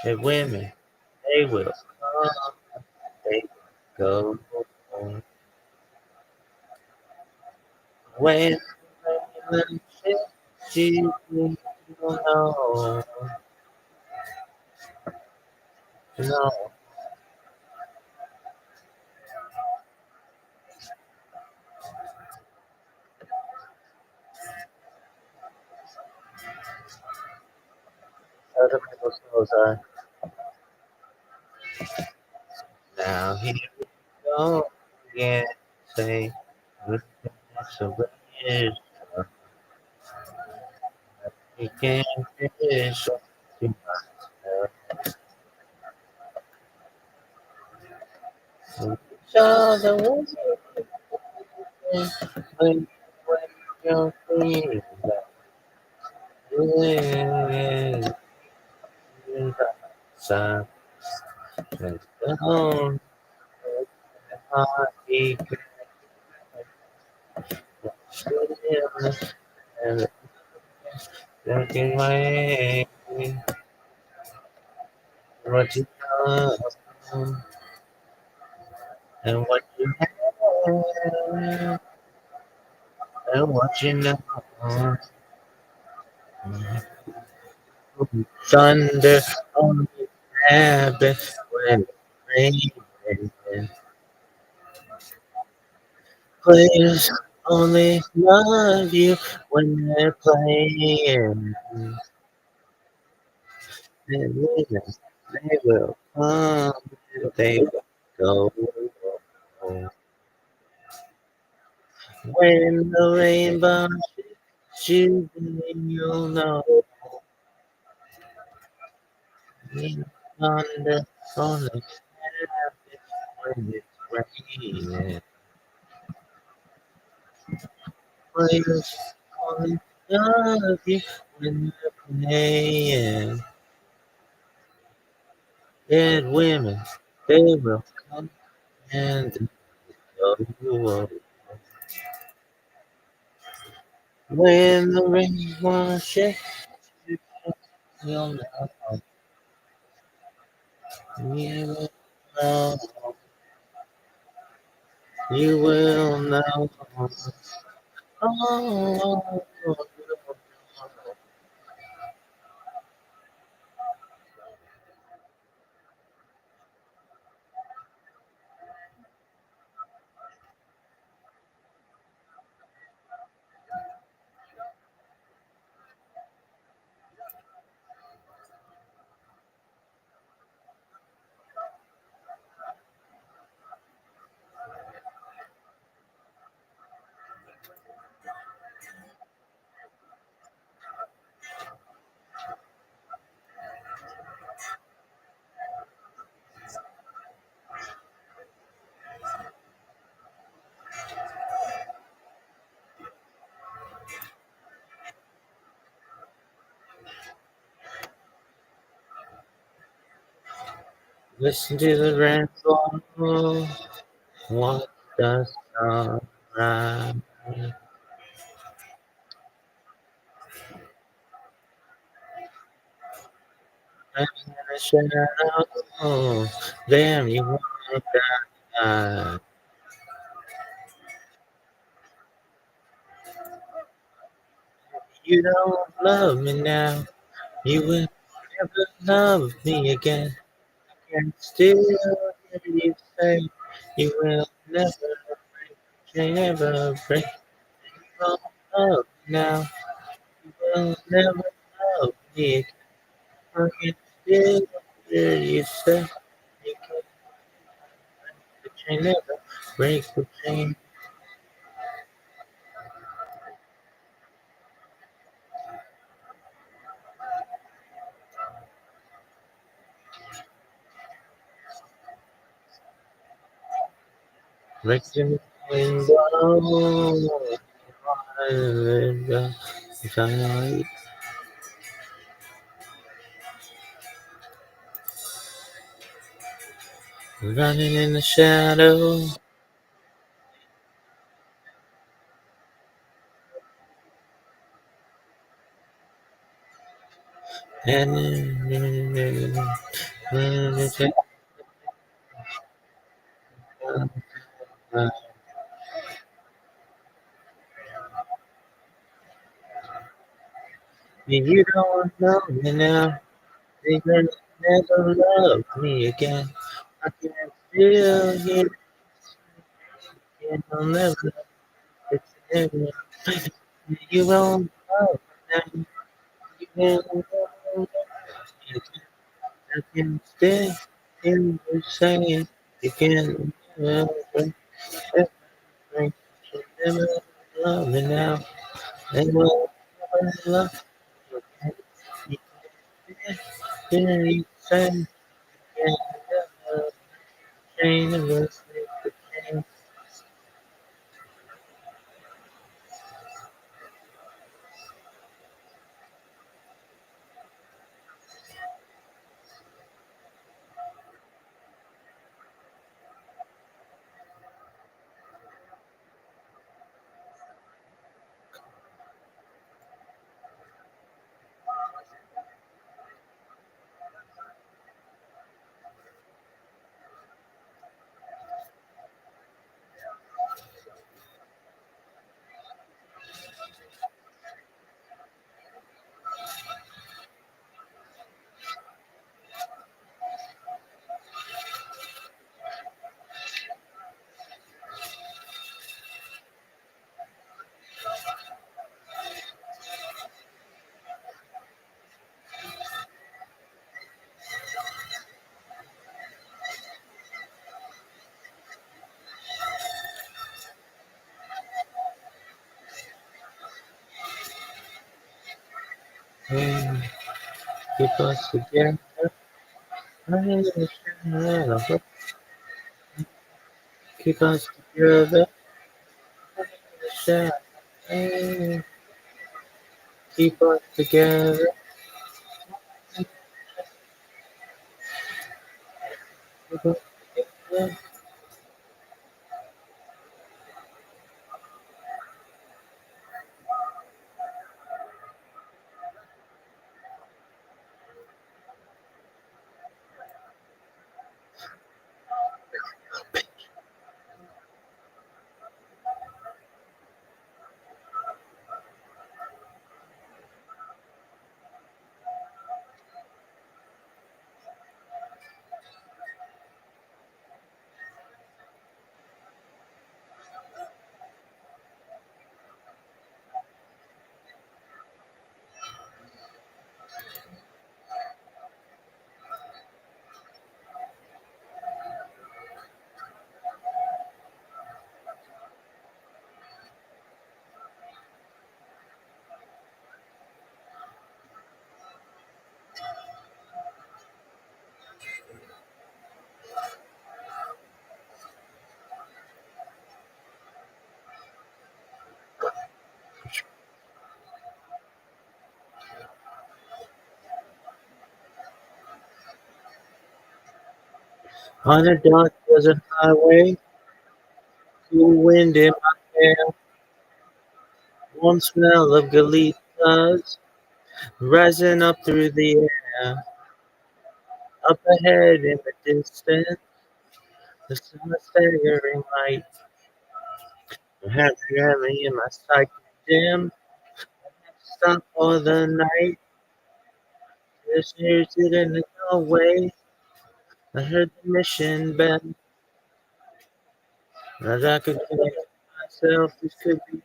The women, they will come, they go. When the you know, no, other people's clothes are. Now here we go again, say, with so is you can't finish too much. So the woman, when you're free, that is sun, and down, heartbeat, and looking my what you know, and what you have, and what you know. Thunder only happens when it's raining. Players only love you when they're playing. And when they will come, they will go. When the rainbow shoots you'll know. When thunder only happens when it's raining. Players only love you when they're playing. Dead women, they will come and go. When the rain washes you, you'll know. You will know. You will know. Oh, listen to the rainfall. What does sunrise? And in the shadow, damn, you want that. You don't love me now. You will never love me again. Can still hear you say you will never break, can never break. You don't love me now. You will never love me again. I can still hear you say you can never break the chain. Break the window. Running in the shadow. And you don't know me now. They can never love me again. I can still hear it. I'll never. It's never. You won't know now. You won't know. I can still hear you saying you can never. Ever, never love me now. They will never love me again. You can still hear you saying you can never. Change the change. Mm, keep us together. I understand. Keep us together. Understand. Keep us together. Keep us together. On a dark desert highway, cool wind in my hair, warm smell of galitas rising up through the air. Up ahead in the distance, the sun is staggering light. Heavy in my sight dim. Stop for the night. This year's didn't go away. I heard the mission bell. As I could say to myself, this could be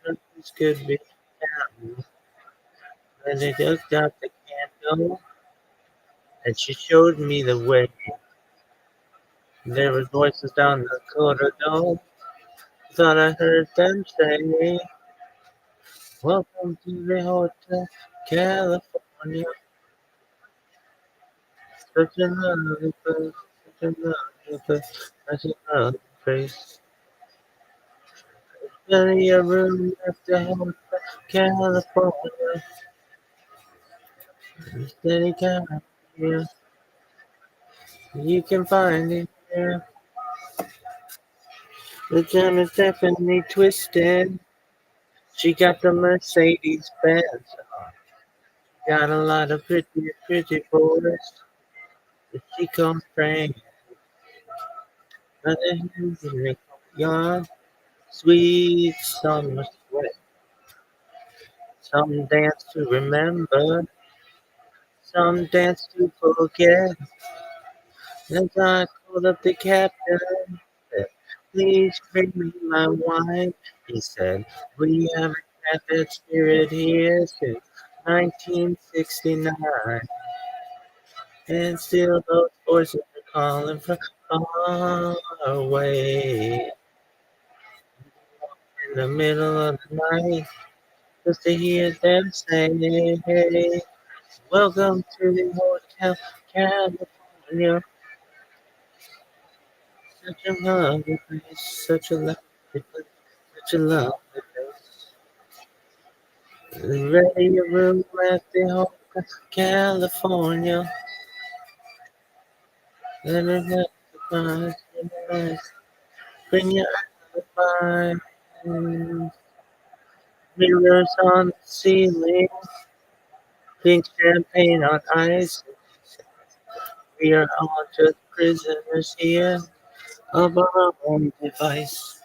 heaven, this could be hell. Then they looked out the candle, and she showed me the way. There was voices down the corridor. Thought I heard them say, "Welcome to the Hotel California." Such a lovely place, such a lovely place, such a lovely place. Plenty of room left to Hotel California. Steady California. You can find it there. The gem is definitely twisted. She got the Mercedes Benz. Got a lot of pretty, pretty boys that she comes praying. Other hands in the yard, sweet summer sweat. Some dance to remember, some dance to forget. As I called up the captain, said, please bring me my wine. He said, we haven't had that spirit here since 1969. And still those voices are calling from far away. In the middle of the night, just to hear them say, hey, welcome to the Hotel California. Such a lovely place, such a lovely place, such a lovely place. Ready a room at the Hotel California. Let me have the prize, bring your alibi. Mirrors on the ceiling, pink champagne on ice. We are all just prisoners here of our own device.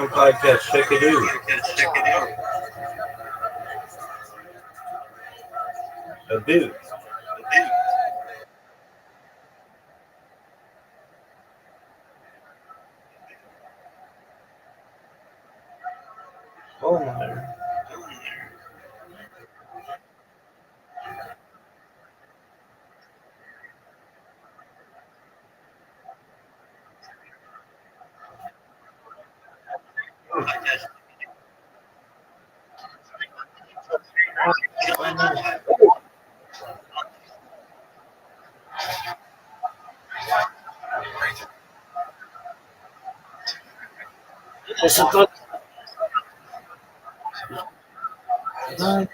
podcast. Check it out. A boot. Oh my. It's a good night.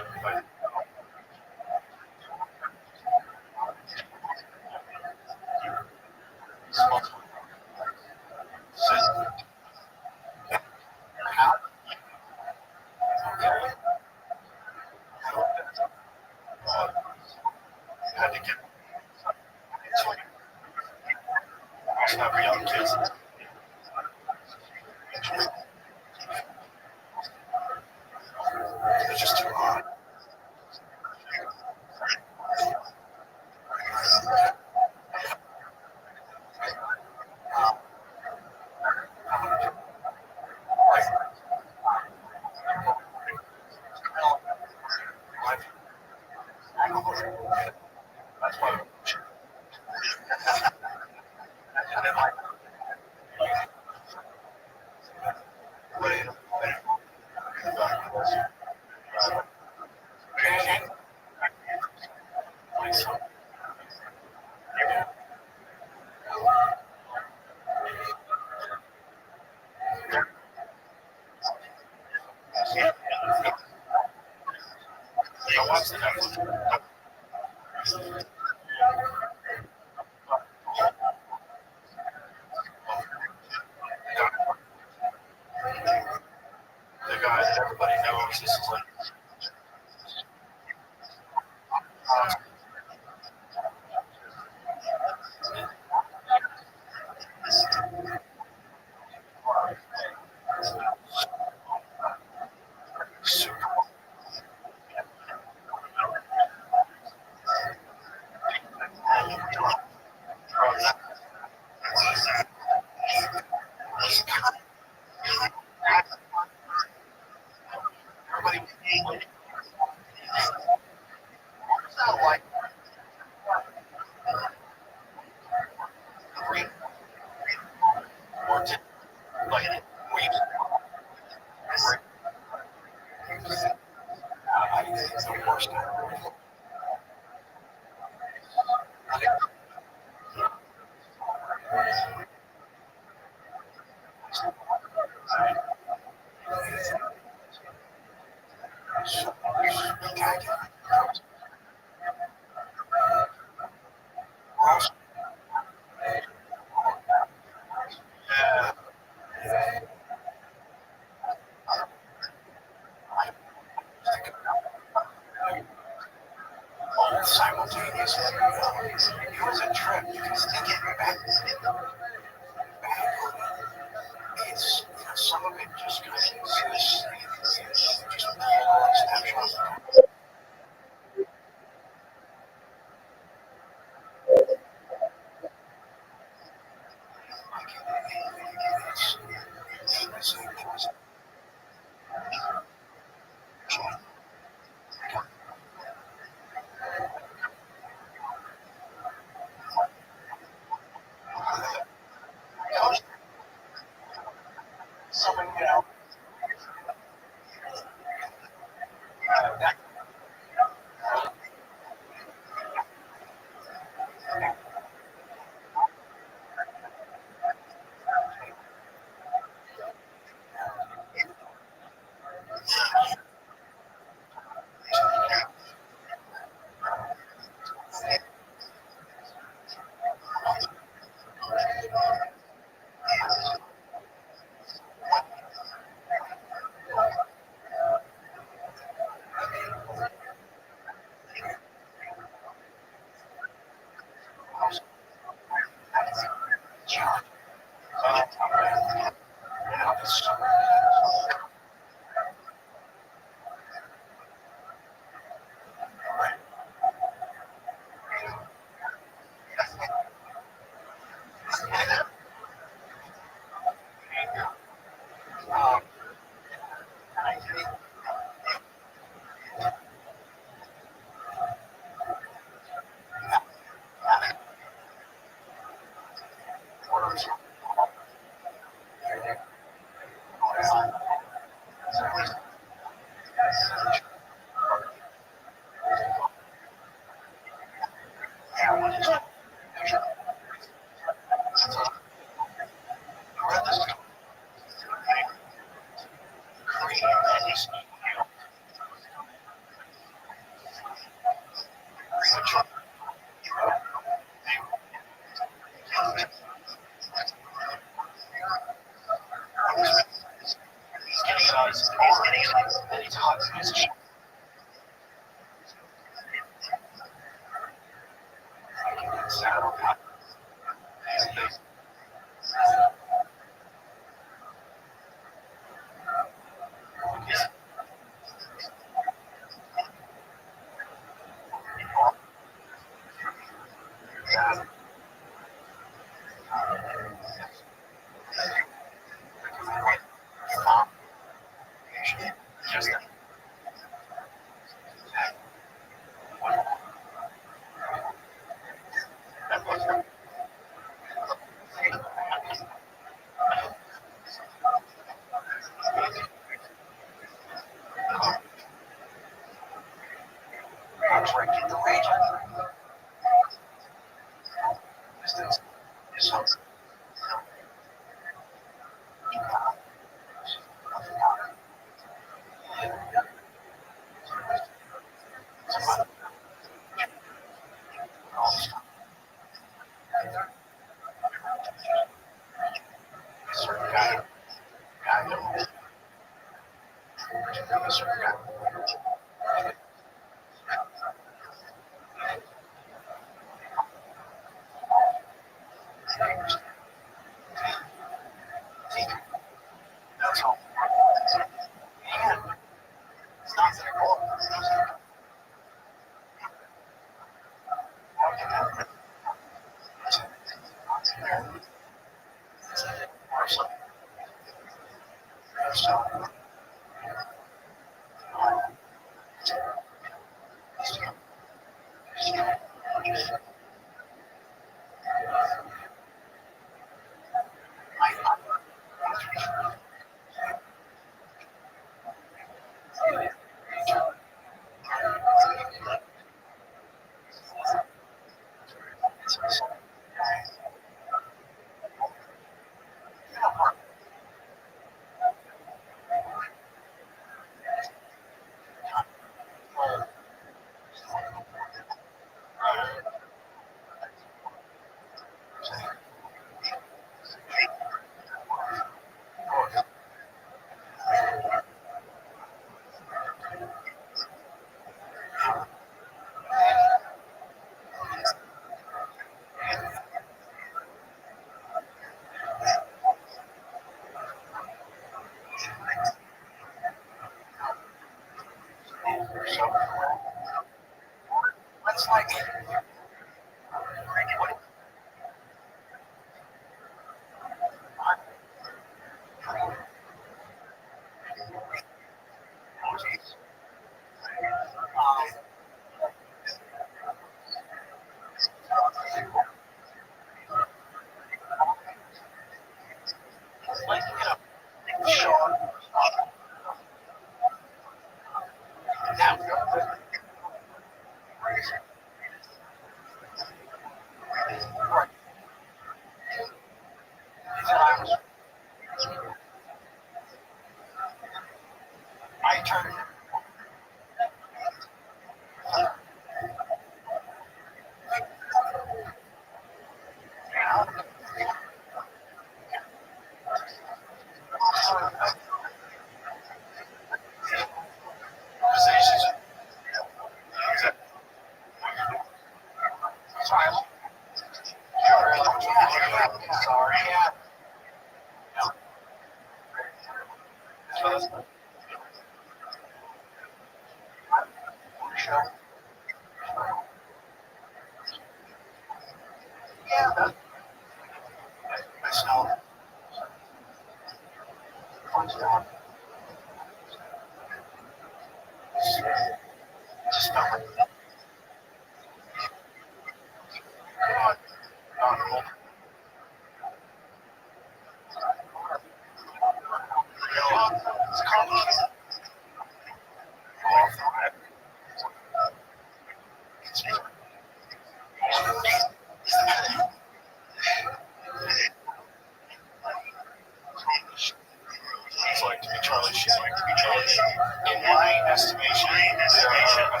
In my estimation, there are a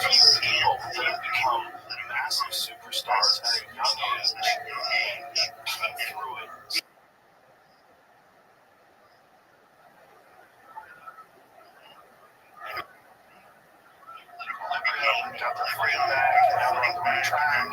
few people that have become massive superstars at a young age and came through it. Olivia got the freedom back, and now we're on the right track.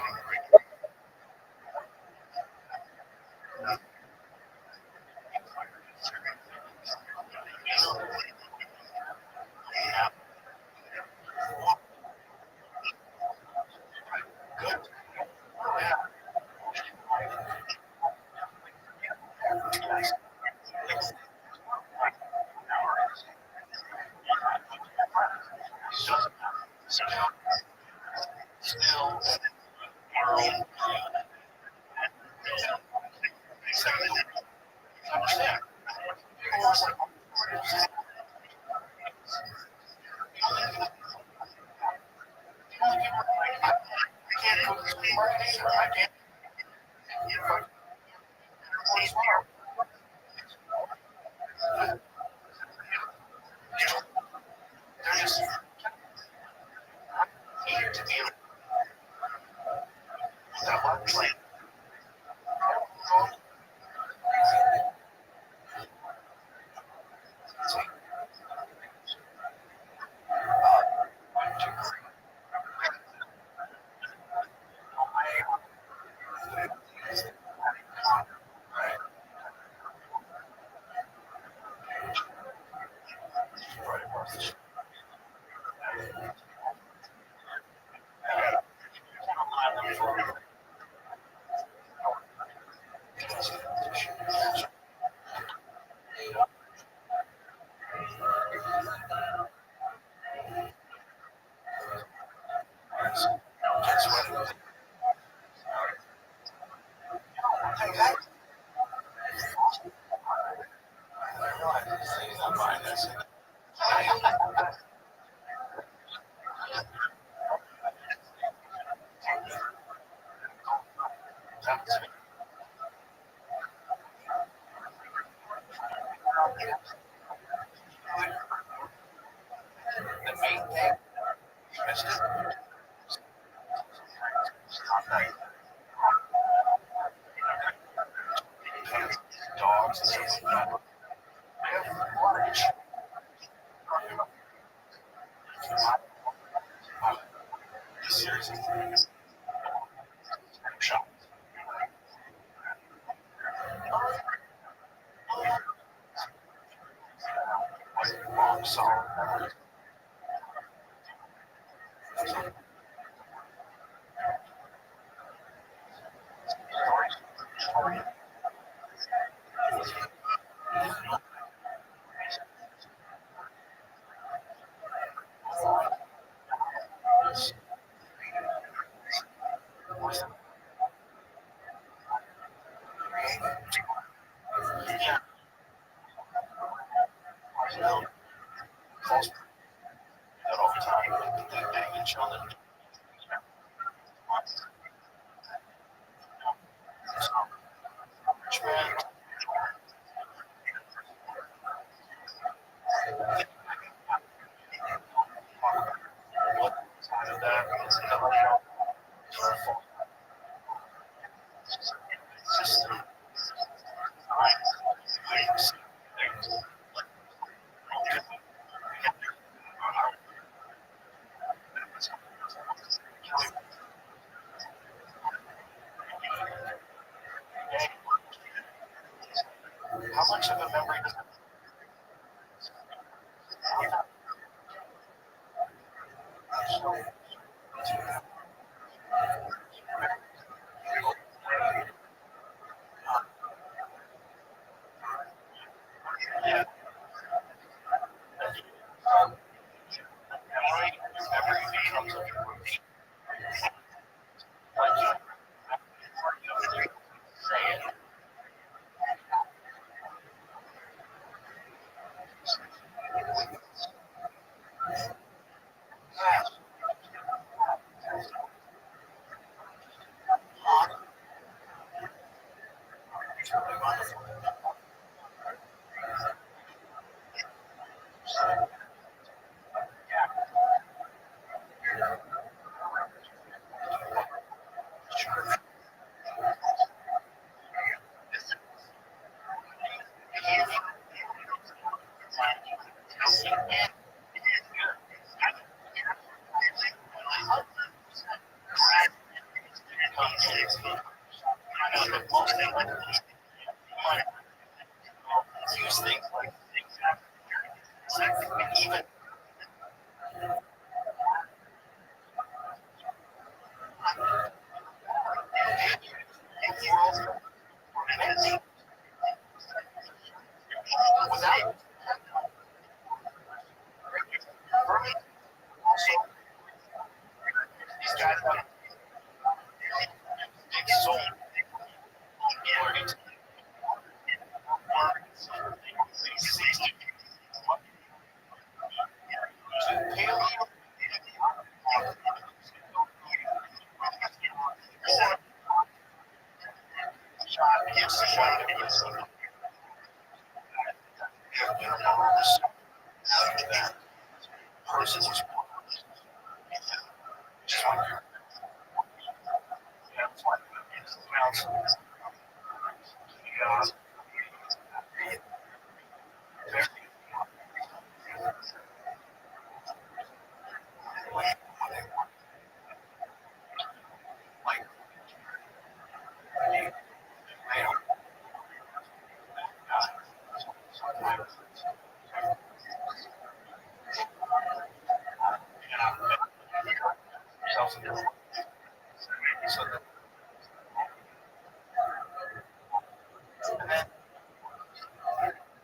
Still, our own second. Understand? I can't go to the market either. I can't. You know, they're just eager to be without one plan. The main thing is just dogs and seriously shop. So, yeah, calls that all the time. They each other. How much of a memory does memory becomes a And even if world remains without Bernie, also these guys have big soul. Learning to work, paleo, or yes, that person was just one year. So and then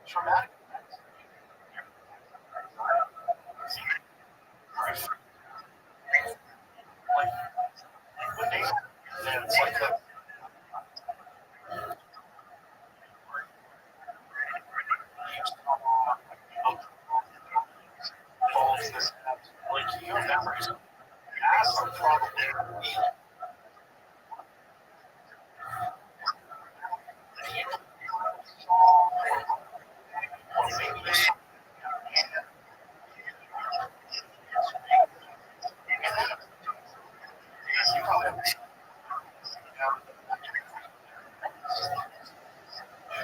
traumatic, like when they, then it's like the like your memories as are probably maybe this you probably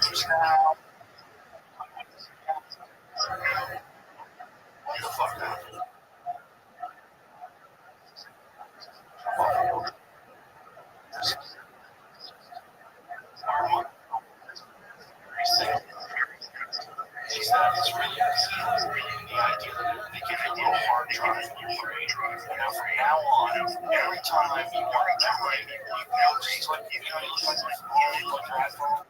who's now what the fuck now? Is that it's really the idea that they give you a little hard drive in your brain. And now from now on, every time you want to memory, you know, just like you know, it's like your iPhone.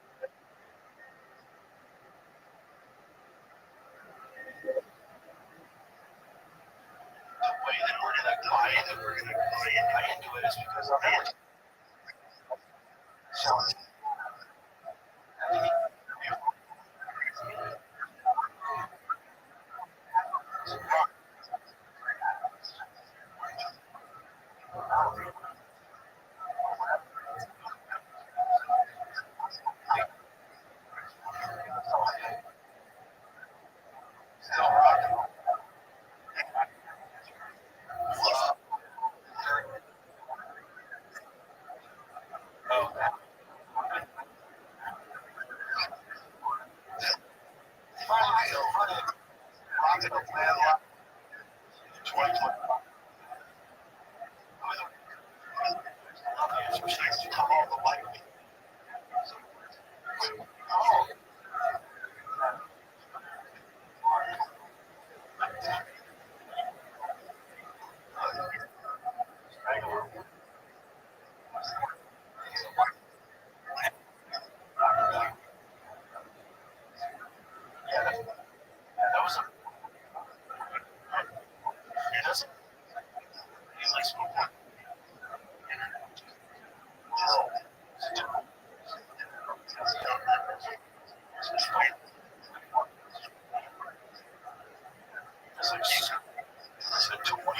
The way that we're gonna buy it, buy into it is because of it. So that was it doesn't it's like it's like it's a 20.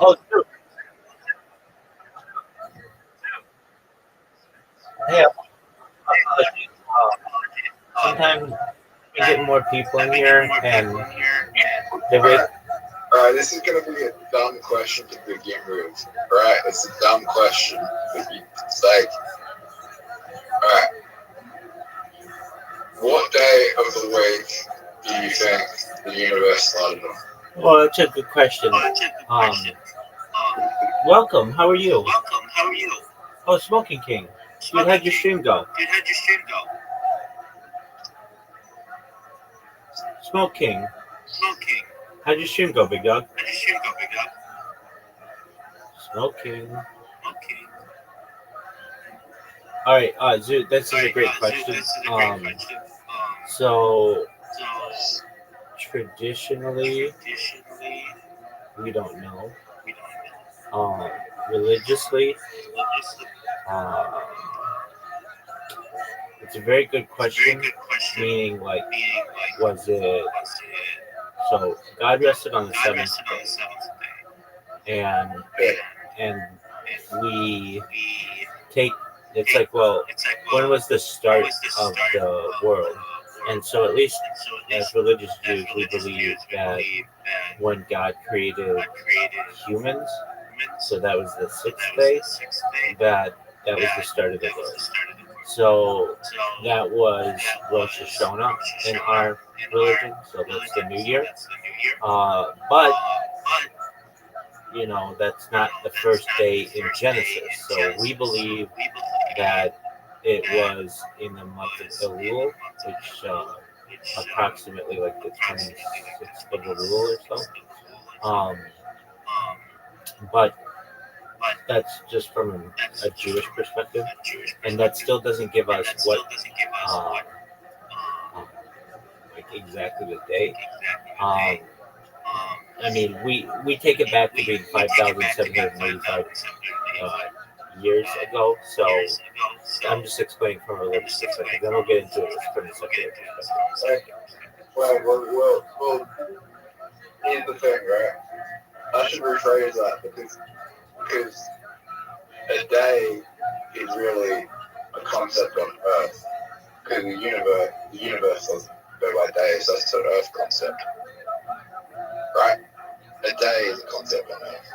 Oh, true. Hey, apologies. Sometimes we get more people in here, and they wait. Alright, this is gonna be a dumb question to begin with. Right? It's a dumb question. But it's like, alright, what day of the week do you think the universe started on? Well, that's a good question. Welcome. How are you? Oh, Smoking King. Dude, how'd your stream go? Smoke King. How'd your stream go, big dog? Smoke King. All right, Zoo. This is a great question. So traditionally, we don't know. Um, Religiously, uh, it's a very good question. Meaning, like, was it so? God rested on the seventh day, and we take. It's like, well, when was the start of the world? And so, at least as religious Jews, we believe that when God created humans, so that was the sixth day, that was the start of the world. So that was Rosh Hashanah in our religion, so that's the New Year. But that's not the first day in Genesis. So we believe that it was in the month of Elul, which approximately like the 26th of Elul or so. But that's just from a Jewish perspective, and that still doesn't give us what um, like exactly the day. Um, I mean, we take it back to being 5,785 uh, years ago. So I'm just explaining from a religious perspective. Then we'll get into it from a secular perspective. Well, here's the thing, right? I should rephrase that because a day is really a concept on Earth. Because the universe doesn't go by days, that's an Earth concept. Right? A day is a concept on Earth.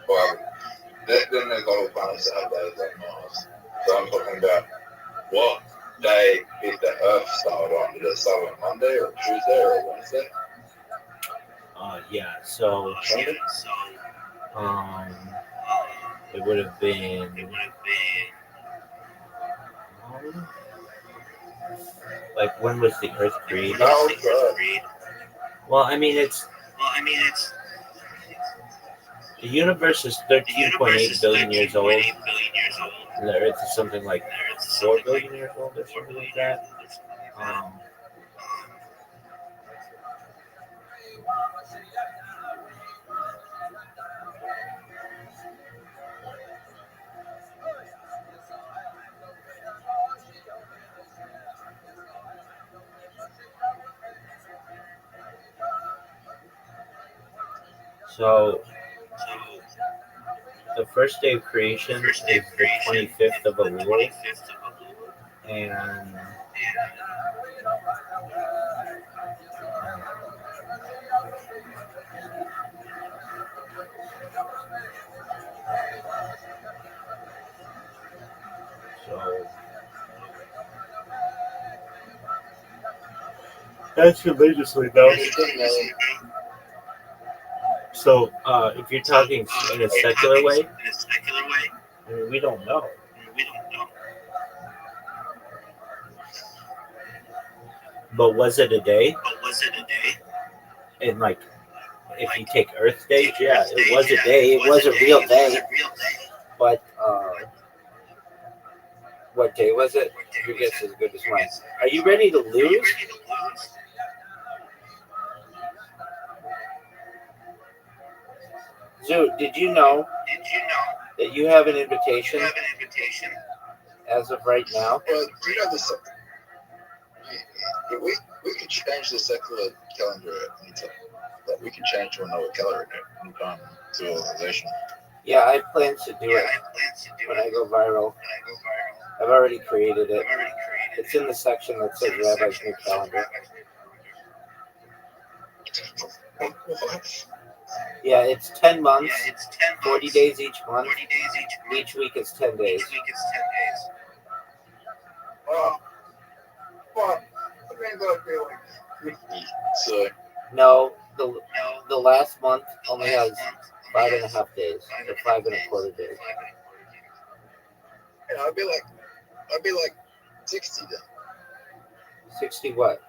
Well, then there's other planets that have days like Mars. So I'm talking about what day is the Earth started on? Did it start on Monday or Tuesday or Wednesday? Yeah. So um, it would have been. Um, like when was the Earth created? Well, I mean, the universe is 13.8 billion years old. And the Earth is something like 4 billion years old or something like that. Um, so the first day of creation is the 25th of Elul, and so that's religiously though. So if you're talking in a secular way, I mean, we don't know. But was it a day? And like, if you take Earth days, yeah, it was a day. It was a real day. But what day was it? Your guess is as good as mine. Are you ready to lose? Zoo, did you know that you have an invitation as of right now? Well, we could change the secular calendar at any time. that we can change to another color civilization. Yeah, I plan to do it when I go viral. I've already created it. It's in the section that says Rabbi's New Calendar. Yeah, it's 10 months, 40 days each month. Each week is 10 days. So No, the last month only has 5.5 days, or 5.25 days. I'd be like 60 then. 60 what?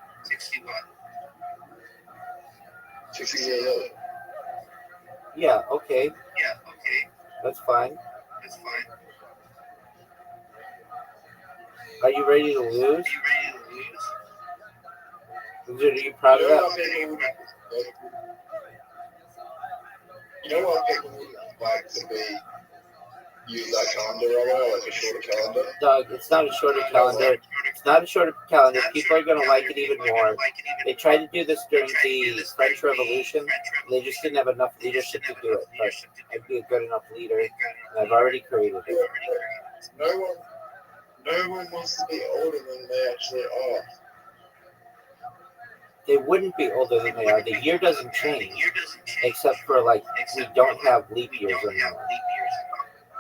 60 years old. Yeah, okay. That's fine. Are you ready to lose? Are you proud of that? You know what people would like to be use that calendar rather, like a shorter calendar? Doug, it's not a shorter calendar. It's not a shorter calendar. People are going to like it even more. They tried to do this during the French Revolution. They just didn't have enough leadership to do it. But I'd be a good enough leader, and I've already created it. No one wants to be older than they actually are. They wouldn't be older than they are. The year doesn't change, except for we don't have leap years anymore.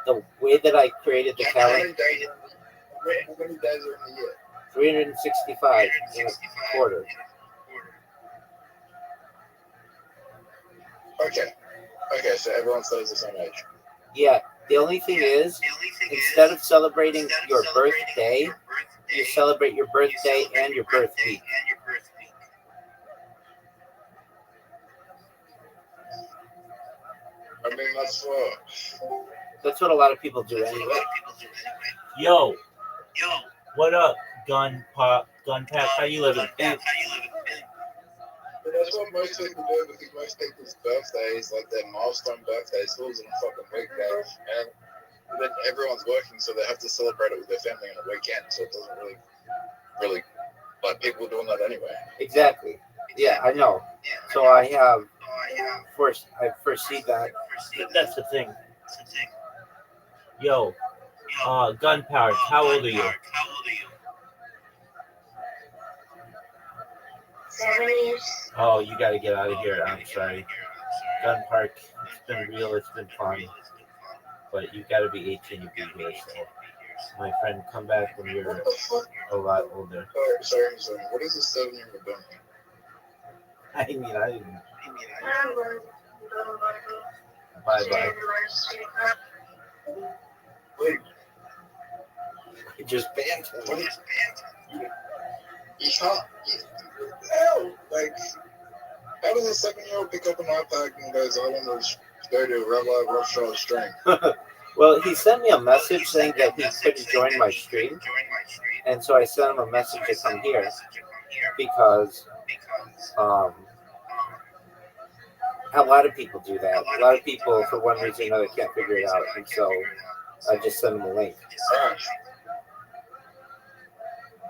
The way that I created the calendar, How many days are in the year? 365 in a quarter. Okay, so everyone stays the same age. Yeah, the only thing is, instead of celebrating your birthday, you celebrate your birthday and your birth week. I mean, That's what a lot of people do anyway. Yo, what up, gun pack? How you living? That's what most people do, because most people's birthdays, like their milestone birthdays, falls on a fucking weekday, and then everyone's working, so they have to celebrate it with their family on a weekend. So it doesn't really like people doing that anyway. Exactly. Yeah, I know. So I foresee that. That's the thing. Yo, gunpowder. How old are you? 7 years. Oh, you got to get out of here. I'm sorry. Gun Park. It's been real. It's been fun. But you got to be 18 to be here. So, my friend, come back when you're a lot older. Sorry. What is a 7-year-old doing? I didn't. Bye. Wait, You just banned him. you can't. No, like, how does a 7-year-old pick up an iPad and goes, "I want to go to Rabbi Rothschild stream"? Well, he sent me a message saying that he couldn't join my stream, and so I sent him a message to come here because a lot of people do that. A lot of people, for one reason or another, can't figure it out, and so I just sent him a link.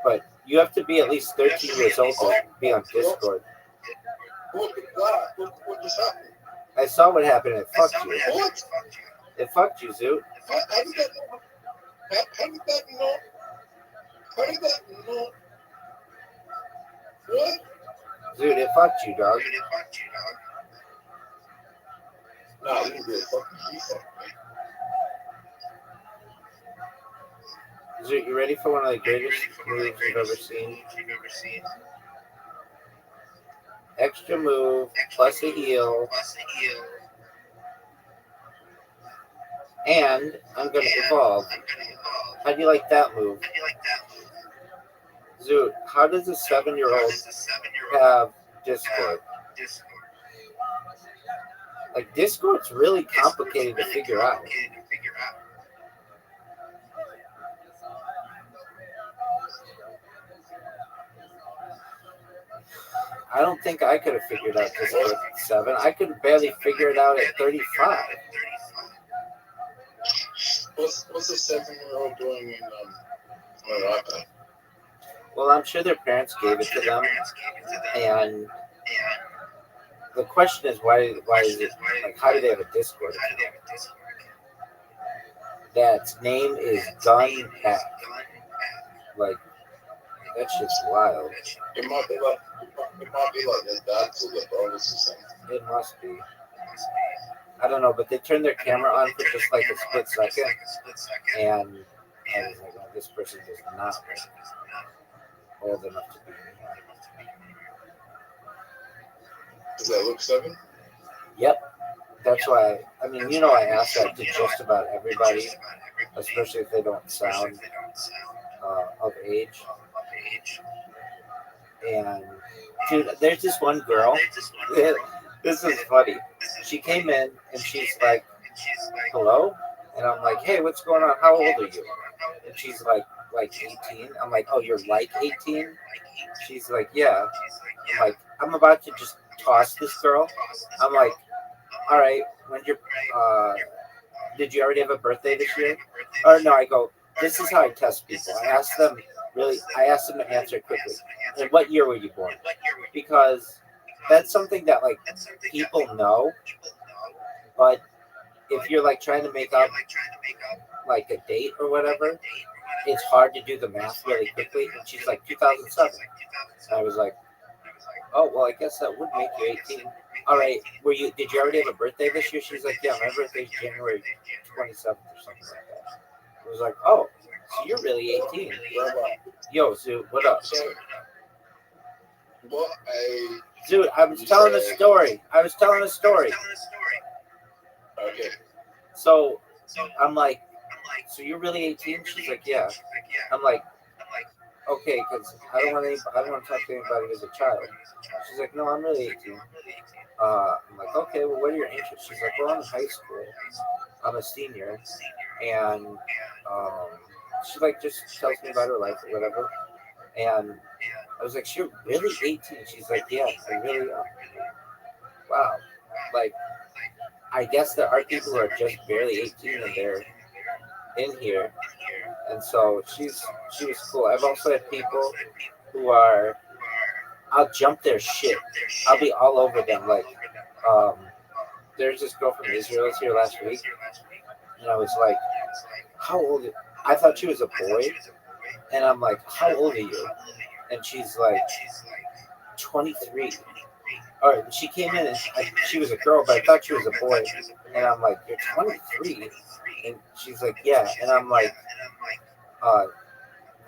But you have to be at least 13 years old to be on Discord. What just happened? I saw what happened. It fucked you. What? It fucked you, Zoot. How did that not? How did that not? What? Zoot, it fucked you, dog. Nah, you didn't really fucking you fucked me. Zoot, you ready for one of the greatest moves you've ever seen? Extra move, plus a heal, and I'm going to evolve. How do you like that move? Zoot, how does a 7-year-old have Discord? Like, Discord's really complicated to figure out. I don't think I could have figured out Discord at 7. I could barely figure it out at 35. What's a 7-year-old doing on an iPad? Well, I'm sure their parents gave it to them, and the question is why is it like how do they have a Discord account that's name is Gun Pack? Like that shit's wild. It might be like their dads or their brothers or something. It must be. I don't know, but they turned their camera on for just like a split second, and I was like, oh, this person does not look old enough to be here. Does that look 7? Yep. That's why, I mean, I ask that to just about everybody, especially if they don't sound of age. And, dude, there's this one girl, this is funny. She came in and she's like, hello? And I'm like, hey, what's going on? How old are you? And she's like 18. I'm like, oh, you're like 18? She's like, yeah. I'm like, I'm about to just toss this girl. I'm like, all right, did you already have a birthday this year? Or no, I go, this is how I test people. I ask them to answer quickly. And what year were you born? Because that's something that like people know, but if you're like trying to make up like a date or whatever, it's hard to do the math really quickly. And she's like 2007. And I was like, oh well, I guess that would make you 18. All right, did you already have a birthday this year? She's like, yeah, my birthday's January 27th or something like that. I was like, oh, so you're really 18. Yo, Zoo, what up? So, what age? Dude, I was telling a story. Okay. So I'm like, so you're really 18? She's like, yeah. I'm like, okay, because I don't want to talk to anybody who's a child. She's like, no, I'm really 18. I'm like, okay, well, what are your interests? She's like, well, I'm in high school. I'm a senior, and she like just tells me about her life or whatever. And I was like, you're really 18? She's like, yeah, I really am. Wow. Like, I guess there are people who are just barely 18 and they're in here. And so she was cool. I've also had people who are, I'll jump their shit. I'll be all over them. Like, there's this girl from Israel was here last week. And I was like, how old? I thought she was a boy. And I'm like, how old are you? And she's like, 23. Or she came in and she was a girl, but I thought she was a boy. And I'm like, you're 23? And she's like, yeah. And I'm like, I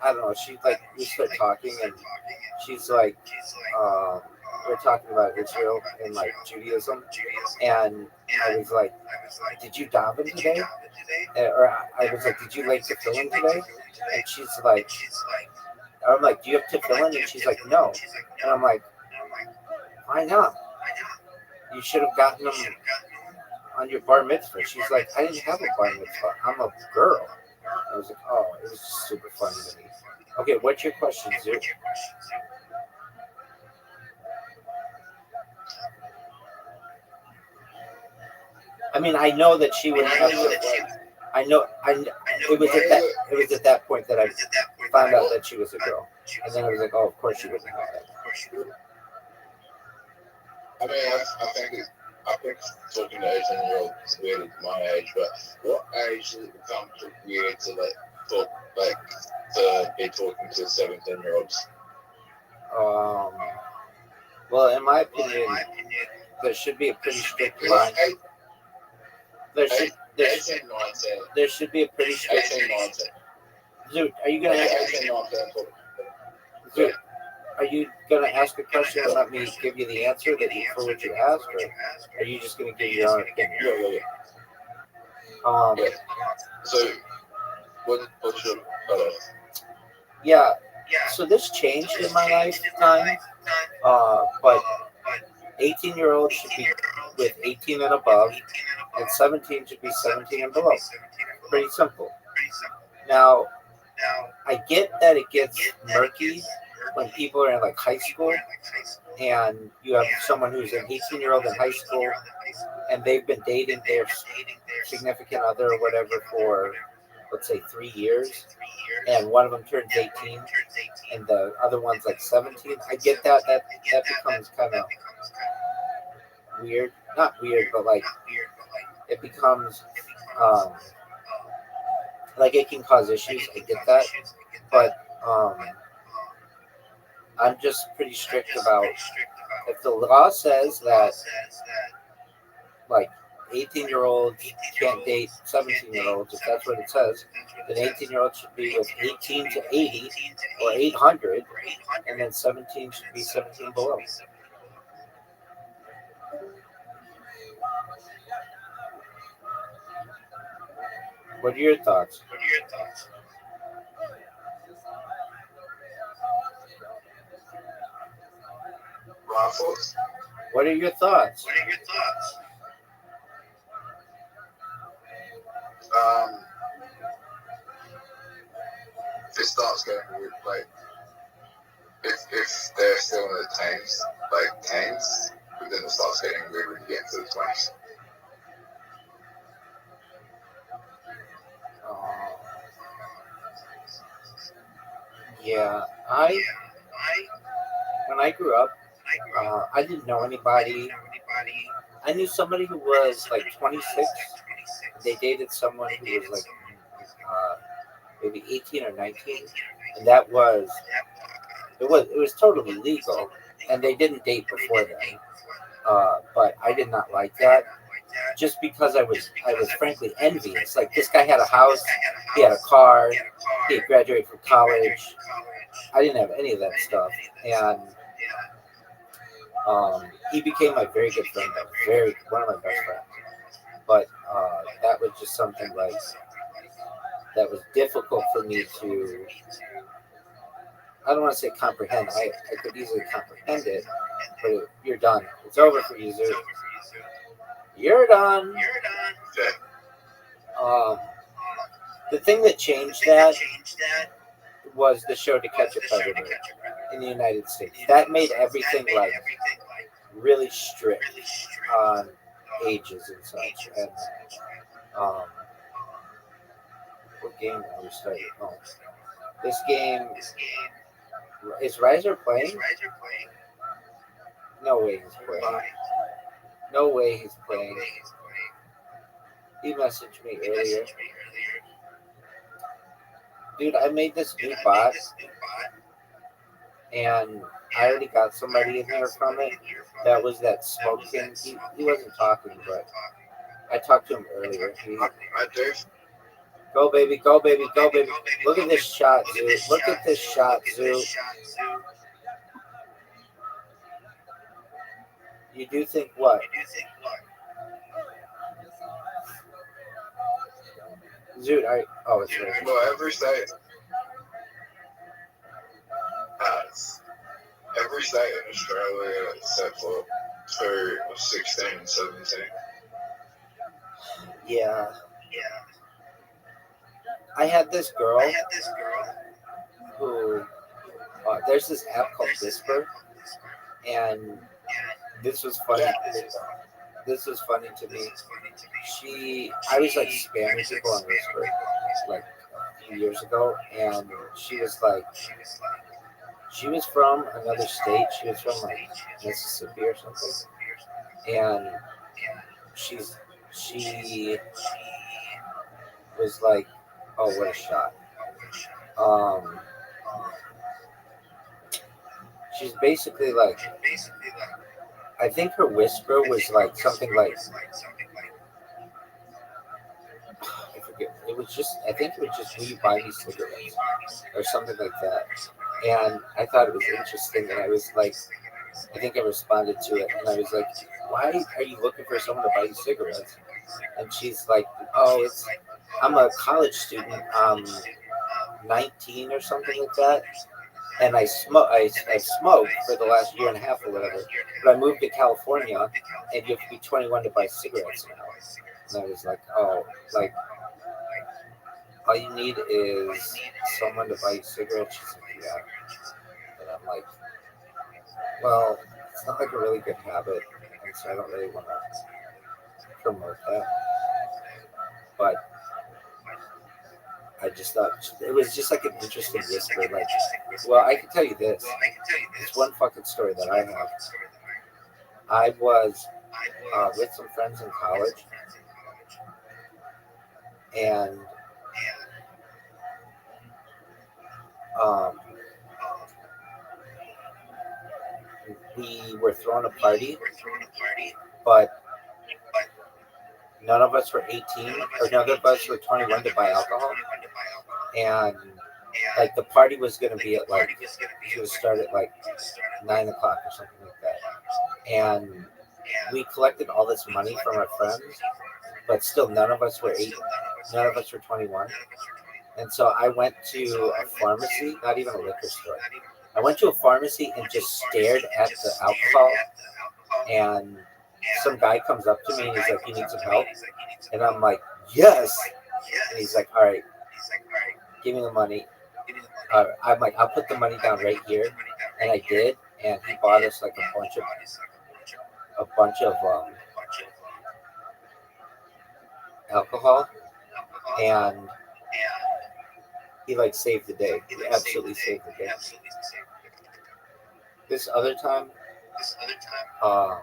don't know. She like, we start talking and she's like, we're talking about Israel and like Judaism. And I was like, did you daven today? Or I was like, did you like tefillin today? And she's like, I'm like, do you have tefillin? And she's like, no. And I'm like, why not? You should have gotten them on your bar mitzvah. She's like, I didn't have a bar mitzvah. I'm a girl. I was like, oh, it was just super funny to me. Okay, what's your question, Zoo? I mean, I know that she would have to. It was at that point that I found out that she was a girl, and then I was like, oh, of course she wouldn't have that. I mean, I think talking to 18-year-olds is weird at my age, but what age does it become weird to to be talking to 17-year-olds? Well, in my opinion, there should be a pretty strict line. There should be a pretty strict. 18, 19. Dude, are you gonna? 18, 19. Dude, are you gonna ask a question and let me give you the answer for what you asked, or are you just gonna give your own opinion? Yeah. So, what's your cutoff? Yeah. So this changed in my lifetime, but 18-year-olds should be with 18 and above, and 17 should be 17 and below. Pretty simple. Now, I get that it gets murky when people are in like high school and you have someone who's an 18-year-old in high school and they've been dating their significant other or whatever for, let's say, 3 years, and one of them turns 18 and the other one's like 17. I get that becomes kind of weird. Not weird, but like it becomes um, like it can cause issues. I get that, but um, I'm just pretty strict about if the law says that like 18-year-olds can't date 17-year-olds, if that's what it says, then 18-year-olds should be with 18 to 80 or 800, and then 17 should be 17 below. What are your thoughts? Waffles. What are your thoughts? Um, if it starts going with like if they're still in the teens, like teens, but then it starts getting weird when you get into the 20s. Uh, yeah, I when I grew up, I didn't know anybody. I knew somebody who was like 26. They dated someone who was like maybe 18 or 19, and it was totally legal, and they didn't date before then. But I did not like that, just because I was frankly envious. Like this guy had a house, he had a car, he had graduated from college. I didn't have any of that stuff, and he became my very good friend, very one of my best friends. But that was just something like that was difficult for me to. I don't want to say comprehend. I could easily comprehend it, but you're done. It's over for you, Zoo. You're done. Yeah. Um, the thing that changed that was the show To Catch a Predator in the United States. That made everything like really strict on ages and such. And um, what game are we starting? Oh, this game is Riser playing? No way he's playing. No way he's playing. He messaged me earlier. Dude, I made this new bot, and I already got somebody in here from it. That was that smoking. He wasn't talking, but I talked to him earlier. I do. Go baby, go baby, go baby. Look at this shot, Zoo. Look at this shot, Zoo. You do think what? Zoo, oh, it's right. Well, every state has every state in Australia except for 16 and 17. Yeah. I had this girl who, there's this app called Whisper, and this was funny. This was funny to me. I was like spamming people on Whisper like a few years ago, and she was like, she was from another state. She was from like Mississippi or something, and she was like, oh, what a shot. Um, she's basically like, I think her whisper was like something like, I forget. It was just, I think it was just, will you buy me cigarettes or something like that. And I thought it was interesting, and I was like, I think I responded to it, and I was like, why are you looking for someone to buy you cigarettes? And she's like, oh, I'm a college student, 19 or something like that, and I smoked for the last year and a half or whatever. But I moved to California, and you have to be 21 to buy cigarettes now. And I was like, oh, like all you need is someone to buy you cigarettes. She's like, yeah. And I'm like, well, it's not like a really good habit, and so I don't really want to promote that. But I just thought it was just like an interesting whisper. Like, well, I can tell you this. It's one fucking story that I have. I was with some friends in college, and um, we were throwing a party, but none of us were 18, or none of us were 21 to buy alcohol, and like the party was going to be at like it was start at like 9 o'clock or something like that, and we collected all this money from our friends, but still none of us were 8, none of us were 21. And so I went to a pharmacy, not even a liquor store. I went to a pharmacy and just stared at the alcohol, and some guy comes up to me and he's like, "You need some help?" And I'm like, "Yes." And he's like, "All right, give me the money." I'm like, "I'll put the money down right here," and I did. And he bought us like a bunch of alcohol, and he like saved the day. He absolutely saved the day. This other time, um,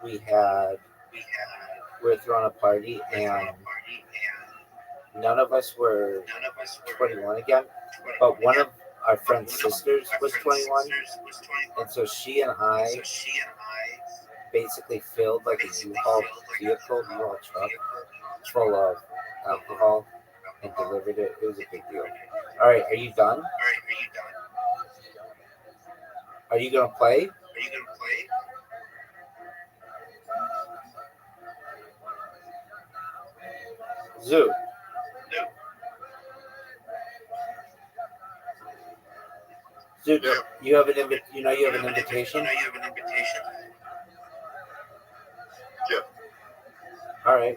we had we were throwing a party, and none of us were 21 again, but one of our friend's sisters was 21, and so she and I basically filled like a U-Haul vehicle, U-Haul truck full of alcohol and delivered it. It was a big deal. All right, are you done? Are you gonna play? Zoo. Zoo, you have an you have an invitation. All right.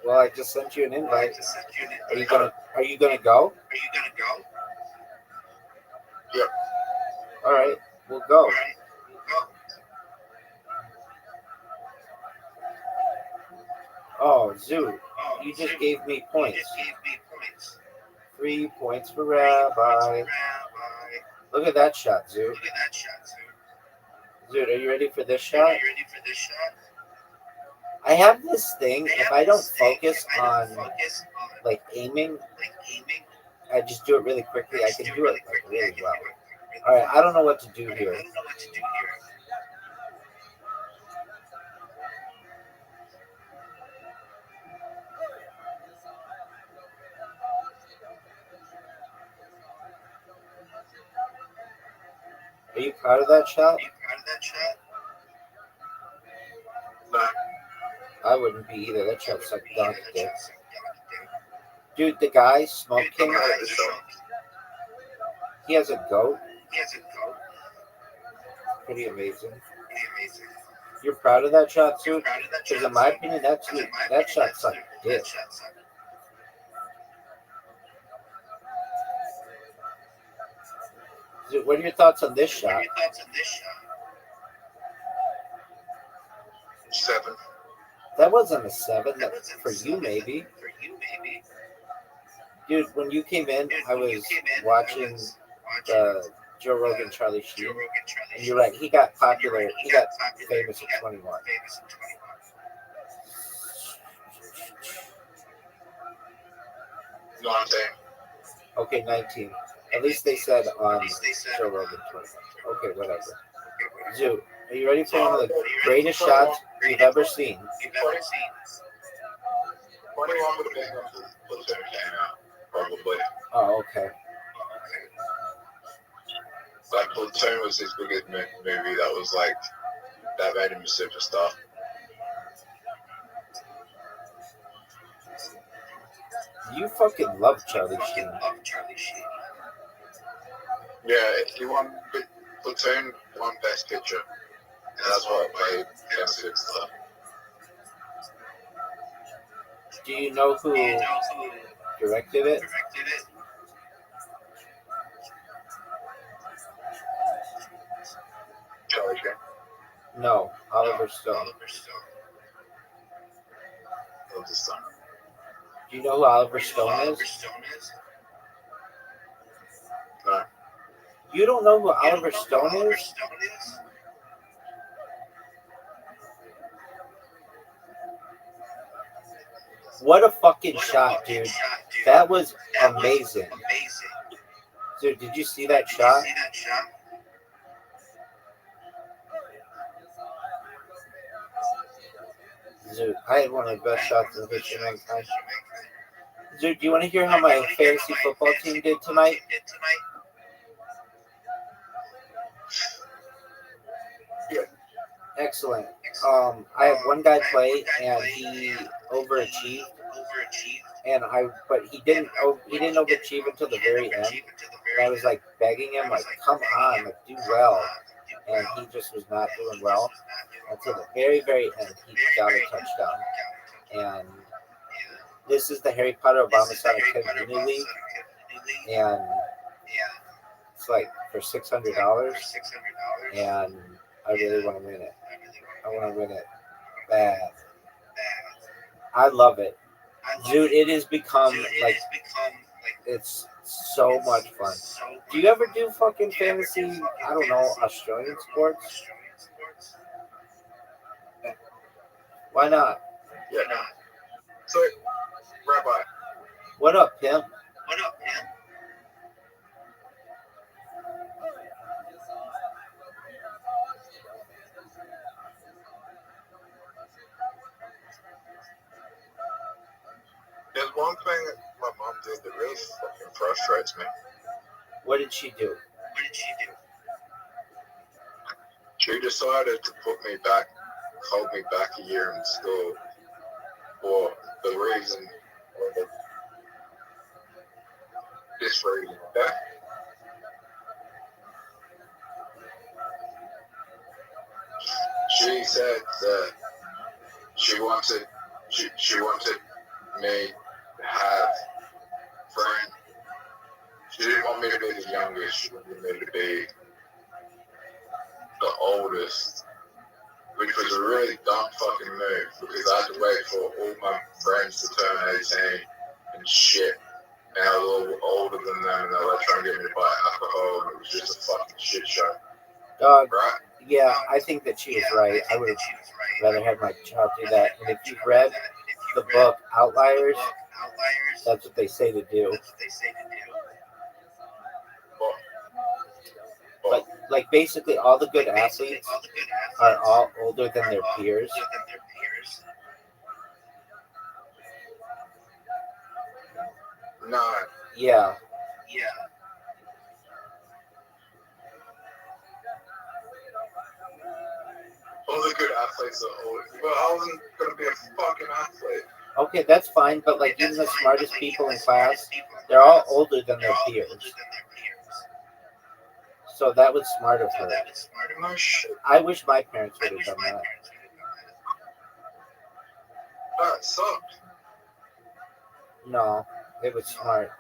Well, I just sent you an invite. Are you gonna go? All right, we'll go. Oh, Zoo, you just gave me points. 3 points for Rabbi. Look at that shot, Zoo. Zoo, are you ready for this shot? I have this thing. If I don't focus on like aiming, I just do it really quickly. I can do it like really well. All right, I don't know what to do here. Are you proud of that shot? I wouldn't be either. That shot's like donkey dick. Dude, the guy, Smoke King, he has a goat. Pretty amazing. You're proud of that shot, too? Because in my opinion, that shot's like dick. Dude, what are your thoughts on this shot? 7. That wasn't a 7. That for you, maybe. Dude, when you came in, I was watching the Joe Rogan Charlie Sheen. And you're right, he got popular. He got famous at 21. No, I'm saying. Okay, 19. At least they said on Joe Rogan 21. Okay, whatever. Zoo, are you ready for one of the greatest shots you've ever seen? 21 would have been probably. Oh, okay. Like Platoon was his biggest movie. That was like that made him a superstar. You fucking love Charlie Sheen. Yeah, he won. Platoon won Best Picture, and that's what made him a superstar. Do you know who directed it? Charlie Sheen. No, Oliver Stone. Love this song. Do you know who Oliver Stone is? No. You don't know who Oliver Stone is? What a fucking shot, dude. That was amazing. Dude, did you see that shot? Dude, I had one of the best shots in history of mankind. Dude, do you want to hear how my fantasy football team did tonight? Yeah. Excellent. I had one guy play and he overachieved, but he didn't overachieve until the very end. And I was like begging him, like, come on, like do well, and he just was not doing well until the very, very end. He got a touchdown, and this is the Harry Potter Obama Sonic Community League, and it's like for $600, and I really want to win it. I want to win it bad. I love it, dude. It has become like it's so much fun. Do you ever do fucking fantasy? I don't know, Australian sports. Why not? Yeah. So, Rabbi, What up, pimp? there's one thing that my mom did that really fucking frustrates me. What did she do? She decided to hold me back a year in school for the reason, this reason, okay? She said that she wanted me to have friends. She didn't want me to be the youngest, she wanted me to be the oldest, which was a really dumb fucking move because I had to wait for all my friends to turn 18 and shit. And I was a little older than them, and they were trying to get me to buy alcohol, and it was just a fucking shit show. Dog. Right? Yeah, I think that she was right. I would have rather had my child do that. And if you've read the book Outliers, that's what they say to do. Like basically all the good athletes are all older than their peers. No. Yeah. All the good athletes are old. Well, I wasn't going to be a fucking athlete. Okay, that's fine, but like even the smartest people in class, they're all older than their peers. So that was smart of her. No shit. I wish my parents would have done that. That sucked. No, it was smart.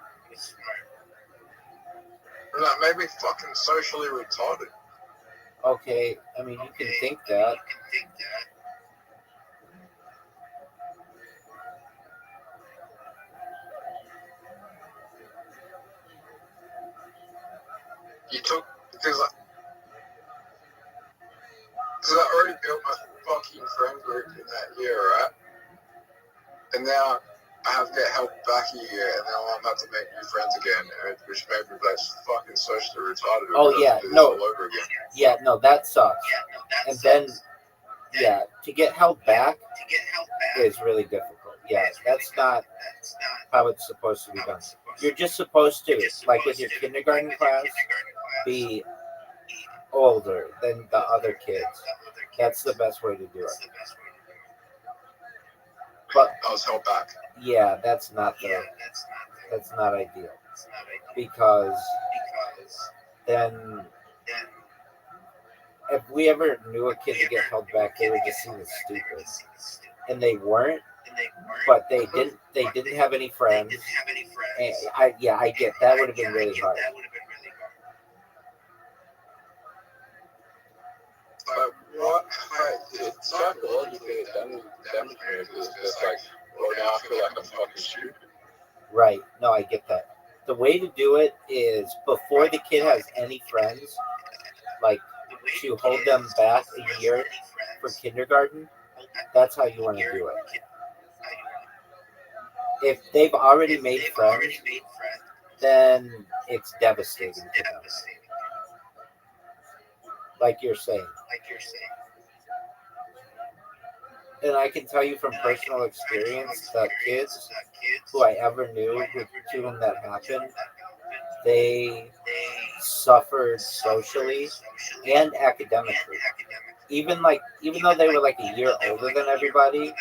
That made me fucking socially retarded. Okay, I mean you can think that. You took because I already built my fucking friend group in that year, right? And now I have to get help back a year, and now I'm about to make new friends again, which made me like fucking socially retarded. Oh yeah, no. All over again. Yeah, no, that sucks. And then, yeah, to get held back is really difficult. Yeah, that's not how it's supposed to be done. You're just supposed to, like with your kindergarten class, be older than the other kids. That's the best way to do it. But I was held back. yeah, that's not ideal, because then if we ever knew a kid to get held back, they would just seem as stupid, and they weren't. But they didn't have any friends. And I get that would have been really hard. But what it's psychologically damaging is just like, well, now I feel like I'm fucking stupid. Right. No, I get that. The way to do it is before the kid has any friends, like to hold them back a year for kindergarten. That's how you want to do it. if they've already made friends, then it's devastating to them. Like you're saying. And I can tell you from personal experience, the kids who I ever knew to whom that happened, they suffered socially and academically. Even though they were like a year older than everybody,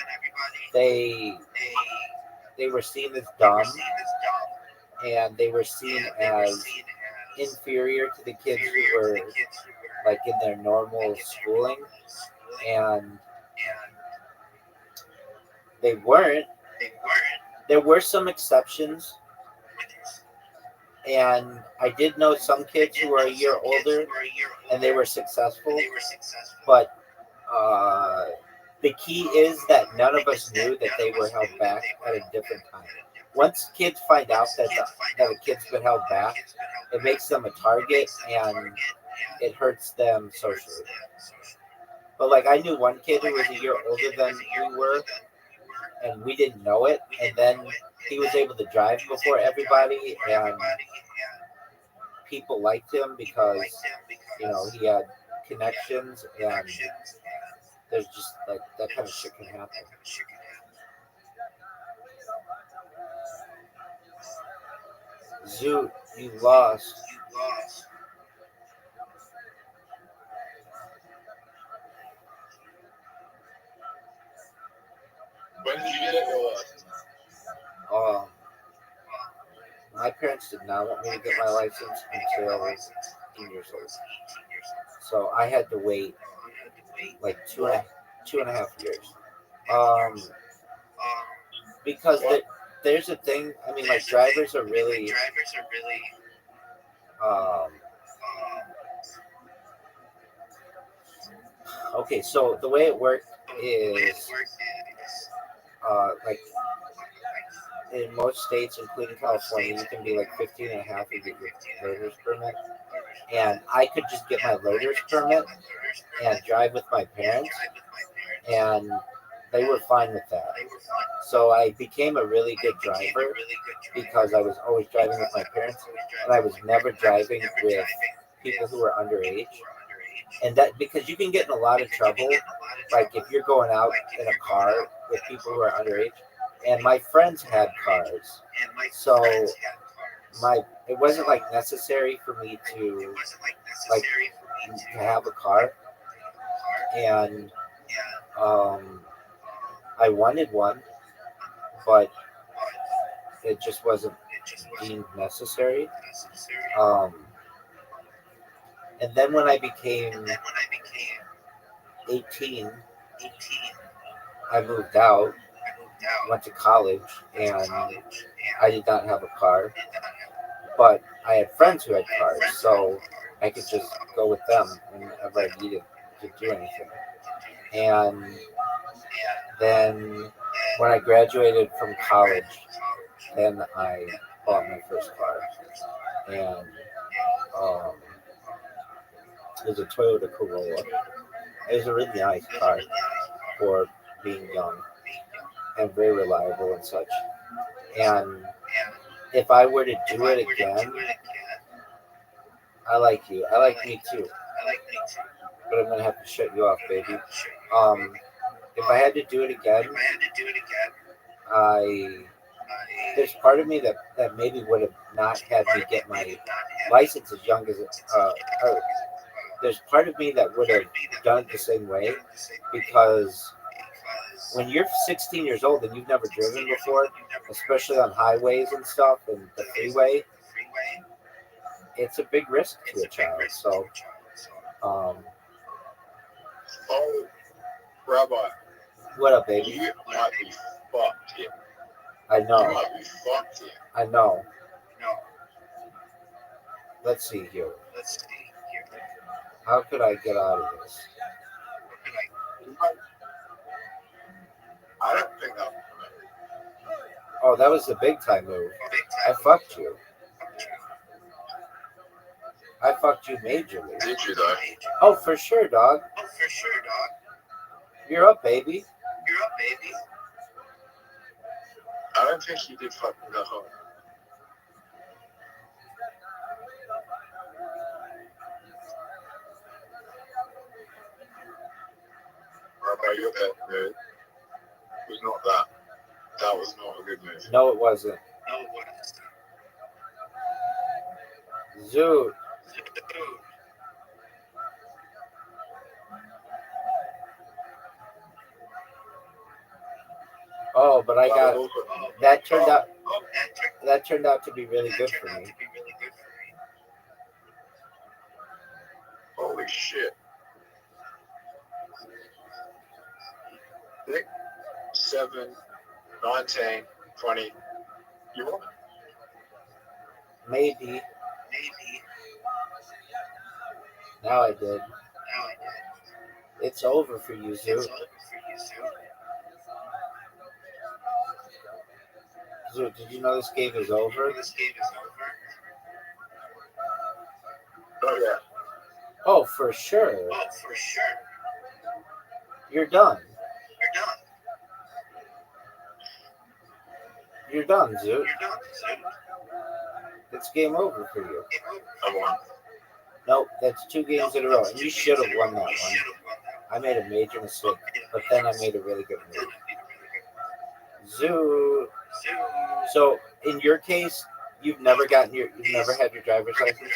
they they were seen as dumb and they were seen as inferior to the kids who were like in their normal schooling, and they weren't. There were some exceptions, and I did know some kids who were a year older and they were successful, but uh, the key is that none of us knew that they were held back at a different time. Once kids find out that a kid's been held back, it makes them a target and it hurts them socially. But like I knew one kid who was a year older than we were, and we didn't know it, and then he was able to drive before everybody, and people liked him because he had connections, and there's just like that kind of shit can happen. Zoo, you lost. When did you get your license? Um, my parents did not want me to get my license until I was 18 years old. So I had to wait like two and a half years. Um, because there's a thing. I mean, like drivers are really. Um, okay, so the way it worked is, like in most states, including California, you can be like 15 and a half and get your learner's permit. And I could just get my learner's permit and drive with my parents, and they were fine with that. So I became a really good driver because I was always driving with my parents, and I was never driving with people who were underage. And that because you can get in a lot of trouble, like if you're going out in a car with people who are underage. And my friends had cars, so my it wasn't like necessary for me like to have a car, and um, I wanted one, but it just wasn't deemed necessary. Um, and then when I became 18, I moved out, went to college, and I did not have a car, but I had friends who had cars, so I could just go with them whenever I needed to do anything. And then when I graduated from college, then I bought my first car, and um, it was a Toyota Corolla. It was a really nice car for being young and very reliable and such. And if I were to do it again, I like you. I like me too. But I'm gonna have to shut you off, baby. Um, if I had to do it again, I there's part of me that maybe would have not had me get my license as young as or there's part of me that would have done it the same way, because when you're 16 years old and you've never driven before, especially on highways and stuff and the freeway, it's a big risk to a child. So, um, Oh, Rabbi, what up, baby? you might be fucked here. I You know, might be fucked here. I know. Let's see here. How could I get out of this? You might, I don't think that. Oh, that was the big time move. I fucked you. I fucked you majorly. Did you though? Oh, for sure, dog. You're up, baby. I don't think he did fucking go home. Rabbi, your pet move was not that. That was not a good move. No, it wasn't. Zoot. Oh, but I got that turned out. That turned out to be really good for me. Holy shit. 6, 7, 19, 20. You won. Maybe. Now I did. It's over for you, Zoot. Zoot, did you know this game is over? Oh, yeah. Oh, for sure. You're done. You're done, Zoot. It's game over for you. I won. Nope, that's 2 games in a row. And you should have won that one. I made a major mistake, but then I made a really good move. Zoot. So, in your case, you've never had your driver's license?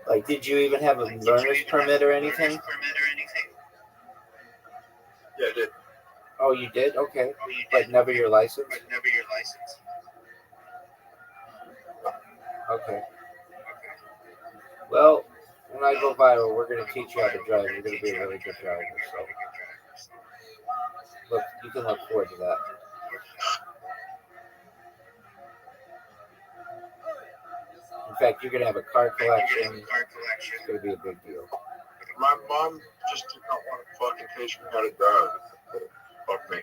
Like, did you even have a learner's permit or anything? Yeah, I did. Oh, you did? Okay. But never your license? Okay. Well, when I go viral, we're going to teach you how to drive. You're going to be a really good driver. So, look, you can look forward to that. In fact, you're going to have a car collection. It's going to be a big deal. My mom just did not want to fucking teach me how to drive. Fuck me.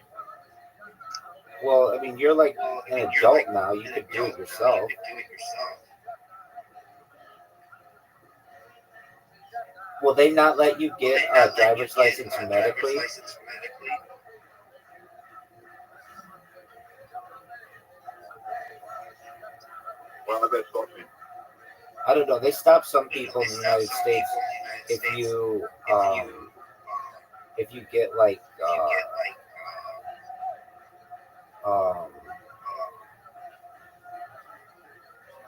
Well, I mean, you're like an adult now. You could do it yourself. Will they not let you get a driver's license medically? Why would they fuck me? I don't know. They stop some people in the United States if you get like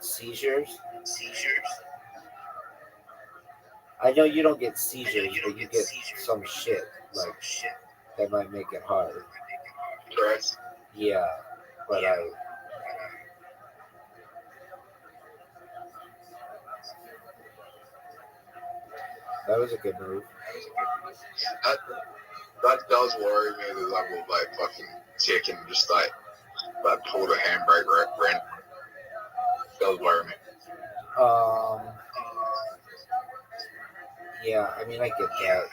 seizures. I know you don't get seizures, but you get some shit like that might make it hard. Tourette's? Yeah, but that was a good move. That does worry me, the level of like fucking tick and just like pull the handbrake right. Does worry me. Yeah, I mean, I get that.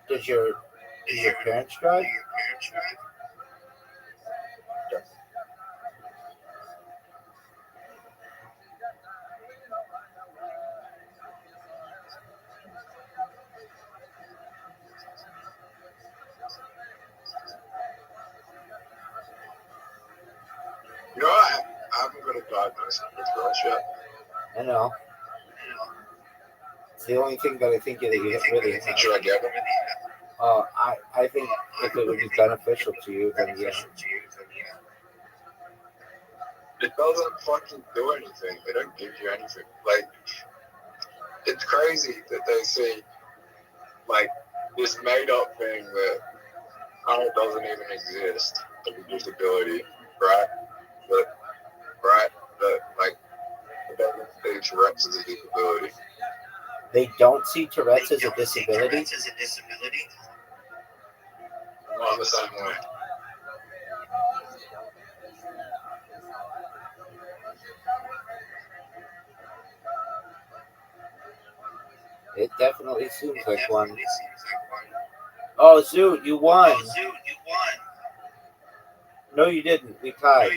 Do your parents drive? Yeah. You know, I haven't got a diagnosis with Rothschild. I know. It's the only thing that I think that you really have. Should I get it? I think if it would be beneficial to you, then yeah. It doesn't fucking do anything. They don't give you anything. Like, it's crazy that they say, like, this made up thing that doesn't even exist, like a disability, right? That like, it doesn't say Tourette's as a disability. They don't see Tourette's as a disability? Not in the same way. It definitely seems like one. Oh, Zoot, you won. No, you didn't. We tied.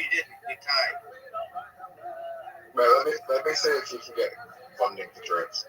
Let me see if you can get funding for Tourette's.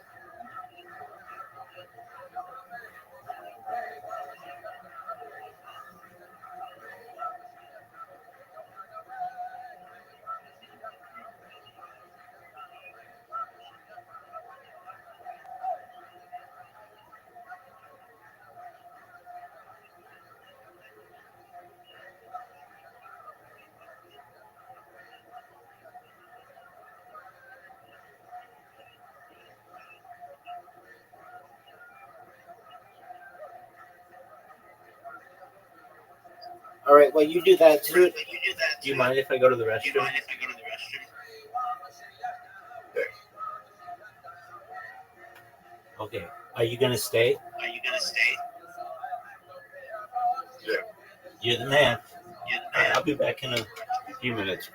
All right, well, you do that All right, too. but you do that Do you too. mind if I go to the Do you restroom? mind if I go to the restroom? Okay. Are you gonna stay? Are you gonna stay? Yeah. You're the man. Yeah, All right, man. I'll be back in a few minutes.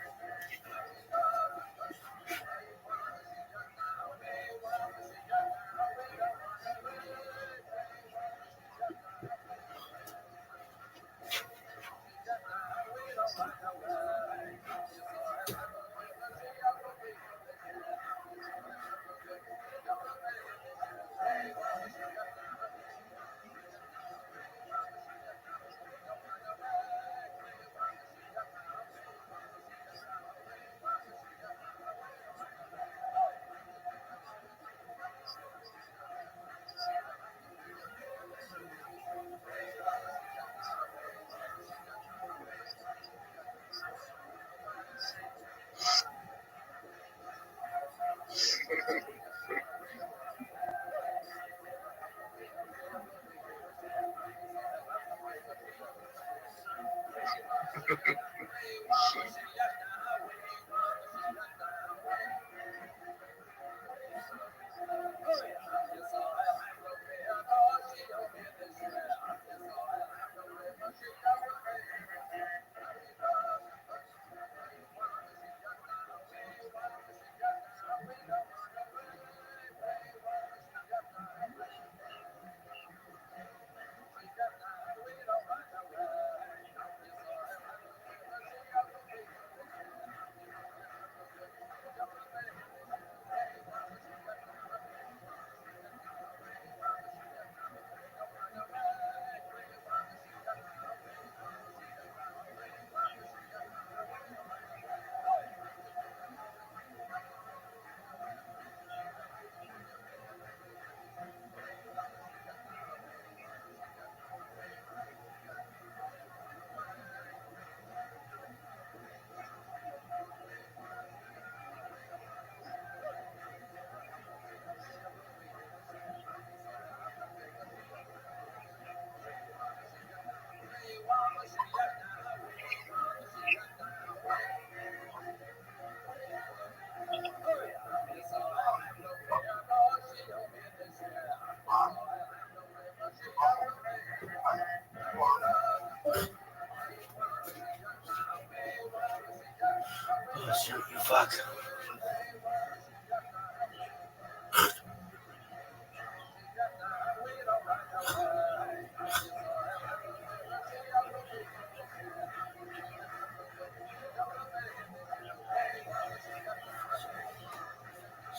Oh, shoot, you fuck.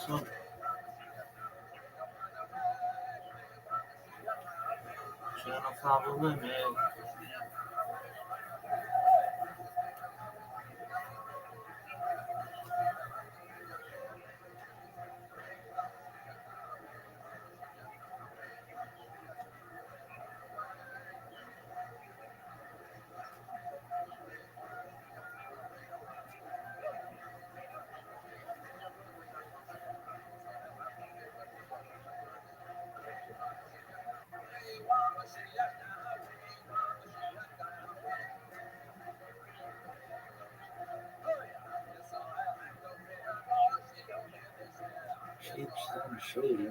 So, channel follow limit. Shady.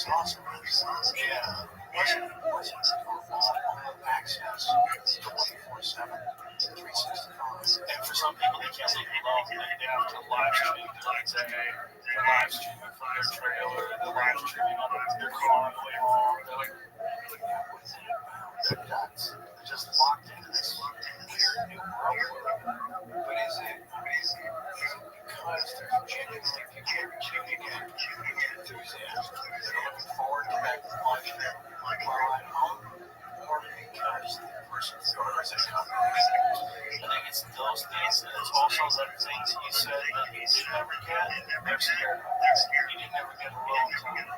awesome. Yeah. Wasn't access 24/7, 365. And for some people, they can't leave it alone. They have to live stream during the day. They're live streaming from their trailer. They're live streaming on their car on the way home. They're like, they're nuts. They're just locked into this weird new world. But is it because they're genuinely people are tuning in with enthusiasm? They're looking forward to that live stream while at home? Or because the person's or is it a combination? I think it's those things, and it's also the things you said that you did never get. They're scared. You didn't never get alone time.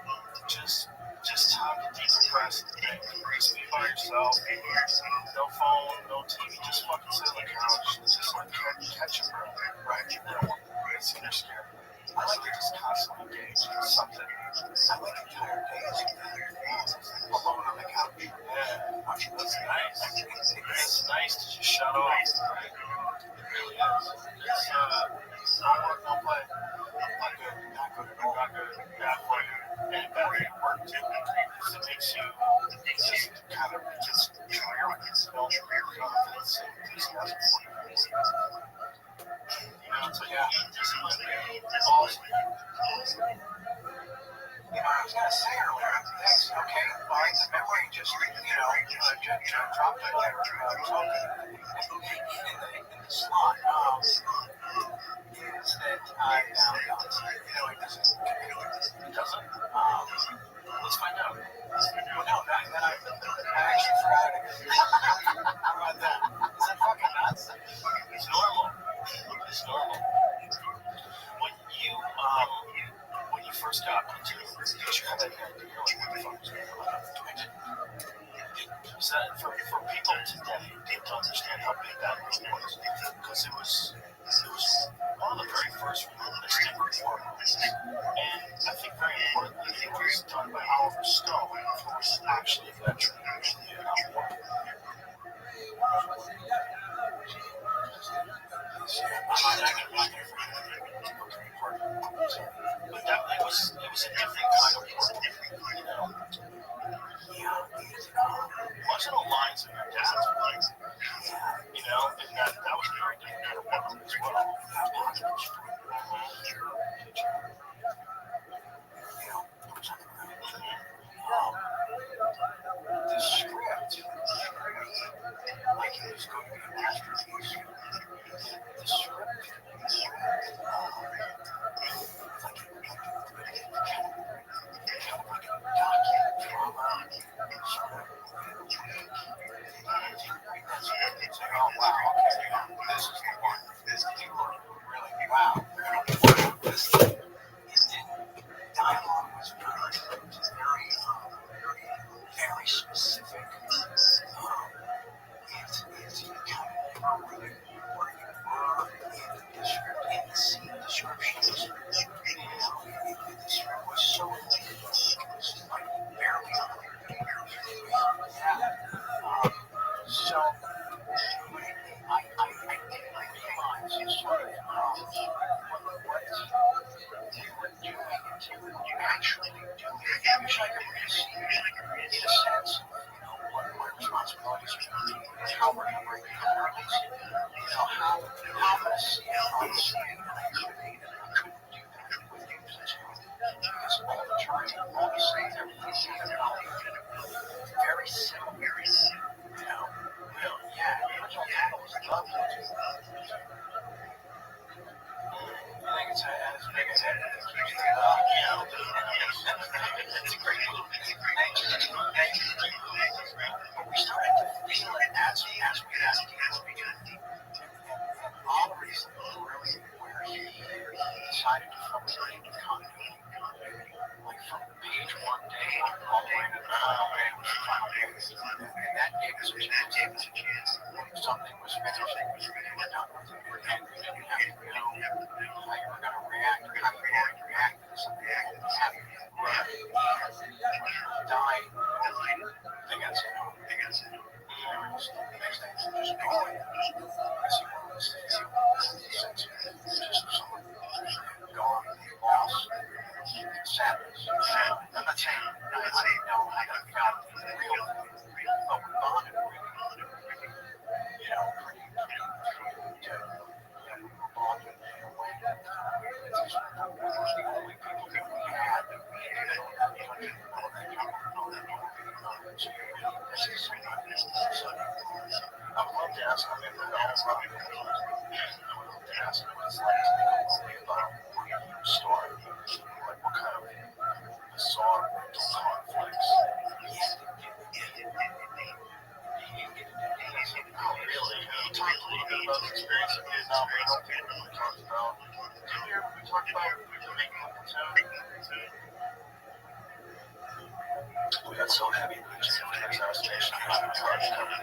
Just time to decompress and think. Just be by yourself. No phone, no TV. Just fucking sit on the couch. Just like catch your breath. Right. You know, they're scared. I like to just constantly engage in something. I like entire days alone on the couch. Yeah, that's nice. It's nice to just shut off. Right? It really is. It's not work, no play. Not good, not good at all. Not good, not play. And bad for your work too. Because it makes you just kind of just try your confidence and enthusiasm for you. So yeah, discipline. Awesome. I was going to say earlier, thanks, okay, fine, the memory just, dropped it there, in the slot, is that I found out, it doesn't, let's find out. Well, no, then I actually forgot it. How about that? Is that fucking nuts? It's normal. It's normal. When you first got into it, did you have any idea what the fuck was going on? For people today, they don't understand how big that movie was. Because it was one of the very first realistic war movies. And I think very importantly, it was done by Oliver Stone, who was actually a veteran in Vietnam War. But it was a different kind of war. Much of the lines of your dad's lines, and that was a very different kind of war as well. The script, like it was going to be a masterpiece. The script, oh wow, okay, this is the one. This people are really wow. This dialogue was very specific. It's you kind of never really where you were in the script, in the scene descriptions. The script was so thick, it was like barely on the so I realized sort of what you were doing. You actually do. I wish I could really see in a sense, what my responsibilities are, how we're going to bring it home, or at least, how I'm going to see it on the screen. And I couldn't do that with you because all the time, all the same, everything's very simple, yeah, the original title was lovely. I think it's as big as it is. It's a great movie. Thank you. But we started to feel it as we got deeper. And Oliver is really where he decided to focus on continuity. Like from page 1 day all the way to the final page. And that gave us a chance. When something was finished, we were done with it. And we didn't have to know how you were going to react or how you were going to react to something that happened. Dying. They got to know. Just going. Just someone gone, lost, sadness. I'm not saying I went up to ask him what it's like to make a movie about a story. Like, what kind of bizarre mental conflicts he had to deal with. Not really. He talked a little bit about his experience in Vietnam, but I don't think we really talked about. Did we talk about the making of platoon? We got so heavy with the JFK assassination. I was covered in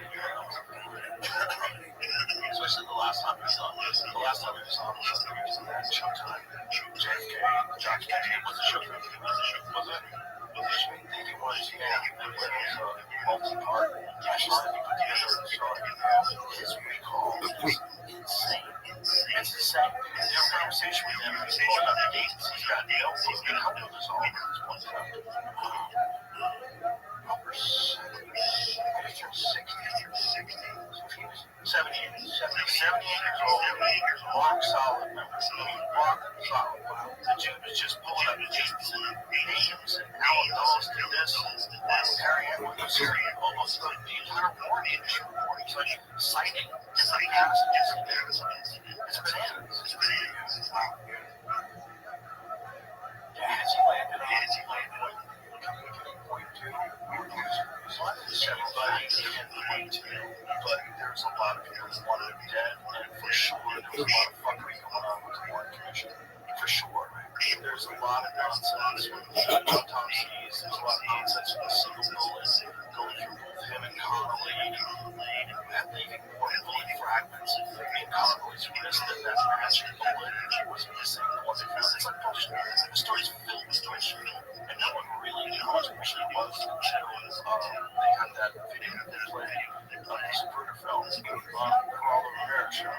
especially the last time we saw him. The last time we saw him was at Showtime. JFK documentary was a Showtime. Was it? I think it was, yeah. It was multi-part. Actually, I think put together a story. His recall is insane. It's insane. And their conversation with him, he's pulling up the dates. He's got notes. He's got a couple of his own at this point. Number 70. I think he turned 60. So he was 78 years old. Rock solid memory. Rock solid. Wow. The dude was just pulling up dates and names and Alamos did this. Harry was almost the entire war industry report. He's like citing different passages in there. It's bananas. Yeah, has he landed on point two? So I think everybody can point to, but there's a lot of people who wanted him dead, and for sure there's a lot of fuckery going on with the Warren Commission. For sure. There's a lot of nonsense with the autopsies, there's a lot of nonsense with the single bullets going through both him and Connolly, and leaving more bullet fragments in Connolly's wrist that matched bullet was missing. The one they found, it's like bullshit. The story's filled with bullshit, and no one really knew how much bullshit it was until they had that video that they played on the Zapruder film on the Geraldo Rivera show.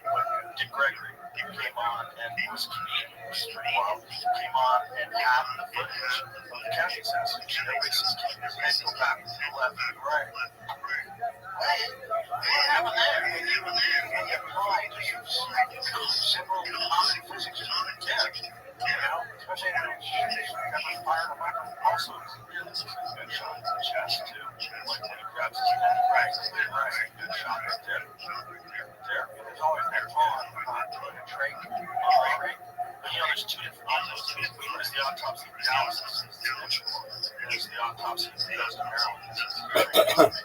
When Dick Gregory came on, and he was a comedian, it was pretty wild. He came on and had the footage of the Kennedy assassination. Everybody sees his head go back to the left and the right. Hey, what happened there? And you apply simple common physics to death. Especially when it's fired a weapon. Also, it's a good shot in the chest, too. Like when he grabs his neck. Right. Good shot right there. There's always that on a tray. But there's two different autopsies. There's the autopsy of Dallas, there's the autopsy of Maryland.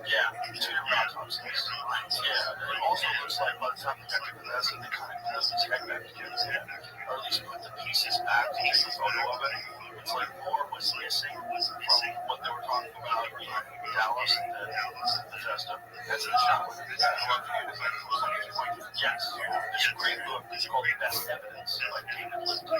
Yeah, two different autopsies. Yeah, it also looks like by the time they got to the rest, they kind of closed his head back together his head, or at least put the pieces back to take a photo of it. It's like more was missing from what they were talking about in Dallas and the Festa. That's the shot. I love it. Yes, there's a great book. It's called Best Evidence by David Lipton.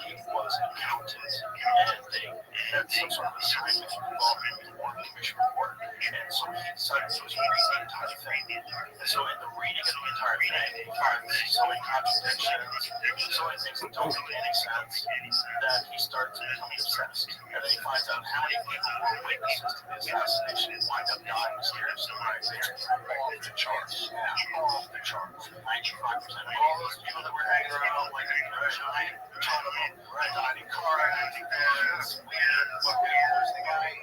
He was an accountant, and they had some sort of assignment involving the Warren Commission report. And so he decided to read the entire thing. And so in the reading of the entire thing, he finds so many contradictions, so many things that don't make any sense, that he starts becoming obsessed. And then he finds out how many people were witnesses to the assassination and wind up dying mysteriously right there. Off the charts. Yeah, off the charts. 95% of all those people that were hanging around like a giant ton of them died in car accidents. It's weird. There's the guy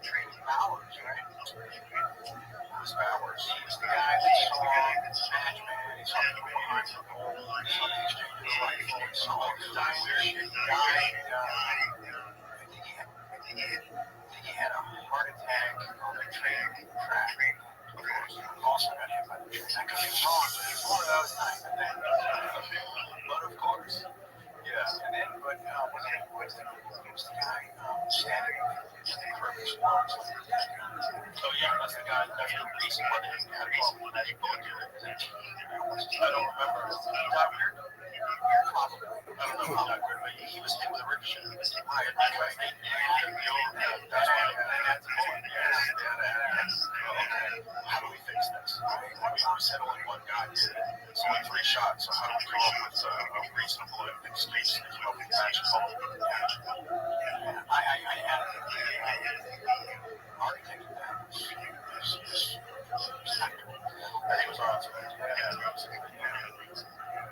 Tracy Bowers, right? Who's Bowers? He's the guy that saw Madman. He saw people behind the goal. He saw the exchange of rifle. He saw the guy wearing the guy. I think he had a heart attack on the train track. Also got hit by the train. I could be wrong, but it's one of those times. But of course. Yeah, and then, but what's the guy standing in the purpose world? Oh, yeah, that's the guy. That's the reason why they had a problem with that book. I don't remember. He got weird? Probably. I don't know how that weird, but he was hit with a ricochet. That's right. That's why they had to pull it. Okay. How do we fix this? We always said only one guy did it. It's only 3 shots, so how do we come up with a reasonable excuse to come up with magic bullet? I had an architect of that. I think it was Rothschild.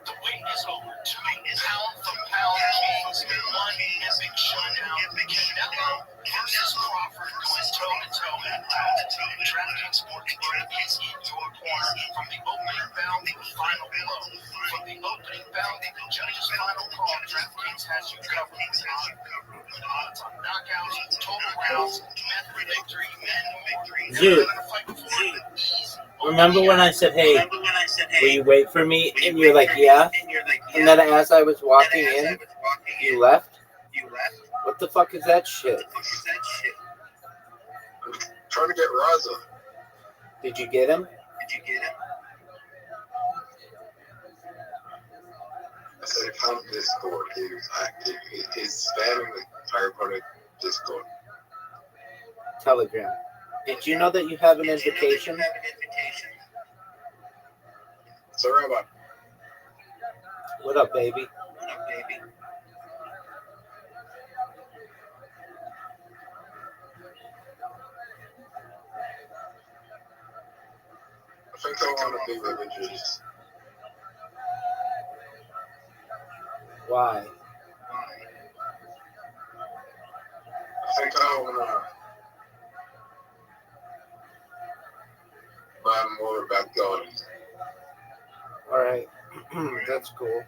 The wait is over. 2 pound for pound kings in one epic showdown. Canelo versus Crawford going toe to toe at last. DraftKings Sportsbook is in your corner. From the opening bell to the final blow. From the opening bell to the judge's final call, DraftKings has you covered with odds on knockouts, total rounds, method victory, and more. Dude, remember when I said, hey, will you wait for me? And you're like, yeah. And then as I was walking in, you left? What the fuck is that shit? I'm trying to get Raza. Did you get him? I said, come Discord. He was active. He's spamming the entire part of Discord. Telegram. Did you know that you have an invitation? So, Rabbi. What up, baby? I think I want to be religious. Why? I think I want to learn more about God. Alright. That's cool.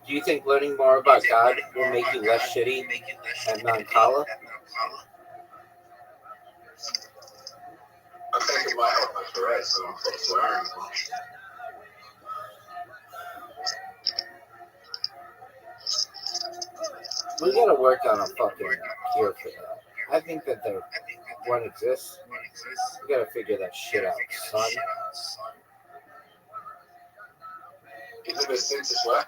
Do you think learning more about God will make you less shitty at Mount Kala? I think it might help my Tourette's, so I'm close to learning. We gotta work on a fucking cure for that. I think that one exists. We gotta figure that shit out, son. Is it a census what?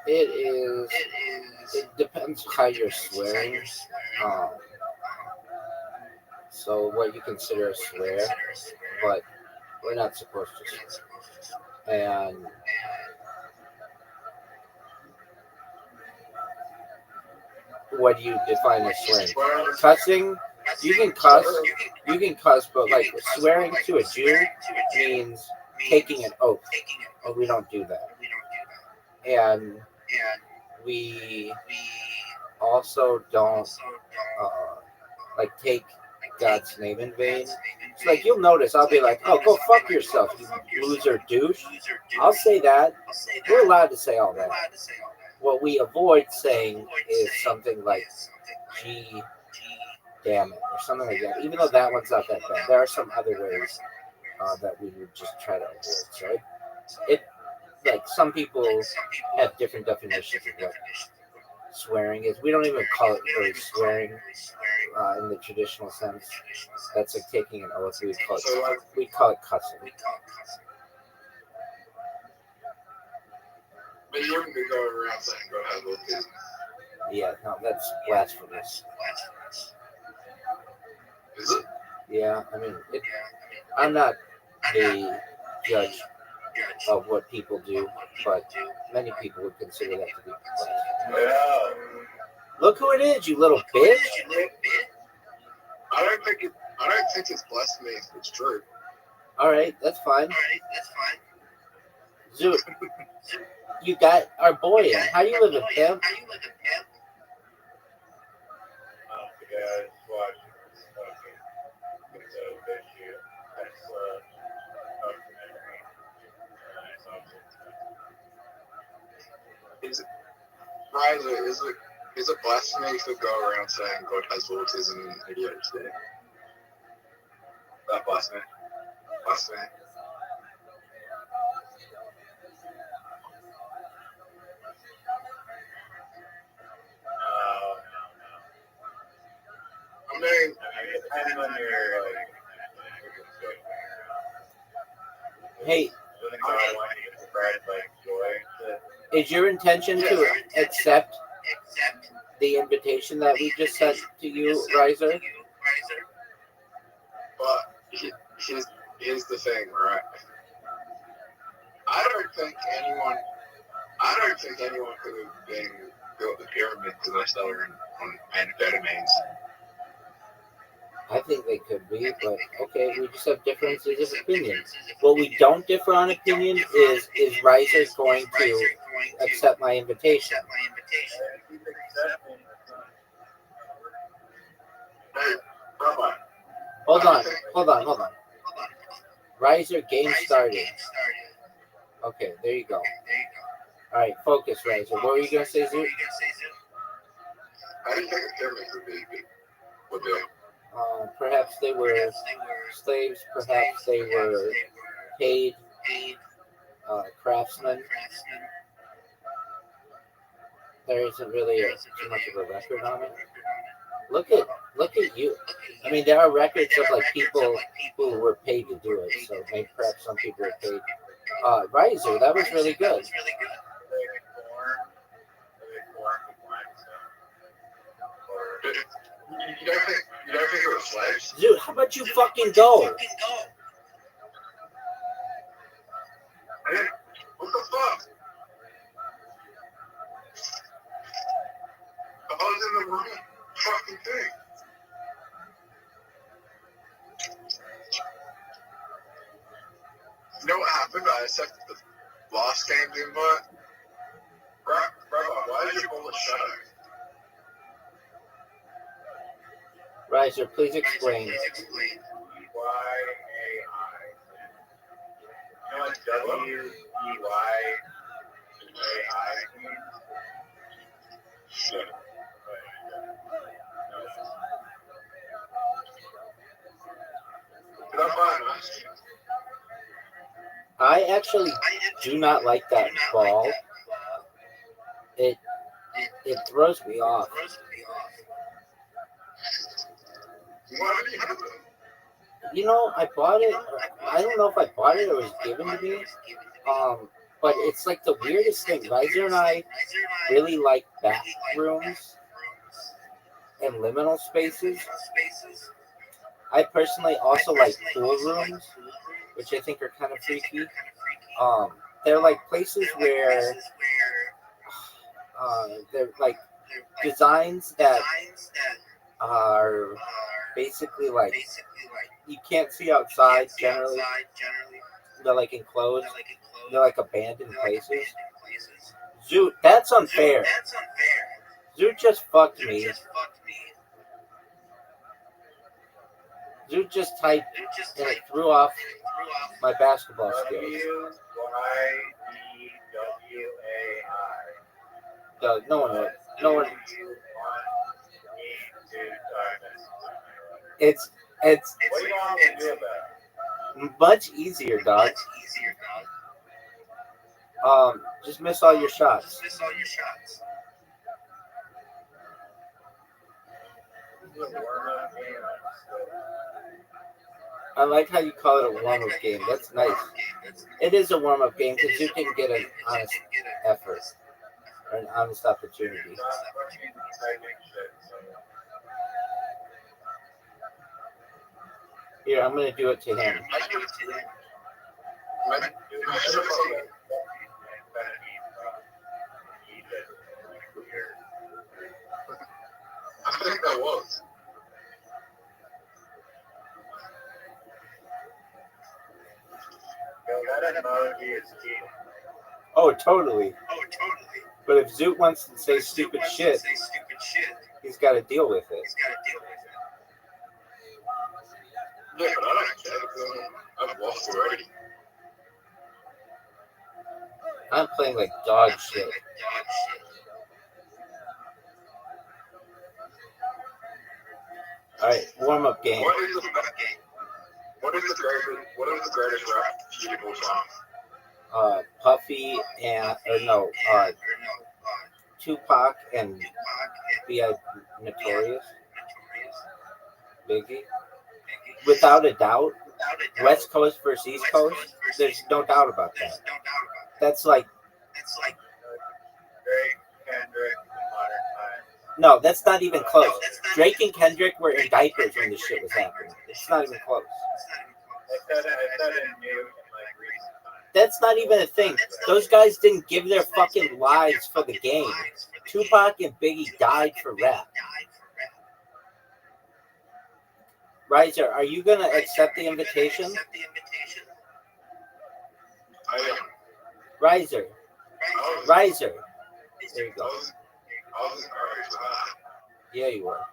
It depends how you're swearing. So what you consider a swear, but we're not supposed to. And what do you define as swearing? Cussing, you can cuss, but like swearing to a Jew means taking an oath, and we don't do that. And we also don't like take God's name in vain. It's like you'll notice I'll be like, oh, go fuck yourself, you loser douche. I'll say that. We're allowed to say all that. What we avoid saying is something like G damn it or something like that. Even though that one's not that bad, there are some other ways that we would just try to avoid. Right? It like some people have different definitions of what swearing is. We don't even call it really swearing in the traditional sense. That's like taking an oath. We call it cussing. But you wouldn't be going around saying go have autism. Yeah, no, that's blasphemous. Is it? Yeah, I mean, I'm not the judge of what people do, but many people would consider that to be blasphemous. Yeah. Look who it is, you little bitch. I don't think it's blasphemy if it's true. All right, that's fine. Zoot, you got our boy in. How you living, pimp? Is it blasphemy to go around saying God has autism and ADHD? That blasphemy? Blasphemy? I mean, depending on your Hey, is your intention to accept the invitation that we just sent to you, Riser? But here's the thing, right? I don't think anyone could have been built the pyramids unless they were on amphetamines. I think they could be, but okay, we just have differences of opinion. What we don't differ on opinion is Riser going to accept my invitation? Hold on. Riser, game started. Okay, there you go. All right, focus, Riser. What were you gonna say, Zoot? I didn't think a pyramid would do. Perhaps they were slaves. Perhaps they were paid craftsmen. There isn't really too much of a record on it. Look at you. I mean, there are records of like people who were paid to do it. So maybe perhaps some people were paid. Riser, that was really good. You don't think it was slaves? Dude, how about you fucking go? What the fuck? I was in the wrong fucking thing. You know what happened? I accepted the last game's invite. Rabbi, why did you pull the shadow? Riser, please explain. I actually do not like that ball. It throws me off. You know, I bought it. I don't know if I bought it or it was given to me. But it's like the weirdest thing. Riser and I really like bathrooms and liminal spaces. I personally also like pool rooms, which I think are kind of freaky. They're like places where they're like designs that are basically like you can't see outside generally. They're like enclosed. They're like abandoned places. Zoot, that's unfair. Zoot just fucked me. Zoot just typed and it threw off my basketball skills. Doug, no one. It's much easier, dog. Just miss all your shots. I like how you call it a warm-up game. That's nice. It is a warm-up game because you can get an honest effort or an honest opportunity. Here, I'm going to do it to him. I think that was. Oh, totally. But if Zoot wants to say stupid shit, he's got to deal with it. Yeah, but I don't care. I've lost already. I'm playing like dog shit. All right, warm-up game. What is the greatest rap feud of all time? Puffy and Tupac and B.I. Notorious, Biggie. Without a doubt, West Coast versus East Coast. There's no doubt about that. That's like no, that's not even close. Drake and Kendrick were in diapers when this shit was happening. It's not even close. That's not even a thing. Those guys didn't give their fucking lives for the game. Tupac and Biggie died for rap. Riser, are you gonna accept the invitation? I am. Riser. There you go. I was encouraged with that. Yeah, you were.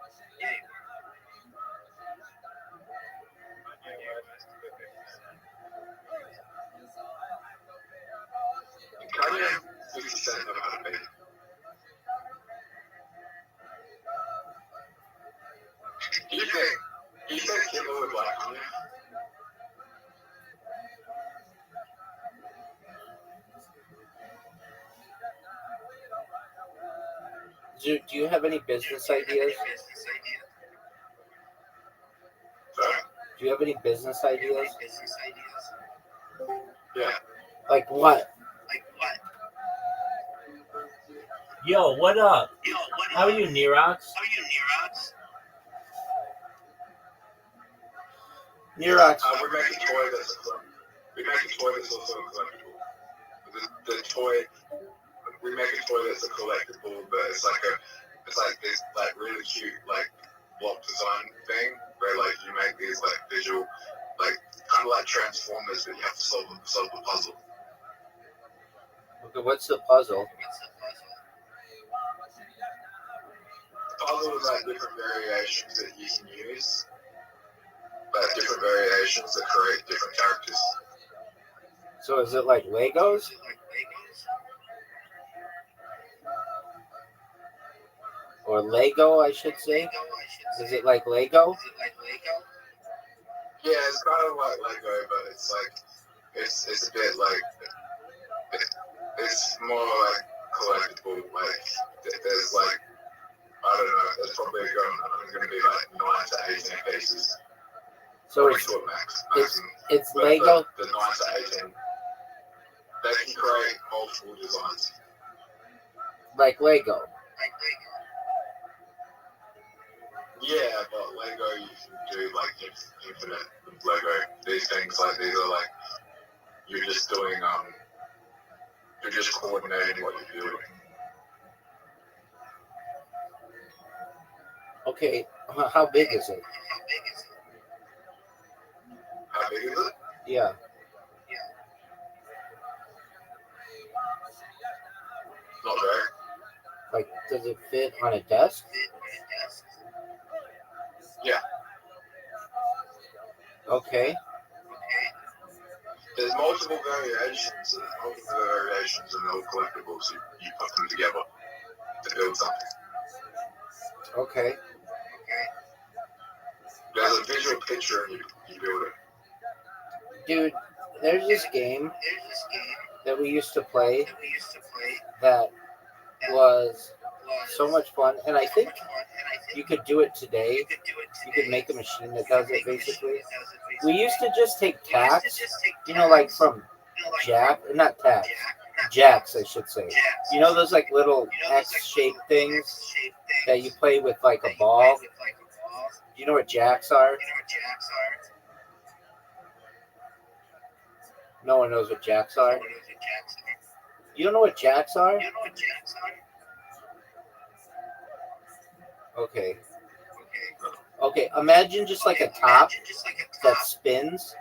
You think Hitler would like honey? Do you have any business ideas? Sorry? Do you have any business ideas? Yeah. Like what? Yo, what up? How are you, Nerox? Nerox. We make a toy that's also collectible. The toy, we make a toy that's a collectible, but it's like this like really cute like block design thing where like you make these like visual like kind of like Transformers, but you have to solve the puzzle. Okay, what's the puzzle? The puzzle is like different variations that you can use, but different variations that create different characters. So is it like Legos? Or Lego, I should say. Is it like Lego? Yeah, it's kind of like Lego, but it's like it's a bit like it's more like collectible. Like there's like I don't know. There's probably going to be like 9 to 18 pieces. So it's Lego. The 9 to 18. They can create multiple designs. Like Lego. Yeah, but Lego you can do like infinite Lego. These things like these are like you're just doing you're just coordinating what you're doing. Okay, how big is it? How big is it? Yeah. Not very. Like, does it fit on a desk? Yeah. Okay. There's multiple variations. And they're all collectibles. You put them together to build something. Okay. There's a visual picture and you build it. Dude, there's this game that we used to play that was so much fun, and I think you could do it today. You could make a machine that does it, basically. We used to just take tacks, like from jacks, I should say. You know those like little X-shaped things that you play with like a ball? Do you know what jacks are? No one knows what jacks are. You don't know what jacks are? Okay. Okay, imagine just like a top that spins.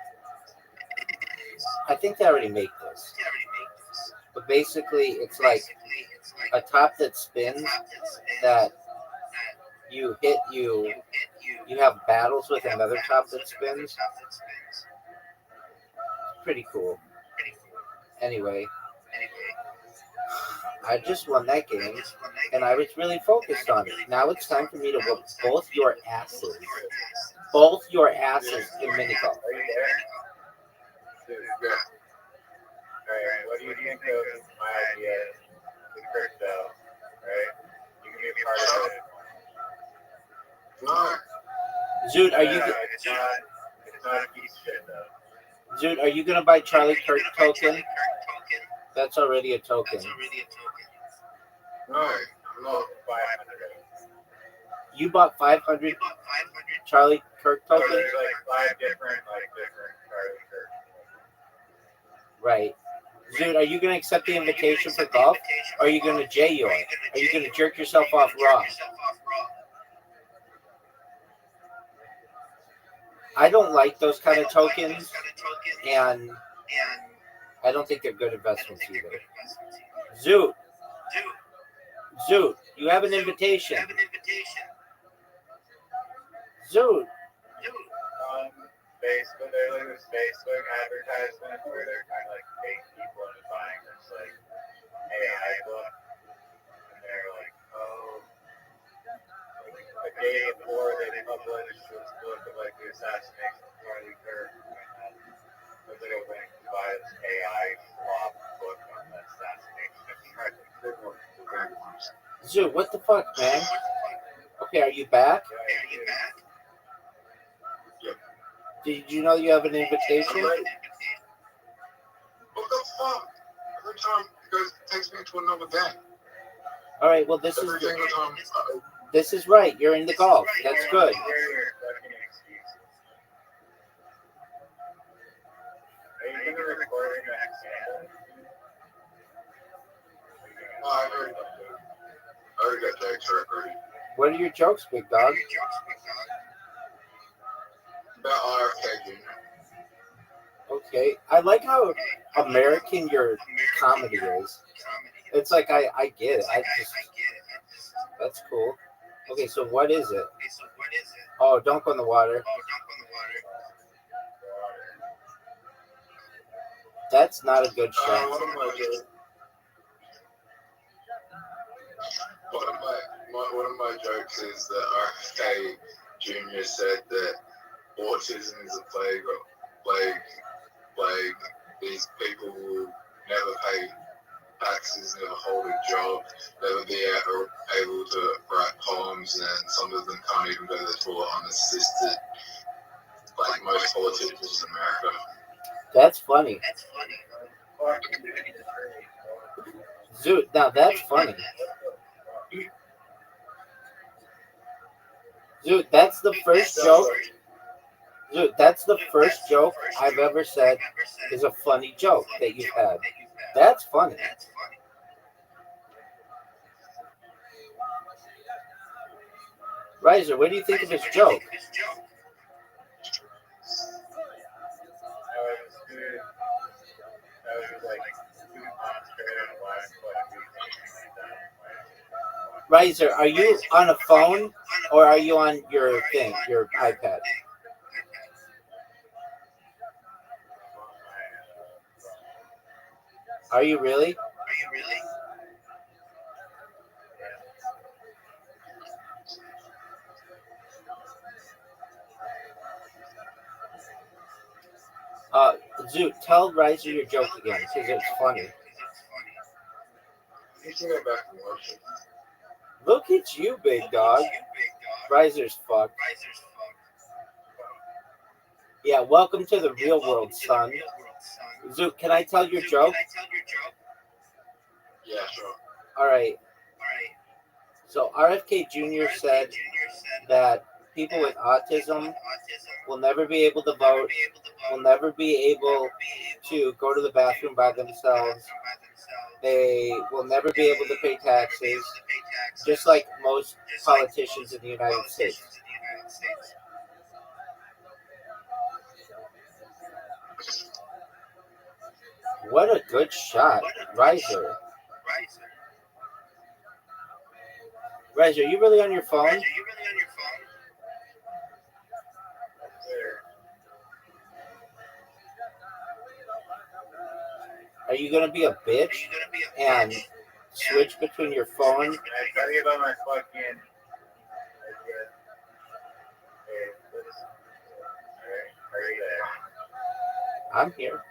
I think they already make this. But basically, it's like a top that spins that you have battles with another top that spins. Pretty cool. Anyway, I just won that game, and I was really focused on it. Now it's time for me to whoop both your asses. Both your asses in mini golf. Yeah. Alright, what do you think of my idea with crypto? Right? You can be part of it. No. Zoot, are you? It's not a piece of shit though. Zoot, are you gonna buy Charlie Kirk token? That's already a token. No, I'm not 500. You bought 500 Charlie Kirk So tokens? there's like 5 different Charlie Kirk. Right. Zoot, are you gonna accept the invitation for golf? Or are you gonna J-Yor? Are you gonna jerk yourself off raw? I don't like those kind of tokens, and I don't think they're good investments either. Zoot, you have an invitation. Zoot. Facebook, they're like this Facebook advertisement where they're kind of like fake people into buying this like AI book, and they're like, oh, like day before they published this book of like the assassination of Charlie Kirk, and was like a link to buy this AI flop book on the assassination of Charlie Kirk. Dude, what the fuck, man? Okay, are you back? Yep. Did you know you have an invitation? What the fuck? Every time you guys takes me to another day. All right, well, this Every single time. is right. You're in the golf. That's good. Are you gonna record it next time? Oh, I already got jokes already. What are your jokes, big dog? About RFK Jr. Okay, I like how American your comedy is. It's like I get it. That's cool. Okay, so what is it? Oh, don't go in the water. That's not a good shot. One of my jokes is that RFK Jr. said that autism is a plague. These people will never pay taxes, never hold a job, never be able to write poems, and some of them can't even go to the toilet unassisted, like most politicians in America. That's funny. Dude, now that's funny. Dude, that's the first joke. Dude, that's the first joke I've ever said is a funny joke that you've had. That's funny. Riser, what do you think of his joke? Riser, are you on a phone or are you on your thing, your iPad? Are you really? Zoot, tell Riser your joke again because it's funny. Look at you, big dog. Riser's fucked. Yeah, welcome to the real world, son. Zoot, can I tell your joke? Yeah, sure. All right. So RFK Jr. said that people with autism will never be able to vote, will never be able to go to the bathroom by themselves. They will never be able to pay taxes, just like most politicians in the United States. What a good shot, Riser. Riser, are you really on your phone? Are you gonna be a bitch and switch between your phone? I tell you about my fucking. Are you there? I'm here.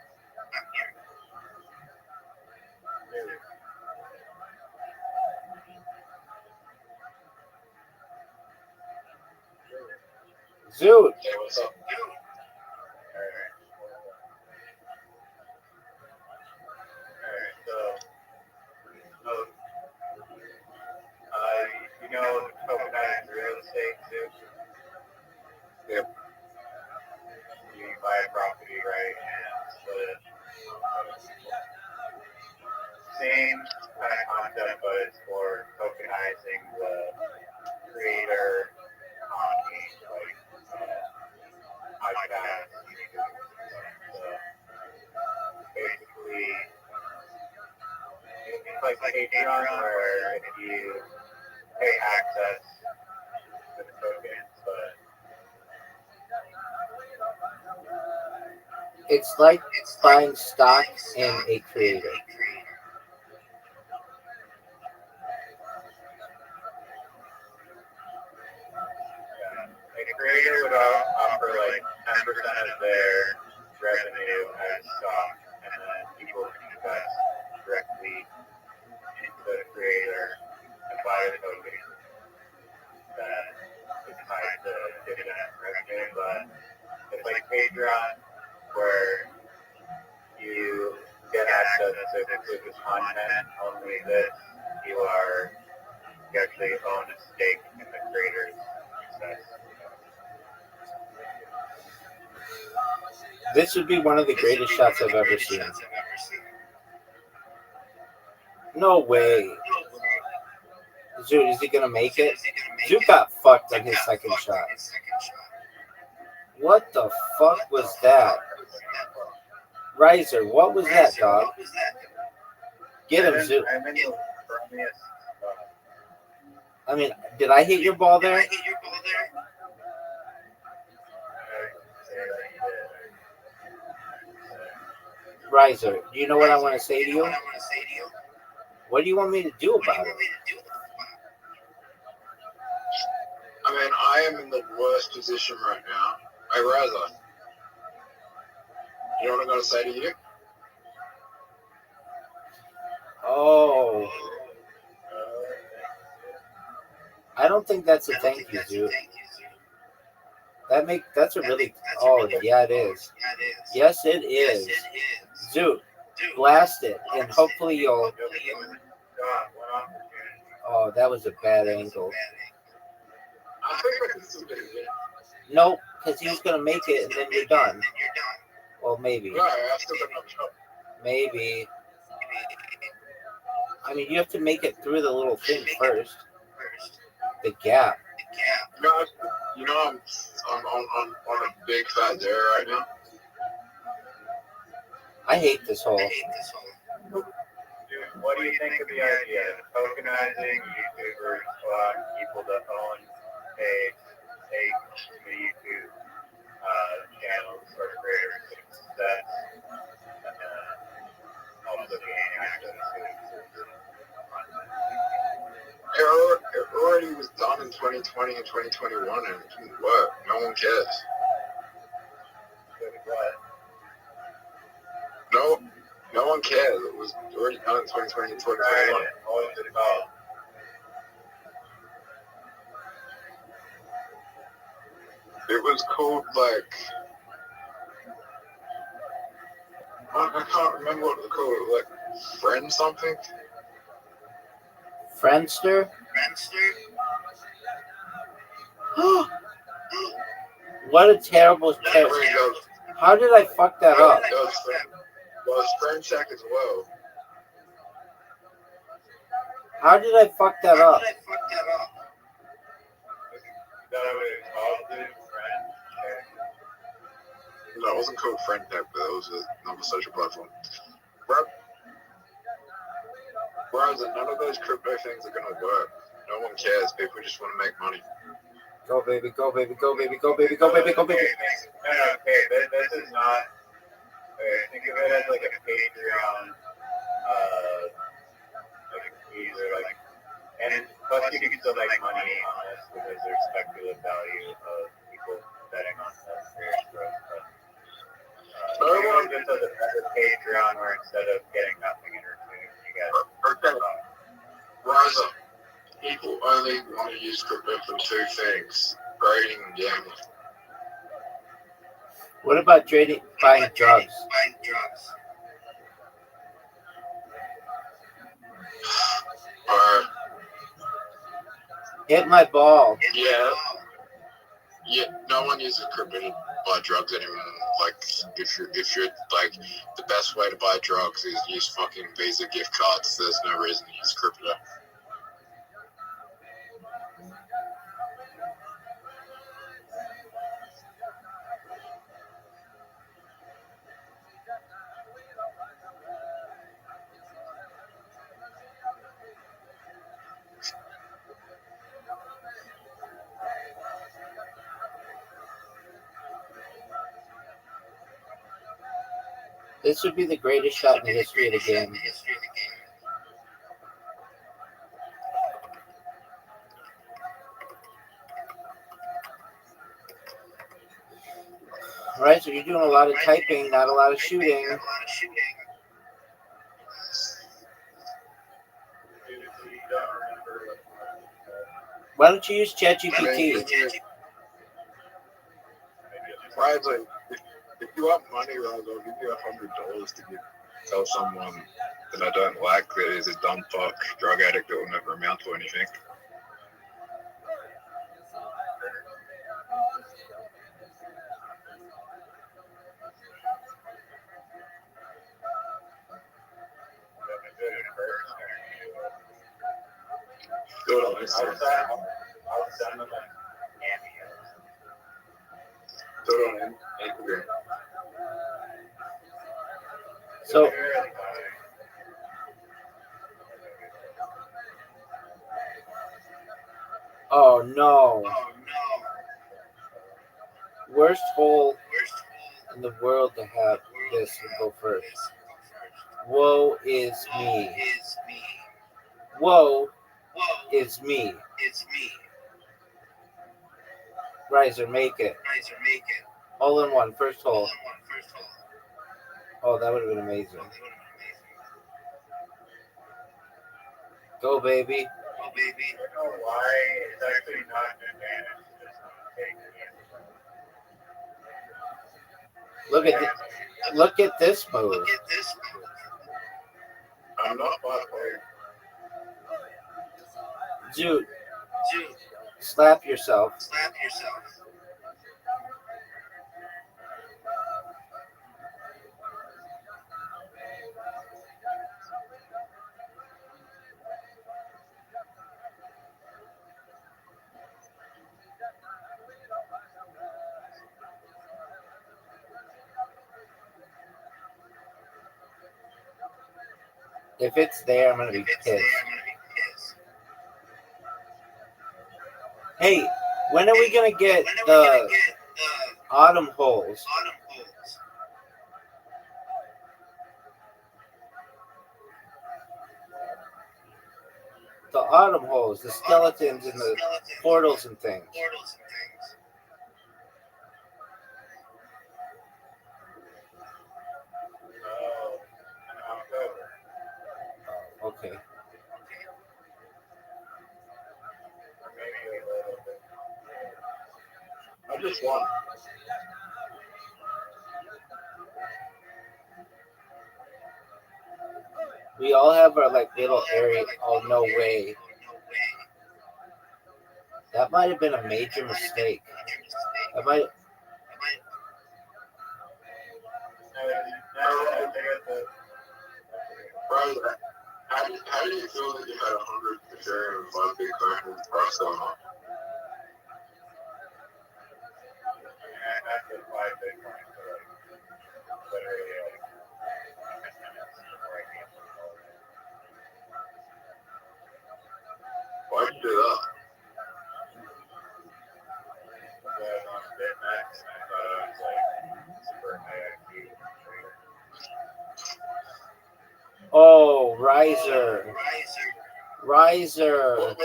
Zoot. Hey, what's up? You know, tokenized real estate too. Yep. You buy a property, right, and split it. Same kind of concept, but it's for tokenizing the creator economy, like podcasts, YouTube. So basically, it's like Patreon, where if you pay access to the tokens, but It's like buying stock in a creator. creator would offer like 10% of their revenue as stock, and then people can invest directly into the creator and buy the token that is tied to dividend revenue. But it's like Patreon, where you get access to exclusive content. Only this, you actually own a stake in the creator's success. This would be one of the greatest shots I've ever seen. No way. Zoot, is he gonna make it? Zoot got fucked on his second shot. What the fuck was that? Riser, what was that, dog? Get him, Zoot. I'm in the firmest. I mean, did I hit your ball there? Riser, do you know what I want to say to you? What do you want me to do about it? I mean, I am in the worst position right now. Hey, Raza, you know what I'm going to say to you? Oh. I don't think that's a thank you, Zoot. That's a really... Oh, yeah, it is. Yes, it is. Zoot, blast it, and hopefully you'll... Oh, that was a bad angle. Nope, because he's going to make it, and then you're done. Well, maybe. Maybe. I mean, you have to make it through the little thing first. The gap. You know, I'm on a big fat dare right now. I hate this hole. Dude, what do you think of the idea of tokenizing YouTubers, allowing people to own a the YouTube channels or creators success, and also gain access to exclusive content? It already was done in 2020 and 2021, and it didn't work. No one cares. No one cares. It was already done in 2020 and 2021. What was it about? It was called, like, I can't remember what it was called, like, Friend something? Friendster? What a terrible... How did I fuck that up? Well, it's Friend Check as well. How did I fuck that up? No, it wasn't called Friend Check, but it was another social platform. Whereas none of those crypto things are gonna work. No one cares. People just want to make money. Go, baby, go, baby, go, baby, go, baby, go, baby, go, baby. Okay, this is not... think of it as like a Patreon, like either like, and plus you can still make money on this because there's speculative value of people betting on the creator's growth. But this is a Patreon where instead of getting nothing in return, you get. Rise up. People only want to use crypto for two things: trading and gambling. What about trading, buying drugs? Hit my ball. Yeah, no one uses crypto to buy drugs anymore. Like, if you're like, the best way to buy drugs is use fucking Visa gift cards. There's no reason to use crypto. This would be the greatest shot in the history of the game. Right, so you're doing a lot of typing, not a lot of shooting. Why don't you use ChatGPT? Right, but if you want money, Rob, I'll give you $100 to tell someone that I don't like that is a dumb fuck drug addict that will never amount to anything. Do it on Instagram. Do it on Instagram. So, oh no. Worst hole in the world to have this would go first. Woe is me. Woe is me. Riser, make it. Hole in one, first hole. Oh, that would have been amazing. Go, baby. Why it's actually not an advantage. Look at this move. I'm not bot player. Dude, slap yourself. If it's there, I'm gonna be pissed. Hey, when are we gonna get the autumn holes? The autumn holes, the skeletons and the portals and things. Okay. I just won. We all have our like little area. Oh no way. That might have been a major mistake. That might. How do you feel that you had 100 share of my Bitcoin with Barcelona? Why'd you do that? Oh, riser. Riser. What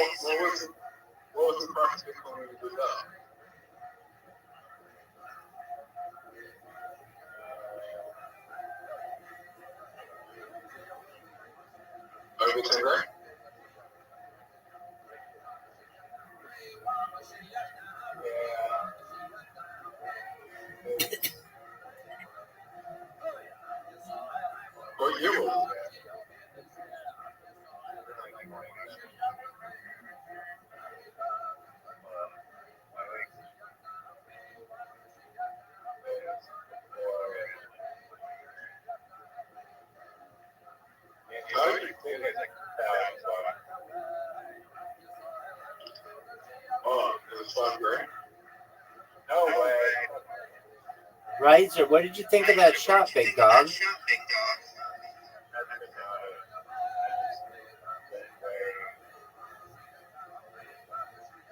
was the price of Bitcoin when you did that? Over 10 grand? What year was it? How did you think it? Oh, it was 5 grand? No way. Riser, what did you think of that shot, big dog?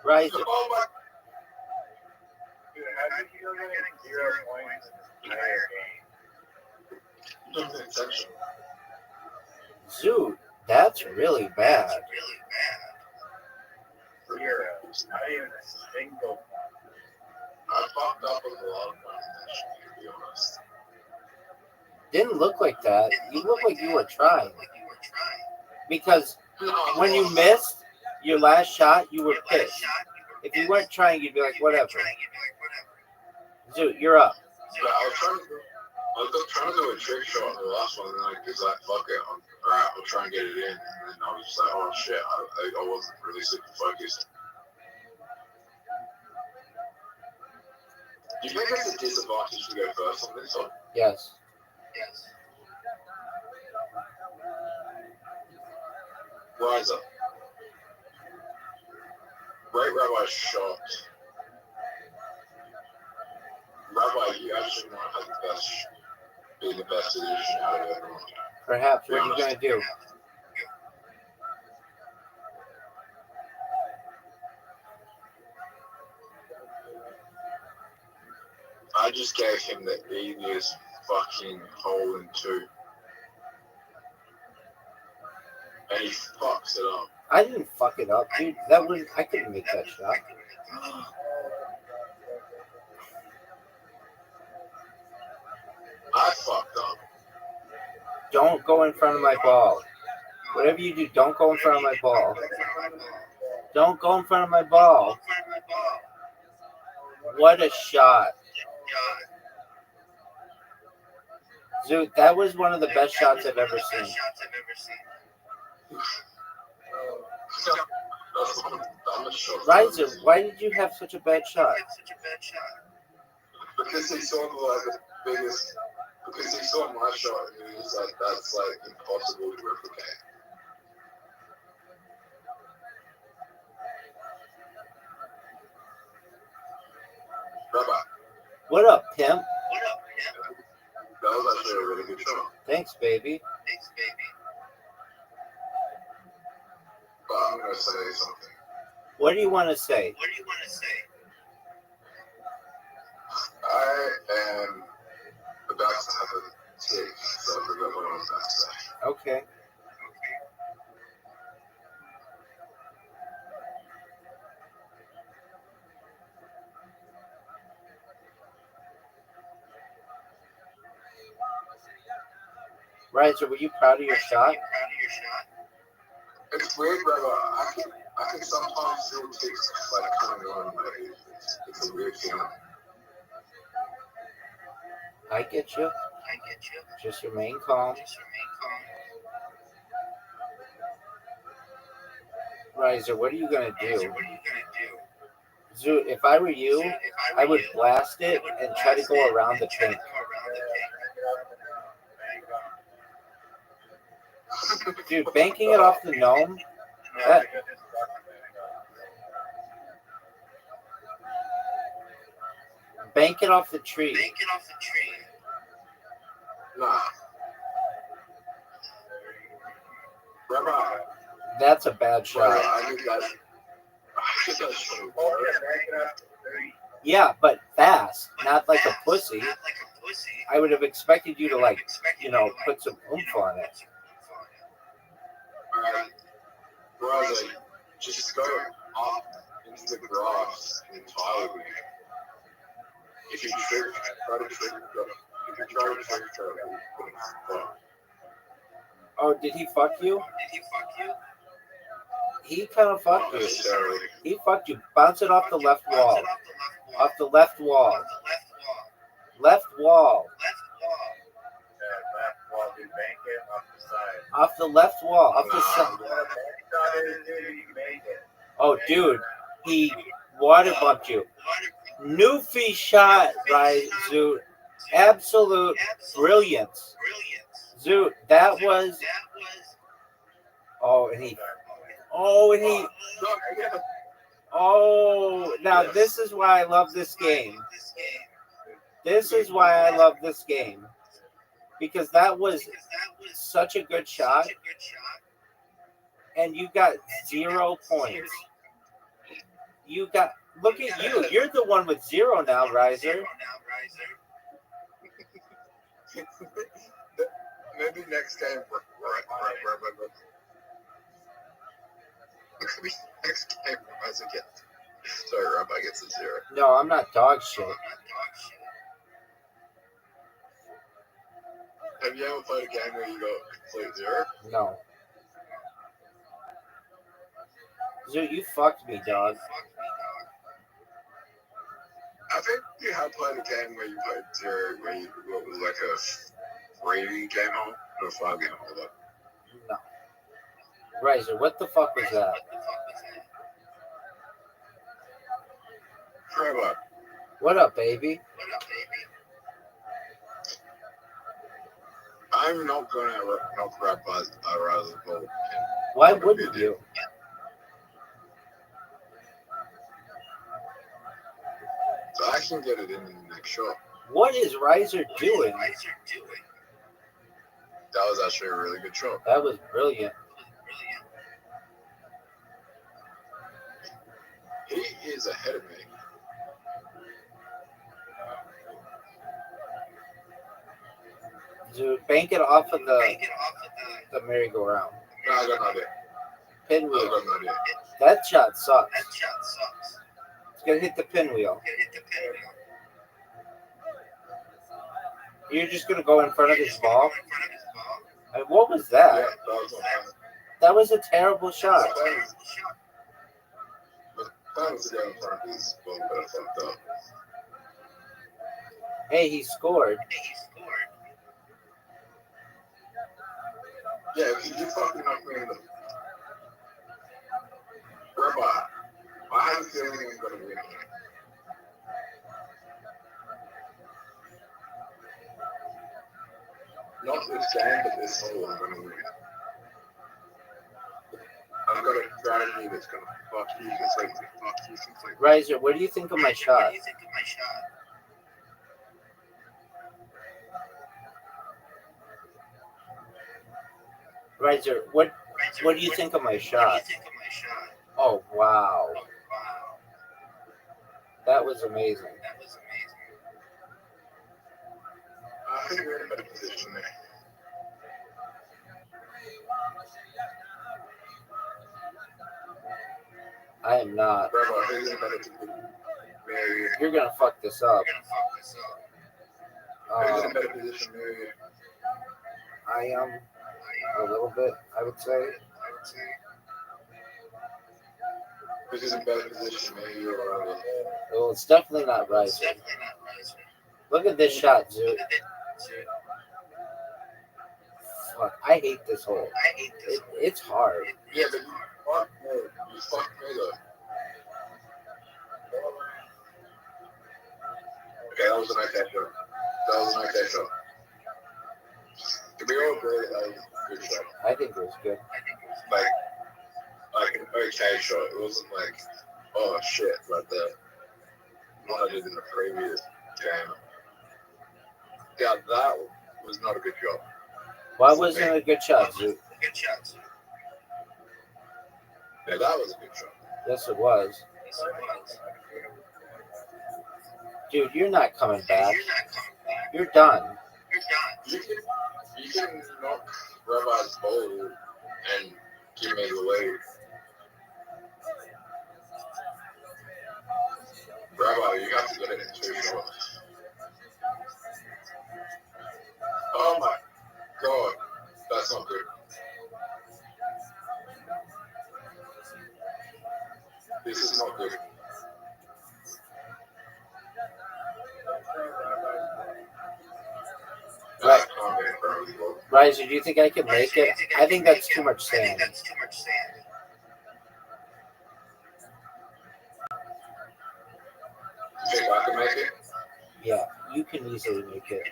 Riser. Oh my. Dude, how did you get 0 points in the entire game? Intentional. Dude, that's really bad. Zero. Not even a single. I fucked up with a lot of money. Didn't look like that. You look like you were trying. Because when you missed your last shot, you were pissed. If you weren't trying, you'd be like, whatever. Dude, you're up. Yeah, I was just trying to do a trick shot in the last one, and I was like, fuck it, alright, I'll try and get it in. And then I was just like, oh shit, I wasn't really super focused. Do you think it's a disadvantage to go first on this one? Yes. Riser. Great Rabbi shot. Rabbi, you actually might have the best, be the best edition out of everyone. Perhaps. What are you going to do? I just gave him the easiest fucking hole in two. And he fucks it up. I didn't fuck it up, dude. I couldn't make that shot. I fucked up. Don't go in front of my ball. Whatever you do, don't go in front of my ball. Don't go in front of my ball. What a shot. Dude, that was one of the best shots I've ever seen. Riser, why did you have such a bad shot? Because he saw like the biggest. Because he saw my shot and he was like, that's like impossible to replicate. Rabbi. What up, pimp? That was actually a really good shot. Thanks, baby. But I'm going to say something. What do you want to say? I am about to have a tick, so I forgot what I was about to say. Okay. Riser, were you proud of your shot? It's weird, Rabbi. I can sometimes feel ticks like coming on. Like, it's a weird feeling. I get you. Just remain calm. Riser, what are you going to do? Zoot, if I were you, I would blast it and try to go around the pink. Dude, banking it off the gnome? Bank it off the tree. Nah. Rabbi. That's a bad shot. I think that's true. Yeah, but fast, not like a pussy. I would have expected you to, like, put some oomph on it. Brother, just go up into the grass entirely. If you try to trick, Oh, did he fuck you? He kind of fucked you. He fucked you. Bounce it off the left wall. Off the left wall. Left wall. Off the left wall. Off the side. Oh, dude. He water bumped you. Newfie shot, right, Zoot. Absolute brilliance. Zoot, that was... Oh, now this is why I love this game. This is why I love this game. Because that was such a good shot. And you got 0 points. Look at you. You're the one with 0 now, Riser. Maybe next game, next game, Riser gets. Sorry, Rabbi gets a 0. No, I'm not dog shit. Have you ever played a game where you got complete zero? No. Dude, you fucked me, dog. I think you have played a game where you played zero, where you what was like a 3 game hole or a 5 game hole. No. Riser, what the fuck was that? Forever. What up, baby? I'm not gonna knock Rabbi's ball. Why wouldn't you? So I can get it in the next shot. What is Riser doing? That was actually a really good shot. That was brilliant. He is ahead of me. Dude, bank it off of the merry-go-round. No, I got no idea. Pinwheel. I got no idea. That shot sucks. It's gonna hit the pinwheel. You're just gonna go in front of his ball? And what was that? Yeah, that was my plan. That was a terrible shot. My plan was to go in front of his ball, but I fucked up. Hey, he scored. Yeah, you fucking knocked me in the. Rabbi, I have a feeling I'm gonna win here. Not this game, but this hole I'm gonna win. I've got a strategy that's gonna fuck you completely. Riser, what do you think of my shot? Riser, what do you think of my shot? Oh, wow. That was amazing. I think we're in a better position there. I am not. Rabbi, who's in a better position? Maybe. You're gonna fuck this up. Who's in a better position? Maybe. I am a little bit, I would say. Who's in a better position? Maybe or Rabbi. Well, it's definitely not Riser. Look at this shot, Zoo. Fuck, I hate this hole. It's hard. Yeah, but you fucked me. You fucked me though. Okay, that was an okay shot. To be all great, that was a good shot. I think it was good. Like an okay shot. It wasn't like, oh shit, like the one I did in the previous game. Yeah, that was not a good job. Why wasn't it a good shot, Zoo? Yeah, that was a good shot. Yes, it was. Dude, you're not coming back. You're done. You can knock Rabbi's ball and give me the lead. Rabbi, you have to get it in 2 shots. Oh my god, that's not good. This is not good. Right. Bro. Riser, do you think I can make it? I think that's too much sand. You think I can make it? Yeah, you can easily make it.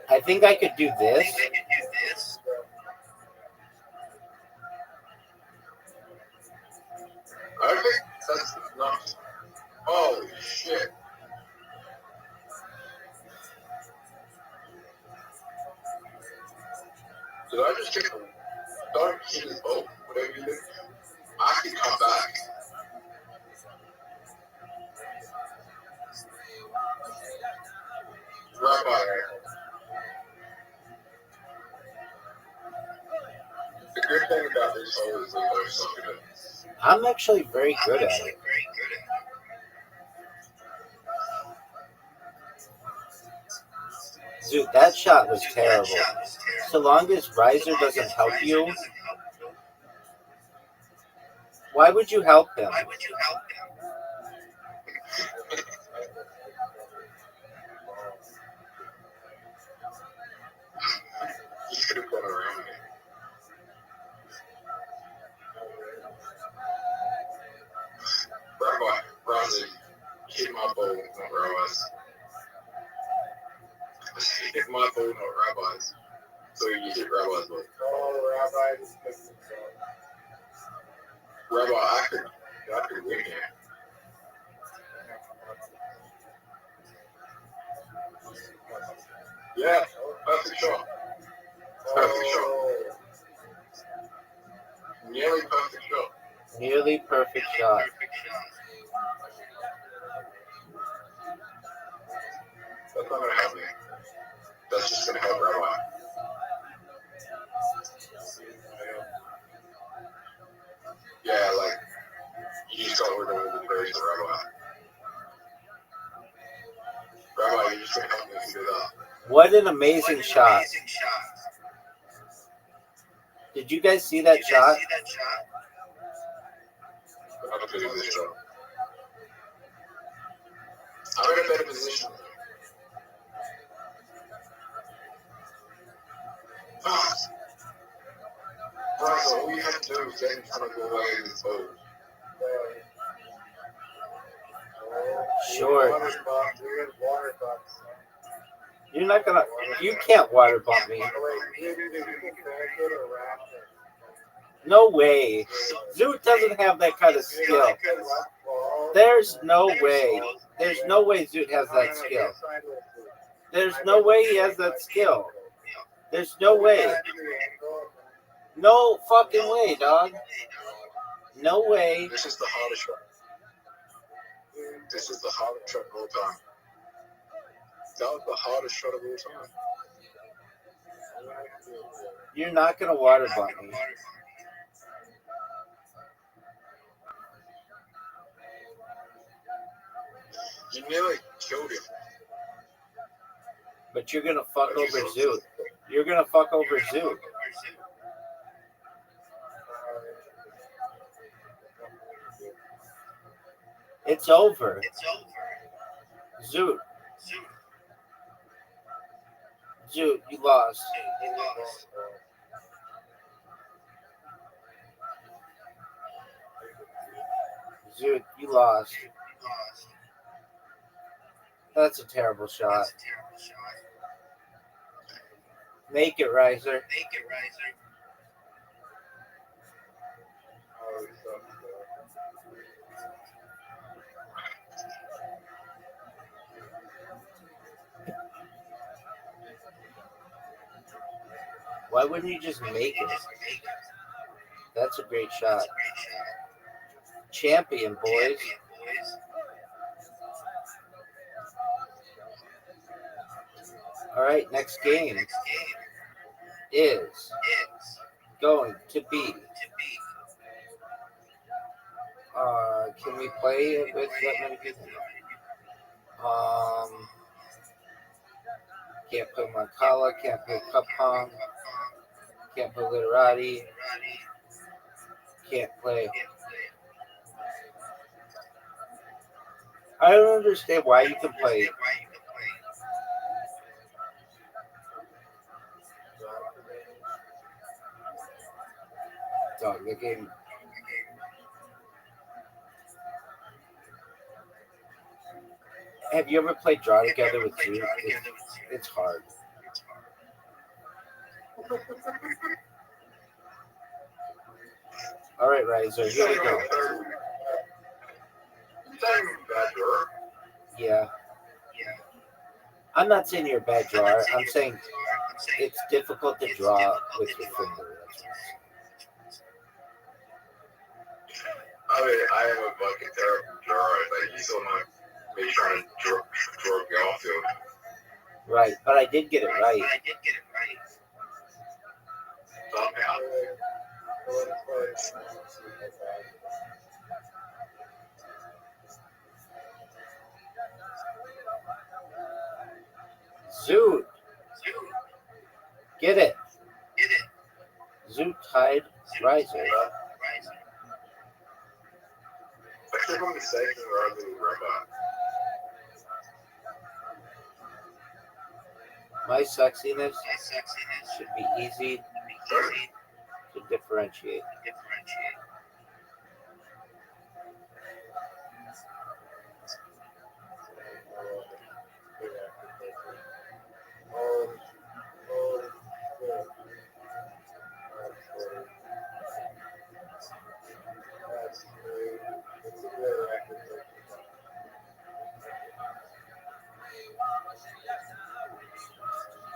I think I could do this. I think that's not. Holy shit. Did I just get don't hit his ball, whatever you do? I can come back. Rabbi. The good thing about this hole is that there's something in it. I'm actually very good at it. Dude, that shot was terrible. So long as Riser doesn't help you, why would you help him? He could have gone around me. Rabbi, Rothschild, hit my bowl, not rabbis. Hit my bowl, not rabbis. So you hit rabbis, bowl. Oh, rabbis. Rabbi, I could win here. Yeah, perfect shot. Perfect shot. Nearly perfect shot. Nearly perfect shot. That's not gonna help me. That's just gonna help Rabbi. Yeah, like you just got rid of all the praise of Rabbi. Rabbi, you just gonna help me do that. What an amazing shot. Did you guys see that shot? I'm gonna do this shot. I'm in a better position. Fuck. Right, so all you have to do is get in front of your way in this boat. Sure. You're not gonna. You can't water bump me. No way. Zoot doesn't have that kind of skill. There's no way. There's no way Zoot has that skill. There's no way he has that skill. There's no way. No fucking way, dog. No way. This is the hardest shot. This is the hardest shot of all time. That was the hardest shot of all time. You're not gonna water bump me. You nearly killed him. But you're gonna fuck over Zoot. You're gonna fuck over Zoot. It's over. Zoot. Zoot, you lost. Zoot, you lost. That's a terrible shot. Make it, Riser. Why wouldn't you just make it? That's a great shot. Champion, boys. All right, next game is going to be. Can we play it with that many people? Can't play Mancala, can't play Cup Pong, can't play Literati, can't play. I don't understand why you can play. Dog, the game. Have you ever played Draw Together with Zoot? It's hard. All right, Riser, here we go. Yeah. I'm not saying you're a bad drawer. I'm saying it's difficult to draw with your finger. I mean, I am a fucking terrible drawer. Like, you saw me trying to draw Garfield. Right, but I did get it right. Somehow. Zoot, Get it. Zoot tied Riser. I keep on mistaking Rabbi with Rabbi. My sexiness should be easy to differentiate. That's great. It's a good record.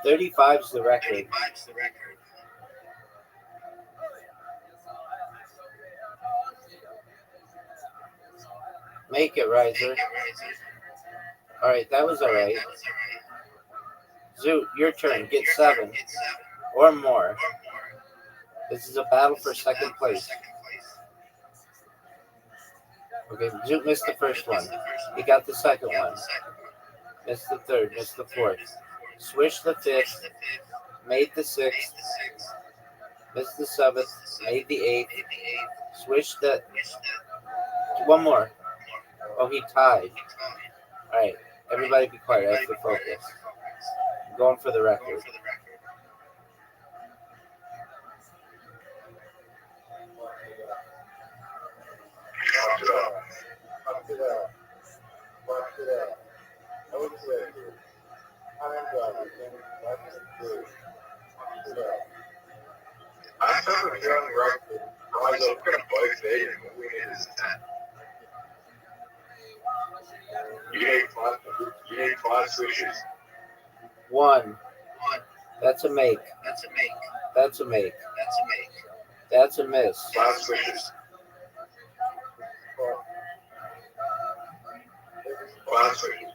35's the record. Make it, Riser. Alright, that was alright. Zoot, your turn. Get 7 or more. This is a battle for second place. Okay, Zoot missed the first one. He got the second one. Missed the third. Missed the fourth. Swish the fifth. Made the sixth. Missed the seventh. Made the eighth. Swish the... One more. Oh, he tied. Alright, everybody be quiet. I have to focus. I'm going for the record. I remember young Rothschild. I was going to play fade and we need his 10. You need 5 switches. 1. That's a make. That's a make. That's a miss. 5 switches. 5 switches.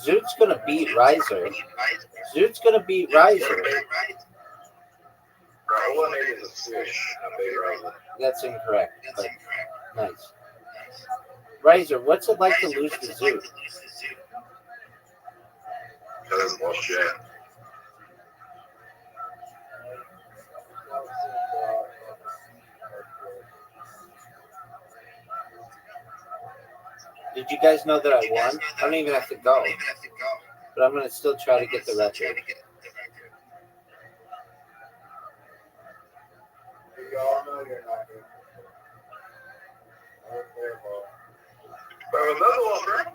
Zoot's gonna beat Riser. Zoot's gonna beat Riser. I eliminated the switch. I made Riser. That's incorrect. But nice. Riser, what's it like to lose to Zoot? Because it's lost yet. Did you guys know that I won? I don't even have to go. But I'm gonna still try to get the record. You all know you're not good. But another one, right?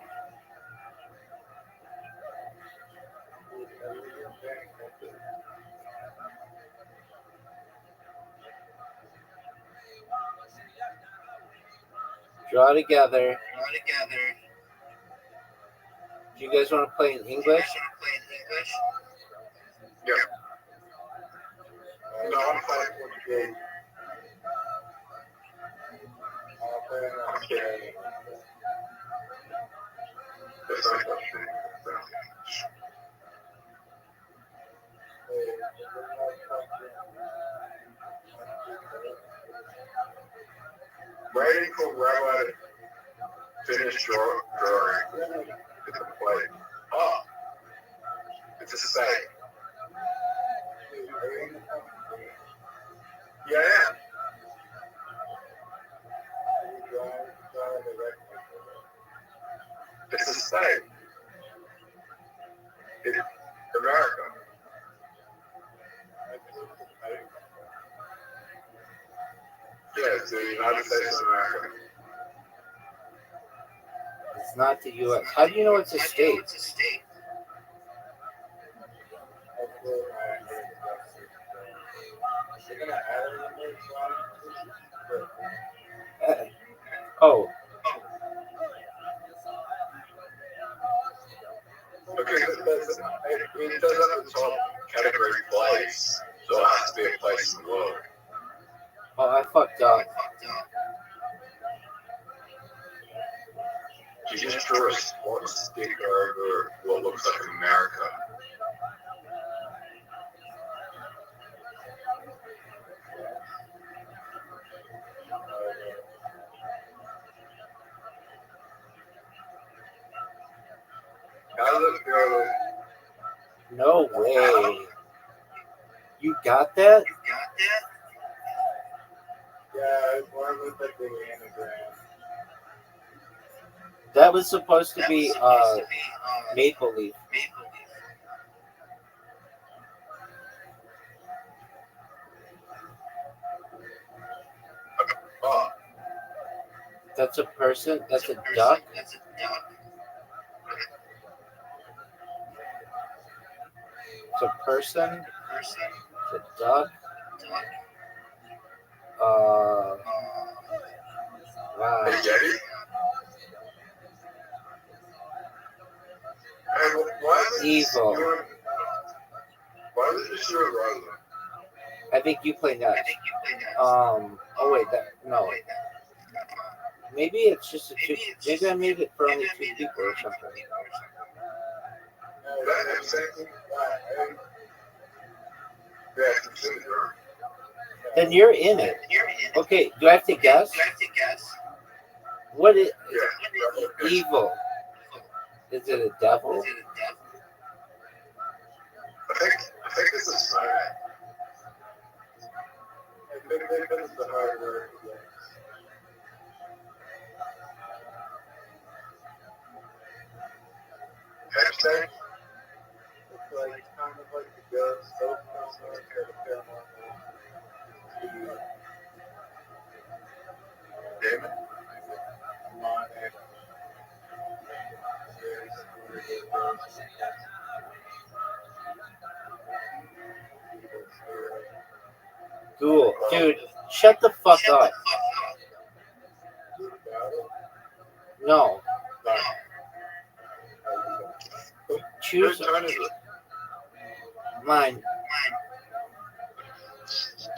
Draw together. Do you guys want to play in English? Yeah. No, I'm playing Portuguese. Okay. That's not okay. Waiting for Rabbi to finish drawing. It's a play. Oh, it's a say. Yeah. It's a say. It's America. Yeah, it's the United States of America. It's not the U.S. How do you know it's a state? Oh, Okay, it does have the top category place, so it has to be a place in the world. I fucked up. You just drew a spot sticker over what looks like America. How does it feel? No way. You got that? Yeah, it's one with like the anagram. That was supposed to be maple leaf. Oh, That's a person. That's a duck. It's a person. It's a duck. Uh, wow. hey, Jerry. Hey, why is Evil. why is this your brother? I think you play next. Oh wait, no. Maybe it's just a two. Maybe I made it for only two people or something. No, that's exactly why. Yeah, consider. Then you're in it. Okay, do I have to guess? What is Yeah. evil? Is it a devil? I think it's a sign. I think it's the hard word. Hashtag? It's like kind of like the ghost, so Damon? Cool. Dude, shut the fuck up. No. Choose mine.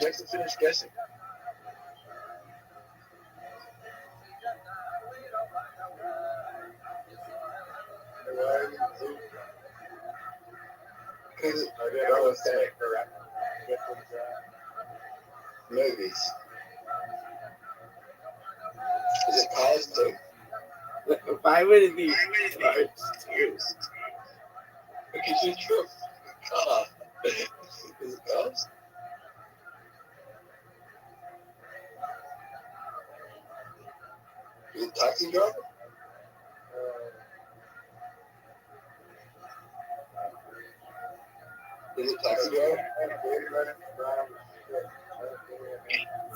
Next to finish guessing. Because I was saying, correct. Movies. Is it Cars too? Why would it be Cars 2? Because you're true. Car. Is it Cars? Is it Taxi Driver? Is it Taxi Driver?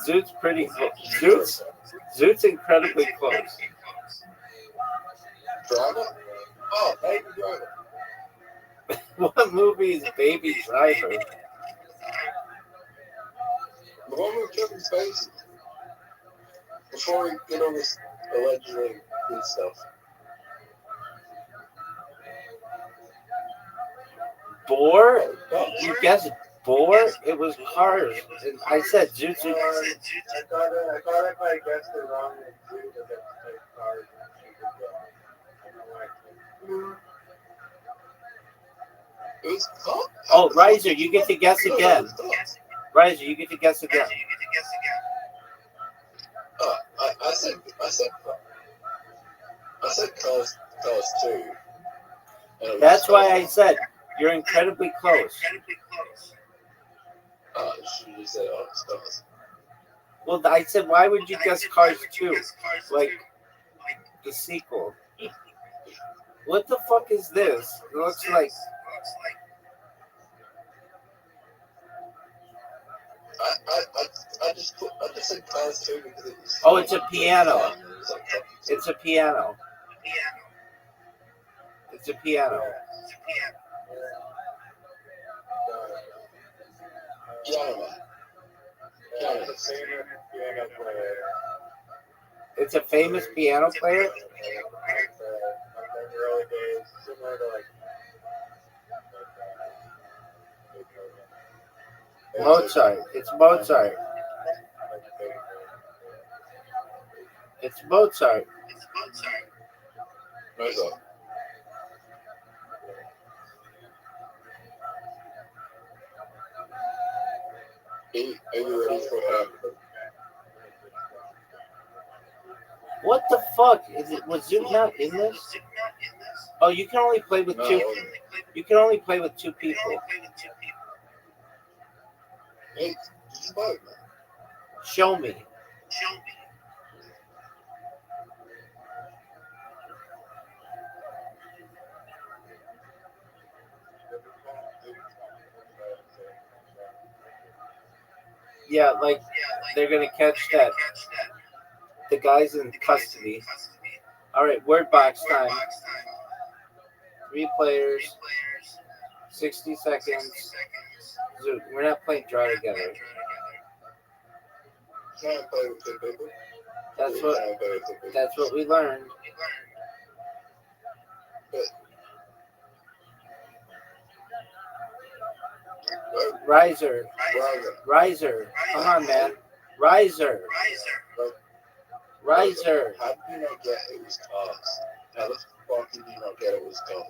Zoot's pretty close. Zoot's incredibly close. Driver? Oh, Baby Driver. What movie is Baby Driver? The one with Kevin Spacey. Before he did all this allegedly good stuff. Boar? You guessed Boar? It was Cars. And I said Zoot. I thought if I guessed it wrong, then Zoot would have to take Cars. It was called? Oh, Riser, you get to guess again. Riser, you get to guess again. I said Cars 2. That's why I said you're incredibly close. Should you say Cars? Well, I said, why would you guess Cars 2? Like the sequel. What the fuck is this? It looks like. I just said Cars 2 because it was. Oh, it's a piano. It's a piano. It's a piano. It's a famous piano player. Mozart. It's Mozart. It's Mozart. Mozart. Are you ready for What the fuck? Was Zoot not in this? Oh, you can only play with two. You can only play with two people. Hey, you might, man. Show me. Yeah, like they're gonna catch that. The guy's in custody. All right, word box time. 3 players, 60 seconds. Dude, we're not playing draw together. Can't play with two people. That's You what. can't play with two people. That's what we learned. Riser, Riser. Come on, man. Riser, Riser. How do you not get it was tough? How the fuck did you not get it was tough?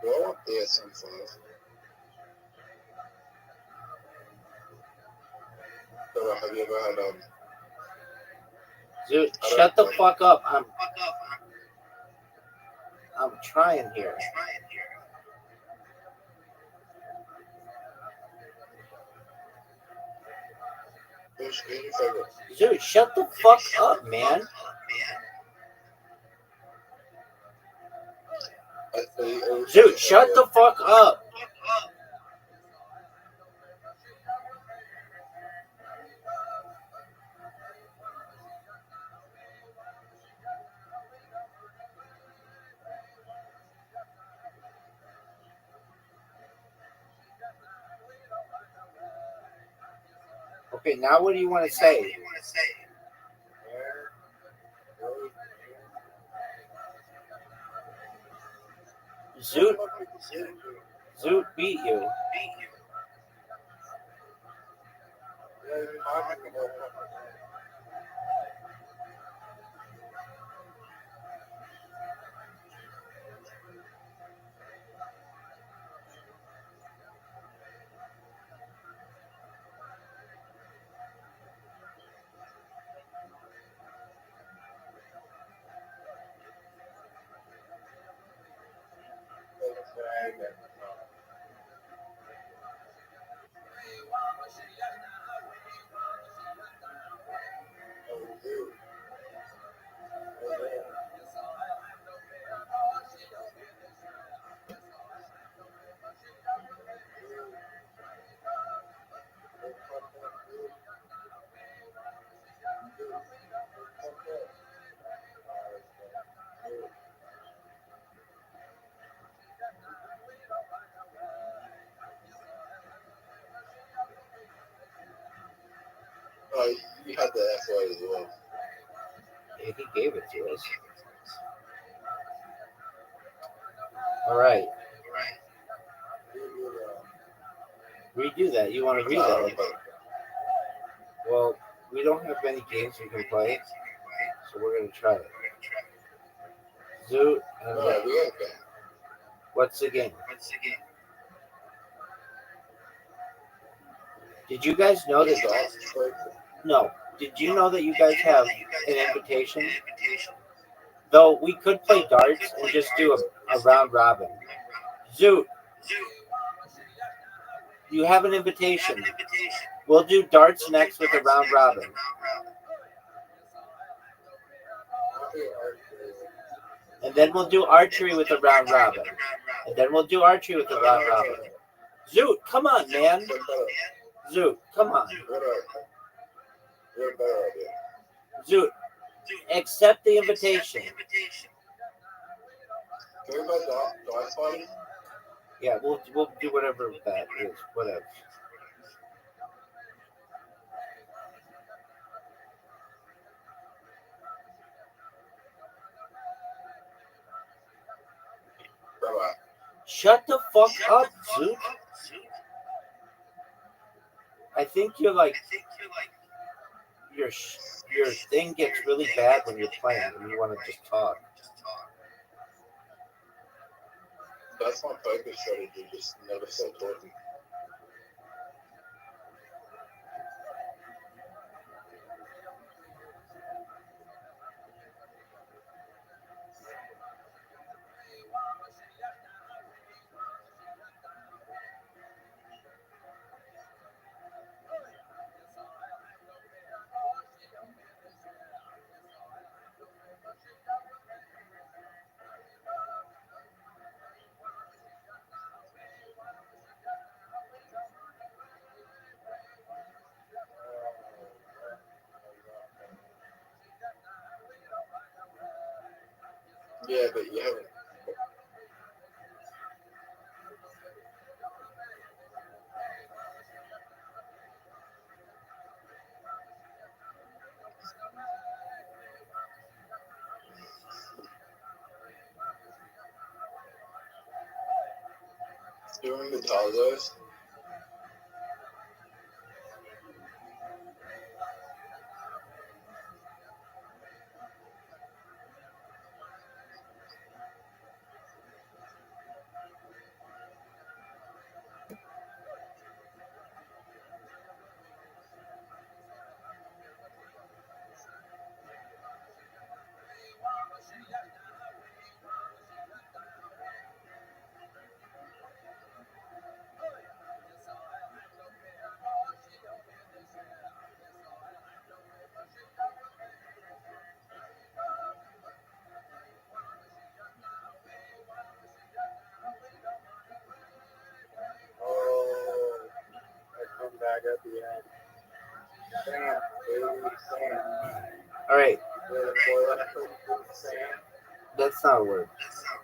Well, yeah, some fun. So, have you ever had Dude, shut the fuck up. I'm trying here. who's your favorite? Dude, shut the fuck up, man. Dude, shut the fuck up. Okay, now what do you want to say? Zoot beat you. Oh, you had the F word as well. Yeah, he gave it to us. All right. Redo that. You want to read that? Well, we don't have many games we can play, so we're gonna try it. Zoot and what's the game? Did you guys know that? No. Did you know that you guys have an invitation? Though we could play darts and just do a round robin. Zoot, you have an invitation. We'll do darts next with a round robin. And then we'll do archery with a round robin. And then we'll do archery with a round robin. Zoot, come on, man. Zoot, come on. Zoot, accept the invitation. Yeah, we'll do whatever that is. Whatever. Shut the fuck up, Zoot. I think you're like your thing gets really bad when you're playing and you want to just talk. That's my focus strategy, just never stop talking. Yeah, but you haven't. Doing the tacos. Oh, I come back at the end. Sam, baby, Sam. All right, Sam. that's not a word.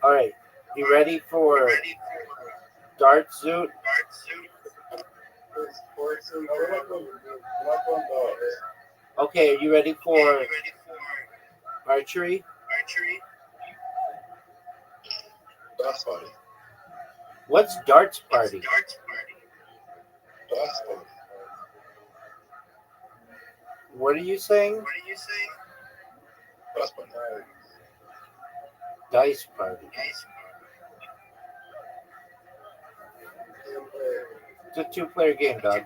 All right, you ready for dart zoot? Okay, are you ready for archery? That's funny. What's darts party? That's funny. What are you saying? That's funny. Dice party. It's a two-player game, dog.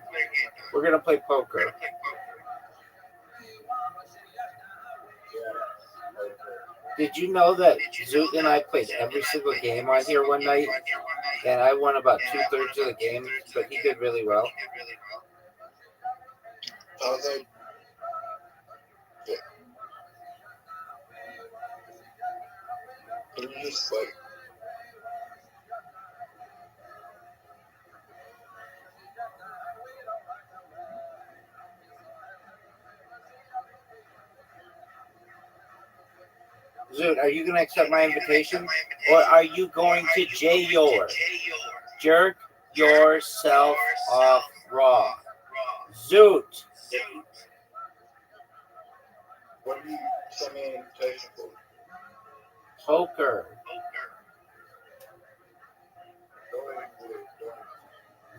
We're gonna play poker. Did you know that Zoot and I played every single game on here one night, and I won about 2/3 of the game, but he did really well. How's that? Yeah. Can you just like Zoot, are you gonna accept my invitation, or are you going to jerk yourself off raw? Zoot, what do you send me an invitation for? poker.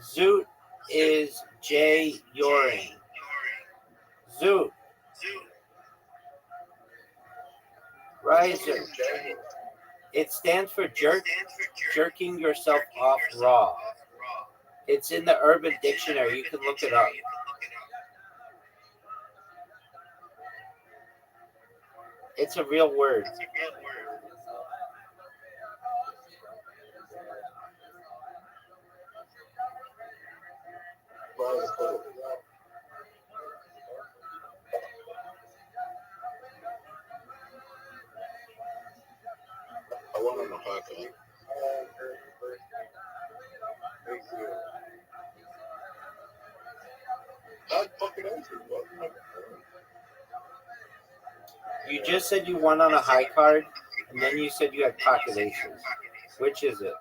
Zoot is Jay Yoring. Zoot, riser. It stands for jerking yourself off raw. It's in the Urban Dictionary. You can look it up. It's a real word. I want on the podcast. I'd fucking answer. You just said you won on a high card, and then you said you had pocket aces. Which is it?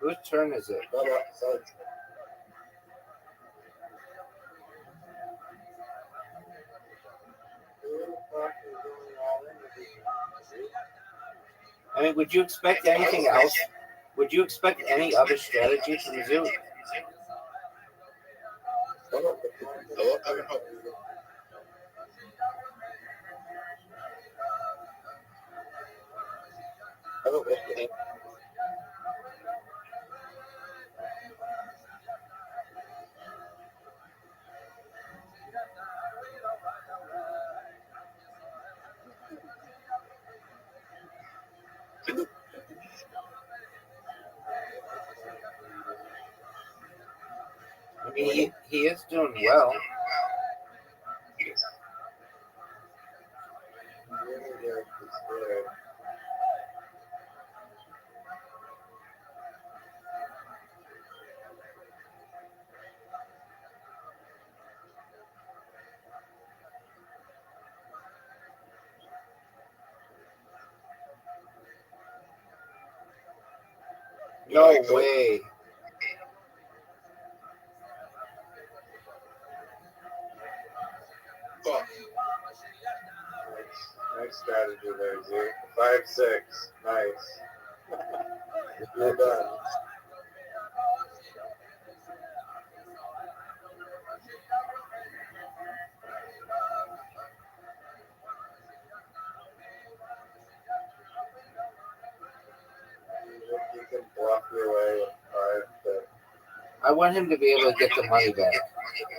Whose turn is it? I mean, would you expect anything else? Would you expect any other strategy from Zoot? I mean, he is doing well. No way. Nice strategy there, Z. 5-6. Nice. You're done. You can bluff your way with 5-6. I want him to be able to get the money back.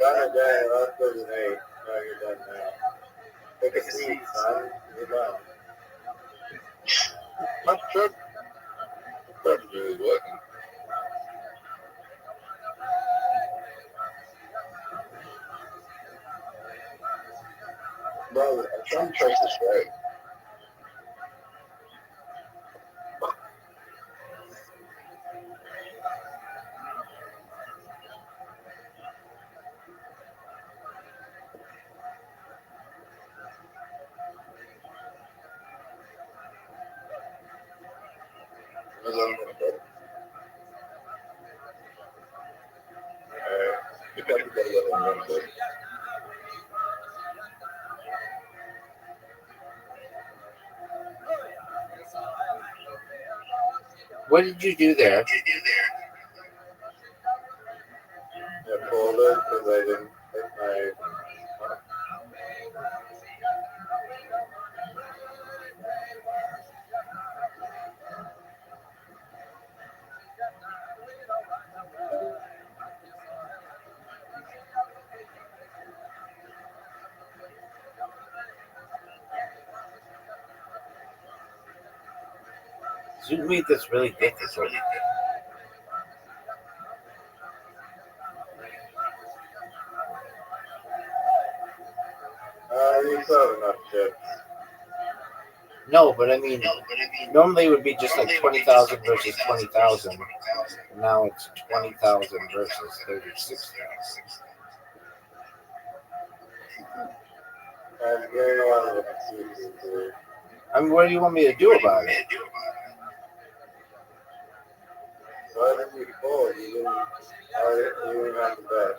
Done again. That's good as 8. No, you're done now. Take a seat, son. You're done. What? Bro, some choice is right. You got to go to the What did you do there? I pulled it because I didn't hit my. You made this really difficult. You still have enough chips. No, but I mean, normally it would be just like 20,000 versus 20,000. Now it's 20,000 versus 36,000. I'm getting a lot of excuses here. I mean, what do you want me to do about it? Why did you fold? You didn't have to bet.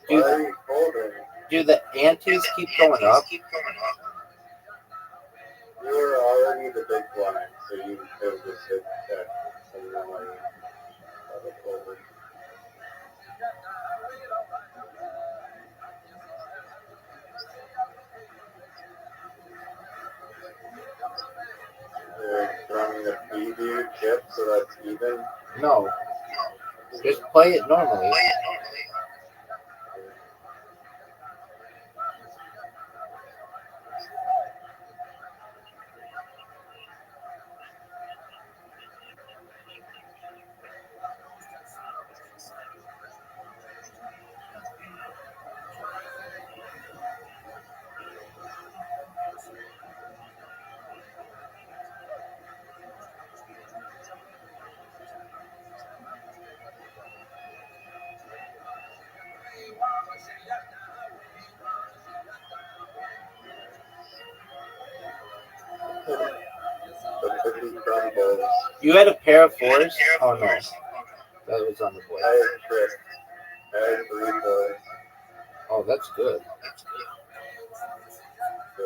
Why are you folding? Do the antes keep going up? You were already the big blind, so you could have just hit check. And then I was folded. You're throwing the preview chip so that's even. No. Just play it normally. The cookie crumbles. You had a pair of fours? Oh no. That was on the board. I had six. I had 3 fours. Oh, that's good. So,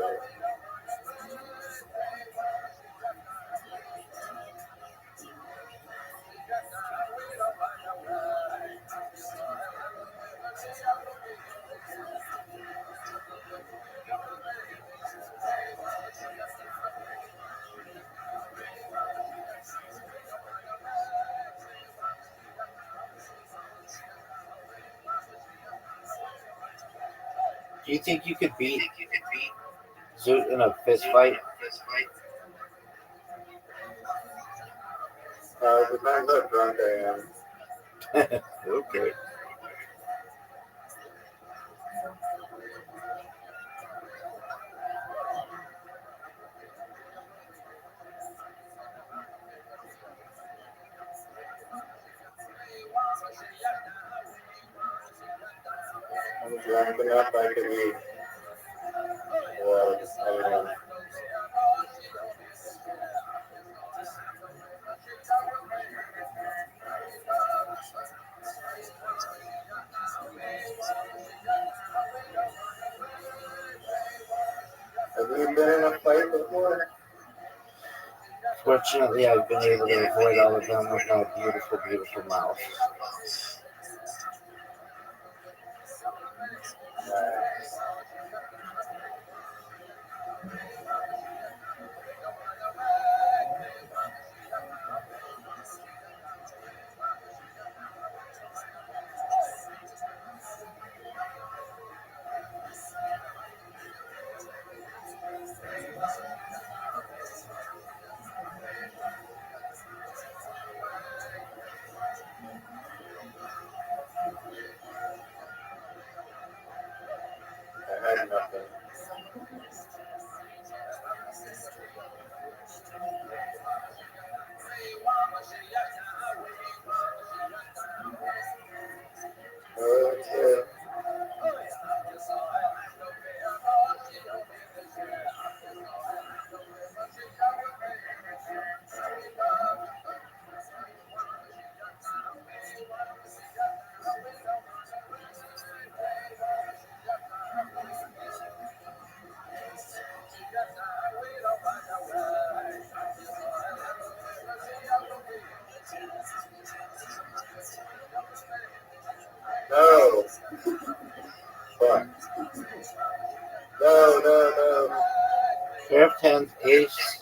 Do you think you could beat Zoot in a fist fight? depends how drunk I am. Okay. I'm I'm drunk enough I could eat. Well, I mean, have you been in a fight before? Fortunately, I've been able to avoid all of them with my beautiful, beautiful mouth. I had nothing. Okay. No. Fuck. No, no, no. Pair of tens, ace.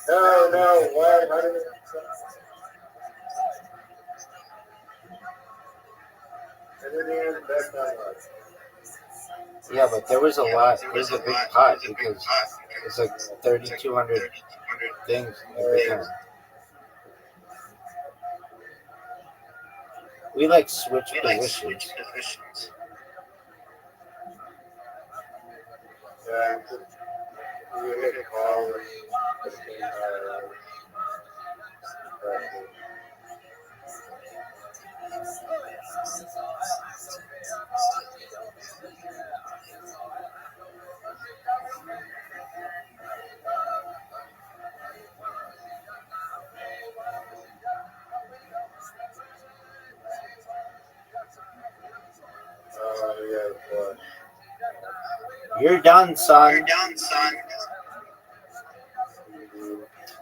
No, no. Why? How did it? I didn't even bet that much. Yeah, but there was a lot. There's a big pot because it's like 3,200 things every time. We like switch positions. Yeah, you hit call and yeah, but You're done, son.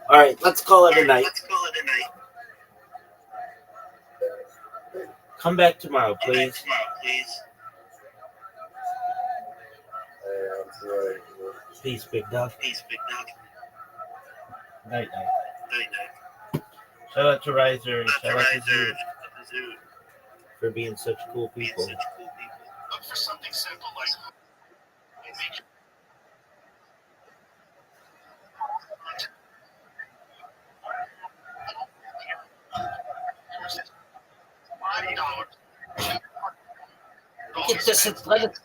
All right, let's call it a night. Come back tomorrow, please. right. Peace, big dog. Night, night. Shout out to Riser and shout out to Zoo for being such cool people. For something simple like Get this, let it.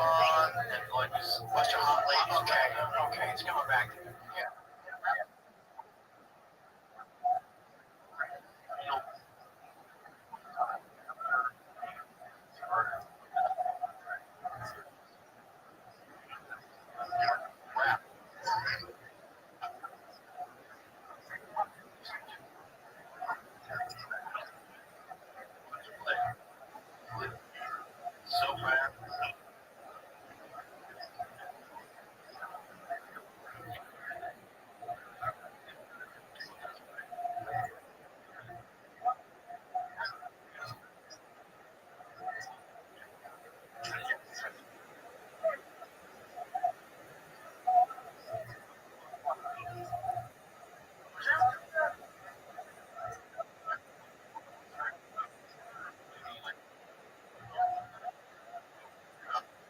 and like Western Hot Ladies. Okay, it's coming back. Yeah. So bad.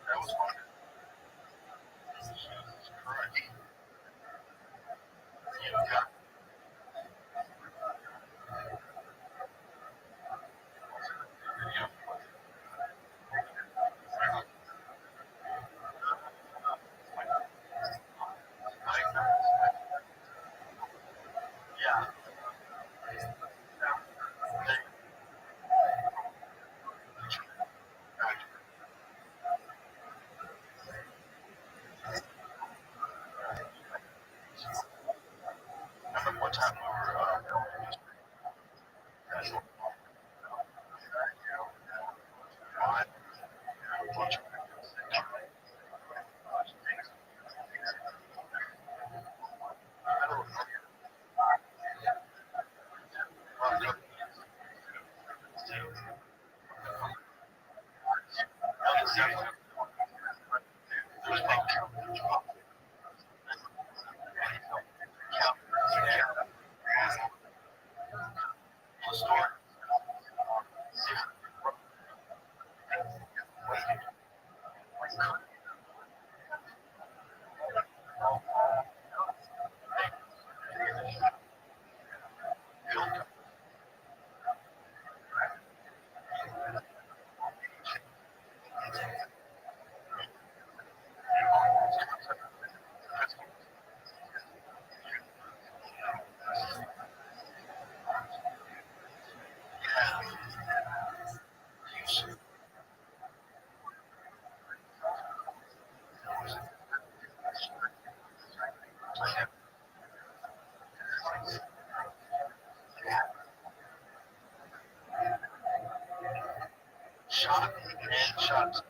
That was fun. Correct. Yeah. Yeah. Remember one time we were shot and shot.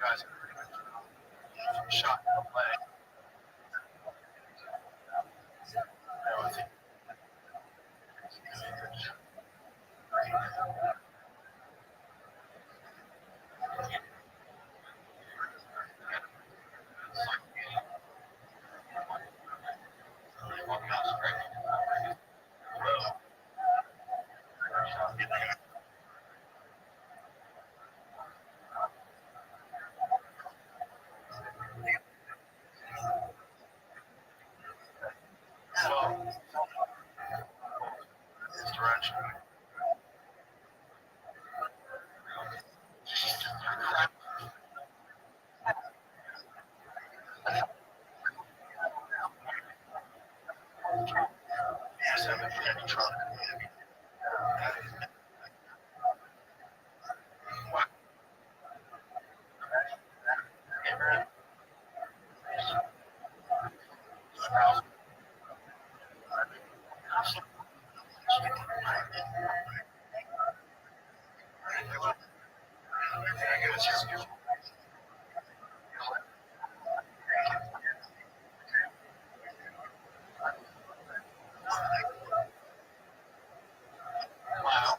Guys, shot in the leg. I think so. This direction. Yes, I'm in the truck. What? Wow.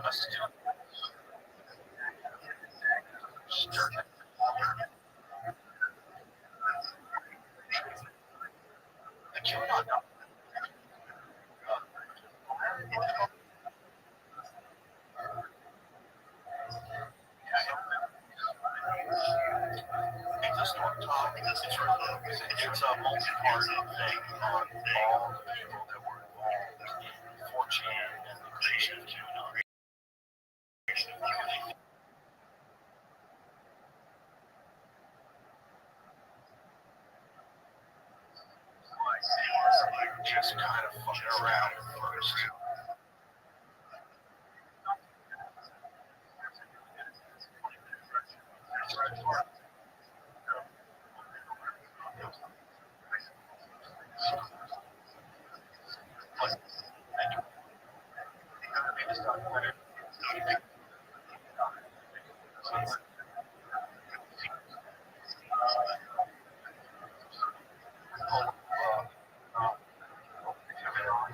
It's a multi-part thing on all the people that were involved in 4chan and the creation of QAnon. Just kind of fucking around first.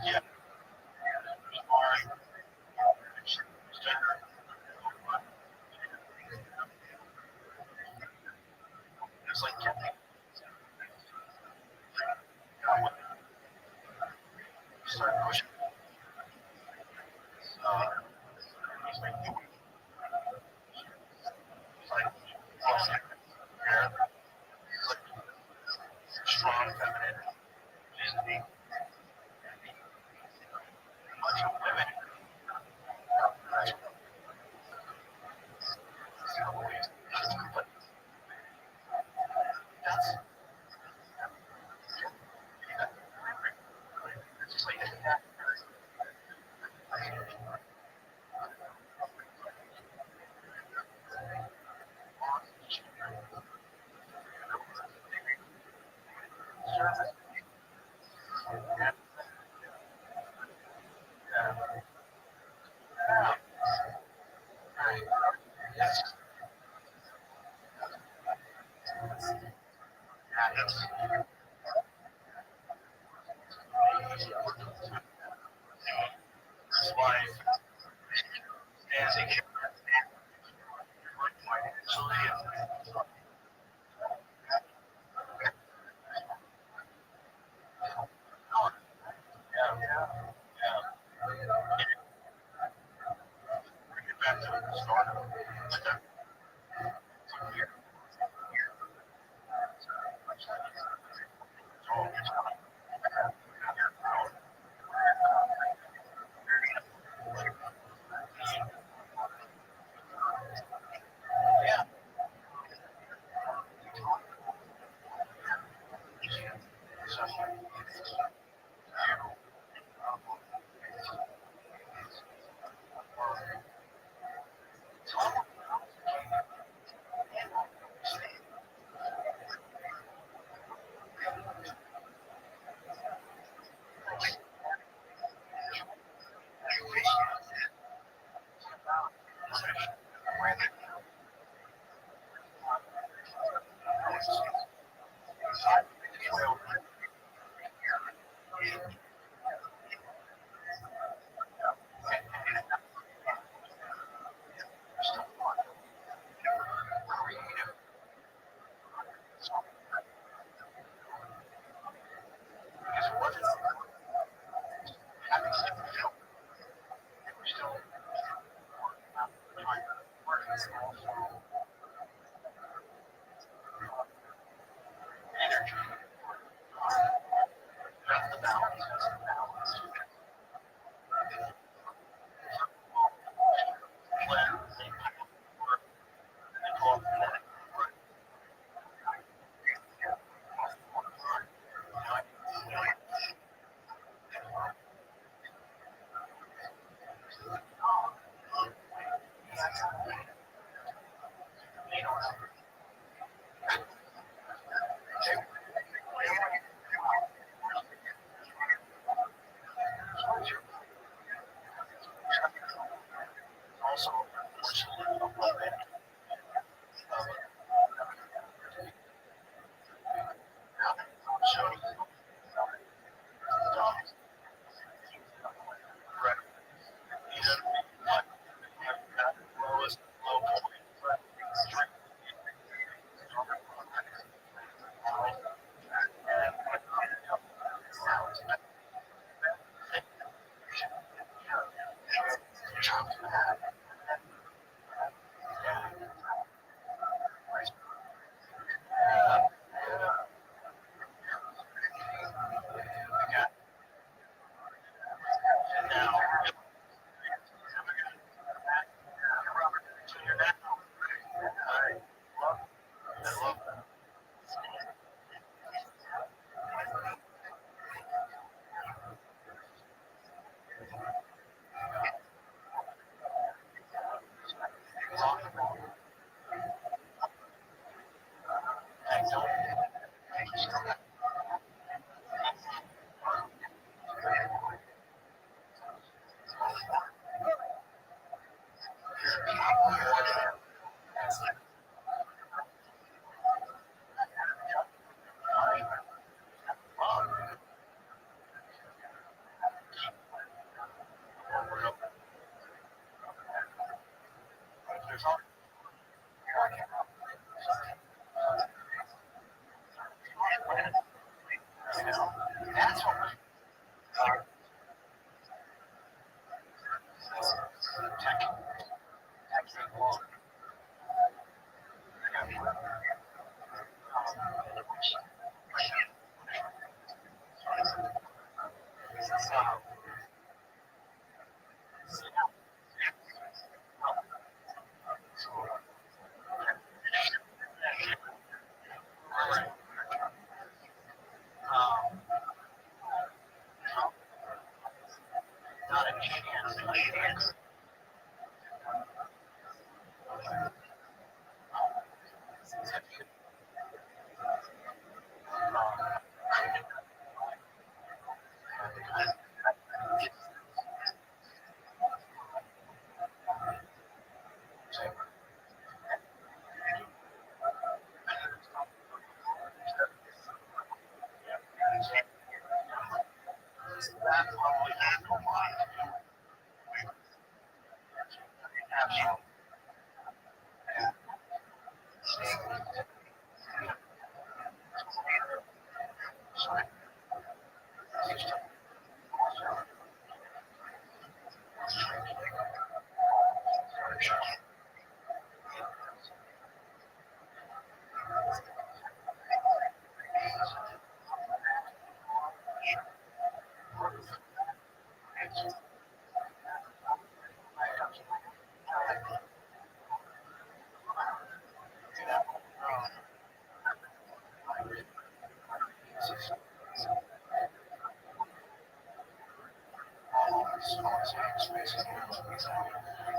Yeah. It's like start pushing. Like strong feminine. And bunch of women. That's just like life and back to the start of it.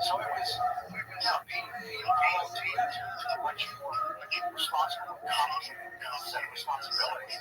So it was, yeah, being to much responsible, set of responsibilities.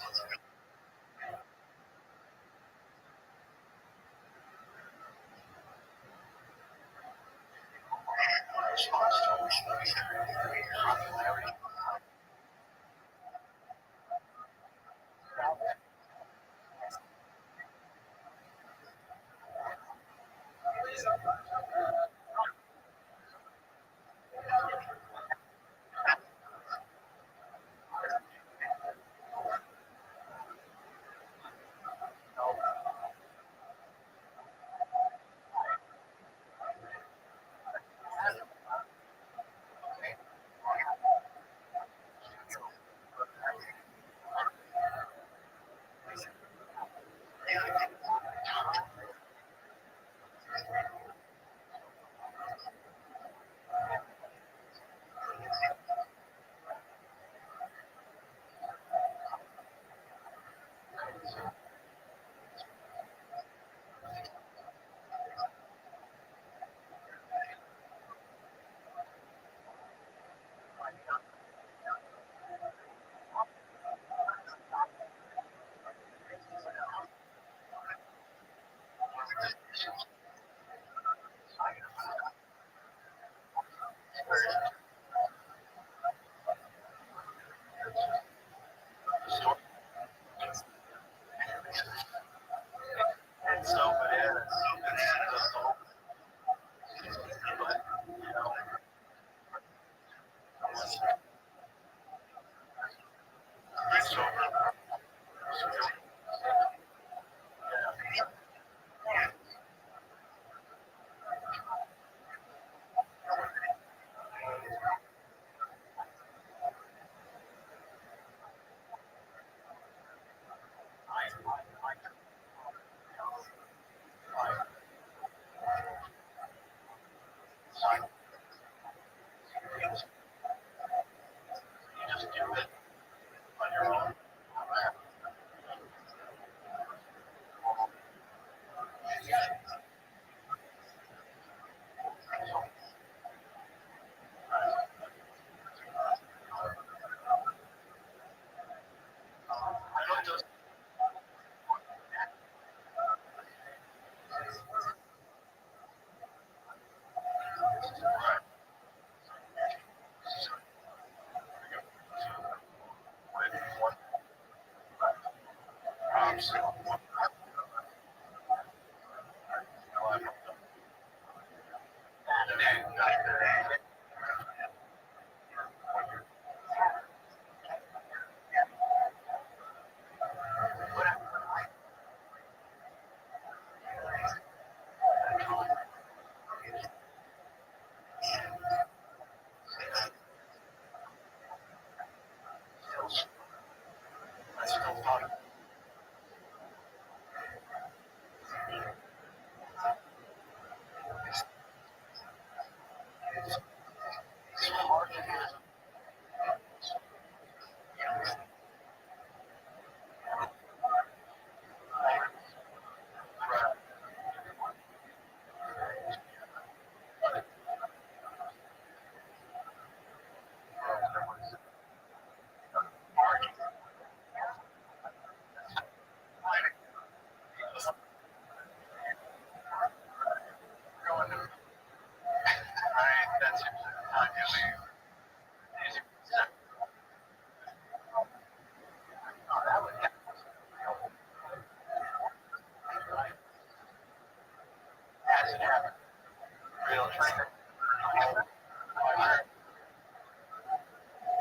real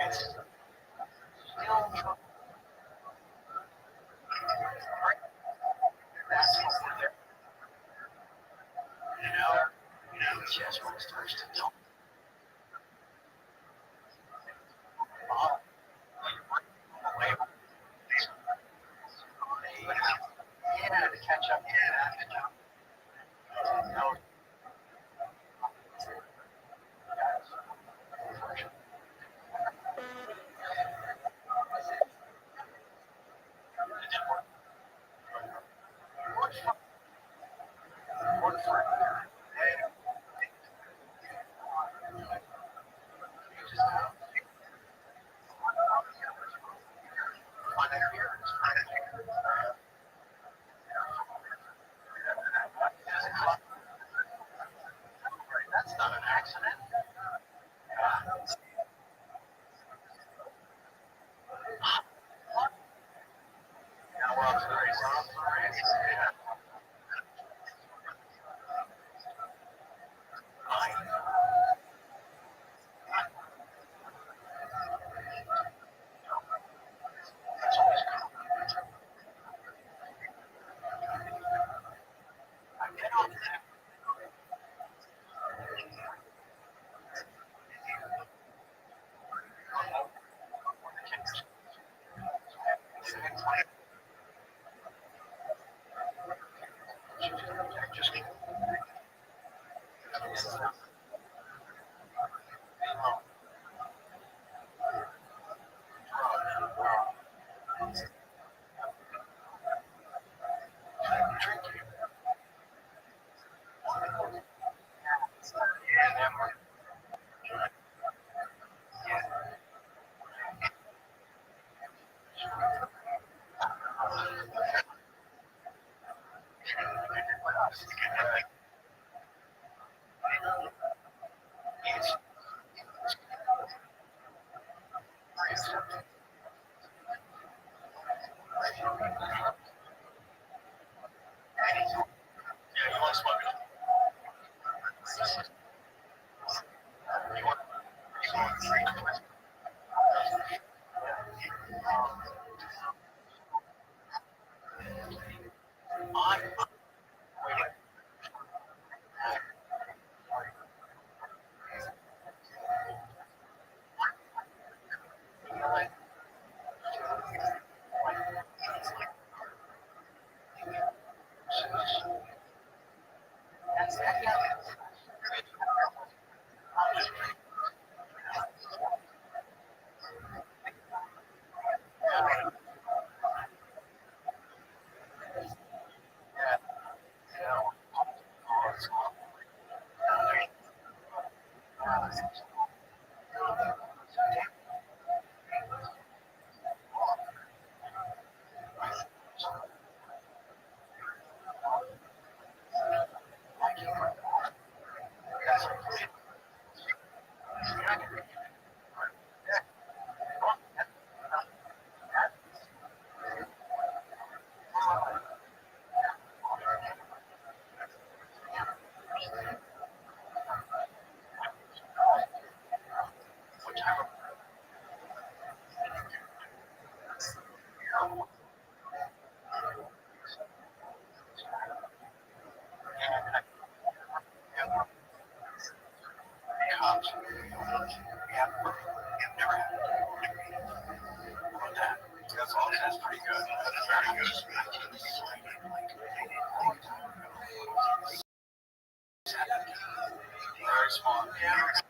it's still that's what we're there, you know? It's just when it starts to don't fall away. Yeah, to catch up. Yeah, you know, work for it. You just find out here. That's not an accident. Yeah, well, it's very soft. Yeah. Just tricky. Yeah, never. It's yeah, you want to smoke it? You want you want three? I that's pretty good. That's very good. Very small. Yeah.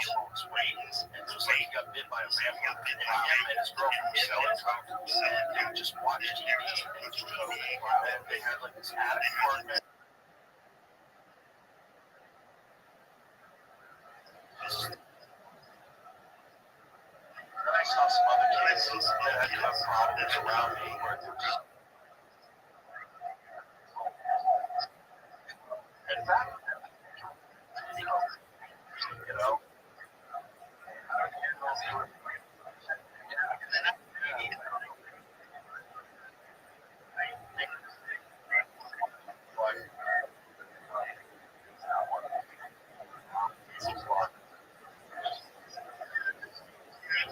hospital this week, and it was like he got bit by a vampire. Him and his girlfriend were selling coke, and they would just watch TV and just coke. And they had like this attic apartment. And I saw some other kids that had drug problems around me where they were just, and, you know,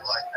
like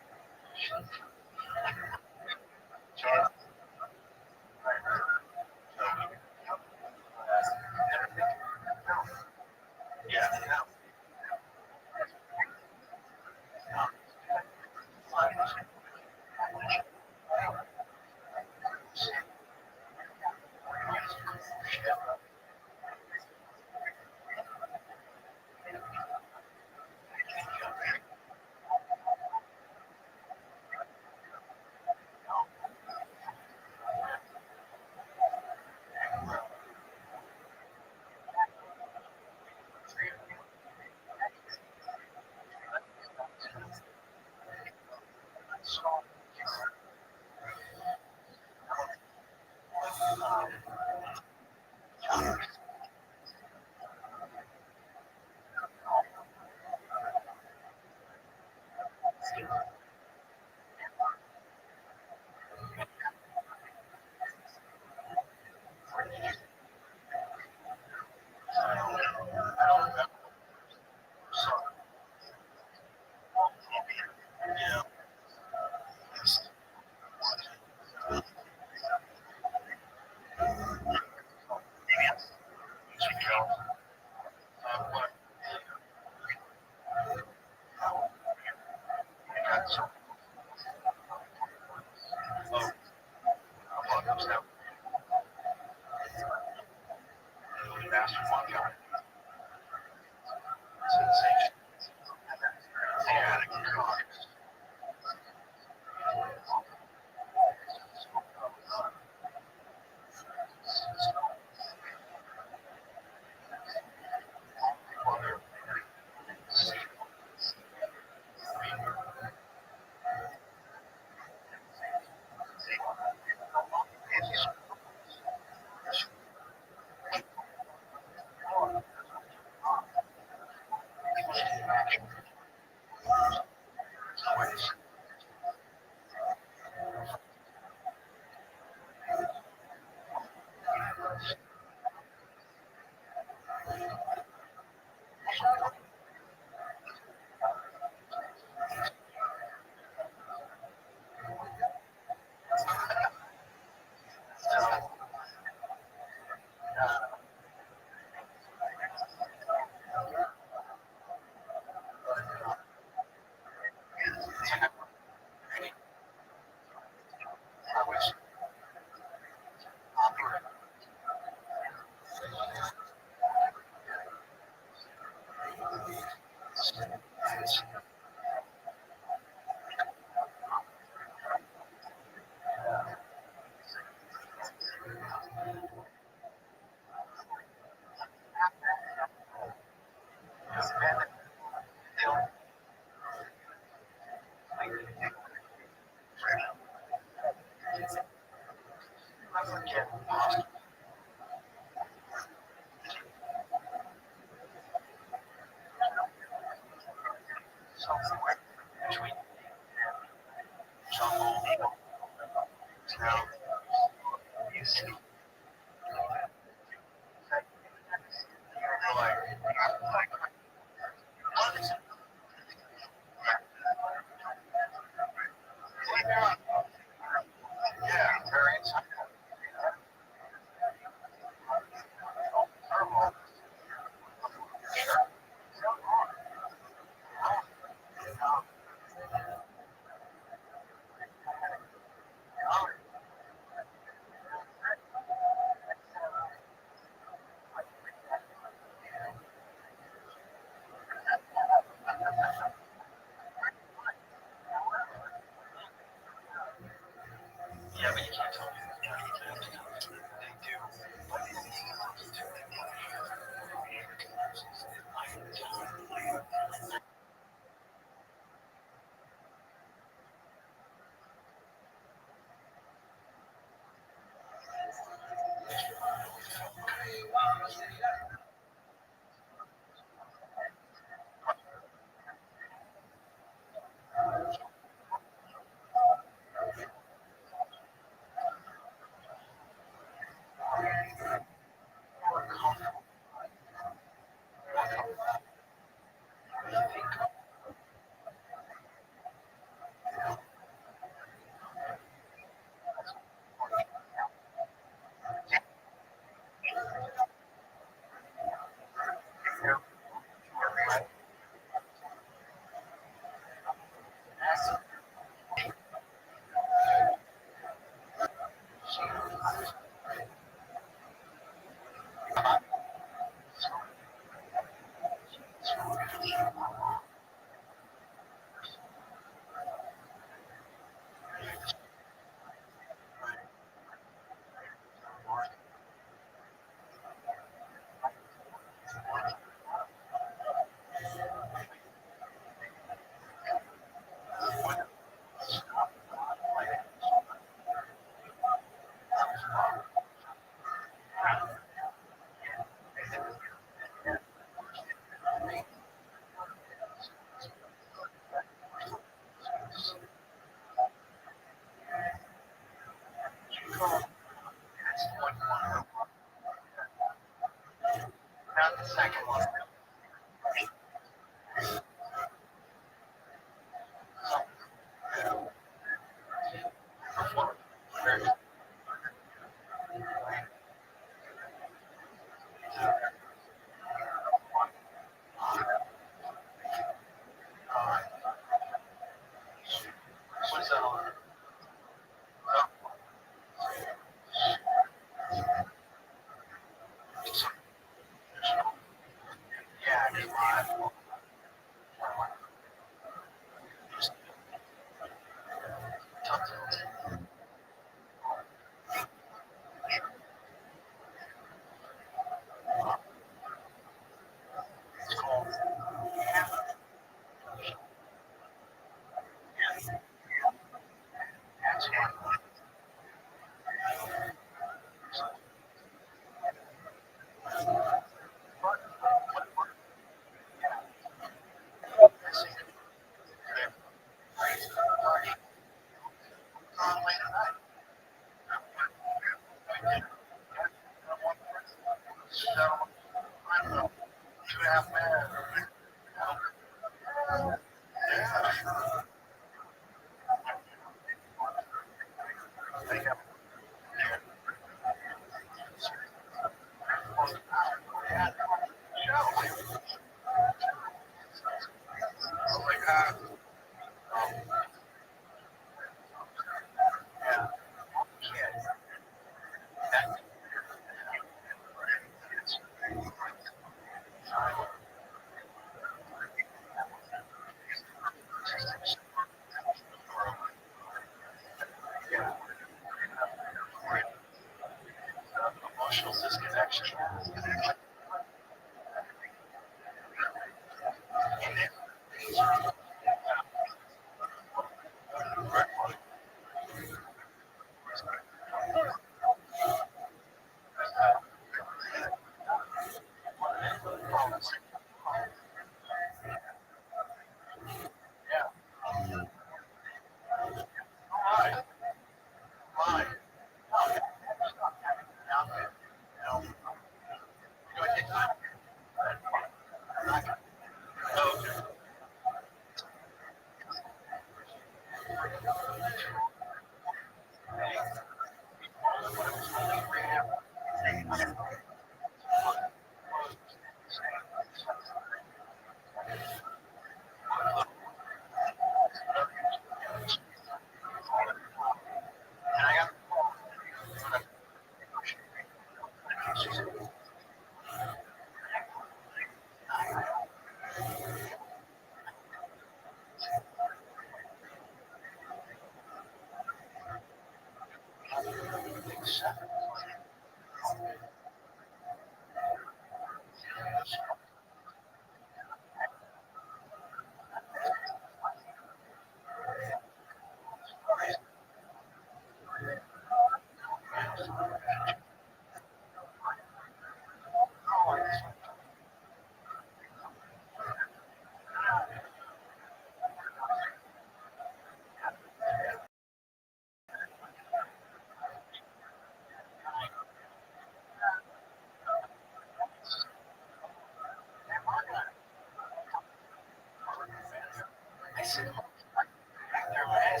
I said, they're mad.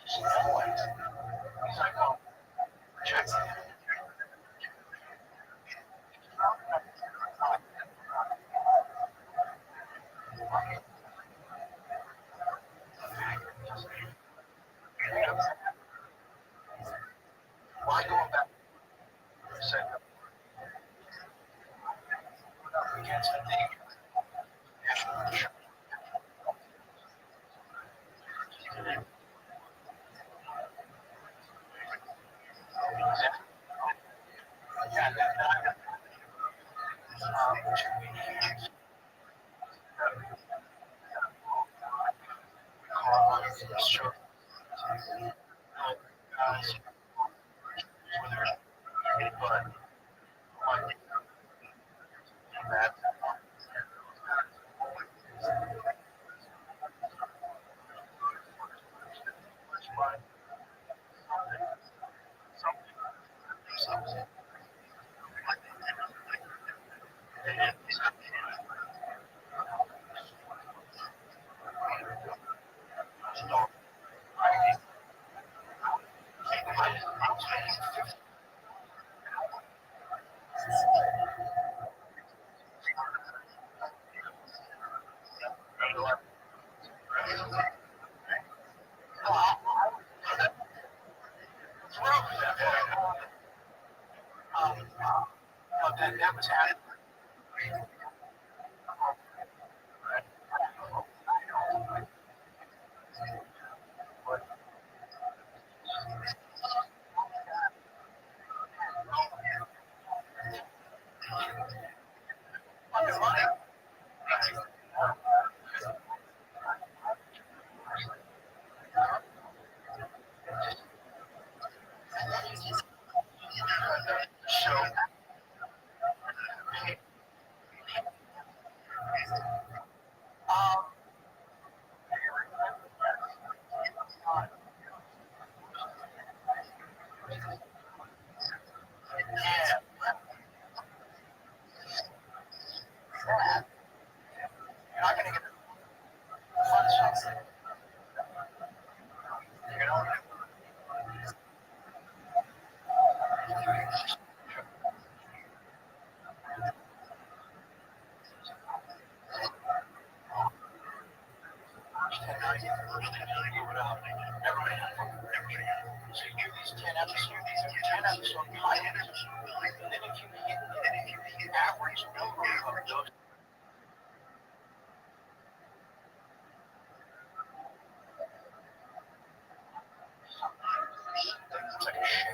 She's no way. He's like, well, Jackson. Why go back and say, against the thing? Yeah, that, sure. Guys, but that, that was happening. So, yeah, you're not going to get fun. You know, so you do these 10 episodes, these 10 episode pilots, and then if you hit average number of those, it's like a share,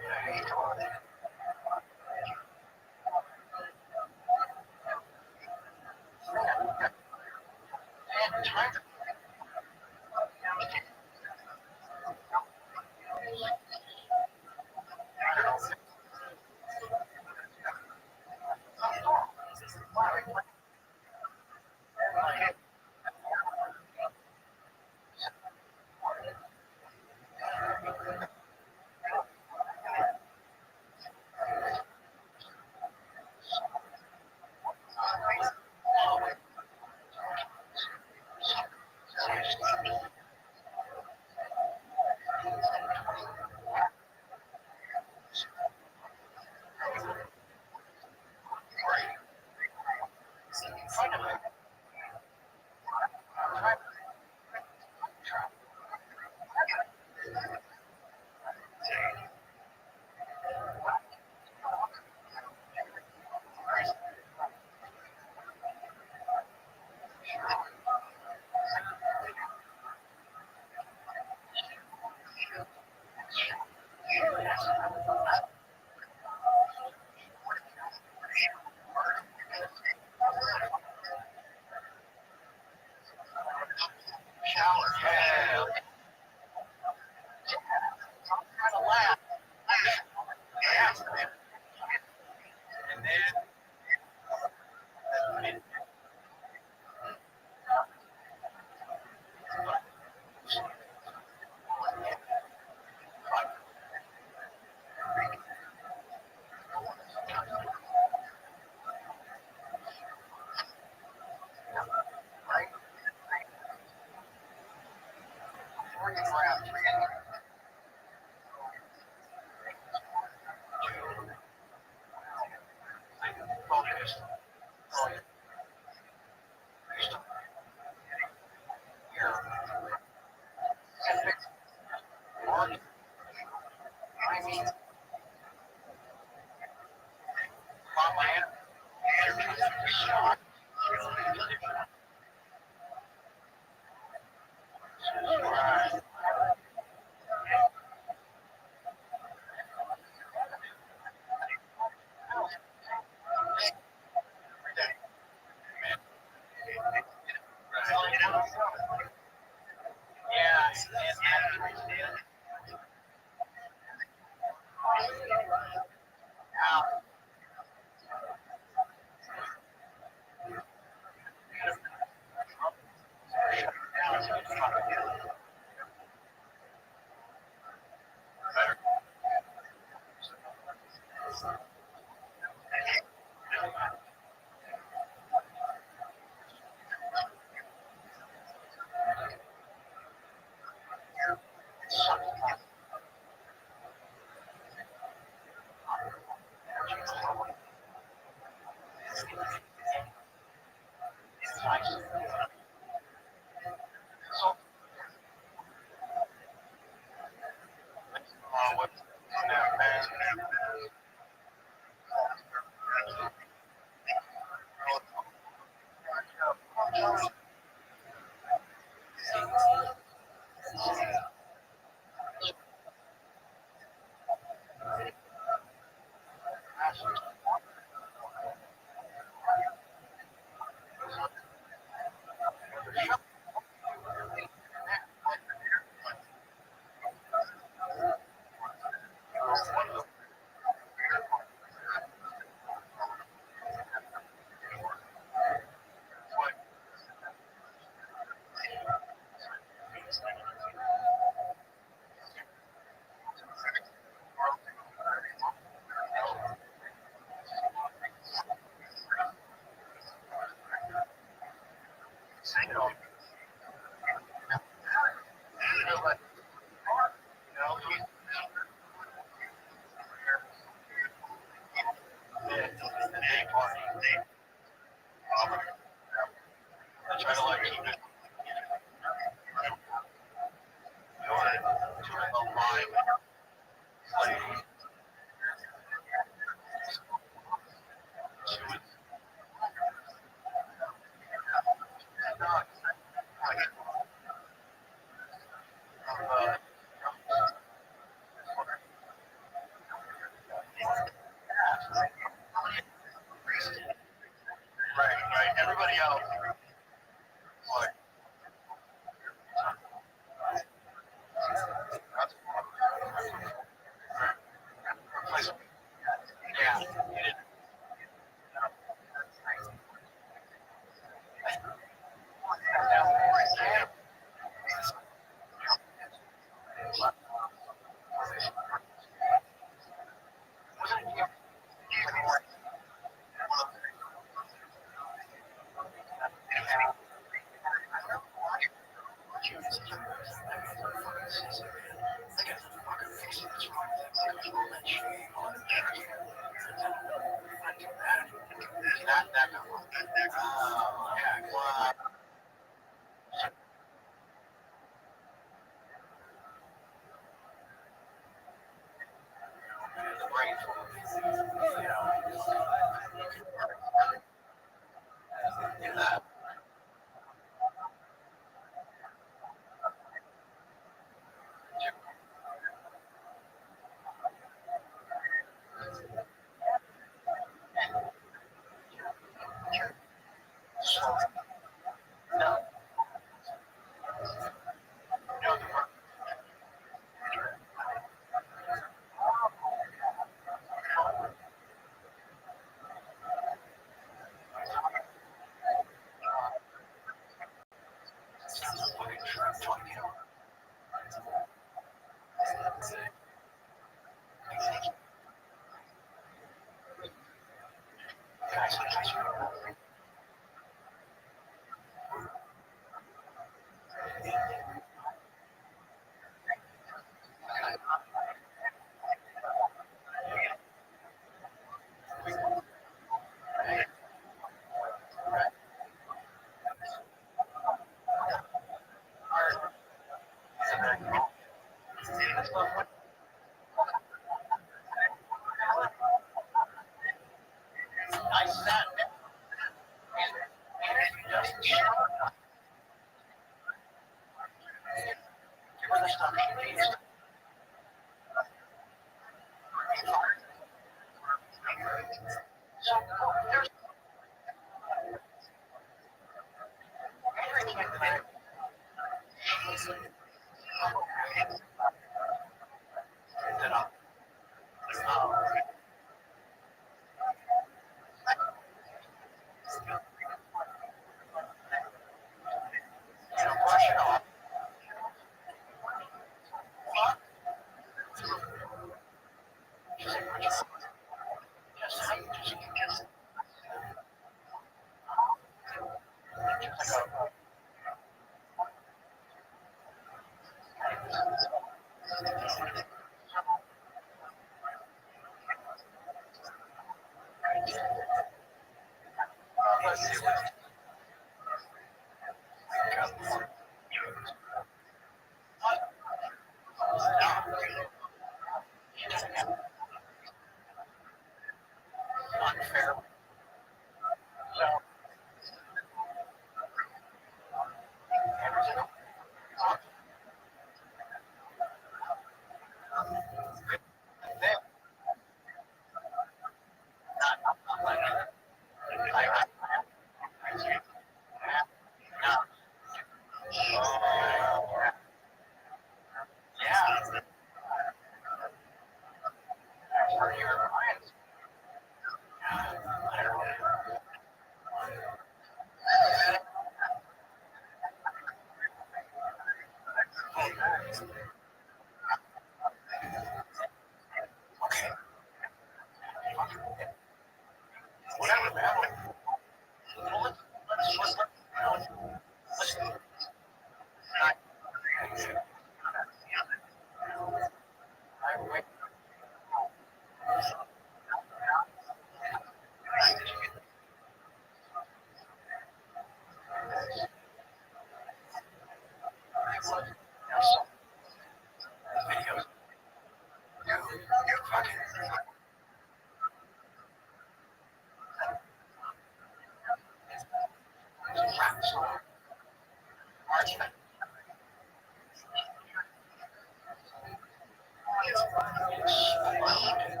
exploded.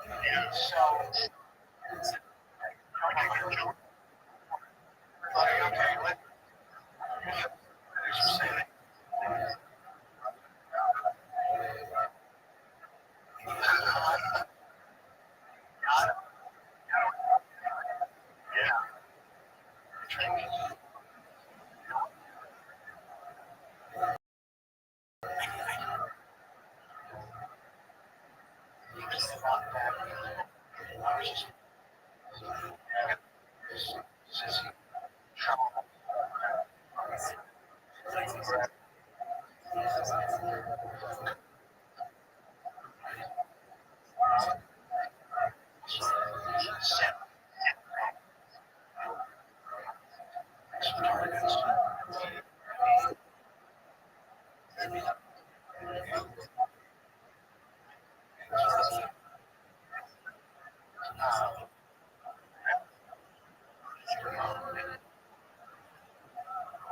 And so, like, okay, let's say that. Yeah,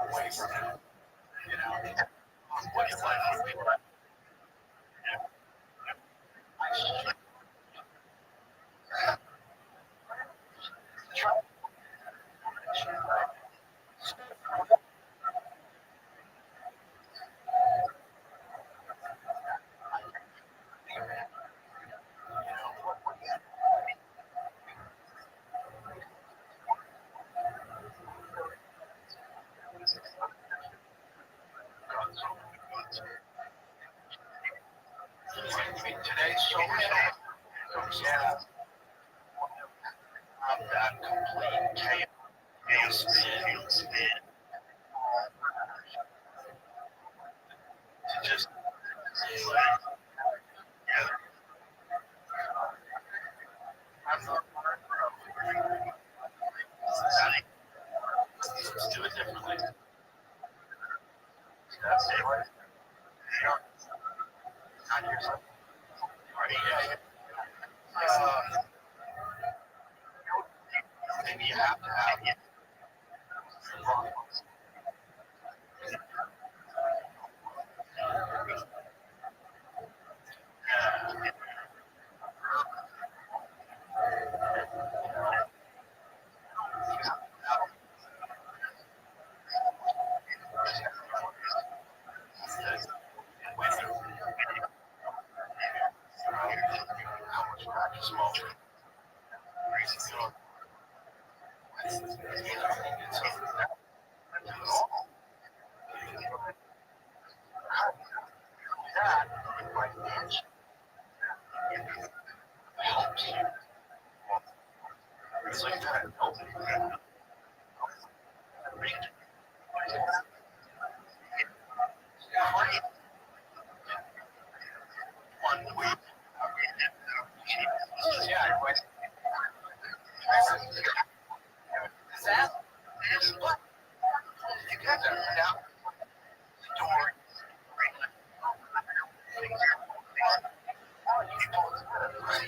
away from it, you know, what your life would be like. Today's social, yeah, that complete chaos and to just like together. Let's do it differently. That's it. You know, not yourself. Right? Uh, maybe you have to have it. How much practice smoke? So, that, financially, helps you. It's like that. One week. Yeah, that is what you got there now. Door.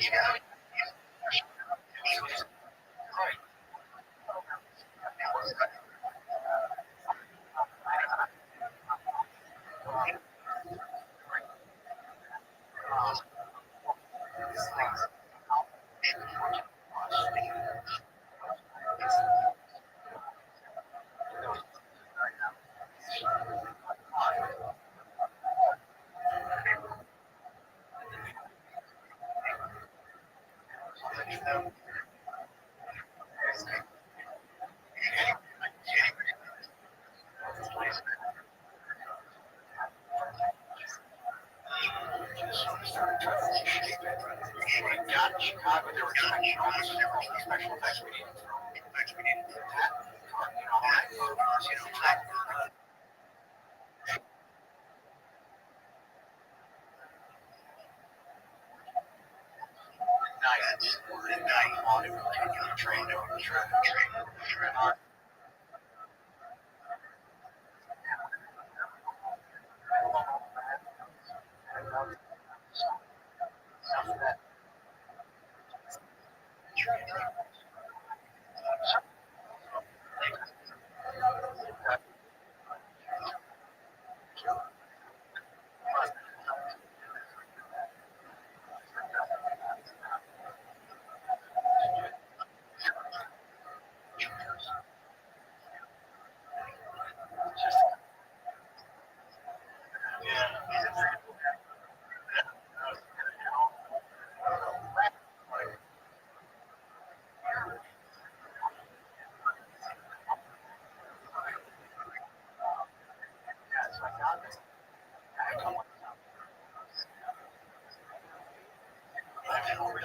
You know, right. Got Chicago, there were special effects we needed. We needed that. Night on a particular train over train.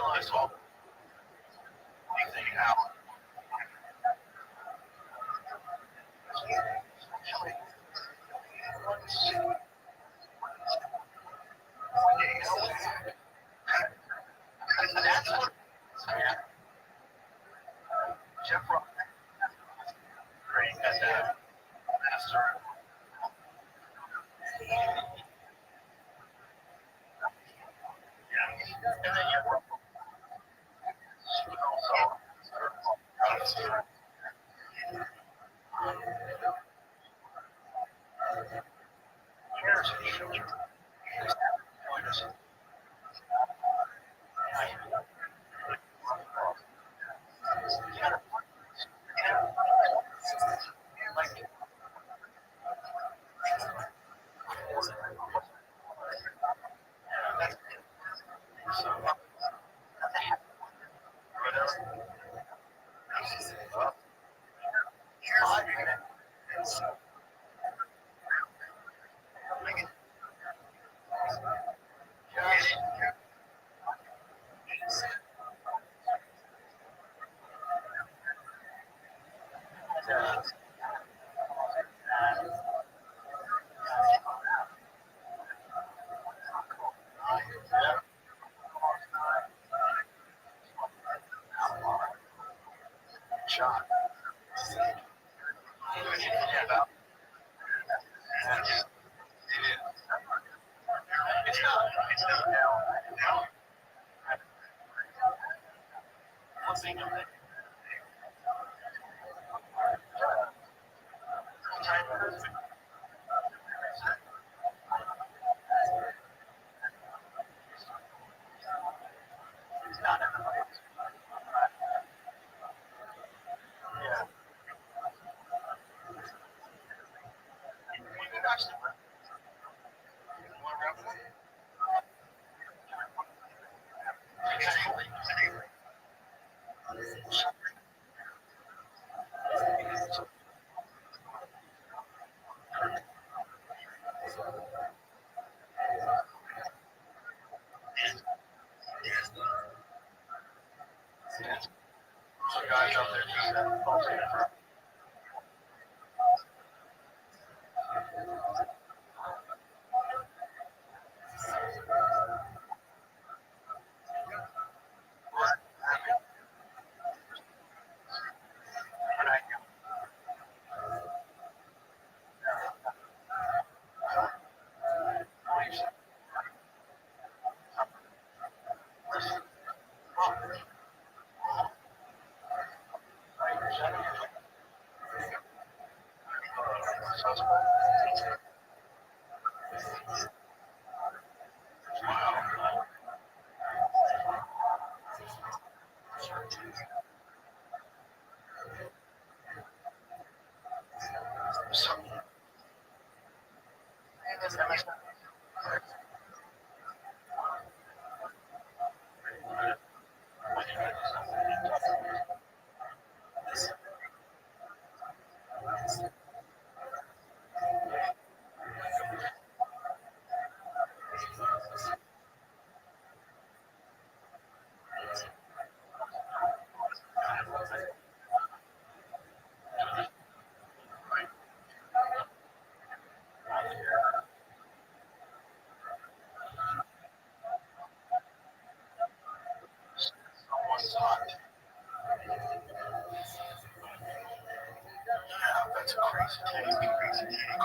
realize all anything out. That's what Jeff Rock great at that master. And then you also years of children. Like that's so shot. Yeah, it's not now. One thing of it. Not everybody. Yeah. You actually more revenue. Some guys out there do that. Someone's hot. Yeah, that's a crazy take.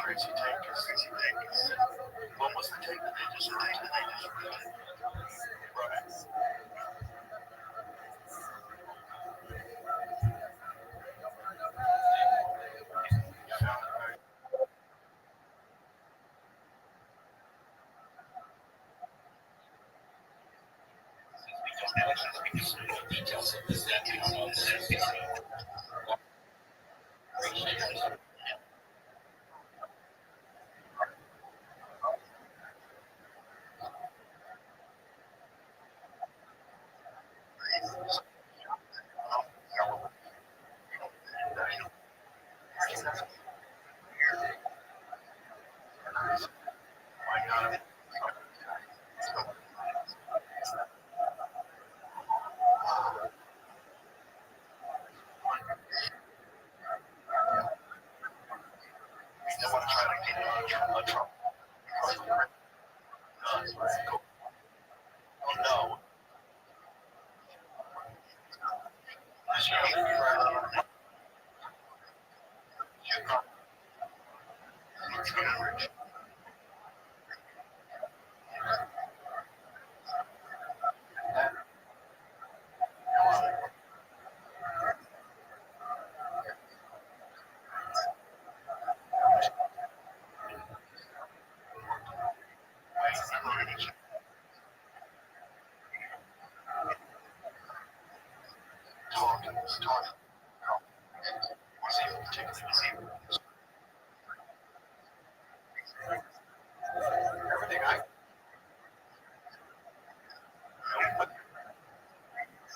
Crazy take. Crazy take. What was the take that they just right? was talking about wasn't even particularly everything I know, but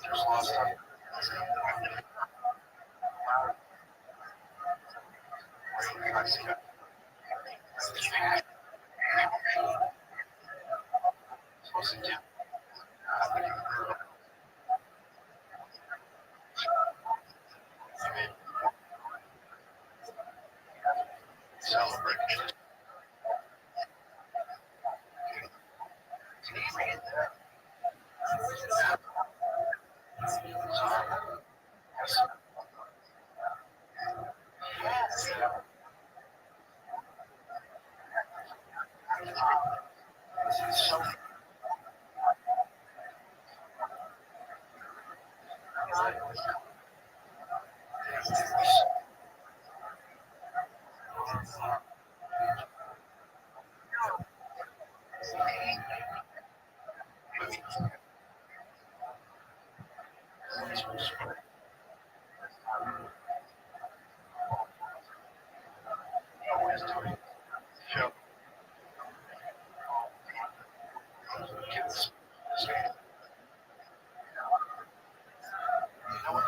there's a lot of stuff I see that supposed to do. I mean, celebrate. So always doing show kids. No one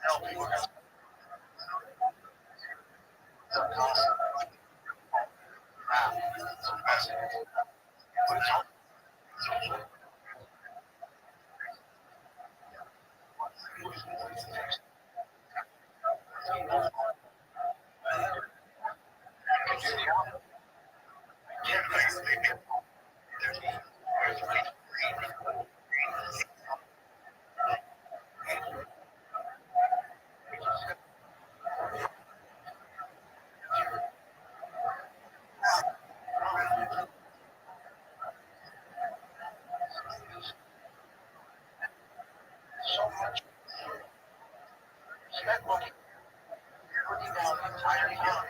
help people get but it's hard. So much spent money putting down the entire town.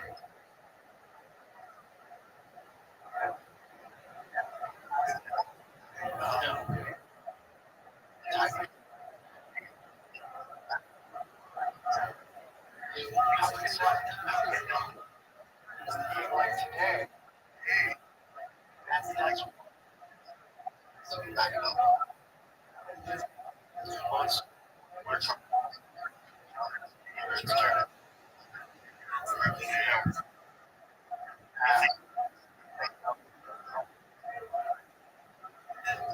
Like today, that's once we're trying to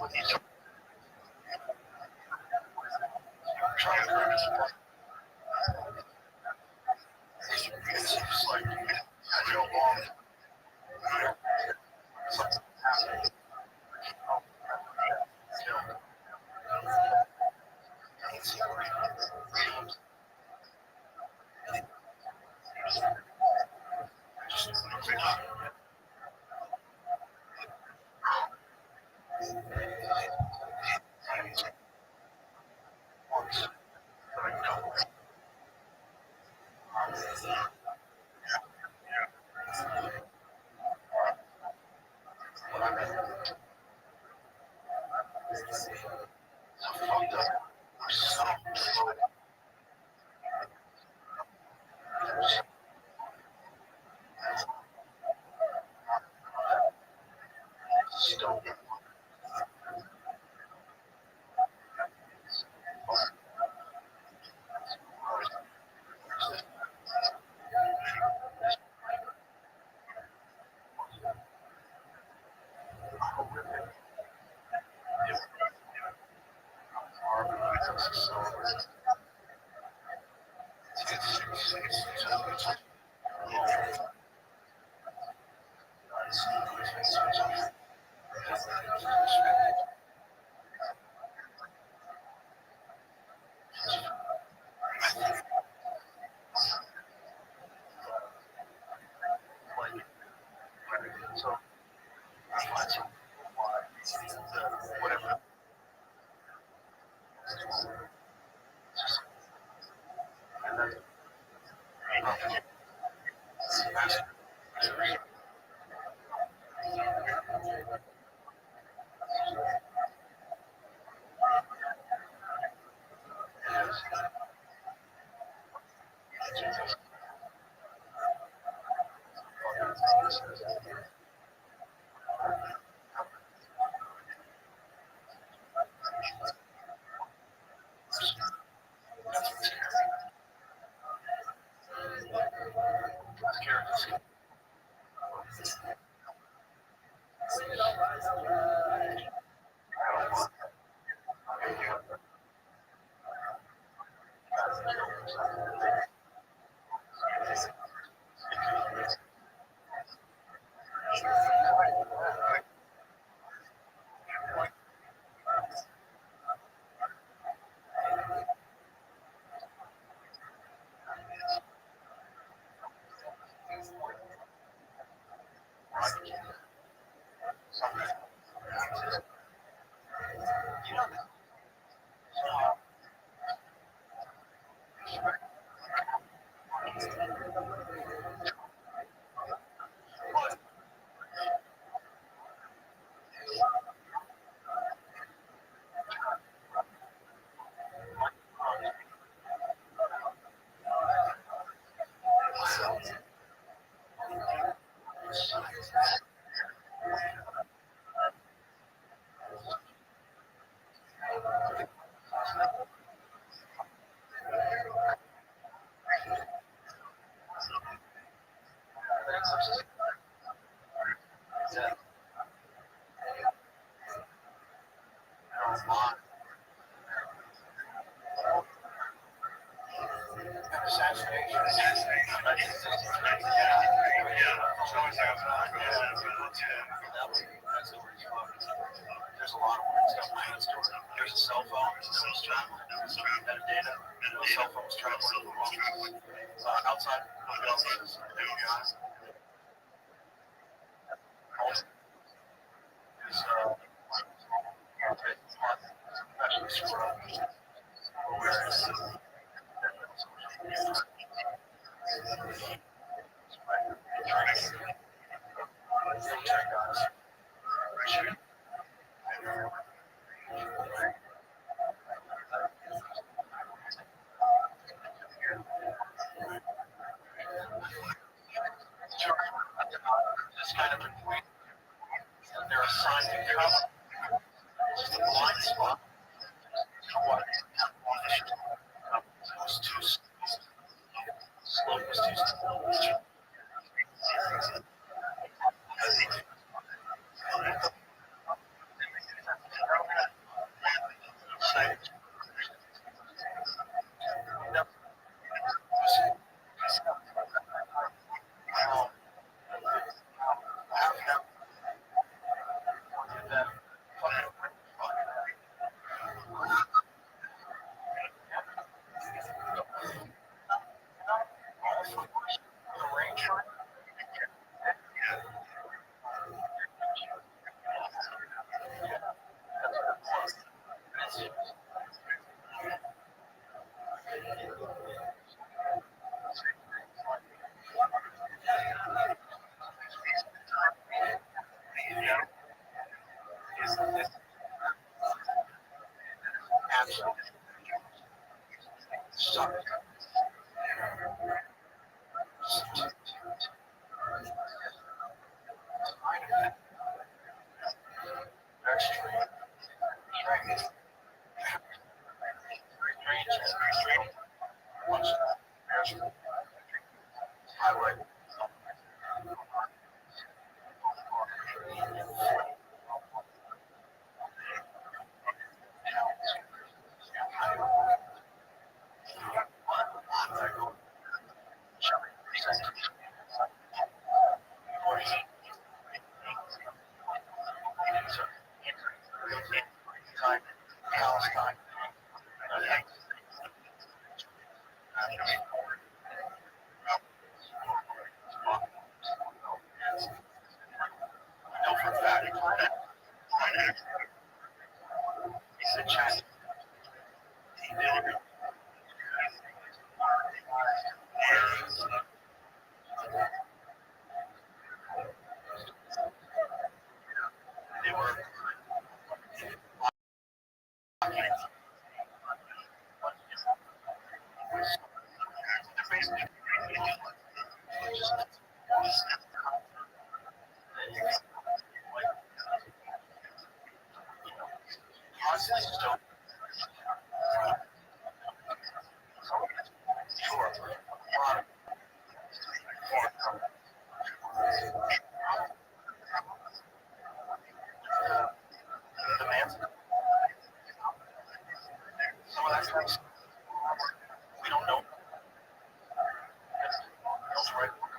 with each other, trying to it's just like I feel long. Something happening.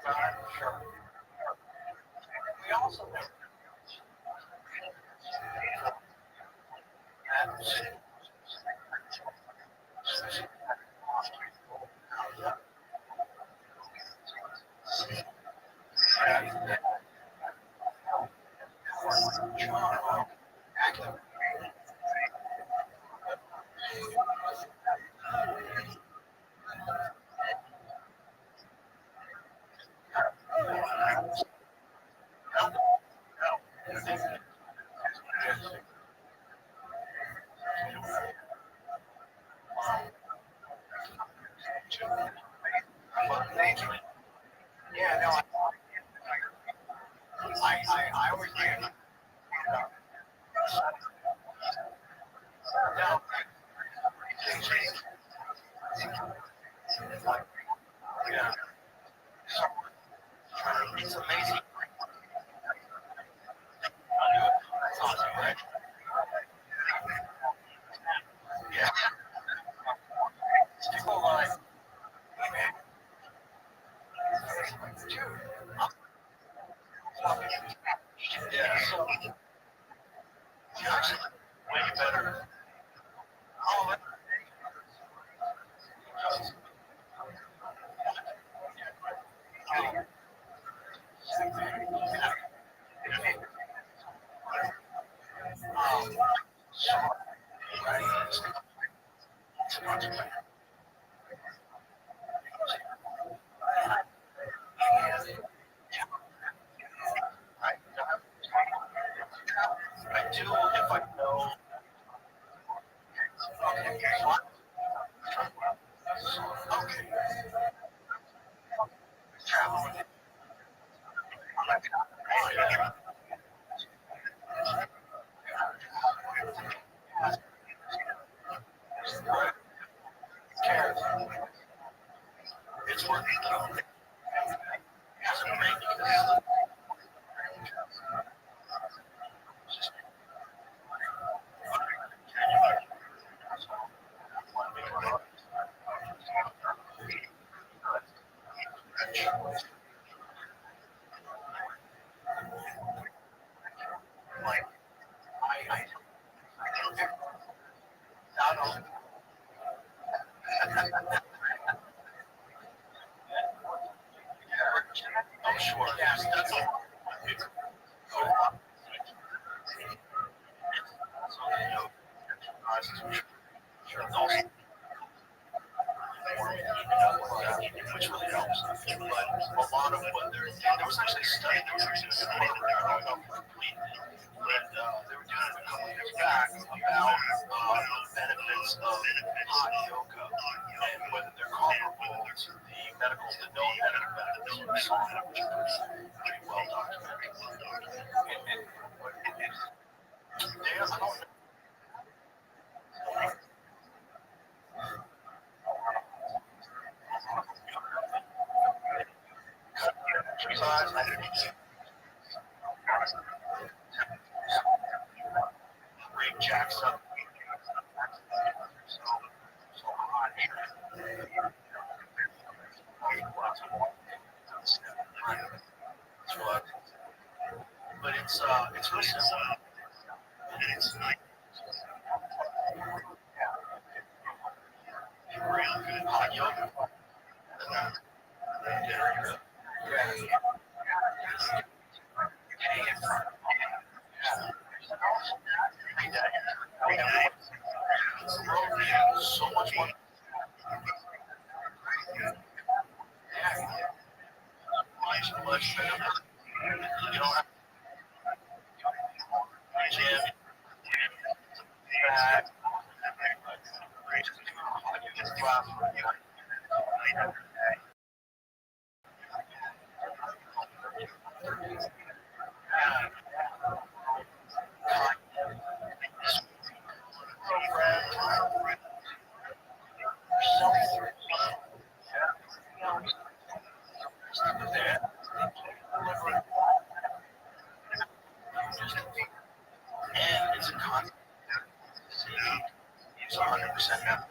We also know that yeah, no, I was no, yeah, it's amazing. It's awesome, right? Yeah, people like, dude, yeah, so actually way better. Oh, I do if I know. Okay, travel. Yeah, cares. It's worth it though. It's great. Like I not only I'm sure. Yes, that's all. Sure, also which really helps. But a lot of what there was actually a study that was actually I don't know completely, but they were doing it a couple of years back about the benefits of hot yoga and whether they're comparable to the medical, the known medical benefits of sauna, which are pretty well documented. I don't know. Exercise, I think Ray jacks up so hot. But it's really simple. It's like real good hot yoga. Yeah. So much money. Much better. You don't have to gym. And it's a constant. It's 100% now.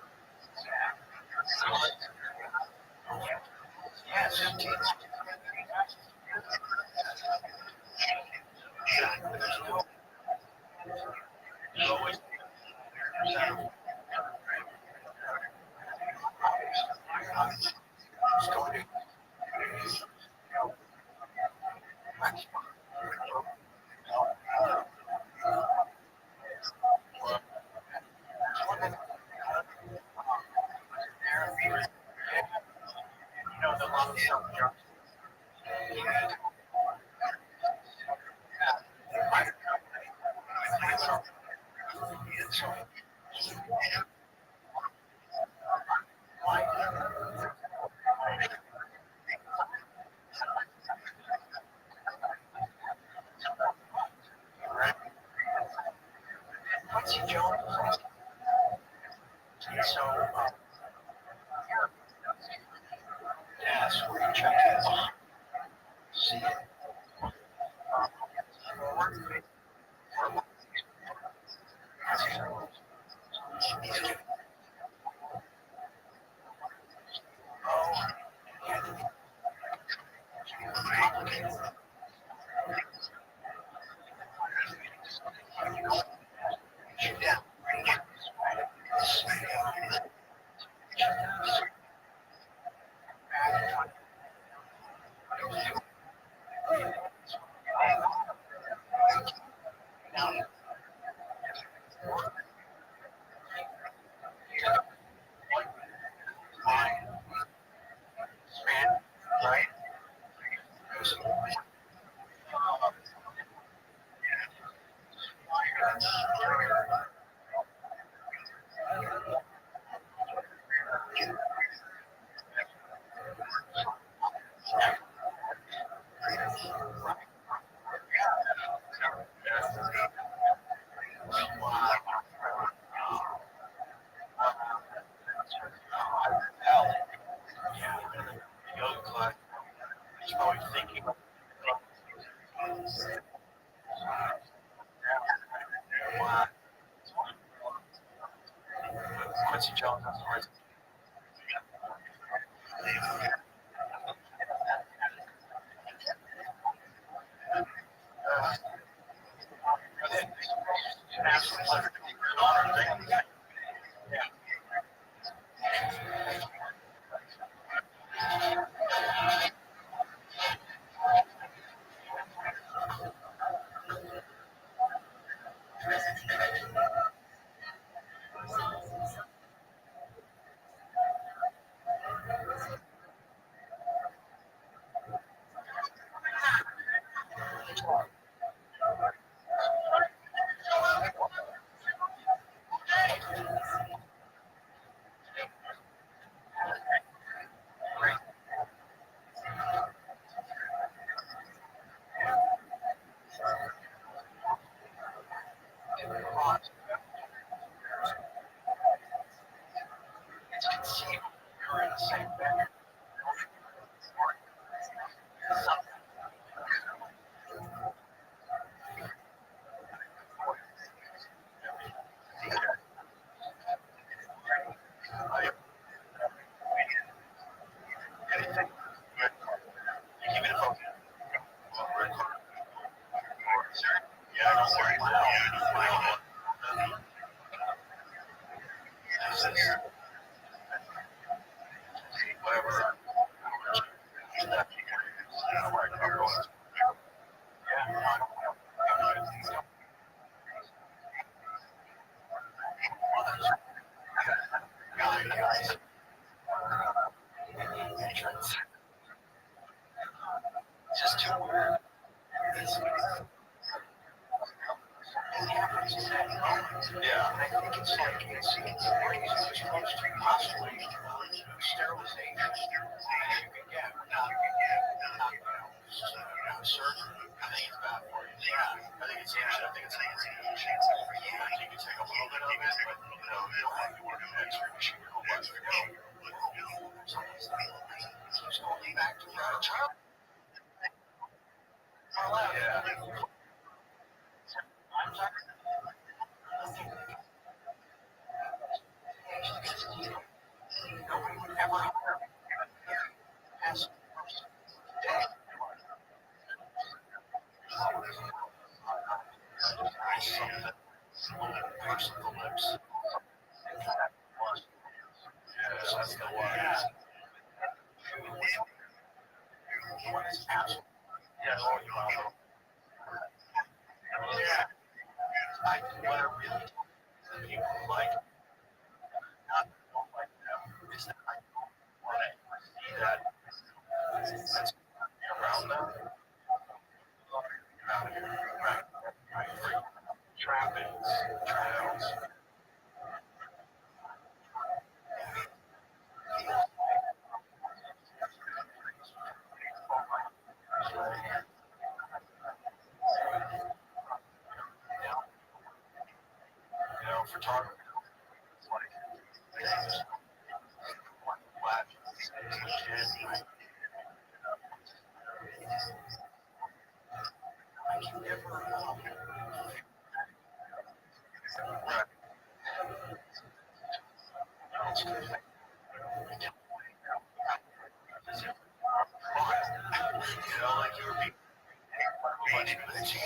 like you were being a bunch of bitches.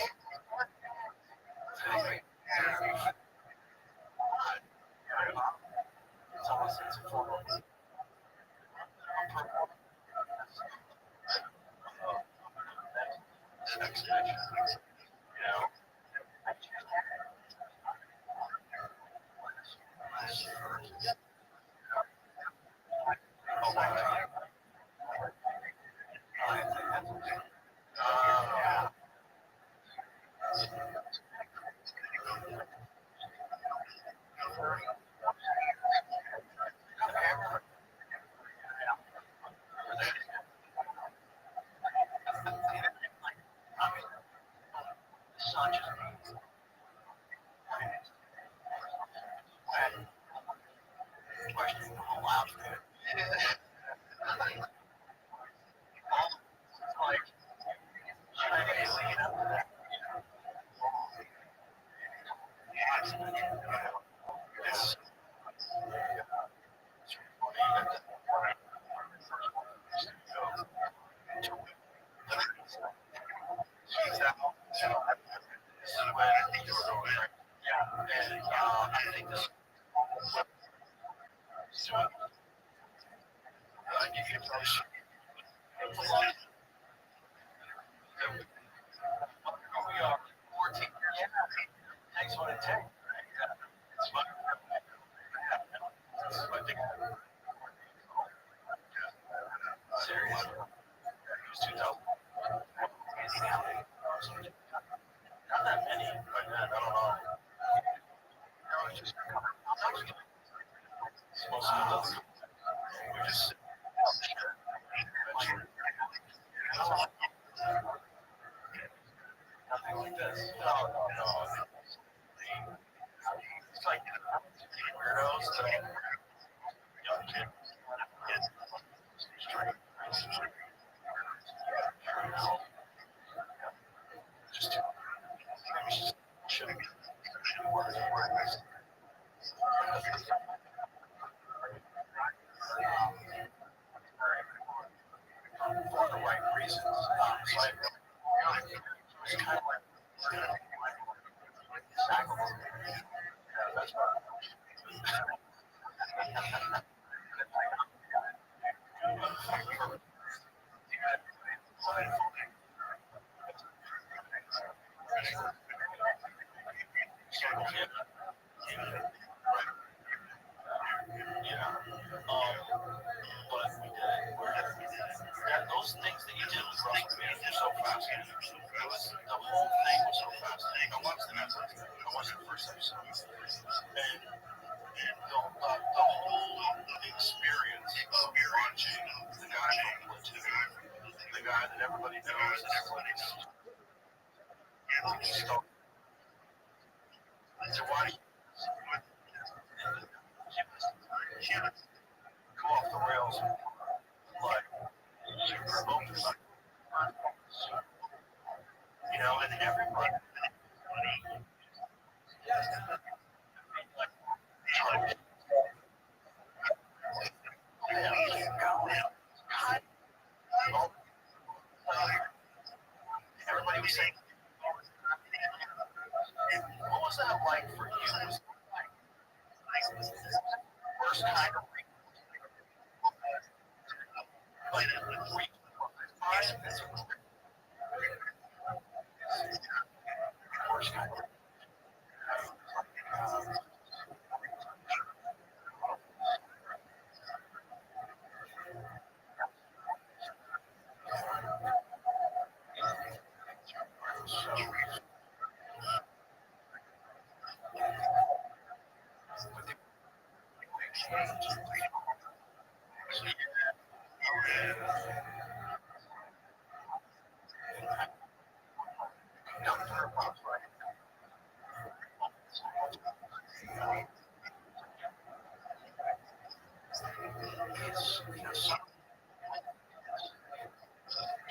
It's almost it's a form of explanation. You know, oh my god. Yeah. It's not just questioning the whole outfit. Like, should I be leaning up to that? It's she's out. This is when I think you were going, right? Yeah. And I think this is what I give you a place. It's a lot. We are 14 years old. Takes what it takes. It's what this is what they serious. It was 2000. Not that many, but I don't know. It's just most of us. We just nothing like this. No, no, no. It's like weirdos that young kids straight. Just shouldn't be words. For the right reasons. So it's kind of like sacrifice. That's yeah. But we did it. Yeah, those things that you did with Russell, man, they're so fascinating. It was the whole thing was so fascinating. I watched the Netflix. I watched the first episode, and the whole experience of watching the guy from Platoon, the guy that everybody knows, and everybody's stuck. So why do you go off the rails like super motorcycle? You know, and everybody like, everybody was saying, what was that like for you? Was the first kind of like we first kind of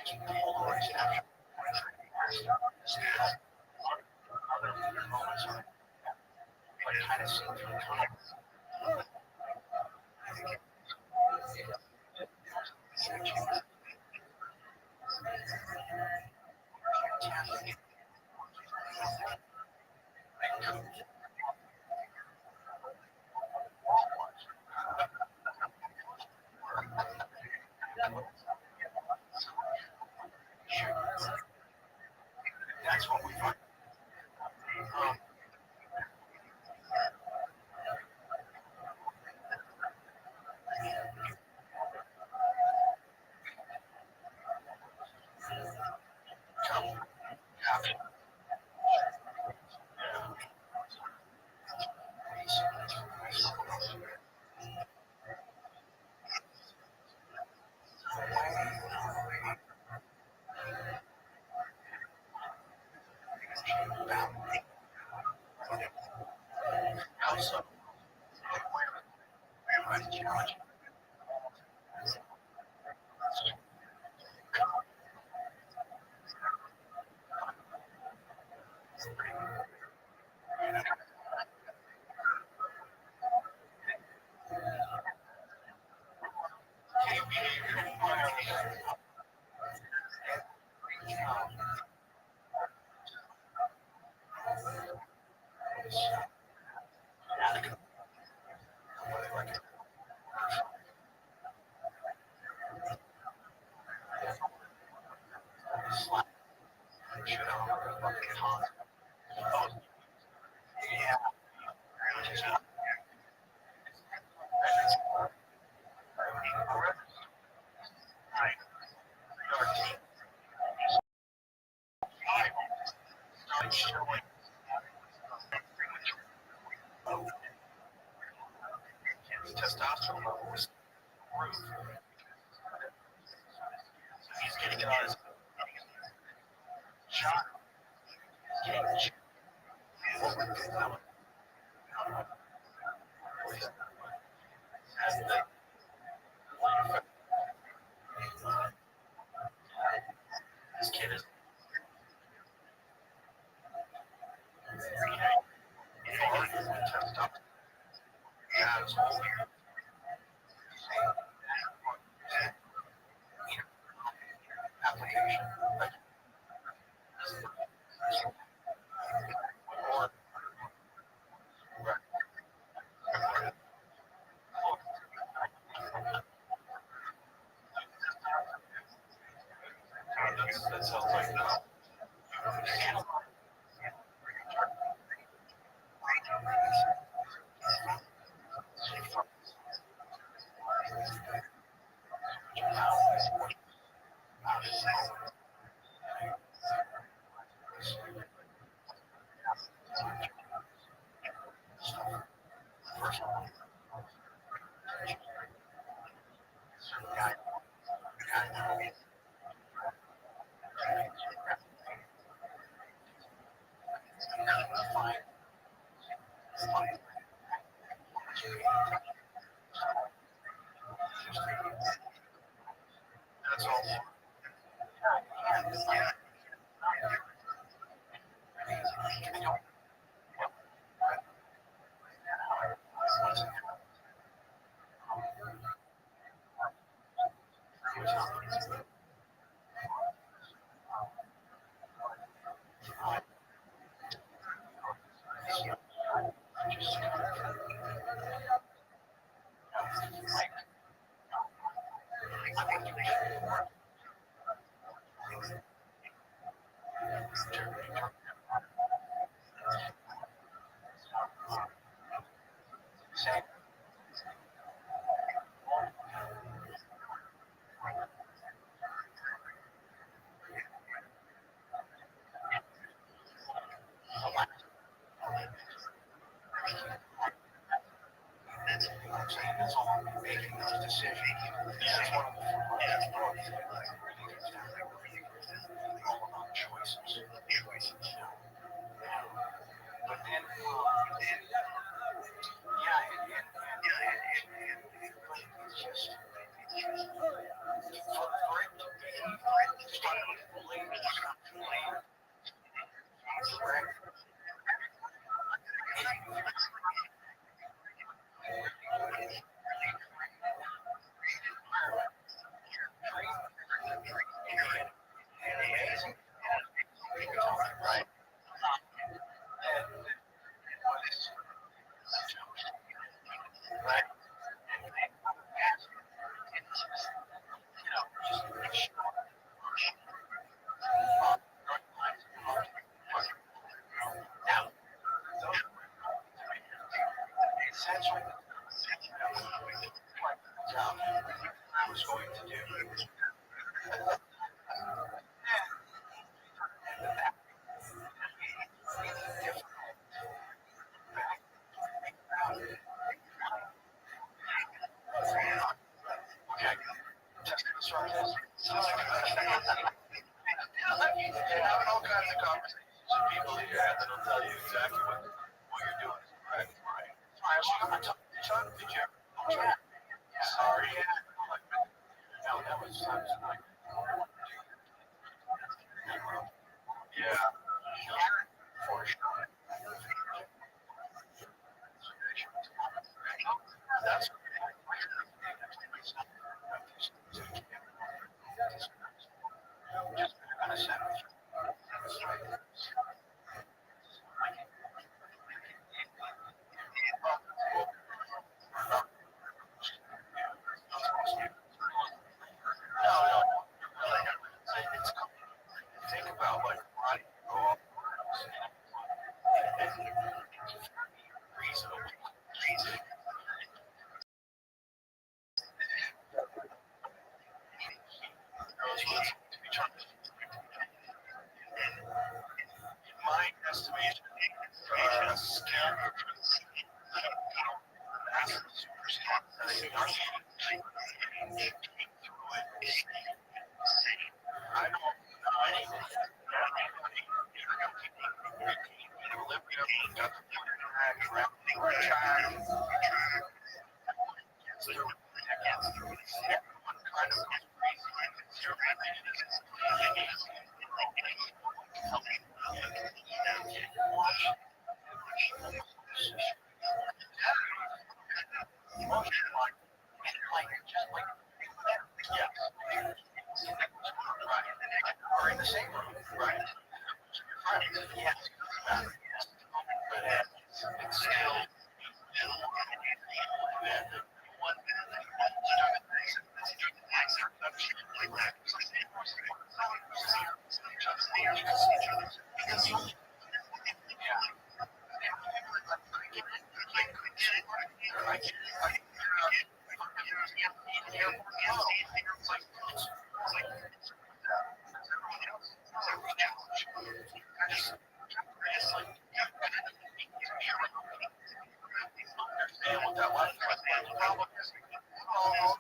some polarized action. Other moments are like kind of seen through time. That's what we find. Um, come, yeah, how so? Testosterone level was through. He's getting it on his shot. This kid is testosterone. Yeah, it's all application. That sounds like no. That's all. That's all making those decisions. That's one of the all about choices. But then, yeah, it's just for it to be right. Yeah, then they'll tell you exactly what you're doing is correct. Right. I told you, Chuck, did you ever? Oh, yeah. Sorry. Yeah. No, that was like, yeah. For sure. That's just kind of sad. No, no, really. It's think about like why you go up reasonable reason. Girls want to be trying to my estimation, scam massive superstar. I don't know anything. Olivia got the child. Everyone kind of goes crazy. Watch. Like, just like, yeah. Right. We're in the same room. Right. Right. Yes. But it's still one because you understand what that life is. Oh,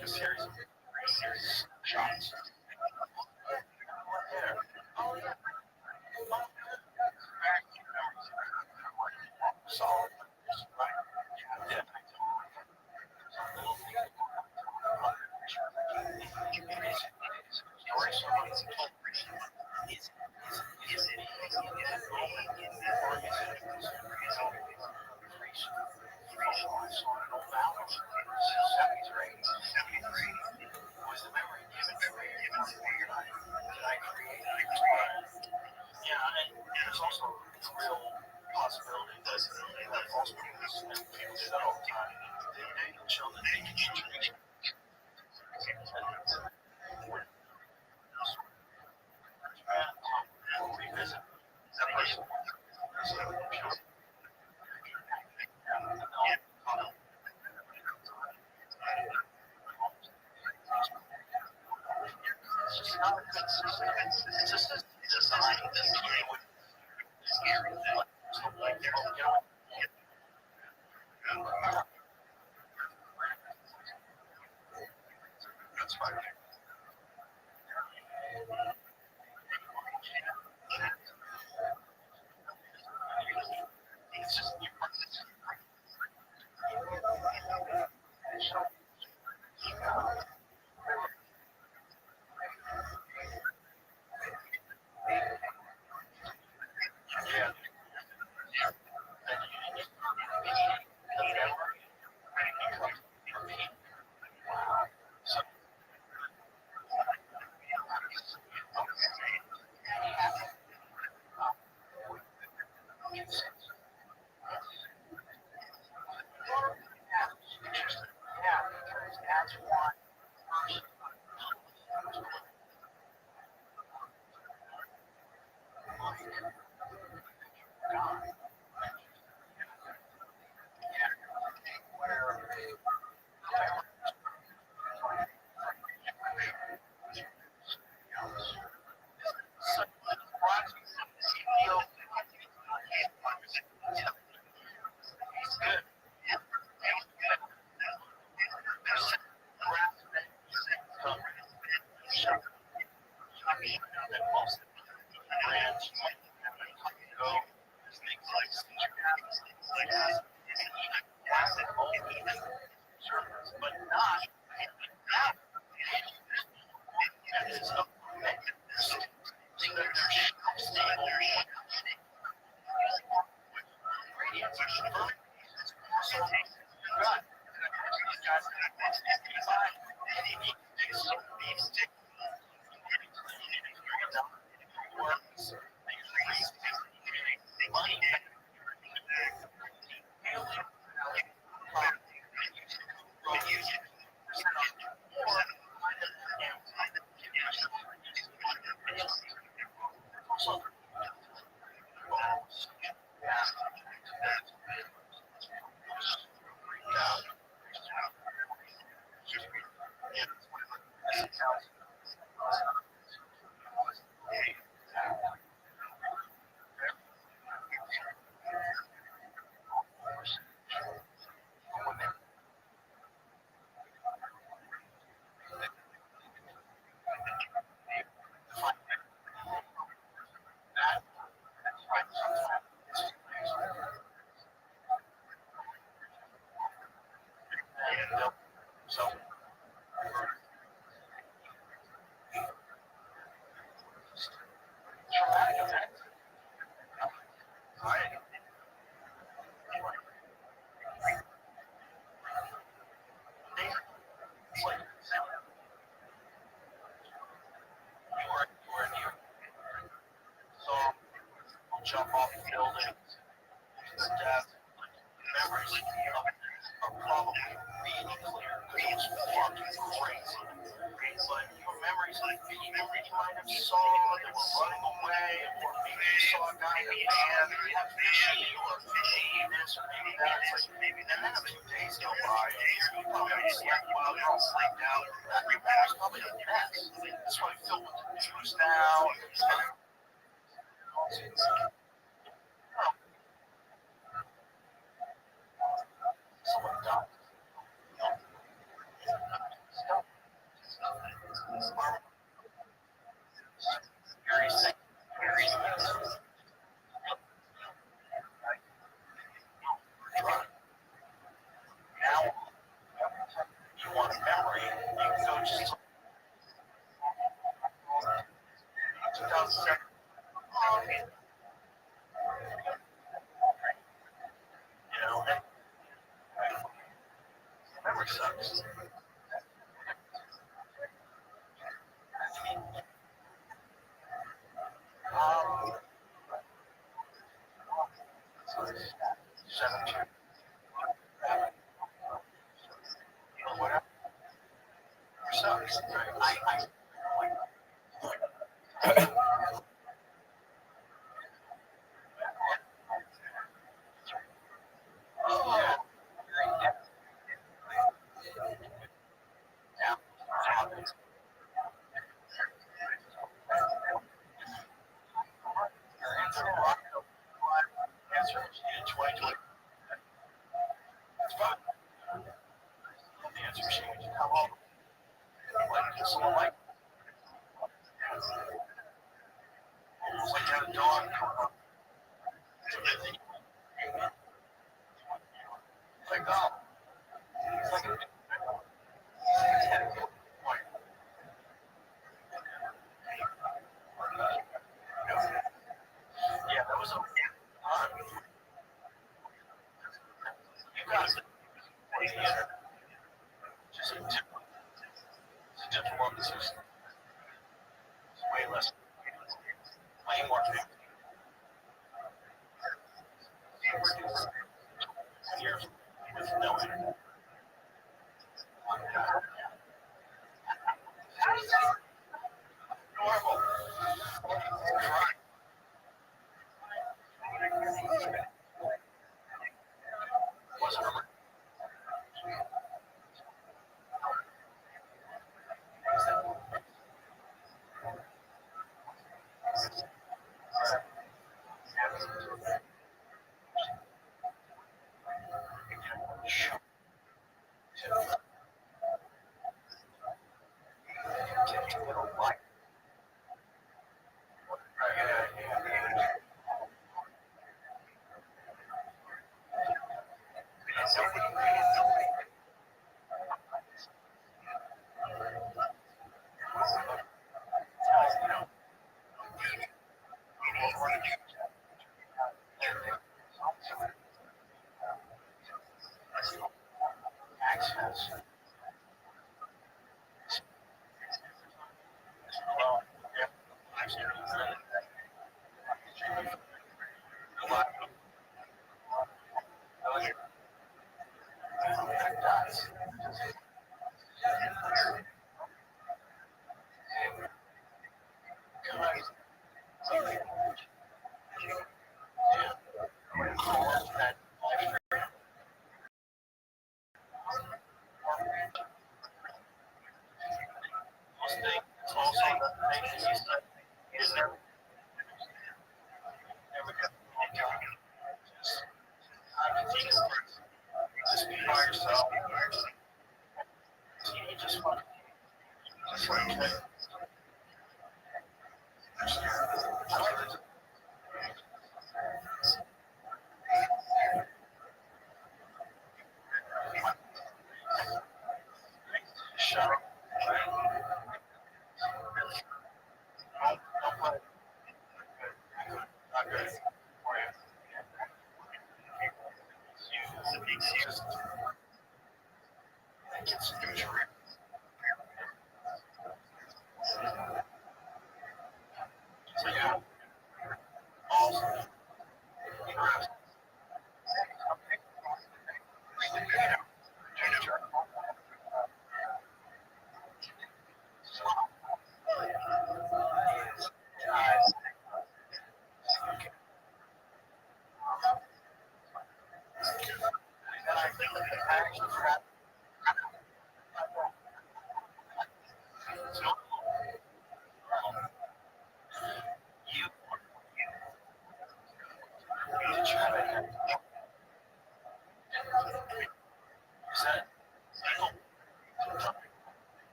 a series of shots. Solid. Yeah. Was the memory given to me that I created? Yeah, and there's also a real possibility that you have false beliefs, and people do that all the time. They show that they can change. Revisit that person. It's just not consistent. It's just a design that scary thing. Like, you know, Jump off the building, the death, memories are probably really clear because it was fucking crazy. But your memories, like maybe you might have saw they were running away, or maybe you saw a guy in a van, or fishy, or maybe this, or maybe that. It's like maybe and then a few days go by, and you probably haven't slept well, you're all sleeped out. Your memory's probably a mess. That's why I feel with the news now. Someone died. Very sick. Very sick. Now you want a memory, you can go just 2007. You know, and memory sucks. Um, 17, whatever sucks. Answer in 2020. It's fine. The answer machine. How old? Like someone like it's like you had a dog. Like oh, it's like yeah, that was a you guys. Just a different one. This is way less, way more years with no internet. Normal. Wasn't a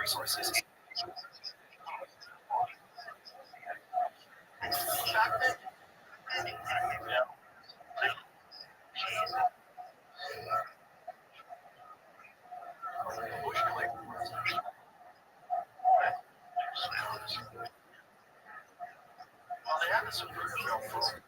resources. Fact that they have this real for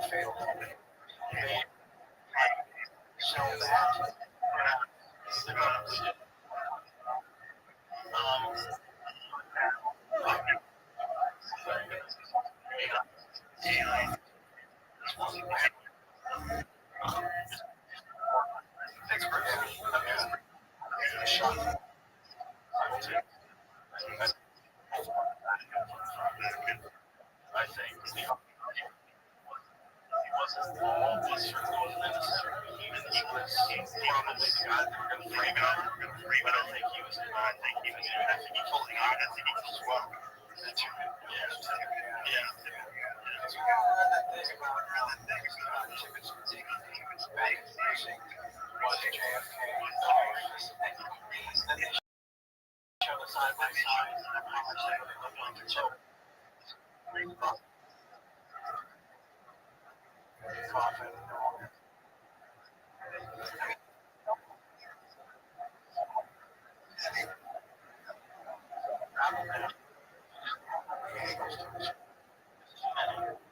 fatal so that I think all was certainly necessary. Even he was probably God. We're going to frame it on. We're going to frame it. I think he was. I think he was. I think he told God. I think he told well. Side by side, coffin.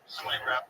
Somebody grab.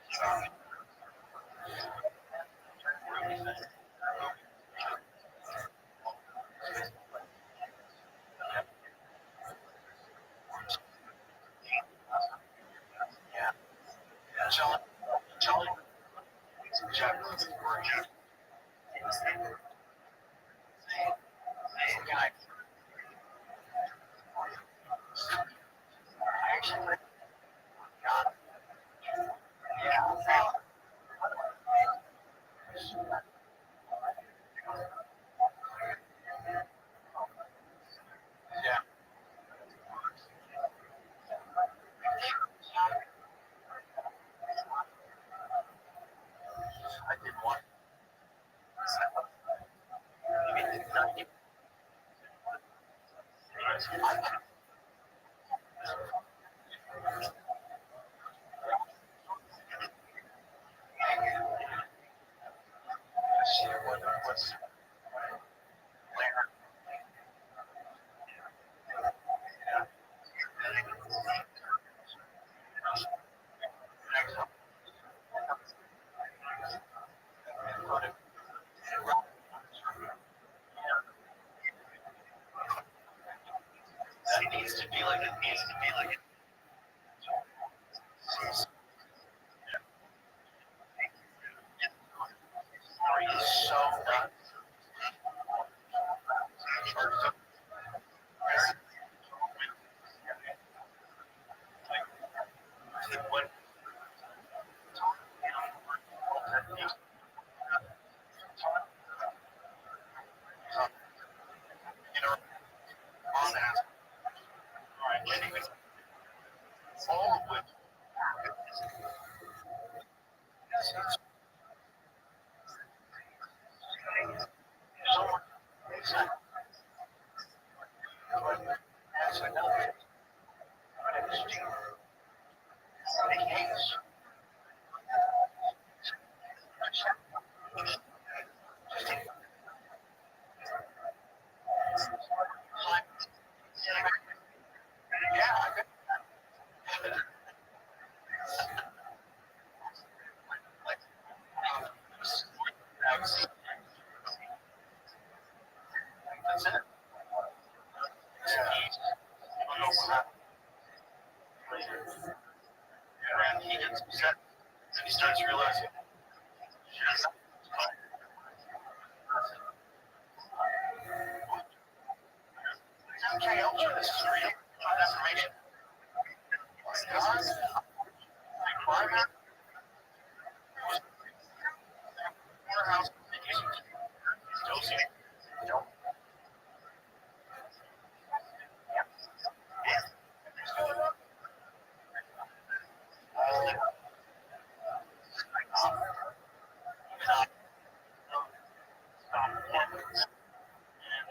John. I did one. It needs to be like it needs to be like it. He's so nuts. What you know on that. All right, anyway, all of which Okay, Ultra, this is real information. God, private warehouse, still see.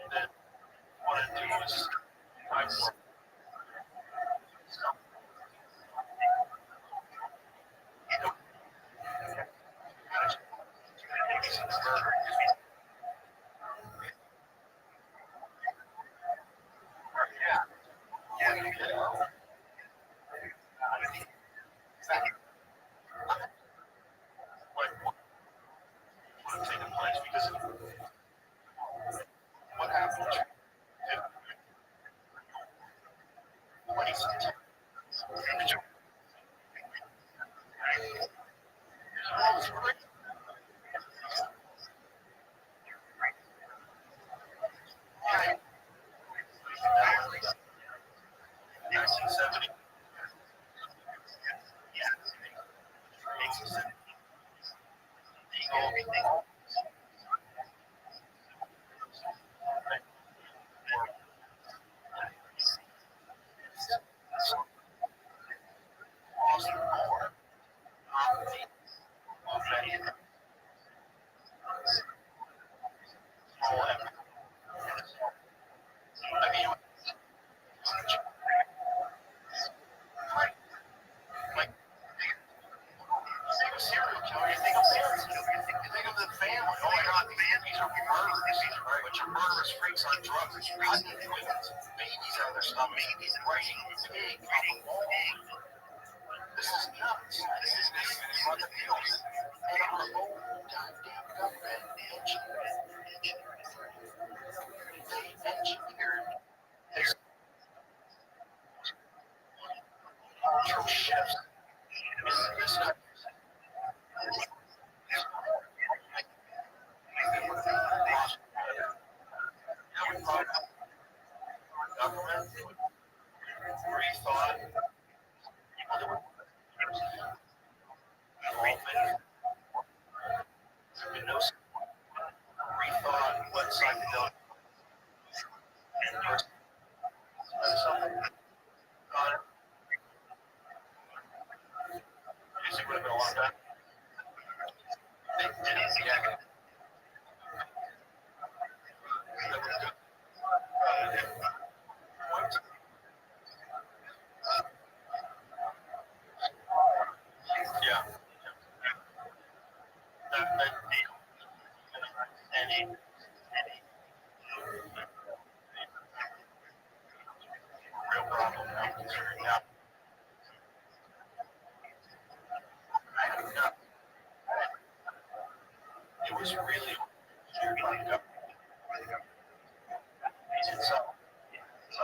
And then what I do is I work like what taking place because what happened to 1970. I mean, like a serial killer, you think of serial killer, you think of the family. Oh my God, these are murderers, right? But you're murderous freaks on drugs. How do you do it? Babies out of their stomach, writing pig on the wall. This is nuts. This is what the pills. And our whole goddamn government engineered this cultural shifts. This government rethought involvement in no rethought what psychedelic and something is it would have been a long time. They didn't see that. Yeah. And real problem now. Now, it was really weird by the government itself. So,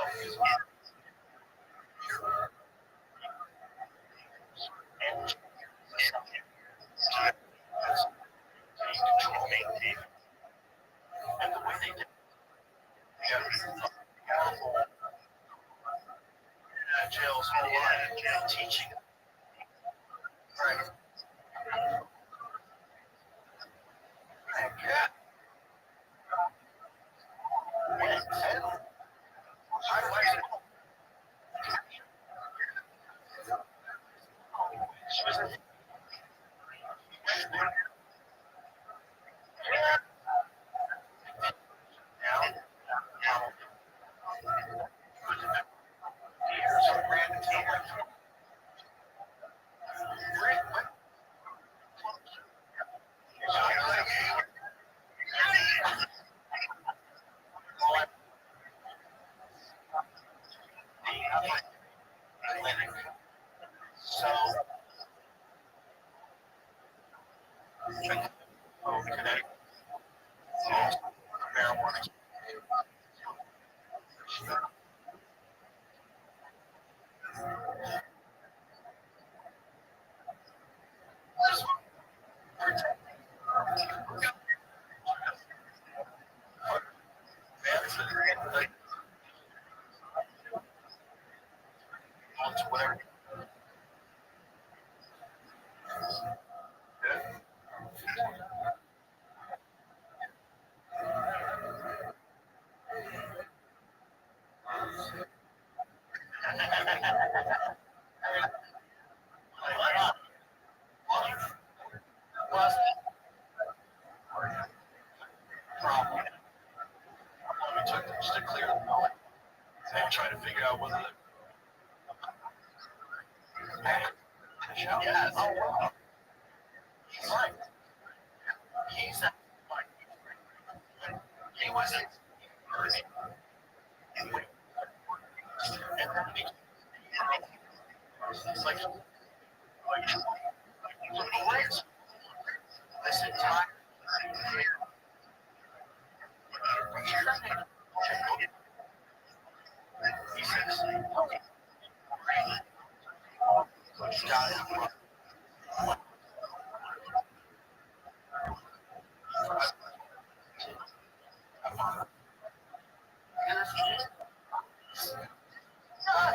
and control maintain. And the way they did it, powerful jails whole life teaching. Right. Yeah. And I like it. She was a now, now, years of random teamwork. So, connect marijuana. and try to figure out whether the show. Yes. Oh wow. He's right. He's that. He wasn't. And then he it's like listen time. He says, got it.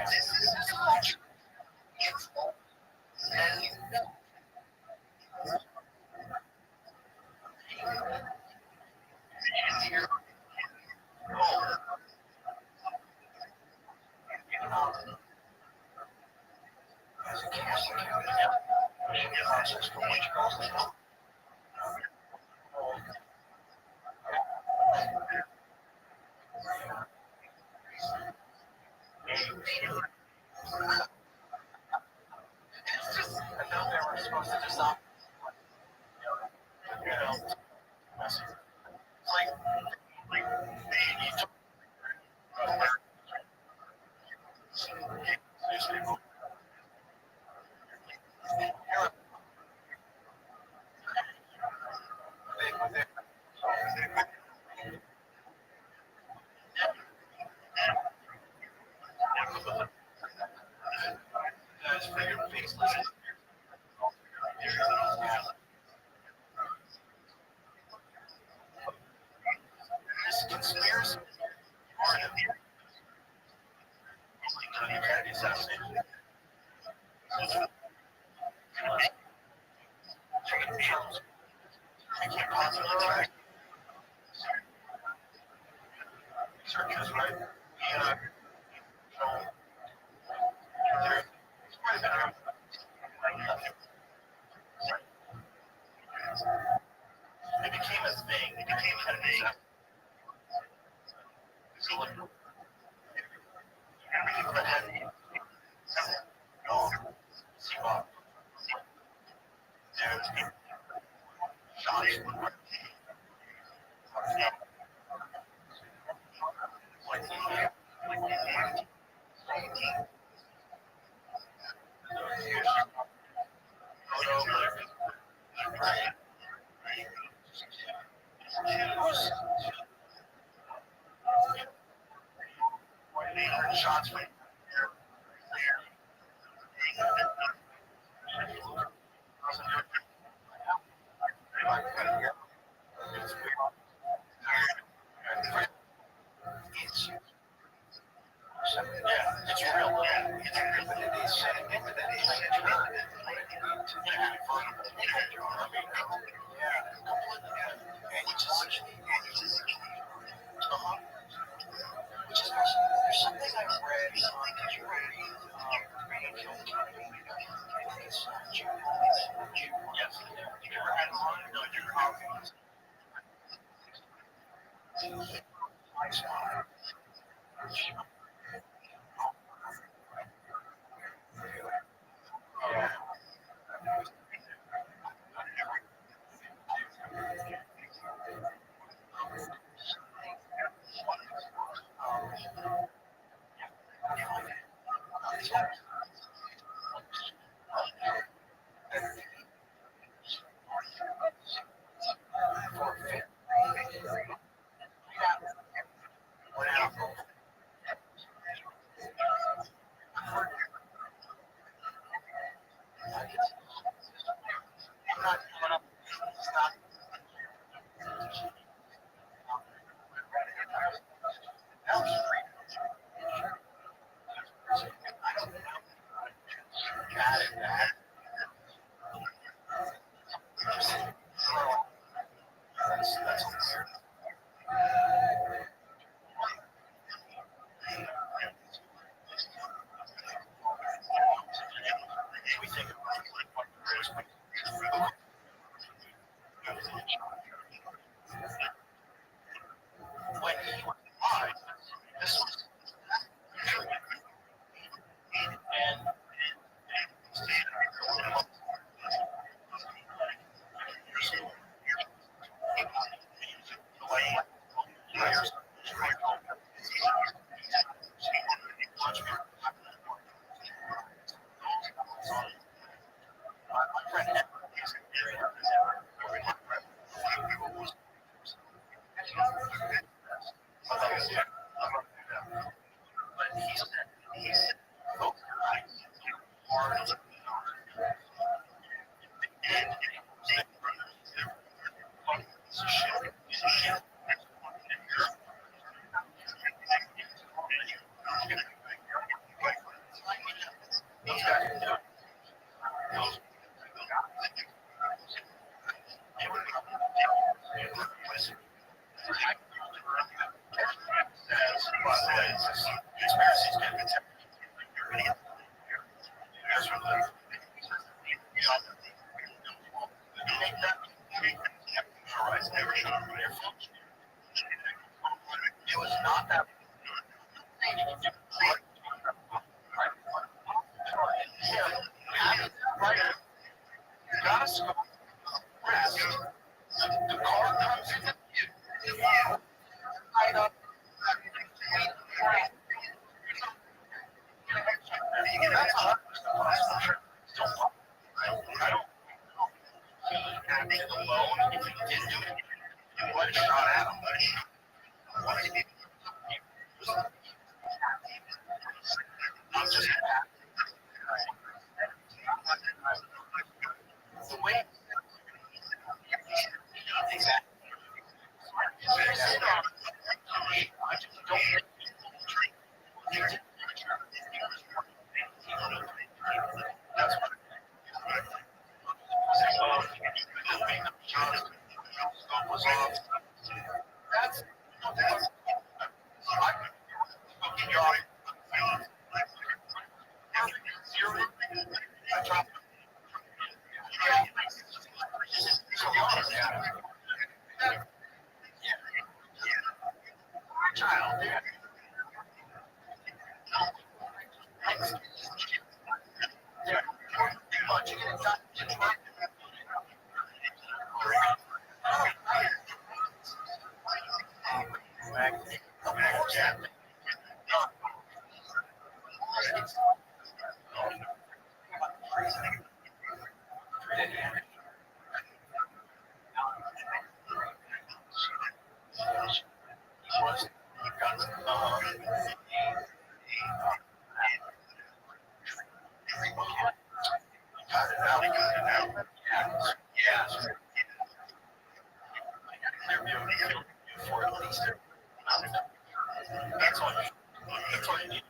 This is truthful. And here, as a casting couch, process for which goes it's just, I know they were supposed to just stop, you know, it's like, you took newspaper, guys, figure faceless. This conspiracy part of it, like Kennedy assassination, I can't possibly track searches, right? Yeah. So, there's quite a bit of it became a thing. It became a thing. So, like, people that had no, see what, there's shots, shots, yeah, it's real. Yeah, it's real. But it is setting it, but that is setting it. Yeah, I mean, yeah, completely. Yeah. And which is awesome. There's something I read. Because you're right. Radio Killed Kennedy. It's June. Yes. You ever had one? No, you're coffee. he said, those guys are shit. Those guys are conspiracies can be never showed up there. It was not that right. You gotta score rest. The car comes in tied up. That's all. I don't acting alone. If you did do it, you would have shot at him. I'm just the way exactly. I just don't think that's what was off. That's I could your zero. I dropped child. But you get it done. Yeah. For at least that's all you that's all you need.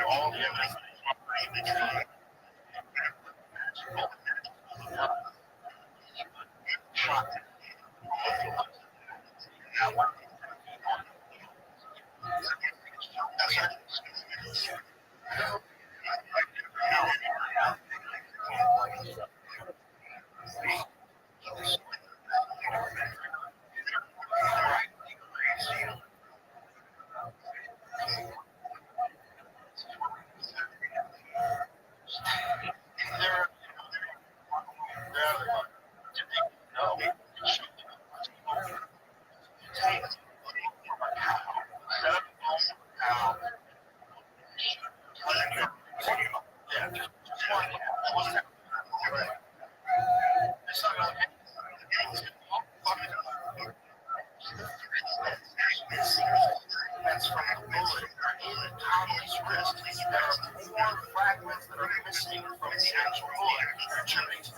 All the evidence that's from the bullet in Conley's wrist. There are 4 fragments that are missing from the actual bullet. Contributing.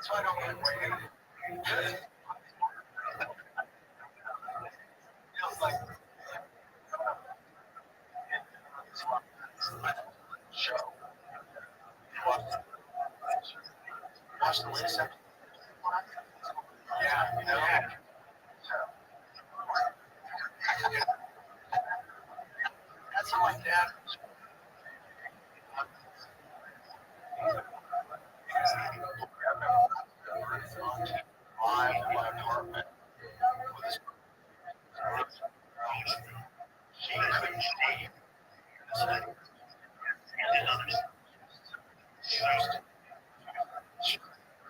So I don't like waiting. Good. Feels like show. Watch, watch the latest episode. Yeah, that's how my dad live in my apartment with his she couldn't see this.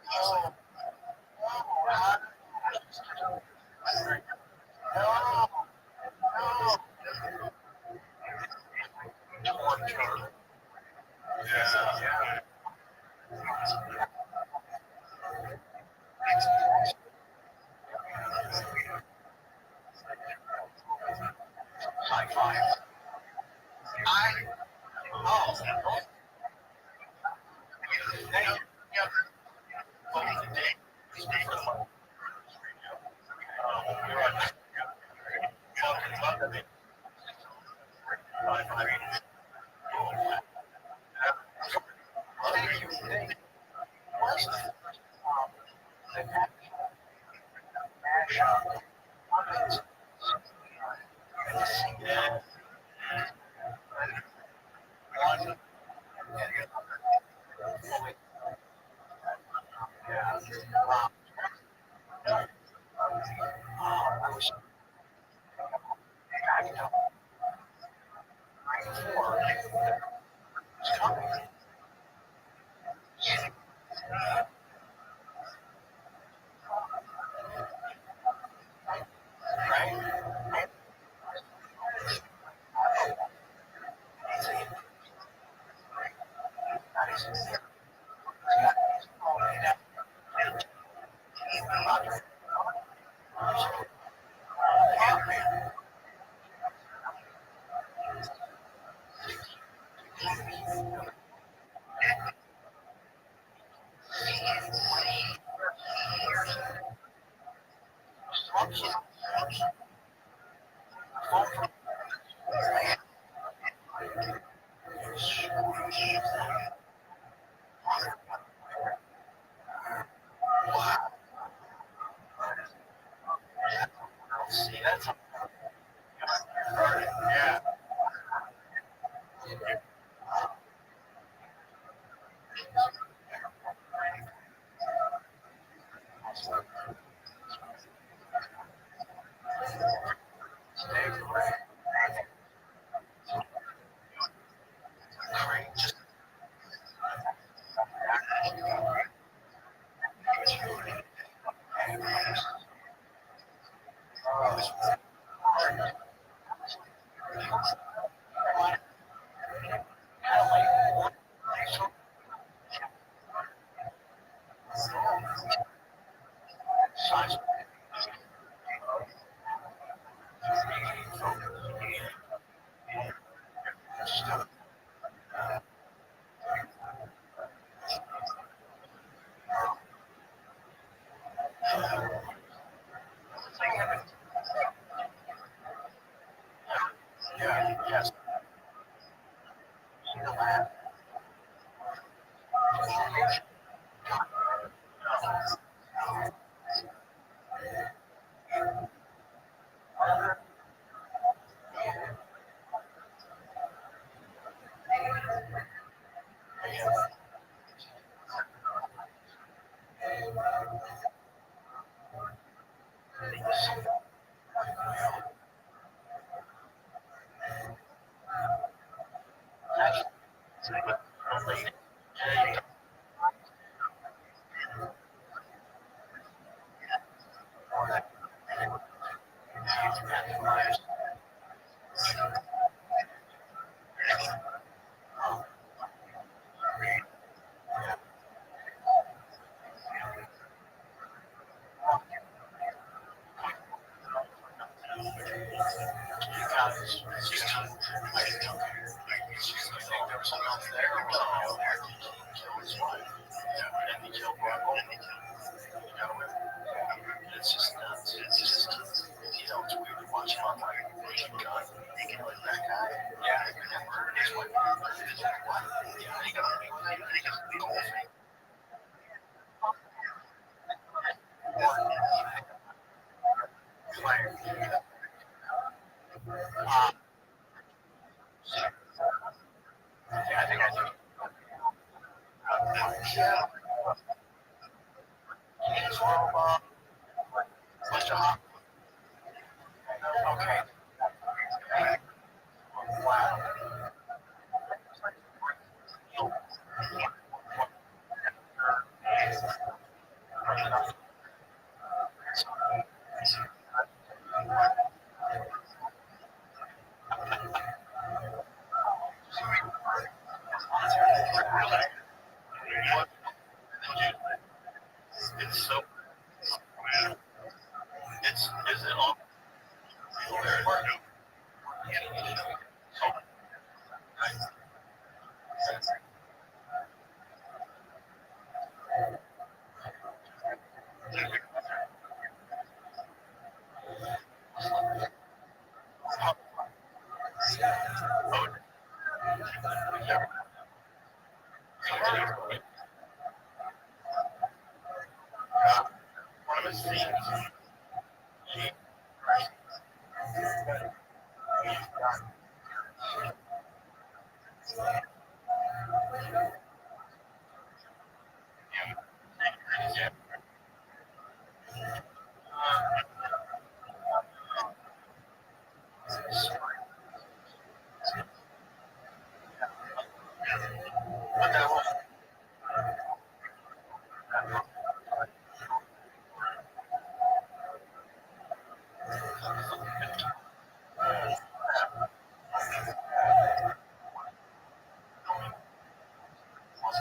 Oh, oh, no, no. Torture. Yeah. High five. I, oh, thank you. Yeah. Both the day. You're right. Talking about the high five. Thank you. Thank you. What's the mashup? Yeah. One. Yeah. I was back up before. It's coming. Right? That is see, that's yeah. Stay great. Great. Just size. Yeah. Yes. Because she's kind of there was something else there. He killed his wife. Yeah. And he killed Yeah, he got the whole thing. Yeah, I think I do. Yeah, it's well, bunch of hot. Okay. Wow. It's so. It's is it all? One of his scenes. Yeah. But that was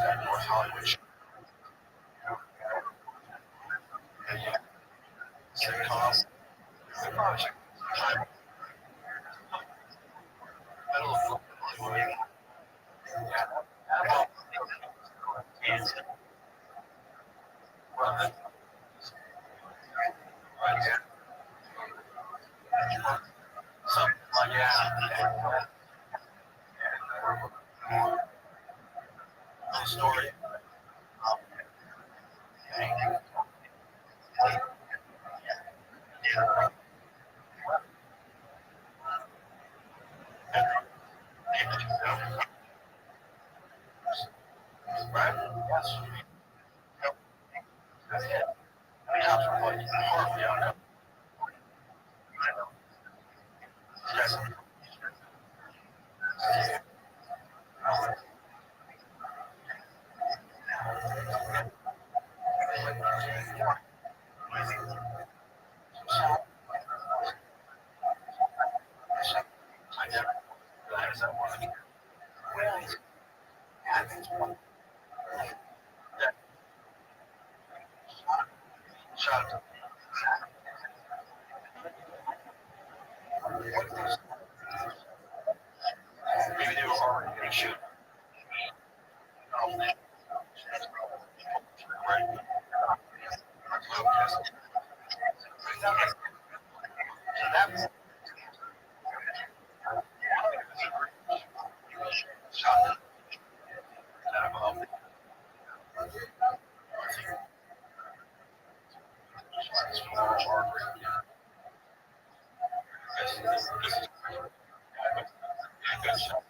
that North Hollywood show. Sitcom. Time middle of Hollywood. And something like that. The story. Right? Yes. I mean, how like horribly uncomfortable. Yes. I never realized that one. That shot. Maybe they were already going to shoot. Right. That shot.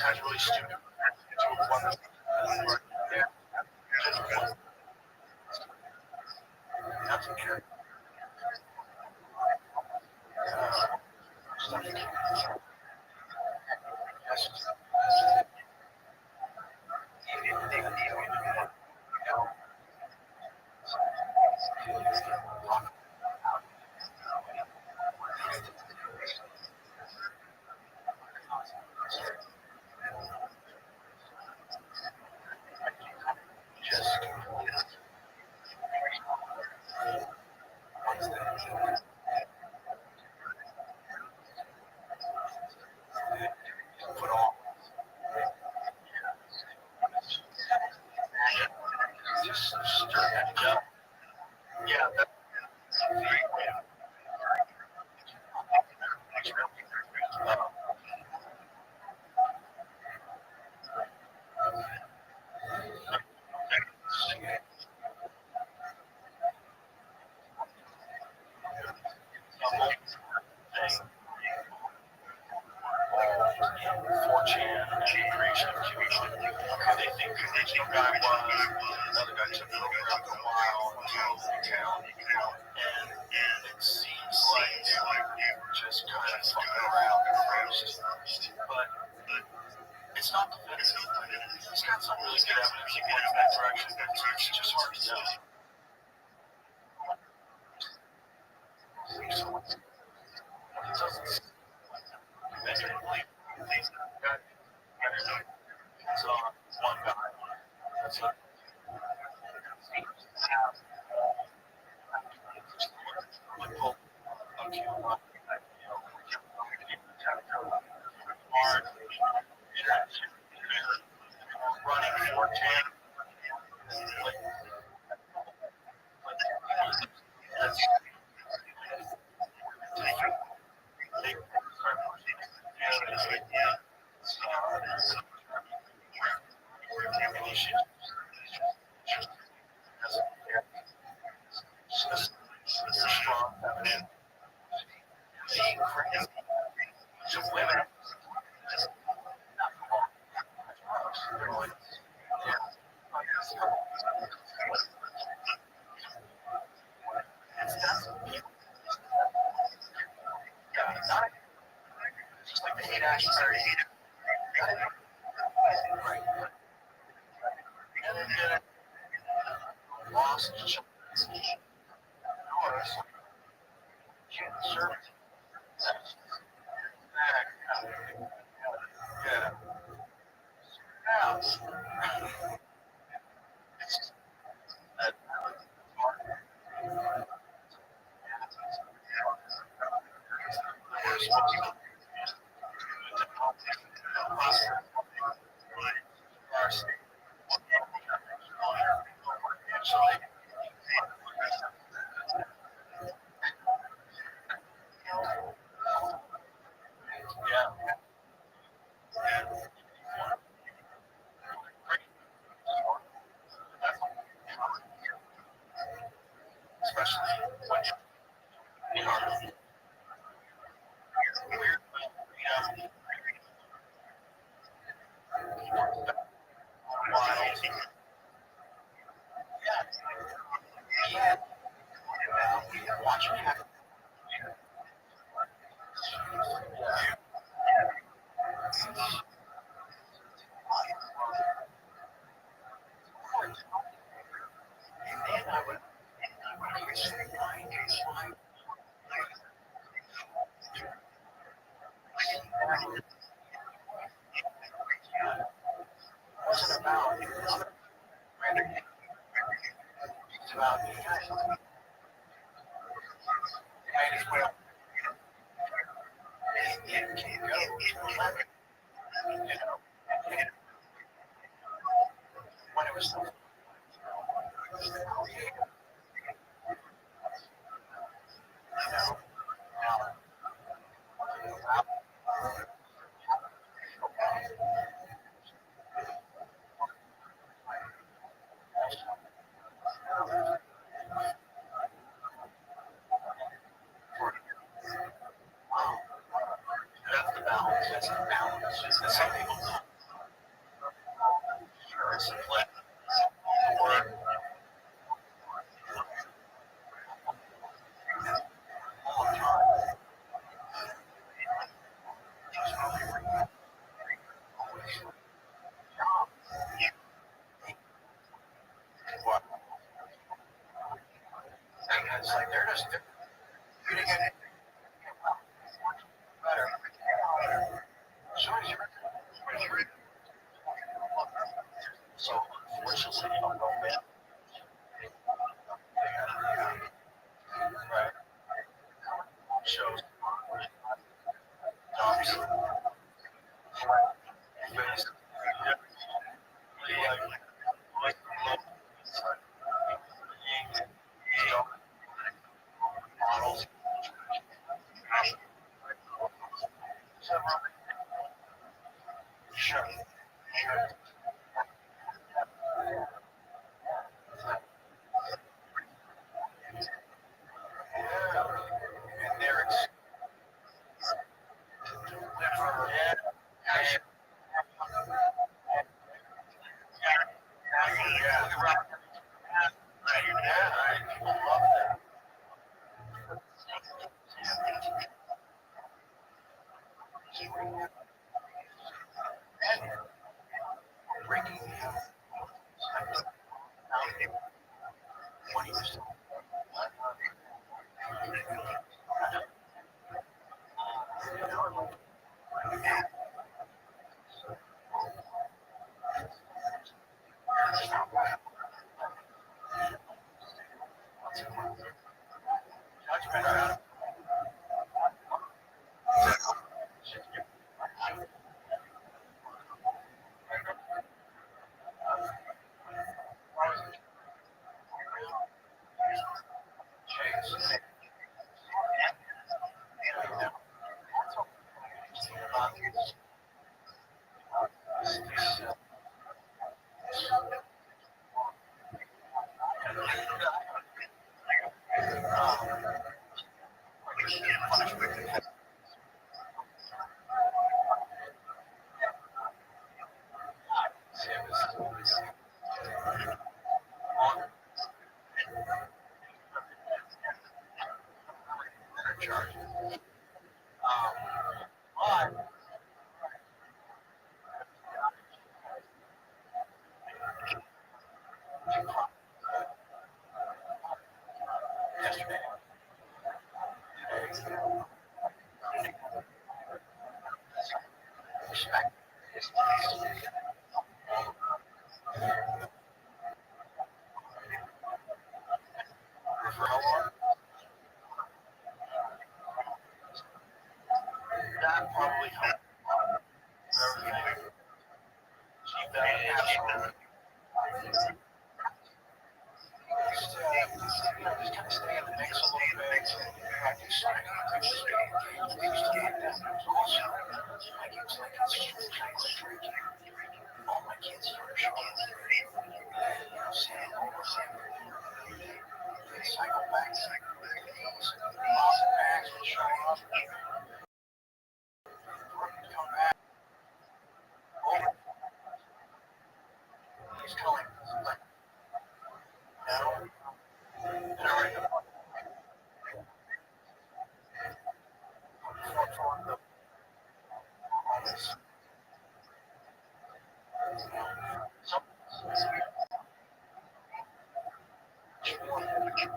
That's really stupid. it's like they're just getting it better. As soon as you're so unfortunately, you don't know man. Right. Shows jobs. Face. Models. Sure. And they're yeah. Yeah. People love that. And breaking what he was judgment. That probably helped everything. Keep that absolutely. Just kind of stay in the mix a little bit. Practice all my kids are showing. They cycle back, lots of bags will show up, come back, over, he's coming. Like, now, they're already for the moments. So,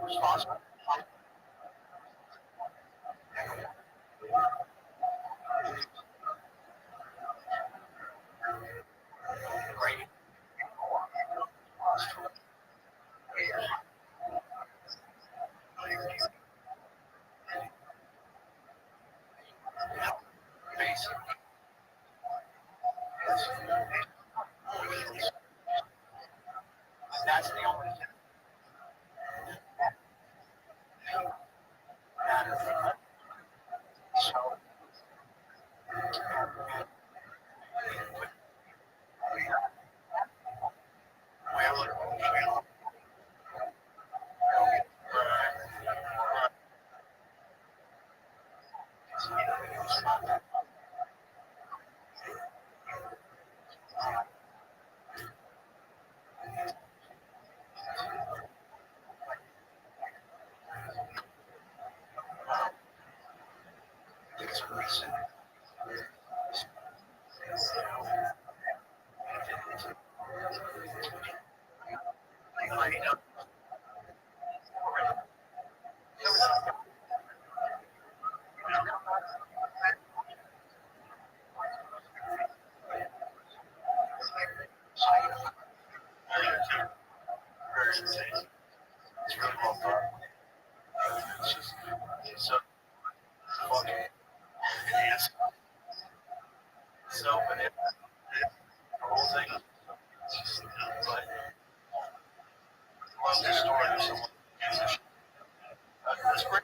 responsible. Great. Basic. That's the only thing. That's great.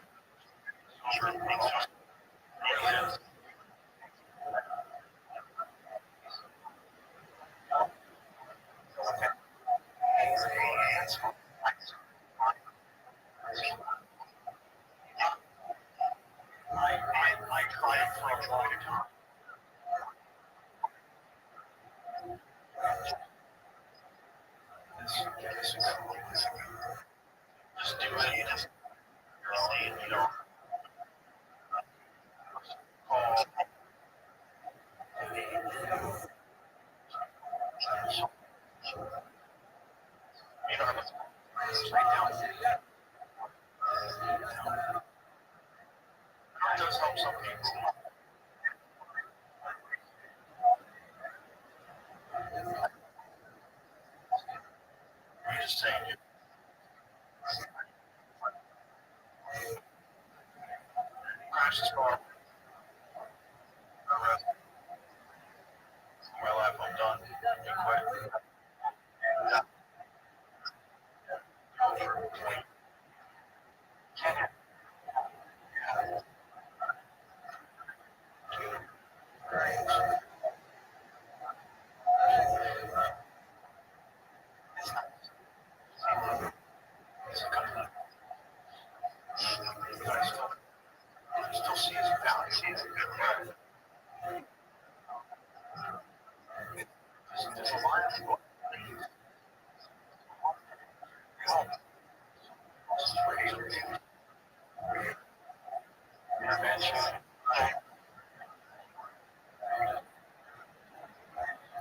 I tried for a long time. Just do it. Just you know, call. You know, straight down. It does help some people. You just saying you crash this car. My life, I'm done. You quit. Still see his value. There's a lot of people. Intervention.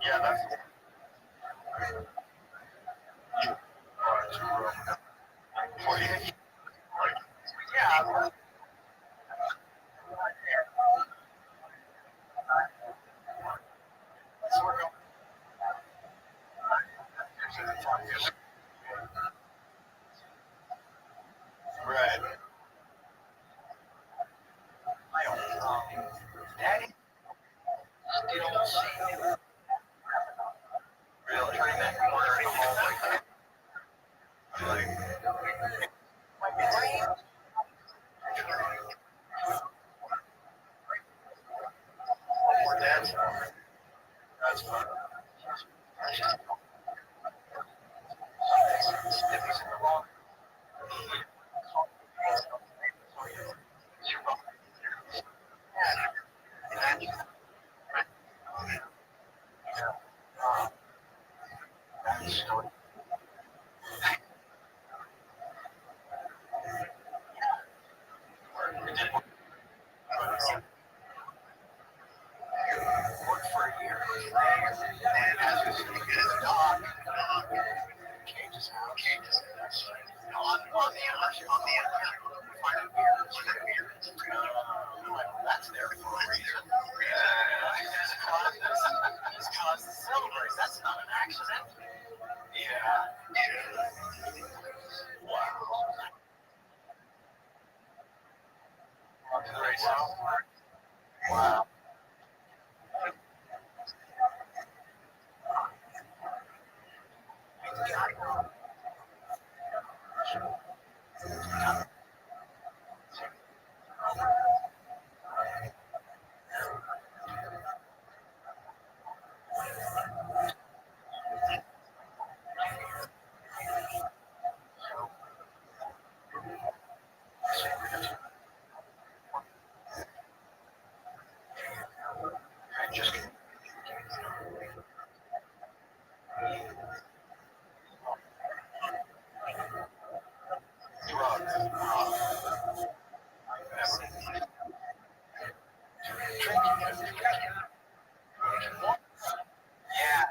Yeah, that's yeah. Let's work on right. Daddy still see really that corner in the hallway. My brain. That's fun. If he's in the wrong, worked for a year. And as his dog came to his house, on the we find a beer. That's there for a reason. It's cause to celebrate. That's not an accident. Yeah. Wow. Great. Wow. Just drugs. Yeah.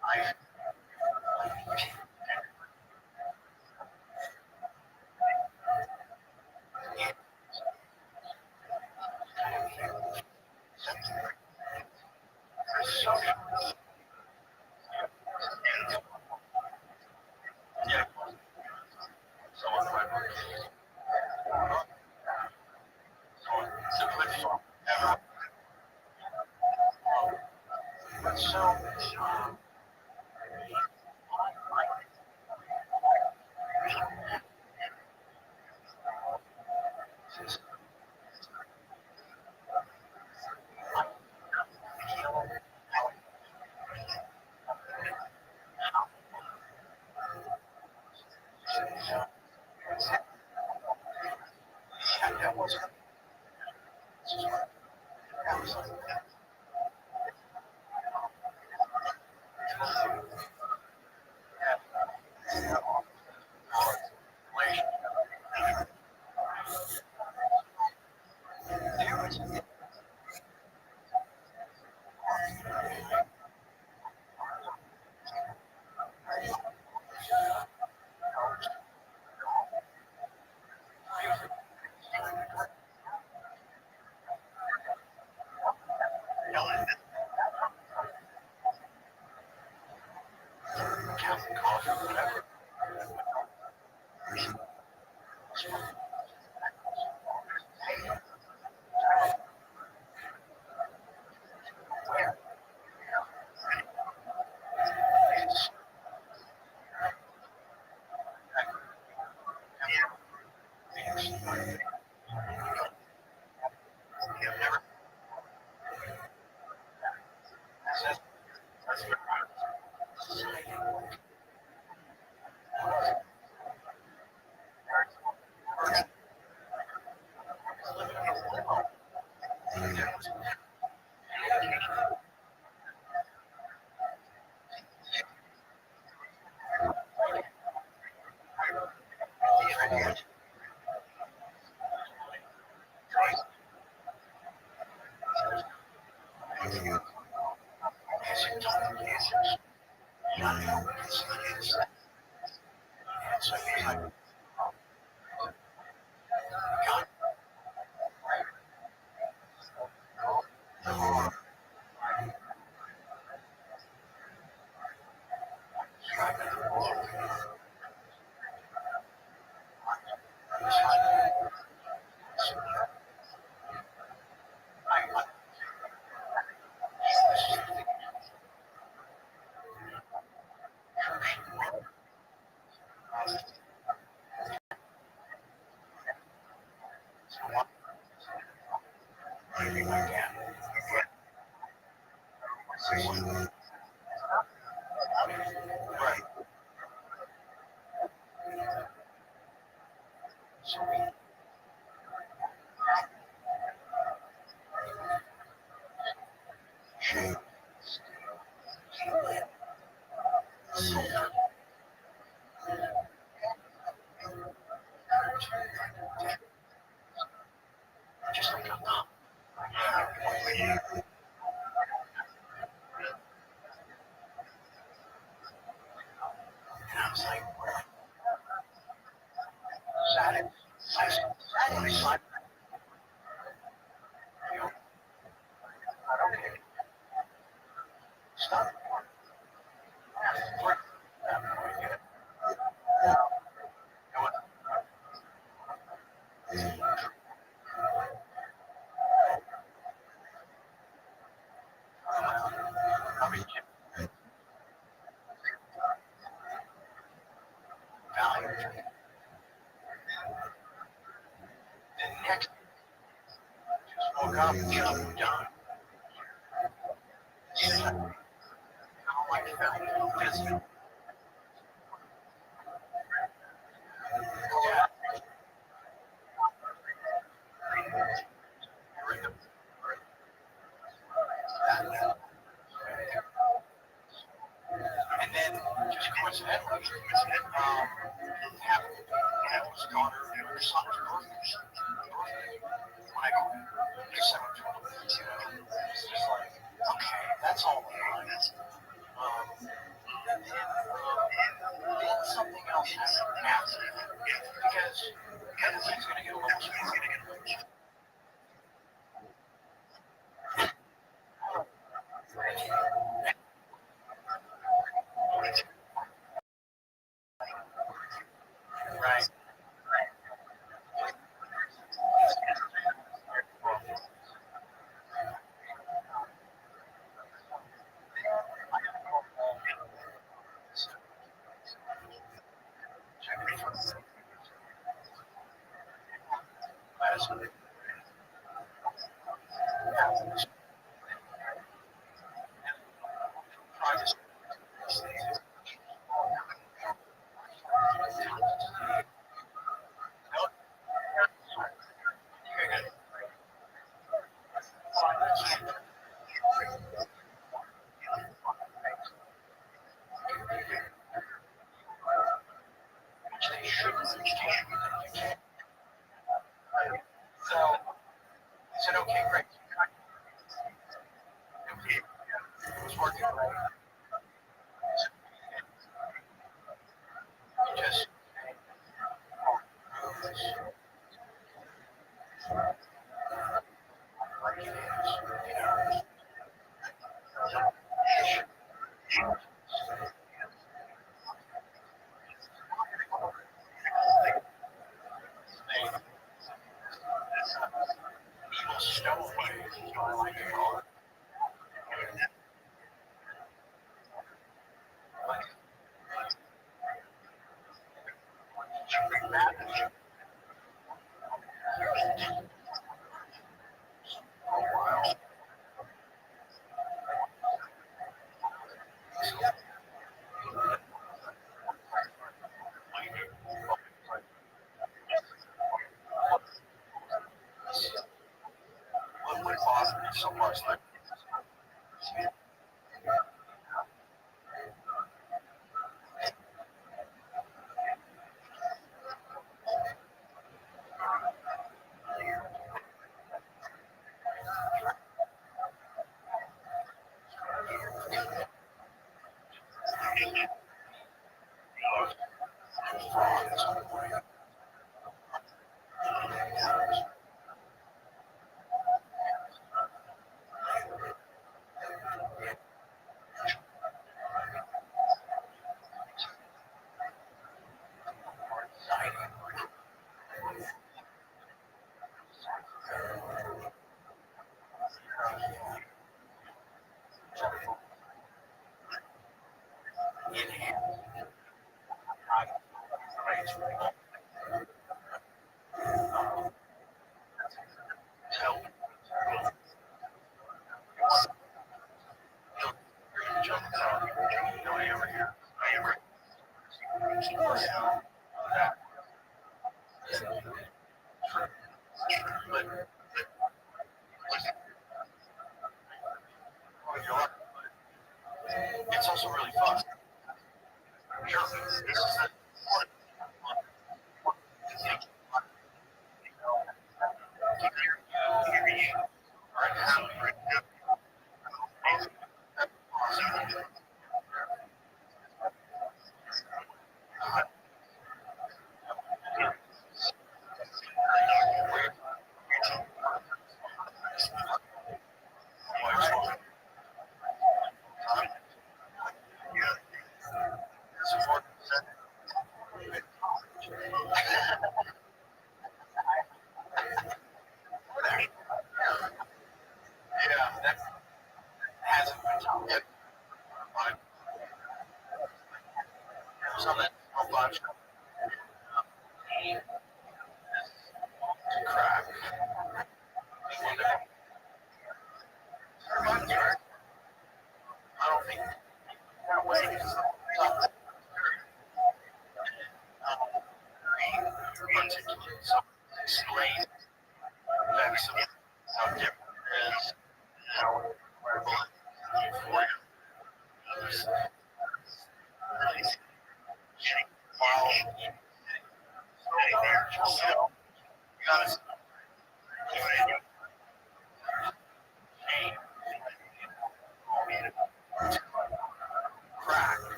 I yeah. Someone my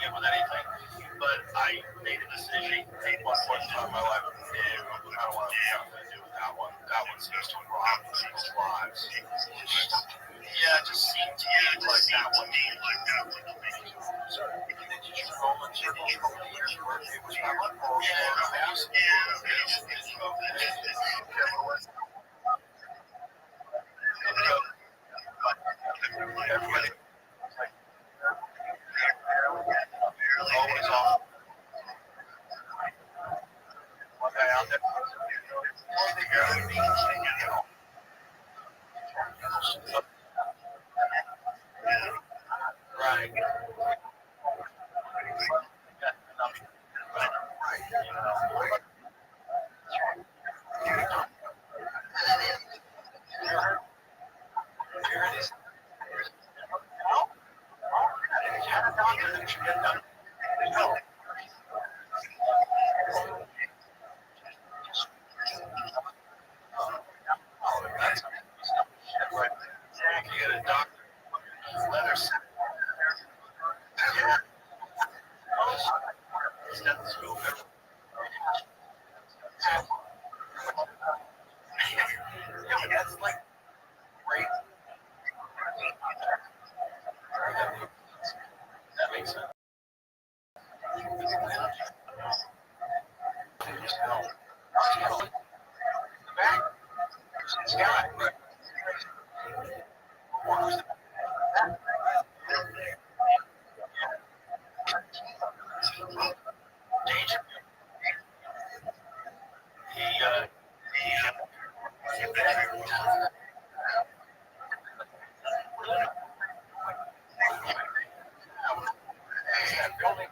it with anything. But I made a decision at one point in time in my life. I don't want to have nothing to do with that one. That one seems to rob people's lives. Yeah, it just seemed to me like that one. Sorry. Did you roll in circles for many years? Your birthday was that one? Everybody always off. One guy out there. Right. You get a doctor, leather set. Stethoscope. Yeah, that's like great. That makes sense. Sky. Danger. Building.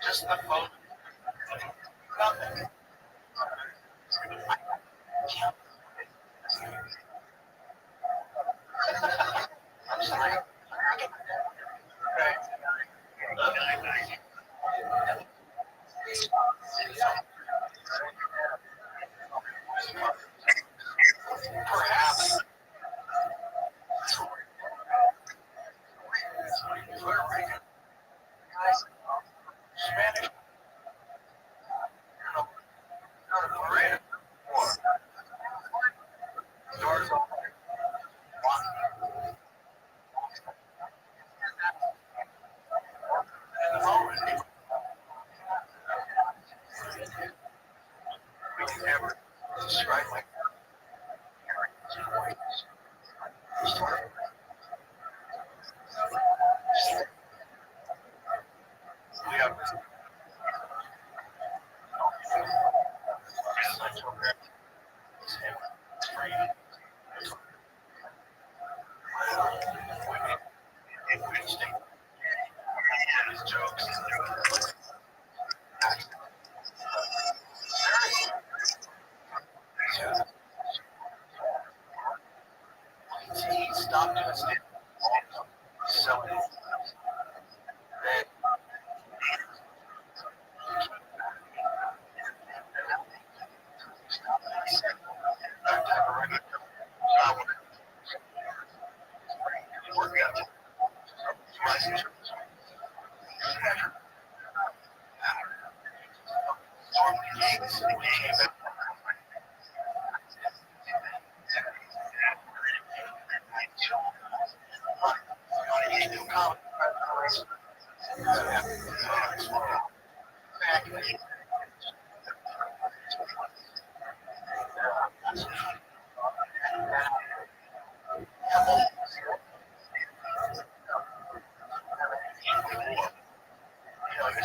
Just the phone. Nothing. Perhaps. Spanish. Korean. Doors open. In the moment, we can never describe like we have this instinct. His jokes. He stopped in a stand. So it's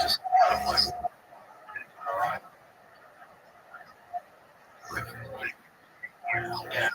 just yeah.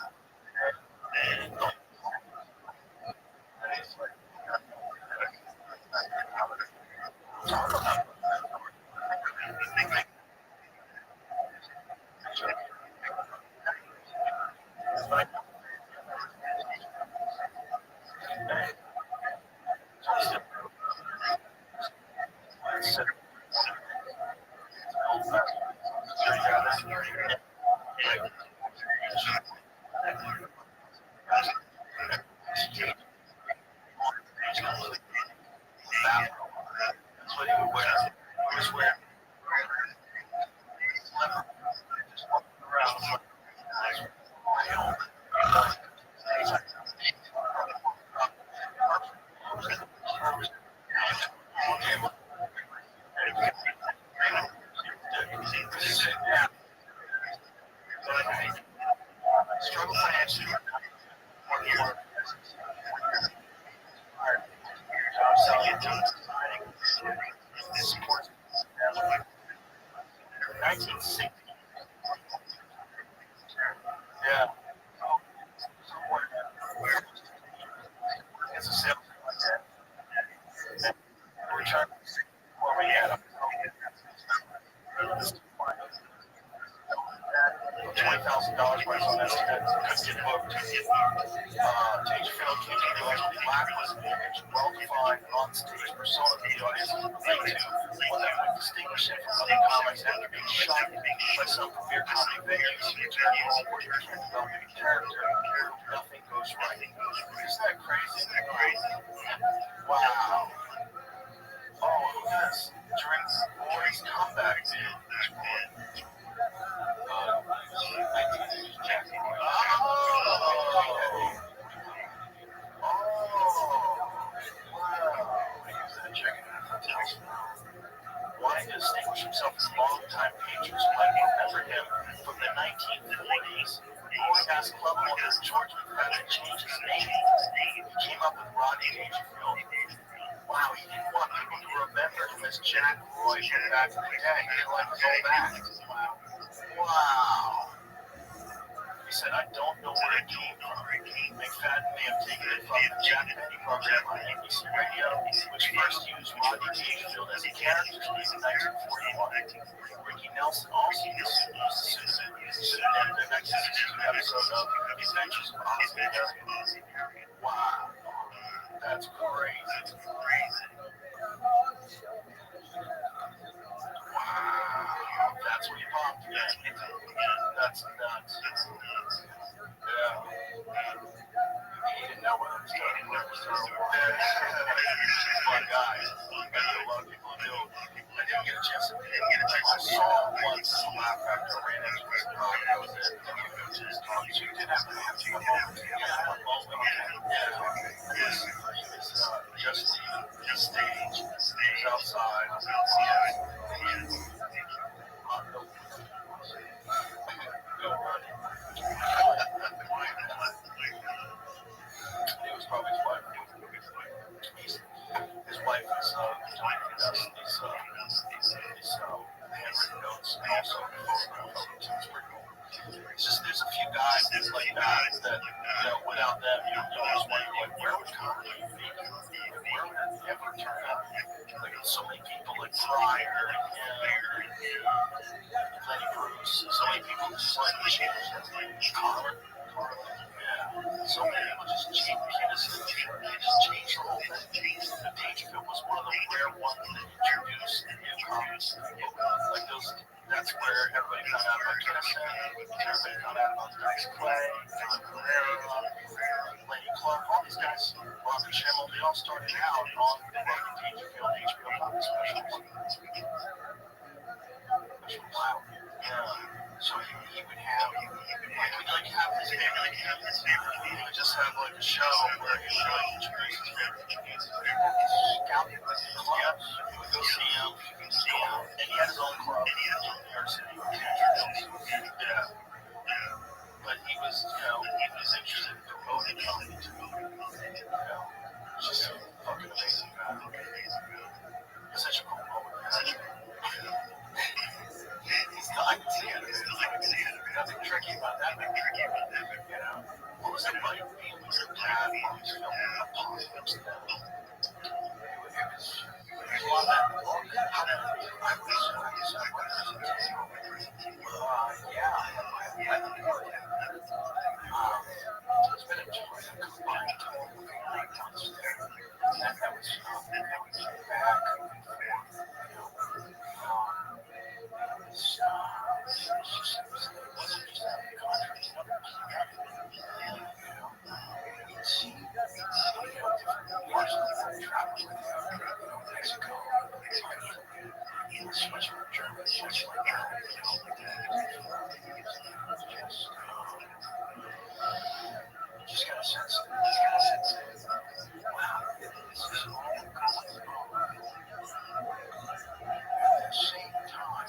1960. Yeah. Somewhere. As a salesman like that. And we're trying to see where we at. $20,000 price on estimate. Couldn't get booked. Dangerfield came to realize the blacklisted image, well-defined on-stage persona the audience can relate to, one that would distinguish it from other comics after being shot by some premier comedy venues. Return home where you can't develop any character. Nothing goes right. Isn't that crazy? Wow. Oh, yes. During Roy's comeback, wanting to distinguish himself from longtime patrons who might remember him from the 1940s, Roy asked club owner George McFadden to change his name. He came up with Rodney Dangerfield. Wow, he didn't want people to remember him as Jack Roy from back in the day. He didn't like his old act. Wow. He said, I don't know where it came from. McFadden may have taken it from the Jack Benny program on NBC Radio, which first used Rodney Dangerfield as a character in 1941. Ricky Nelson also used the pseudonym in the 1962 episode of The Adventures of Ozzie and Harriet. Wow. That's crazy. Wow. That's what he popped in. That's nuts. Yeah. He didn't know what I was talking about. Fun guy. I know a lot of people do. I didn't get a chance to meet him. I saw him once in the Laugh Factory. I ran into his dog. That was it. I didn't go to his dog. So you did have to have one moment. Yeah, one moment. Yeah. He was just the stage. He was outside. Yeah. Go running. It was probably his wife. His wife is doing us these handwritten notes and also it's pretty cool. It's just there's a few guys like that without them you always wonder like where would comedy be? Where would it ever turn up? Like so many people like Pryor and Lenny Bruce, so many people just like change Carlin. Yeah. So many people just change they just change the whole thing. The Dangerfield was one of the rare ones that introduced new comics to people. Like those that's where everybody found out about Kinnison, everybody found out about Dice Clay, John Carrera, Lenny Clark, all these guys, Bobby Schimmel, they all started out on the Dangerfield HBO comic specials. Wow. Yeah. So he would have, like have his favorite, he would just have like a show where he would like introduce his favorite scout clubs. You would go see him, and he had his own club in New York City. Yeah. But he was, he was interested in promoting comedy to me. Just fucking amazing guy. It's such a cool moment. I can see it. Nothing tricky about that. What was it like being with your dad while he's filming Apocalypse Now? It was a lot of that book. How did I it's been a joy to combine total months there. That was back and forth. Just got a sense of wow, this is all at the same time,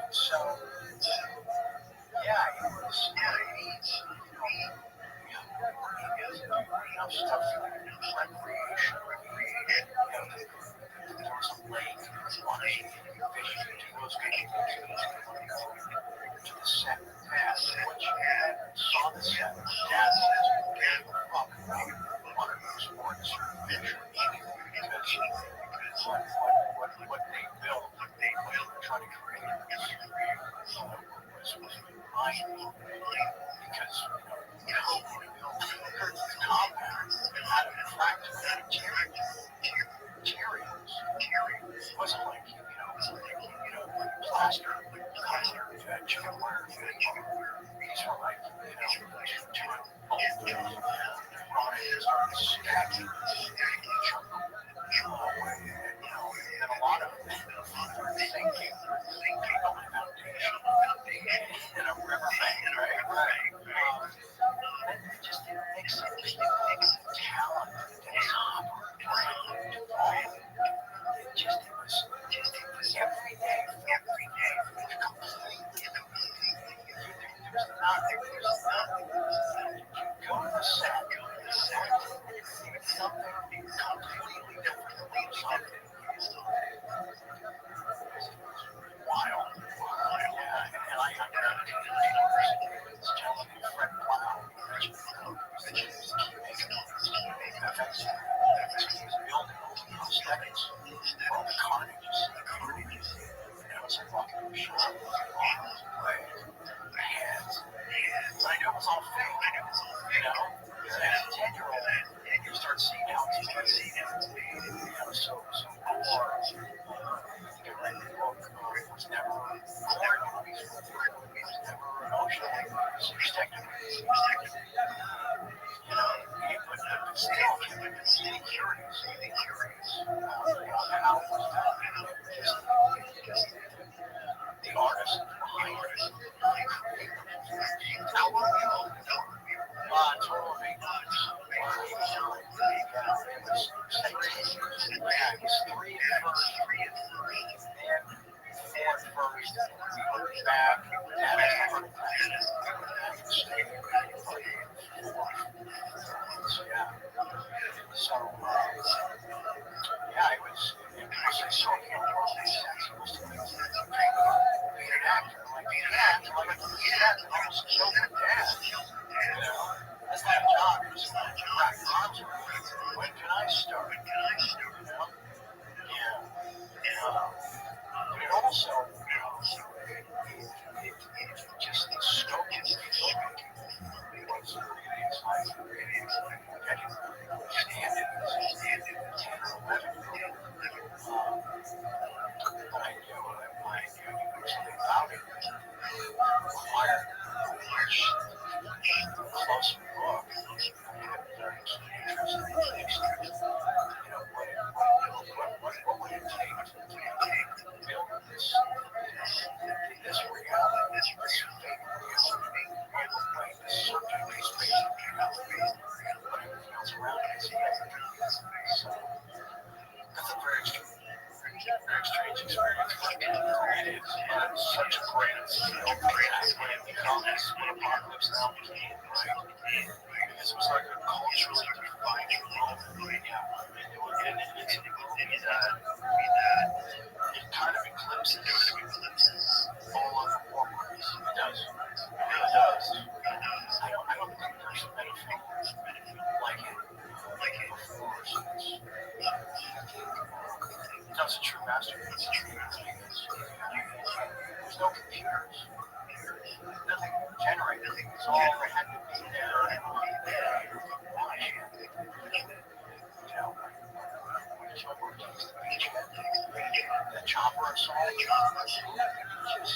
So, yeah, it was, stuff like recreation. There was a lake, wanting fishing, to those kind of things. To the set, which saw the set, dad gave up one of those sports adventures because what they built, what they were trying to create was mind-blowing because compound out of practical materials. It wasn't like plaster, that you could wear. These were like two brought in and started stacking each other. And a lot of thinking on the foundation in a riverbank, right? And it just didn't make sense. Talent, it was every day, completely. There's nothing. Go to the set, it's something completely different. Something wild. Yeah, and I got this gentleman, Fred Blau, which is FX. He was building all the prosthetics, all the carnages. It was like walking in a shop, arms, legs, hands. But I knew it was all fake, As a 10-year-old, you start seeing how it's made, so core. Was never horror movies, was never emotional. It was technically, but still, getting curious about how it was done. Just the artist behind it. How long ago? Total of 8 months. It was 3 at first. Then four at first. We went back. And I started yeah. So, yeah, it was so being an actor, I was so good dad, that's my job, wrap your arms around it. When can I start, Yeah. But it also, it just the scope of the filmmaking was really exciting. I didn't understand it 10 or 11 years old. But I knew something about it required a closer look. I had a very keen interest in things. What would it take to build this reality, this fake reality, this subject-based reality, but everything else around it is fake. So that's a very strange experience. It is, but it's such a great, comics when Apocalypse Now became, because it was like a culturally defining moment. And it's a movie that it kind of eclipses all other war movies. It does. It really does. I don't think there's been a film like it before since. That's a true masterpiece. There's no computers. Nothing generated. It's all had to be there. The chopper saw just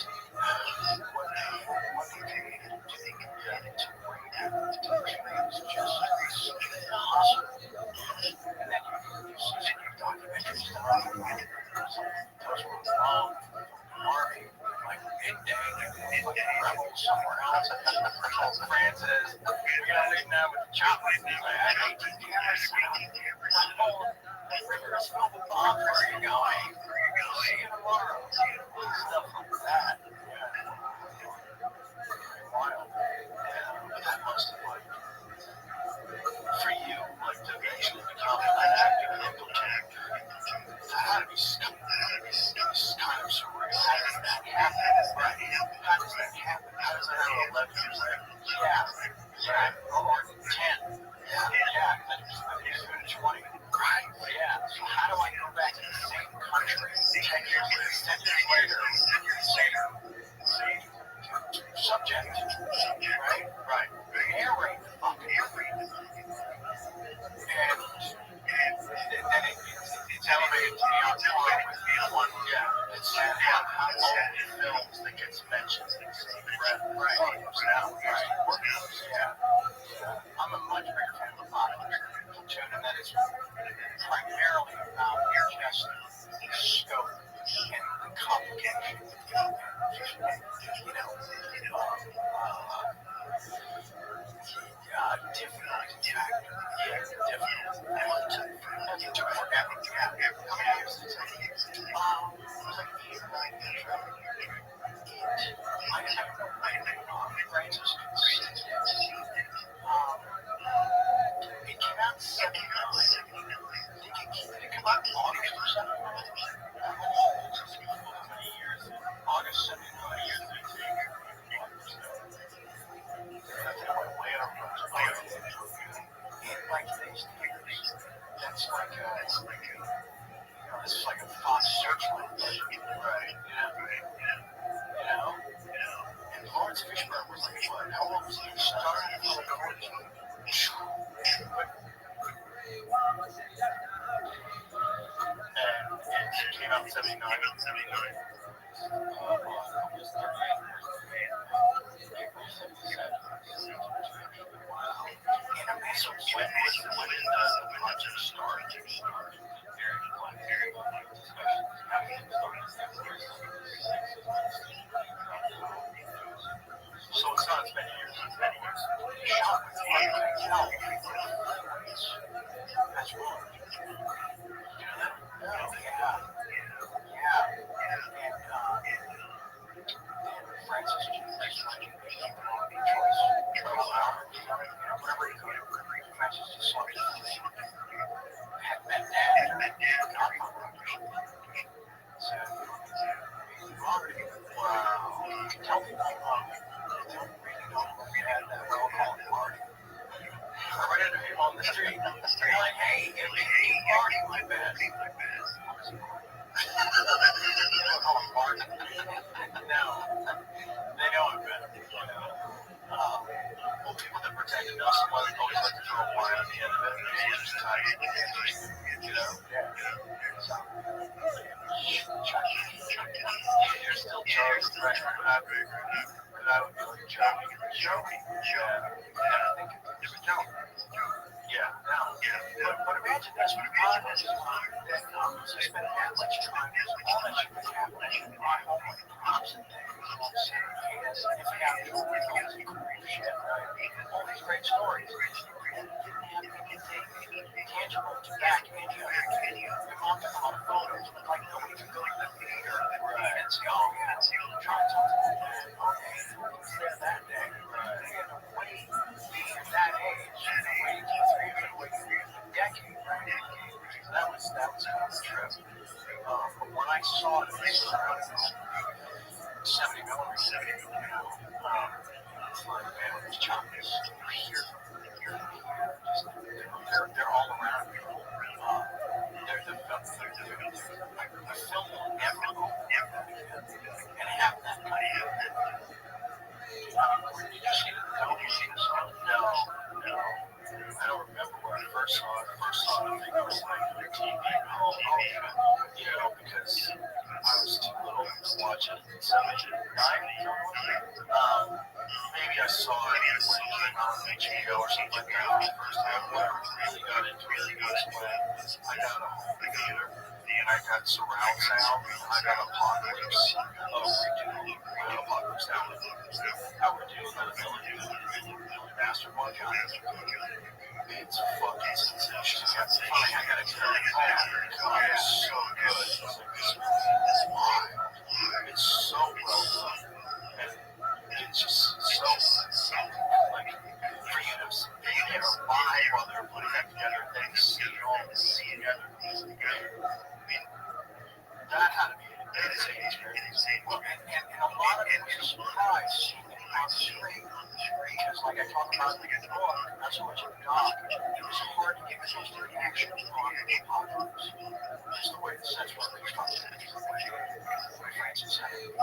what they did to bring that to the screen is just awesome. And then you see some documentaries stuff. Those were wrong. Army, like midday, like rebels somewhere else. Francis, we gotta leave now with the chopper. I had 18 cameras. The river is filled with bombs. Where are you going? See you tomorrow. Stuff like that. 11 years later. Yeah. Yeah. Or 10. Yeah. Then he's doing 20. Right. Yeah. So how do I go back to the same country 10 years later? 10 years later. Same subject. Right? Right. Narrate the fucking and then it's elevated to beyond par with one. Yeah, it's how only films that gets mentioned in the same breath. Right. Now, right. Yeah. I'm a much bigger fan of the platoon, and that is primarily about just the scope and the complication. You know, difficult factor. Yeah, difficult. It took forever. Yeah. How many years did it take? It was like a year. I don't know. Francis. It came out in 79. Did it come out in August or 79? How many years? August 79. Years did it take? That went way over. Like these years. That's like this is like a Fox searchlight. Right. And Lawrence Fishburne was like, what? How old was he? He started as a coach. And he came out in 79. August 30th. April 77. Wow. And so when did the project start? Very long discussions. How did it start? So it's not as many years. It's many years. Shot with that's wrong. And Francis choice. Whatever he could. Francis just saw it. Had met dad. Not said, Robert, wow. You can tell people they don't really know we had that well-called party. I ran into people on the street. They're like, hey, it was a party, my bad. They don't call it party. No. They know I'm good. Well, people that protected us wasn't always like to throw wine on the end of it. It was just tight. So, you're still charged, right? But I would be like, Joey. It was Joey. Yeah, no. But imagine this, when God was that I spent that much time, all that shit was happening in my home, like props and things, and if I got to all this cool shit, right? All these great stories. And didn't have anything tangible to back any of it. My mom took a lot of photos, but like nobody could go to the theater and say, oh yeah, try to talk to my dad. Okay, he was there that day. They had to wait at that age, wait 2, 3 years, wait a decade, right? So that was kind of a trip. But when I saw it, it was 70 millimeters. It's like, man, these chocolates are here. They're all around me. The film will never go and have that kind of. Did you see the film? No. I don't remember where I first saw it. I first saw it, I think it was like on TV at home. Because I was too little to watch it. 79. Maybe I saw it when it came out on HBO or something like that the first time. When I really got into it was when I got a home theater and I got surround sound. I got Apocalypse. Apocalypse Now. How we're doing the master one. It's fucking sensational. I gotta tell you, God, it's so good. It's wild. It's so well done. And it's just so like for you to buy while they're putting that together, then see it all together. That had to be an insane experience. Well, and a lot of it was a surprise. on the screen. Because, like I talk about in the book, not so much in the doc, it was hard to get close to the action on the apocalypse. Just the way the sets were constructed. The way Francis said it. It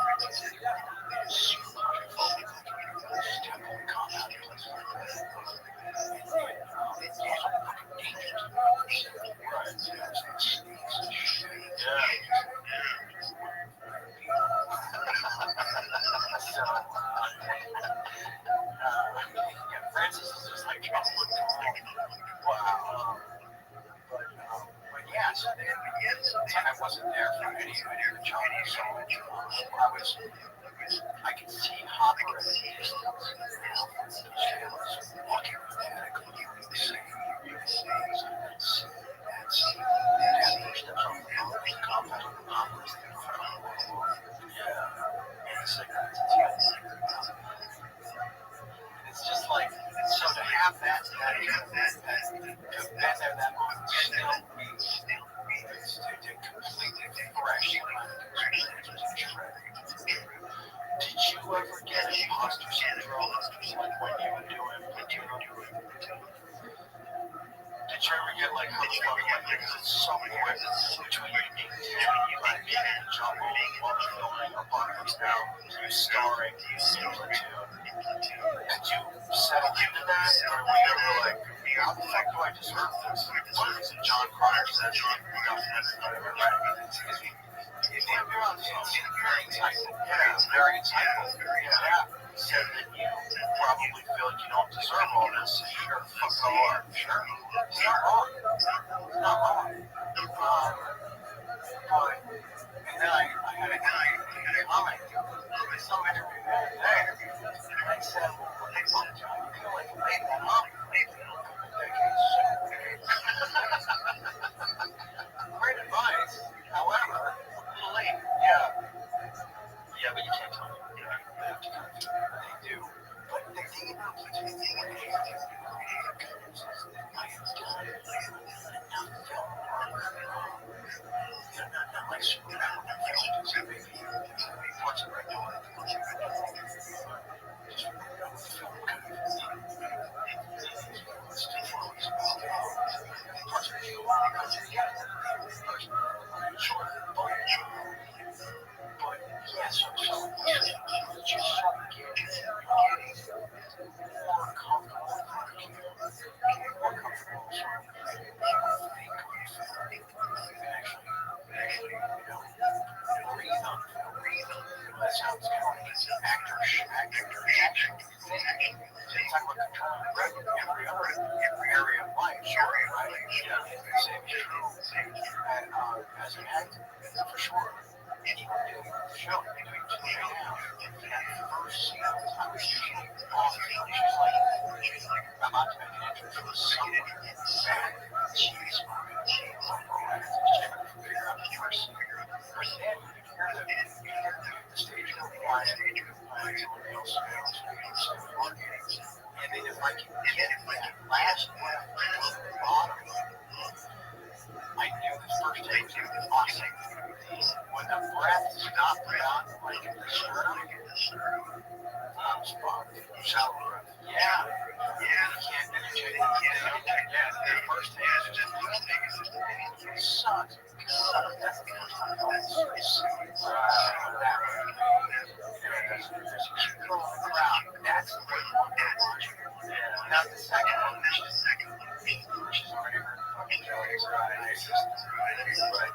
is super claustrophobic. It's temple combat places like that. It's also fucking dangerous. Right. There's snakes and shit. So, Francis is just like, oh, wow. But yeah, so then I wasn't there for any of the Chinese, so I could see Hopper at a distance. Those families walking dramatically doing the same things. That's pushed up on the combat of the Congress. Yeah. And cigarettes. It's just like, so to have that moment still be completely fresh. Did you ever get imposter syndrome like when you were doing platoon? Did you ever get like motherfucker, because it's so quick between you being like being in the jungle while filming Apocalypse Now, you starring in platoon? Did you settle into that, or were you ever like, how the fuck do I deserve this? What is it John Cryer said in the documentary? If you're on something very insightful, very insightful, said that you probably feel like you don't deserve all this. Sure, fuck the Lord. Sure. It's not wrong. It's not wrong. But, and then I had a comment in some interview the other day, and I said, well, hey, look, John, you feel like you made that up Great advice. However, a little late. Yeah. Yeah, but you can't tell me. They have to come through. They do. But the thing about platoon is I have done enough film work. Not like super films, maybe parts of Red Dawn. Just remember the film kind of still follows parts of the film. Sure, but yeah, so just sort of getting more comfortable with more comfortable sort of think on film and actually, breathe on film. That sounds kind of like actor action. It's like what controlling every area of life, sure, right? Yeah, same is true. As an actor, for sure. Anyone doing the show, doing two now, that first scene, I was usually off she's like, I'm about to make an entrance for someone back. She's like, oh, I have to just try to figure out the first scene. But then you hear the stage go quiet, someone else and then if I can get that last one from the bottom, I knew the first take was going to be awesome. When the breath stopped out, like in the sternum, spot, shallow breath. Yeah. You can't imitate it. The first take is just sucks. That's the first time I was so that there's a cute girl in the crowd. That's the first one to watch. Not the second one. She's already heard the fucking jokes. Right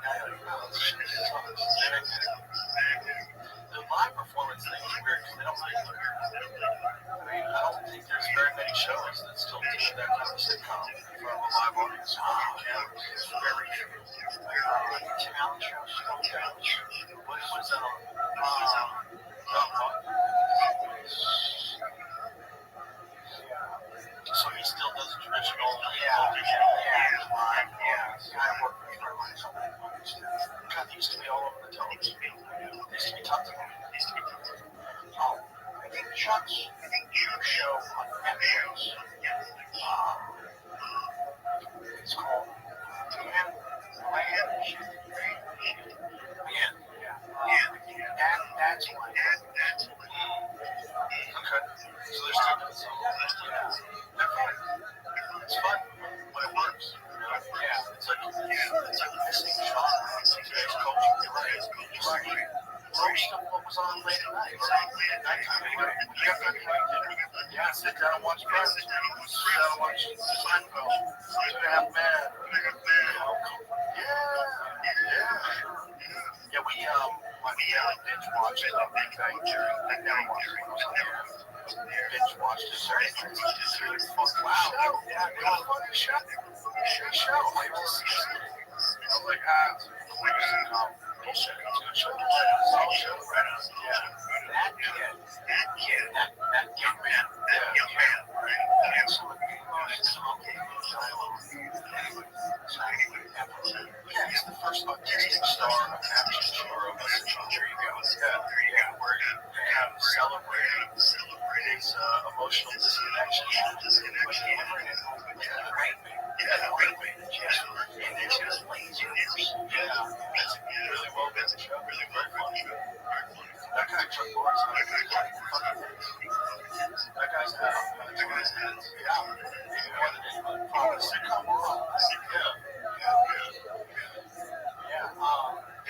now, the live performance thing is weird because they don't really. I don't think there's very many shows that still do that kind of sitcom from a live audience. It's very true. Talent shows still do. What was that on? So he still does a traditional. I work with friends on that. God, they used to be all over the television. They used to be tons of them. I think Chuck's show on Netflix. It's called that's one. Okay. That kind of way. You have that kind of dinner. Yeah, sit down and watch Friends. Sit down and watch Seinfeld. 2.5 Men. Yeah. Yeah, we binge watched Big Bang Theory. I never watched it when I was there. Binge watched it. It's a really fucking show. Yeah, it was a funny show. Good show. I was like, quick sitcom. Bullshit. It's a good show. Solid show. Yeah. That young man. And some of the most complicated dialogue. Yeah, he's the first autistic star of action star of a There you go. Yeah. Where you have celebrating his emotional disconnection. But delivering it with the right way. And it's just lazy. Yeah. That's really well done show. Really very fun show. That guy Chuck Lorre's on a good fucking that guy's had yeah. More than anybody. Probably sitcom world. Yeah. Yeah,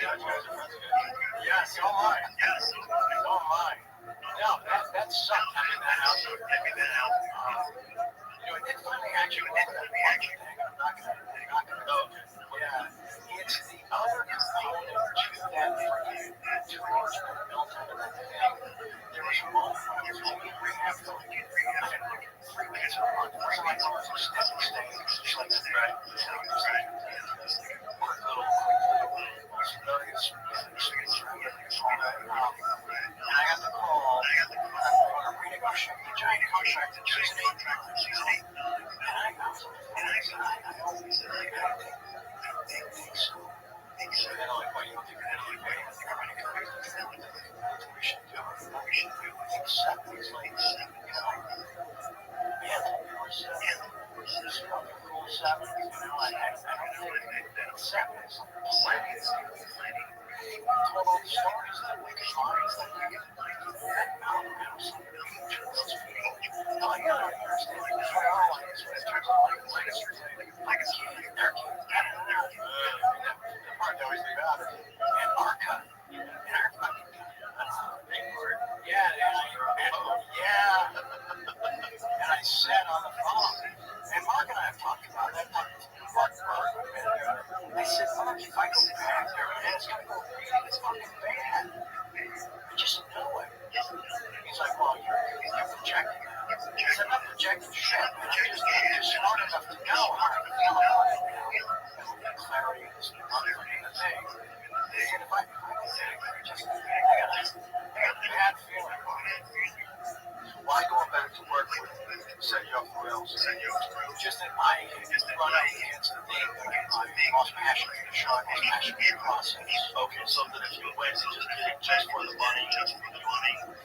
you guys are friends again. Yeah, so am I. So am I. No, that sucked. I'm in that house. It finally actually went that thing. I'm not gonna go. Yeah. It's the other component to that freaking 2 hours that built into that thing. There was a moment when I was only rehab for like 3 weeks or a month. It wasn't like I was stepping staying. Just like that, right? Quick little nuggets. And I got the call. I'm renegotiating a giant contract in Tuesday. And I always say, I don't think so. And they're like, well, you don't think you're going to pay? I think I'm going to get it. We should do it. Accept these ladies. Yeah, there was this fucking cool 7. I don't think that accept is plenty. Told all the stories that we could find that we get that mountain house. I gotta understand this way all like this. It turns out like a kid. They're cute. The part that always leave out is and Arca. And our fucking big word. Yeah, and I said on the phone, and Mark and I have talked about that. I said, Mark, if I go back there, man, it's gonna go really fucking bad. I just know it. He's like, well, you're projecting. I said, I'm not projecting shit, man. I'm just smart enough to know how I feel about it now. Clarity is underneath the thing. And if I got a bad feeling about it. Why going back to work would set you up for rails? Just that I run up against the thing that I'm most passionate for the show, I'm most passionate for the process. Okay, so that if you went to just get it just for the money,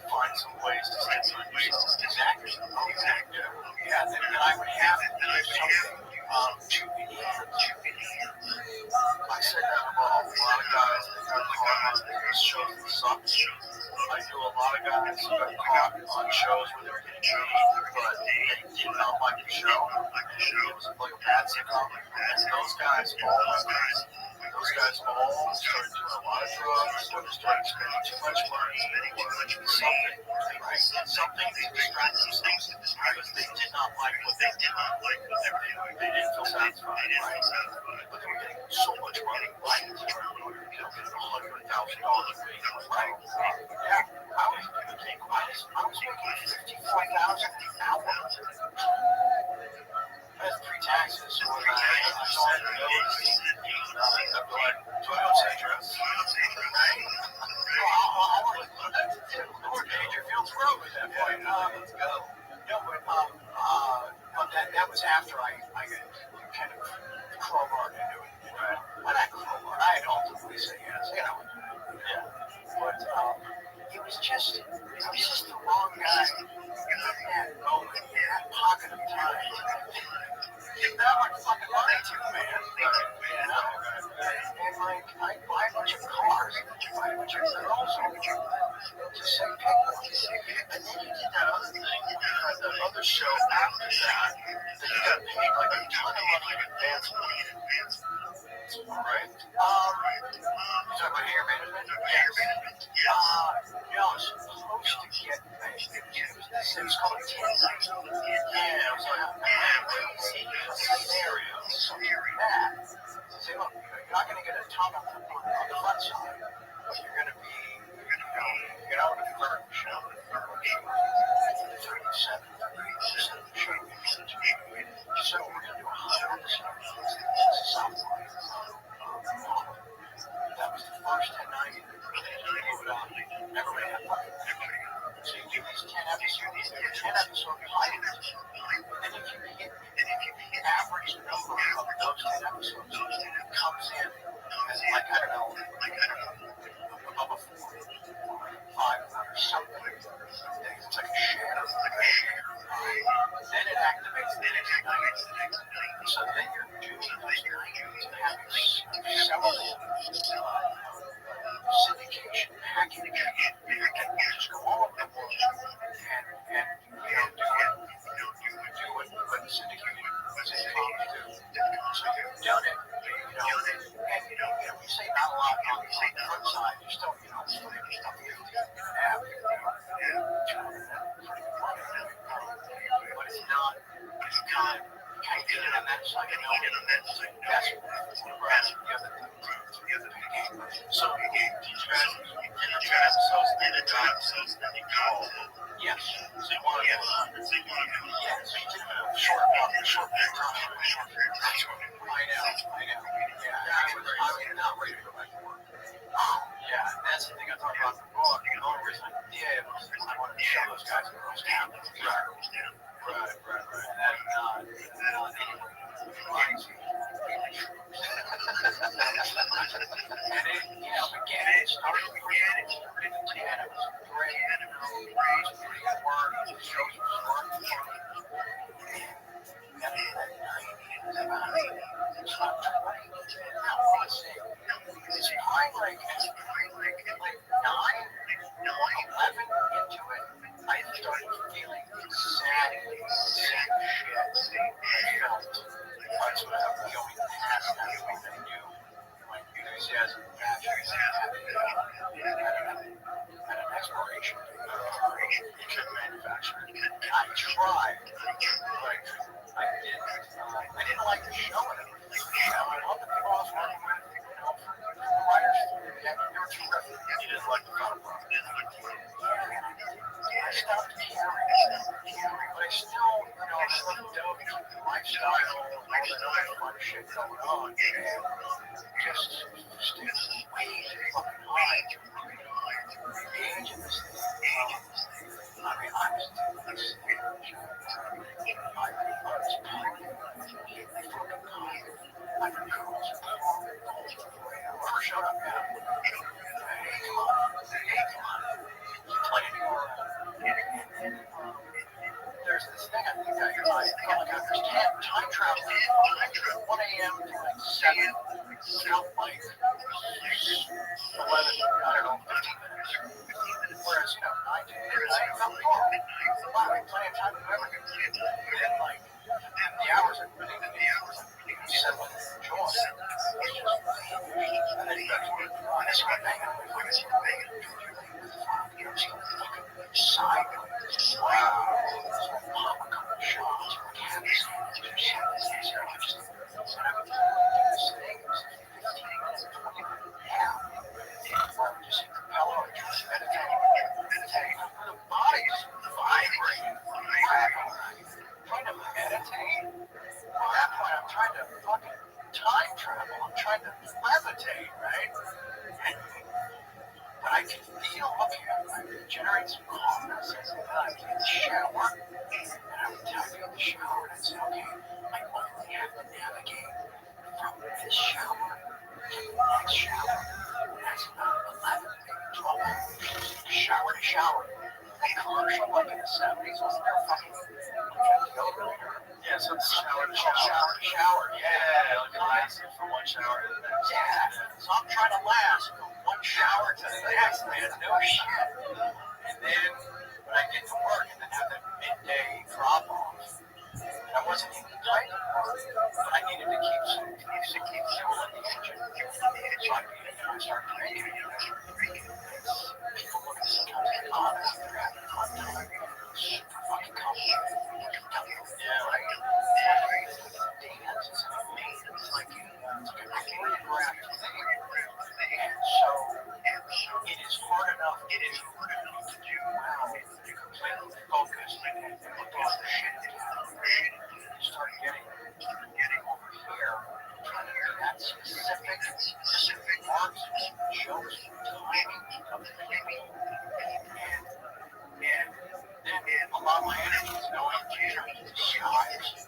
find some ways to stick to yourself. Exactly. Yeah, then I would have to do something to I said that about a lot of guys that got caught on shows that sucked. I knew a lot of guys who got caught on shows where they were getting paid, but they did not like the show. It was like a bad sitcom. And those guys all started doing a lot of drugs, or they started spending too much money, or something, right? Something to distract themselves because they did not like what they were doing. They didn't feel satisfied, right? But they were getting so much money, right? $100,000 a week, right? Yeah, I was making $54,000 an hour. That's pre-taxes. So when I said no, I'm like, do I say drugs? Right? Poor Dangerfield's Road at that point. Let's go. No, but that was after I kind of crowbarred into it. Right. Well, not crowbarred. I had ultimately said yes. Yeah. But it was just the wrong guy in that moment, in that pocket of time. Give that much fucking money to, man. And like, I buy a bunch of cars, I buy a bunch of girls, just say pick one. And then you did that other thing, you had that other show after that you got paid like a ton of money in advance. Right? You talking about hair management? Yes. I was supposed Yes, short period of time. I know. Yeah, I was not ready to go back to work. Yeah, that's the thing I talk about in the book. The only reason I did was because I wanted to show those guys what was happening. Right. And it, again, it started again. It started at 10. It was great. It was pretty good work. The shows were smart. And that night, it was about 20. Now, honestly, it's probably like 9, 11 into it. I started feeling exactly the same shit I felt. That's what I was going past that point. I knew my enthusiasm, passion, had an expiration date. You couldn't manufacture it. I tried, but I didn't like the show and everything. I love the people I was working with. The writers, they were terrific. You didn't like the final product. I stopped caring, but I still, dove into the lifestyle, all that other fun shit going on, and just way too fucking high to engage in this thing. I mean, I was doing this thing. I was playing fucking tired. I mean, girls whoever showed up, yeah. Hey, come on. Play anymore. There's this thing I think that there's time travel. 1 a.m. to like 7. Felt like 11, I don't know, 15 minutes. Whereas, 9 to midnight felt cool. Wow, we plenty of time to do everything. And like, the hours are really good. Set with joy. And then you got to work. That's what I side. Wow. Pop a couple of shots. Cabs. And I would do this thing. It was 15 minutes, 20 minutes. Yeah. Where I would just hit the pillow and just meditate. The body's vibrating. Trying to meditate. Well, at that point, I'm trying to fucking time travel. I'm trying to levitate, right? But I can feel, okay, I generate some calmness, and then I get in the shower, and I would tap you in the shower, and I'd say, okay, I only have to navigate from this shower to the next shower. And that's about 11, maybe 12 hours. Shower to shower. That commercial, like in the 70s, wasn't there fucking yeah, so it's shower to shower. Yeah, like lasting from one shower to the next. Yeah, so I'm trying to last from one shower to the next, man. No shit. And then when I get to work and then have that midday drop off, and I wasn't even tight to work, but I needed to keep some fuel in the engine. So I started drinking. People look at me and go, oh, they're having a fun time. Super fucking comfortable. Yeah, right. It's like a choreographed thing. And so it is hard enough to do well, completely focused and look at the shit. You start getting over here, trying to do that specific marks, jokes, timing of the people. And then a lot of my energy is going to skies.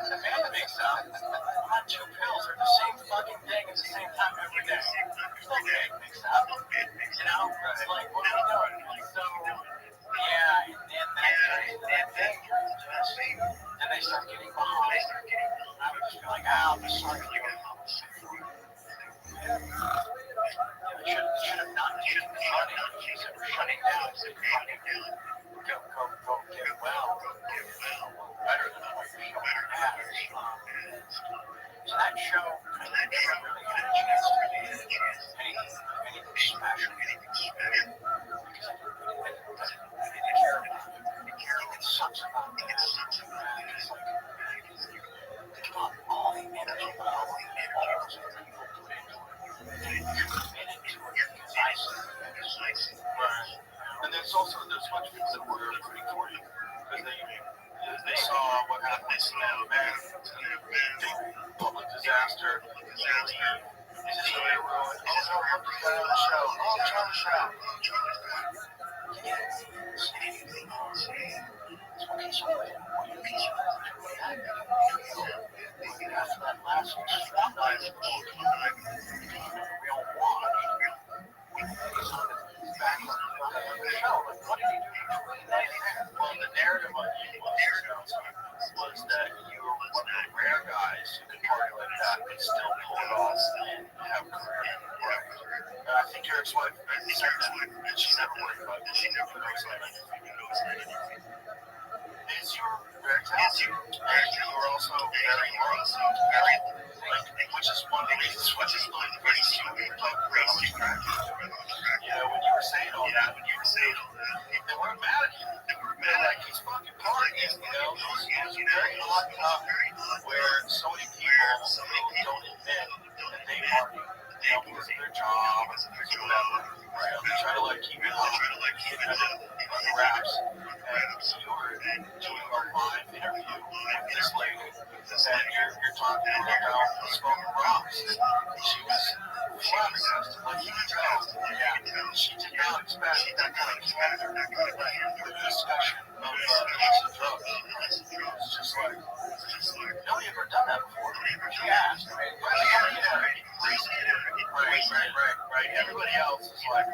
Amanda makes out I'm on 2 pills are the same fucking thing at the same time every day. Okay, makes out. It's like, what are we doing? So, yeah, and then they start getting behind. I would just be like, I'm sorry for you. I should have not taken the money. Shutting down. Go, get well. Better than what you're showing as. So that show really had a chance to be anything special. Because I didn't care about it. It sucks about that. It's like, think about all the energy, all those people put into it. leave. Is this going to ruin? Oh no, look, he's got another show. Oh, Charlie Shroud. Okay, so what do you think after that last one night, real watch? He's on the back of the show. Like, what did he do between that and there? Well, the narrative on you was that you were one of the rare guys who could party like that and still pull it off and have a career. Right. I think your ex-wife said that, and she never worried about it. She never knows anything. Is you were very talented, and you were also very which is one of the reasons why this is pretty stupid, like crazy. When you were saying all that, they weren't mad at you. They were like, he's fucking partying, It was very locked up where so many people don't admit that they party, because of their job, or whatever. Right? They try to keep it under wraps. And you were doing a live interview with this lady, and you're talking about smoking rocks. She was flabbergasted, like you could tell. Yeah, she did not expect that kind of candor, the discussion of drugs. It's just like, nobody ever done that before. She asked, right? Right. Everybody else is like,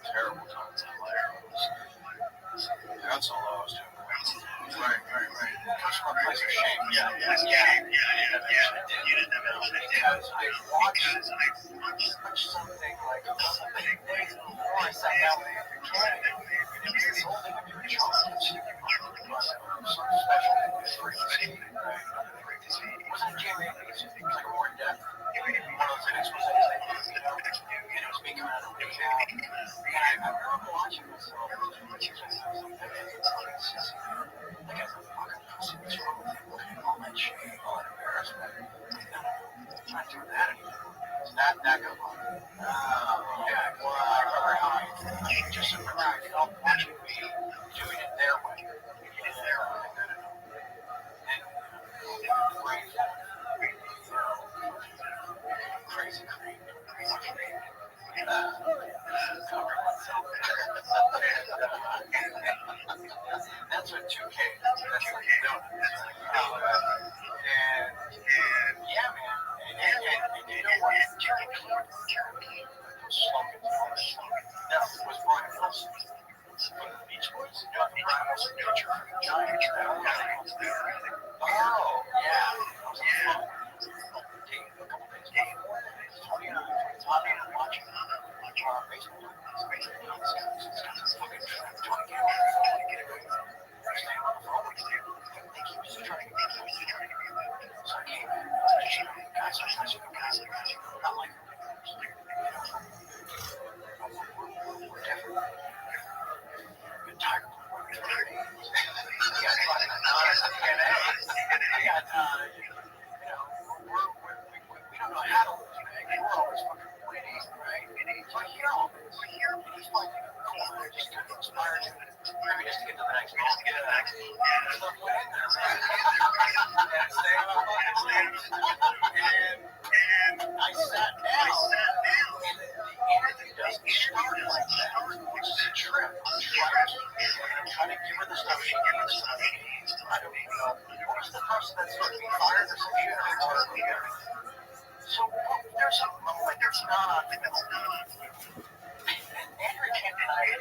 terrible times in life. That's all I was doing. Right. Comes from a place of shame. Yeah. You didn't eventually because I watched something like a couple days before I sat down with the candidate. It was this whole thing of your childhood. Some special frequency. It wasn't Jimmy. It was like more in depth. One of those expositions. And it was me coming out of rehab. And I remember watching myself. Like, as a fucking pussy, what's wrong with you? All that shame, all that embarrassment. No, I'm not doing that anymore. It's not that good one. Yeah, well, I remember how I just remember how I felt watching me doing it their way. And crazy creep. Covering myself. That's what 2K. That's what you know. And yeah, man. And you know what? No, it was Brian Wilson. From the Beach Boys. Brian Wilson, Nature for the Giants. Oh, yeah. I was on the phone a couple days ago. Tony and I were watching baseball. This guy's fucking trying to get on the phone to get it going. Staying on the phone with you. They keep just trying to get me. So I came in. Guys, not like we're different. Good Tiger. We got fucking DNA. We got, we don't know how to lose, man. We're always fucking winning, right? So I hear all this. And he's like, cool, man. Just kind of inspired him. Maybe just to get to the next ball. Stuff went in there, man. And stay on my fucking legs. And I sat down. And the interview doesn't start like that, which is a trip. I'm trying to give her the stuff she needs. I don't even know. What was the person that started being fired or some shit? So there's a moment that's not. And Andrew came tonight.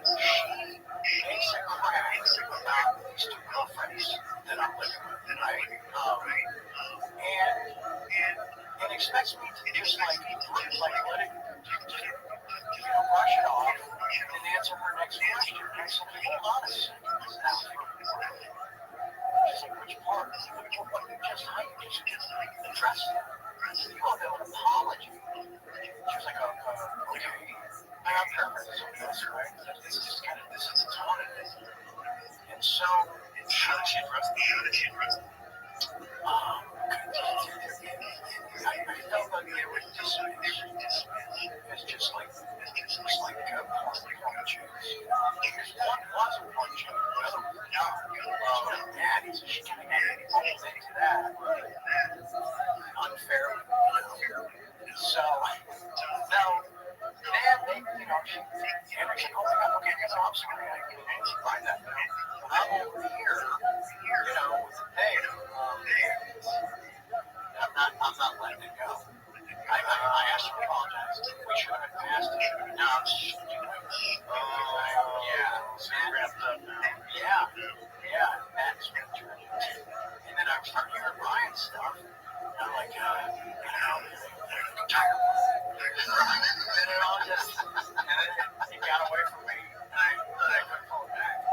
She makes a crack about these two girlfriends that I'm living with, right? And expects me to just let it, brush it off and answer her next question. And I said, hold on a second. She's like, which part? Just how you address it. You owe them an apology. She was like, okay. I'm paraphrasing this, right? This is the tone of it. And so, how did she address it? I felt like they were dismissed. It's just like porn chicks. One wasn't porn chick, the other was not. Daddy, so she kind of rolled into that unfairly. So now, then they, Henry said, "Oh my God, okay, I'm sorry, I didn't find that. I'm over here, with Dave. I'm not letting it go. I asked to apologize. We should have been past it. Now I'm so wrapped up now. Yeah, that's what tragedy. And then I started hearing Ryan's stuff. And I'm like, tired. And it all just, it got away from me. And I couldn't pull it back.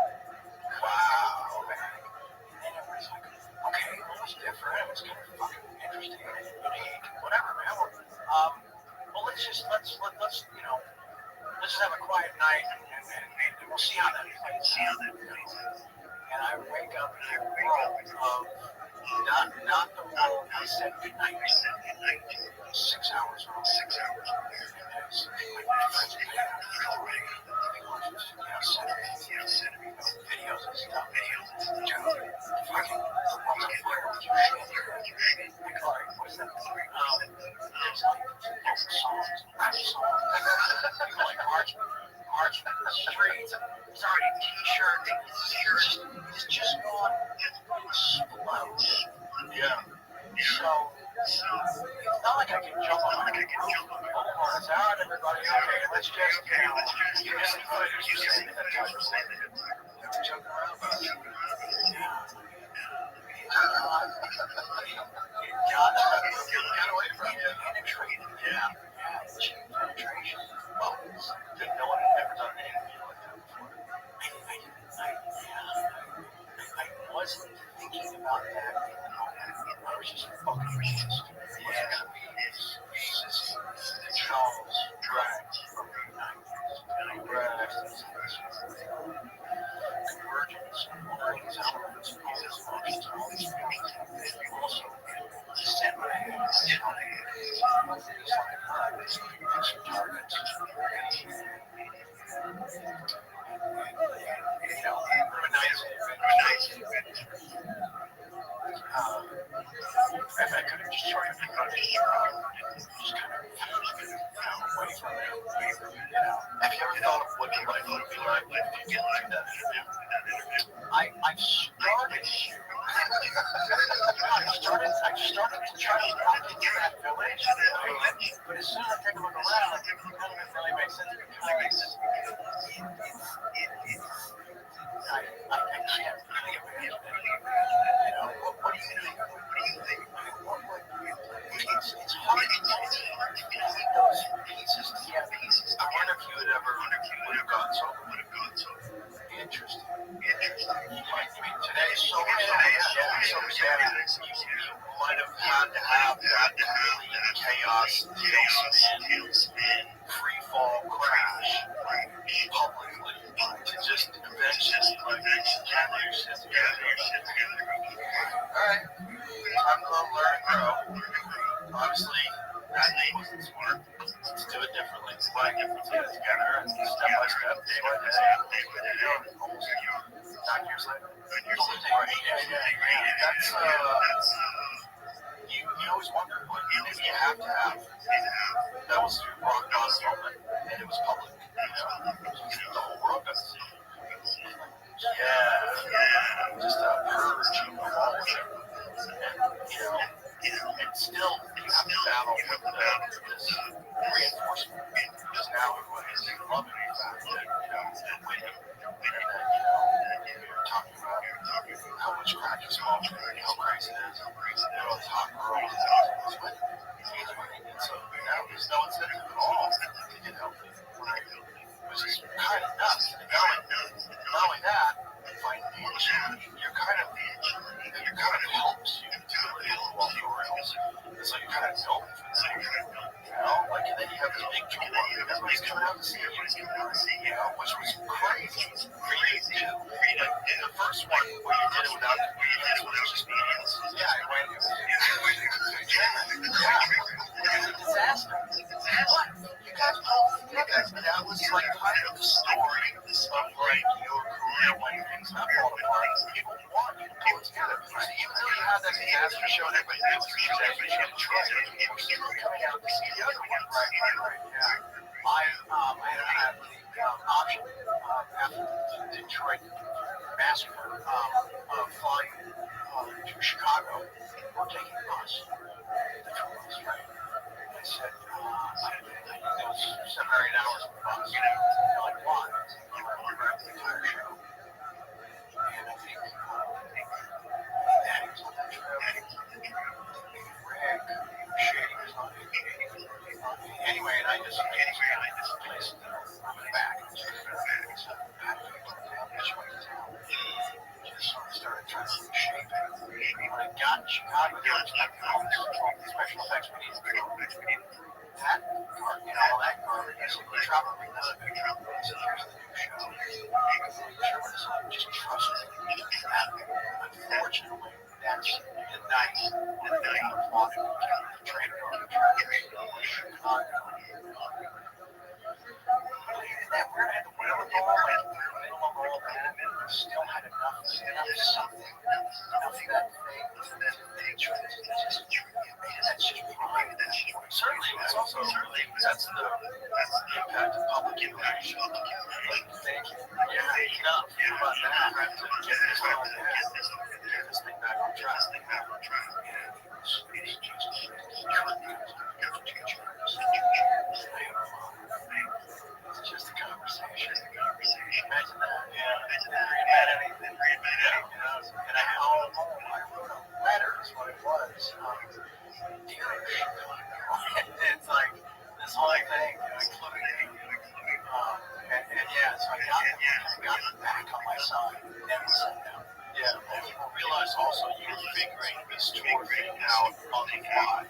Wow. And then everybody's like, okay, well, it's different. It was kind of fucking interesting and unique. Whatever, man. Well, let's just have a quiet night and we'll see how that plays. And I wake up in a world of not the world I said goodnight. 6 hours early. 6 hours early. And it's videos and stuff. Dude, fucking fire with your shit. What is that? It's like songs, rap songs. People like March in the streets. Sorry, t-shirt. It's just gone explode. Yeah. So it's not like I can jump on my Omar's out, everybody. Okay, let's just you missed the footage. You say that you're joking around about it. Got away from you. Penetrated. Yeah. Cheap penetration. Well, no one had ever done anything like that before. I wasn't thinking about that in the moment. I was just focused. The Charles dragged from the 90s. And I grasped convergence, all these elements, all these emotions, all these feelings. Also, descent my hands, it's like, pick some targets. If I could have just tried to just kind of away from it. Have you ever thought of what your life would be like if you get through that interview? I started to try to back into that village, but as soon as I take a look around, none of it really makes sense because I can't really imagine it. What do you think? It's hard to put those pieces together. I wonder if you would have gone so. Interesting. Today is so bad. You might have had to have that complete chaos, tailspin, free fall crash publicly to just eventually gather your shit together. Alright, time to learn and grow. Obviously, that name wasn't smart. Let's do it differently. Let's get it together and step by step, day by day. Almost 9 years later. That's you always wonder what if you have to have. That was your rock bottom moment, and it was public. The whole world got to see it. Yeah, just a purge of emotion, and still you have to battle with this reinforcement because now everybody's loving the fact that winning, and you're talking about how much crack is smoking, how crazy it is, all these hot girls, but so now there's no incentive at all to get healthy, which is kind of nuts. Not only that, financially, you're kind of helps you to live off your rails. And so you kind of know like, and then you have this big tour. Everybody's coming out to see you, which was crazy for you to do. Like, the first one where you did it without the comedians was just meaningless. Yeah, it was a disaster. But you guys that was like kind of the story of like your career when things not falling apart. People want you to pull it together. Even though you had that disaster show and everybody knew it was a disaster, you had to try it. coming out to see the other one. Right. Yeah. I had the option after the Detroit massacre flying to Chicago or taking the bus, the tour bus, right? And I said, I think it was 7 or 8 hours on the bus. Like, why? Right, the entire show. And I think Maddie was on that trip. Rick, Shady was on it. Anyway, and I just placed on the back. So I just started trying to shape it. When I got in Chicago, there was all this special effects we needed. That part, all that garbage, I said, we're traveling none of it. I said, here's the new show. Just trust it. Unfortunately, that's the night that they applauded the train going to Chicago. That weird had the wherewithal, like middle of all that, still had enough something, enough that thing, that's just pride. Certainly, it's also that's the impact of public information. Like, thank you. Yeah, enough about that to get this thing back on track. It's just a conversation. Imagine that. Yeah. Reinvent anything. And I wrote a letter, is what it was. Dear Chicago. It's like this whole thing, including me. And yeah, so I got it back on my side. Never sat down. Yeah. And people realize also you were figuring this tour thing out on the fly.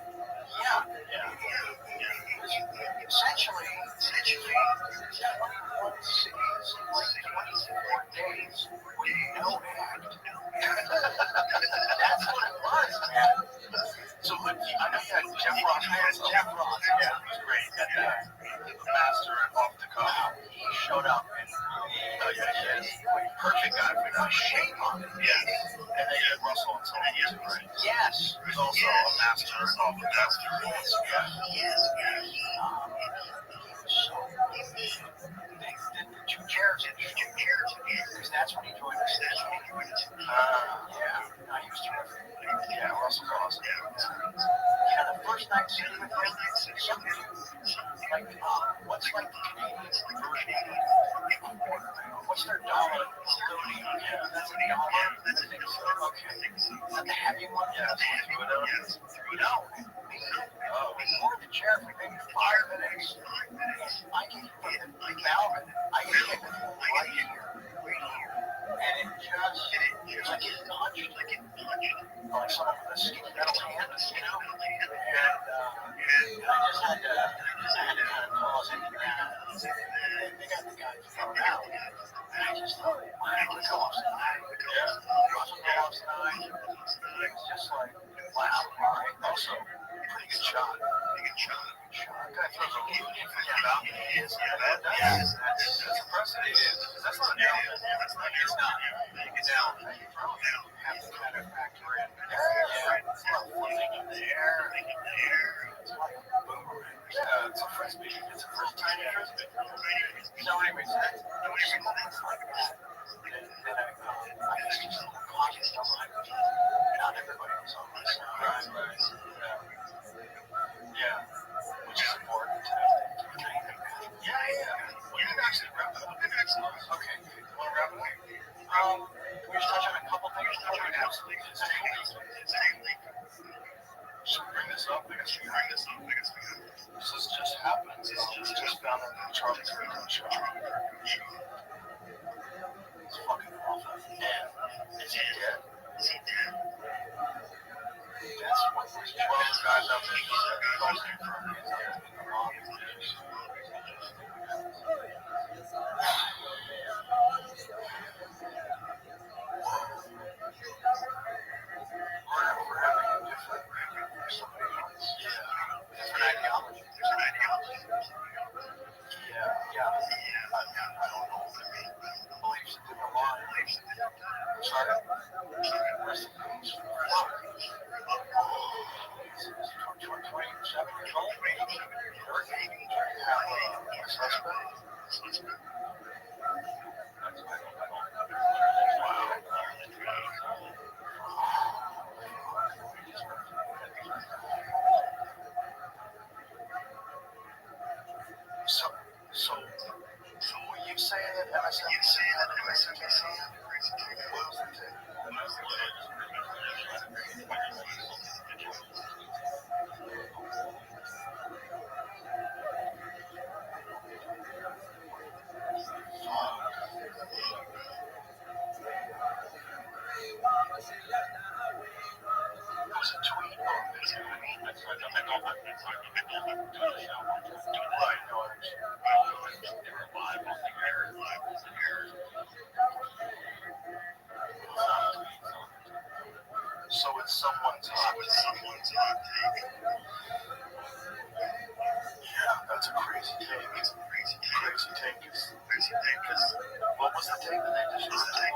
Yeah. Essentially, 21 cities, like 24 days, with no act. That's what it was, man. So, I know you had Jeff Ross. Yeah, he was great. The master and off the cuff. He showed up and perfect guy for that. Shame on him. Yes. And then you had Russell and Tony too, right? Yes. He's also a master and off the cuff. Yes. So, the two chairs, because that's when he joined us. Yeah. No, he was terrific. Yeah, Russell's awesome. The first night sitting with him, like, what's like the Canadian version of quarter? What's their dollar? Yeah, that's a dollar. Okay. Is that the heavy one? Yeah, that's what No. Before the chair for maybe 5 minutes, I can put the Melvin. I can get the right here. And it just, like it punched. Like someone with a skinny metal hand, And I just had to kind of pause it. They got the guy thrown out. And I just thought, wow, I'm going to go off tonight. Russell go off tonight. It was just like, wow, all right. Also, pretty good shot. Guy throws a loop in for the balcony. That's impressive. That's not down. It's not. You get down. You have to kind of factor in. Flipping in the air. It's like a boomerang. It's a frisbee. It's a tiny frisbee. So anyways, that's like that. Then I just a little cautious on my not everybody was on my side. Right. Yeah. Which is important to Yeah. We can actually wrap it up. Okay. You want to wrap it up? Can we just touch on a couple things? Absolutely. Should we bring this up? I guess we bring this up. This just happened. Just found out that Charlie's Kirk show. It's fucking awful. Yeah. Is he dead? That's what was 12 guys out there posting from the wrong news. We're having a different somebody else. Different ideology. Yeah. I don't know. Beliefs in different lines. Sorry. Rest in peace. 27 So, so, so were you saying that MSNBC? What was the thing? It was a tweet. Right, no, I so it's someone's hot take. Yeah, that's a crazy take. Crazy take. Because what was the take that they just right.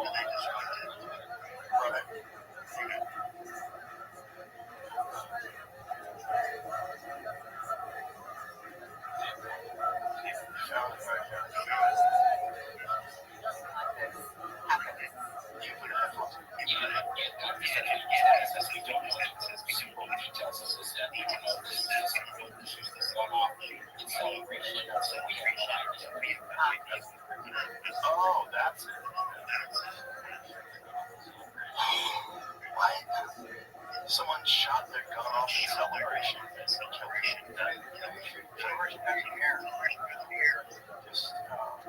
Found it right here. You put headphones in. Oh, that's it. What? Someone shot their gun off in celebration. Just,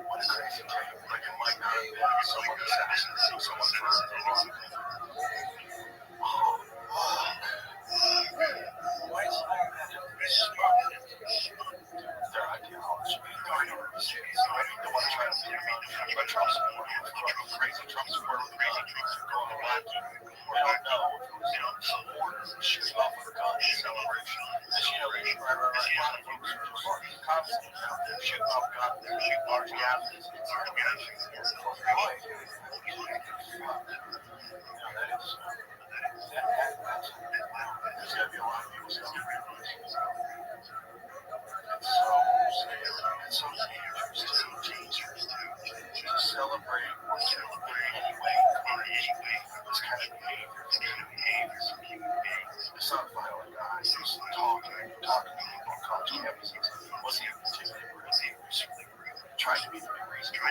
what a crazy take. Like it might not have been someone assassinating someone for the wrong thing. Oh, why is their ideology? They want to try to be but Trump supporter. Crazy Trump supporter with going wacky. They don't know supporters shooting off with guns in celebration. Right. A lot of folks are just constantly out there shooting off guns, shooting large gatherings. Boy, that is. There's got to be a lot of people celebrating. It's so dangerous to celebrate or celebrate anyway, this kind of behavior. It's not violent guys. It's talking to people on college campuses. What's he particularly trying to be the big reason?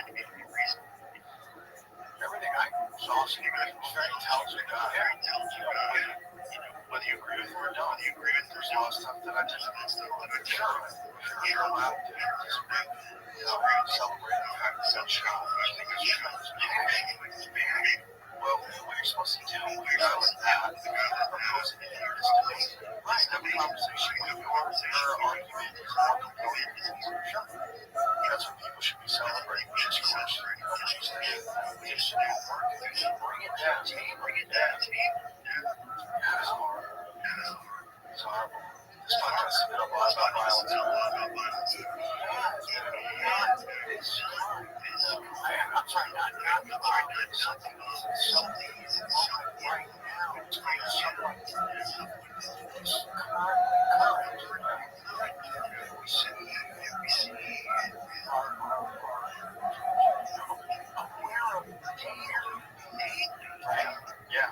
Everything I saw, he's a very intelligent guy. Whether you agree with him or don't, there's a lot of stuff that I just you're allowed to disagree. Celebrate the fact that shot. Well, what you're supposed to do is that opposing it is debate. Let's have a conversation with your argument is more compelling. That's what people should be celebrating. Discourse. Bring it down. It's hard. It's horrible. This podcast has been a lot about violence. I'm trying not something right now. We see aware of the danger. Yeah.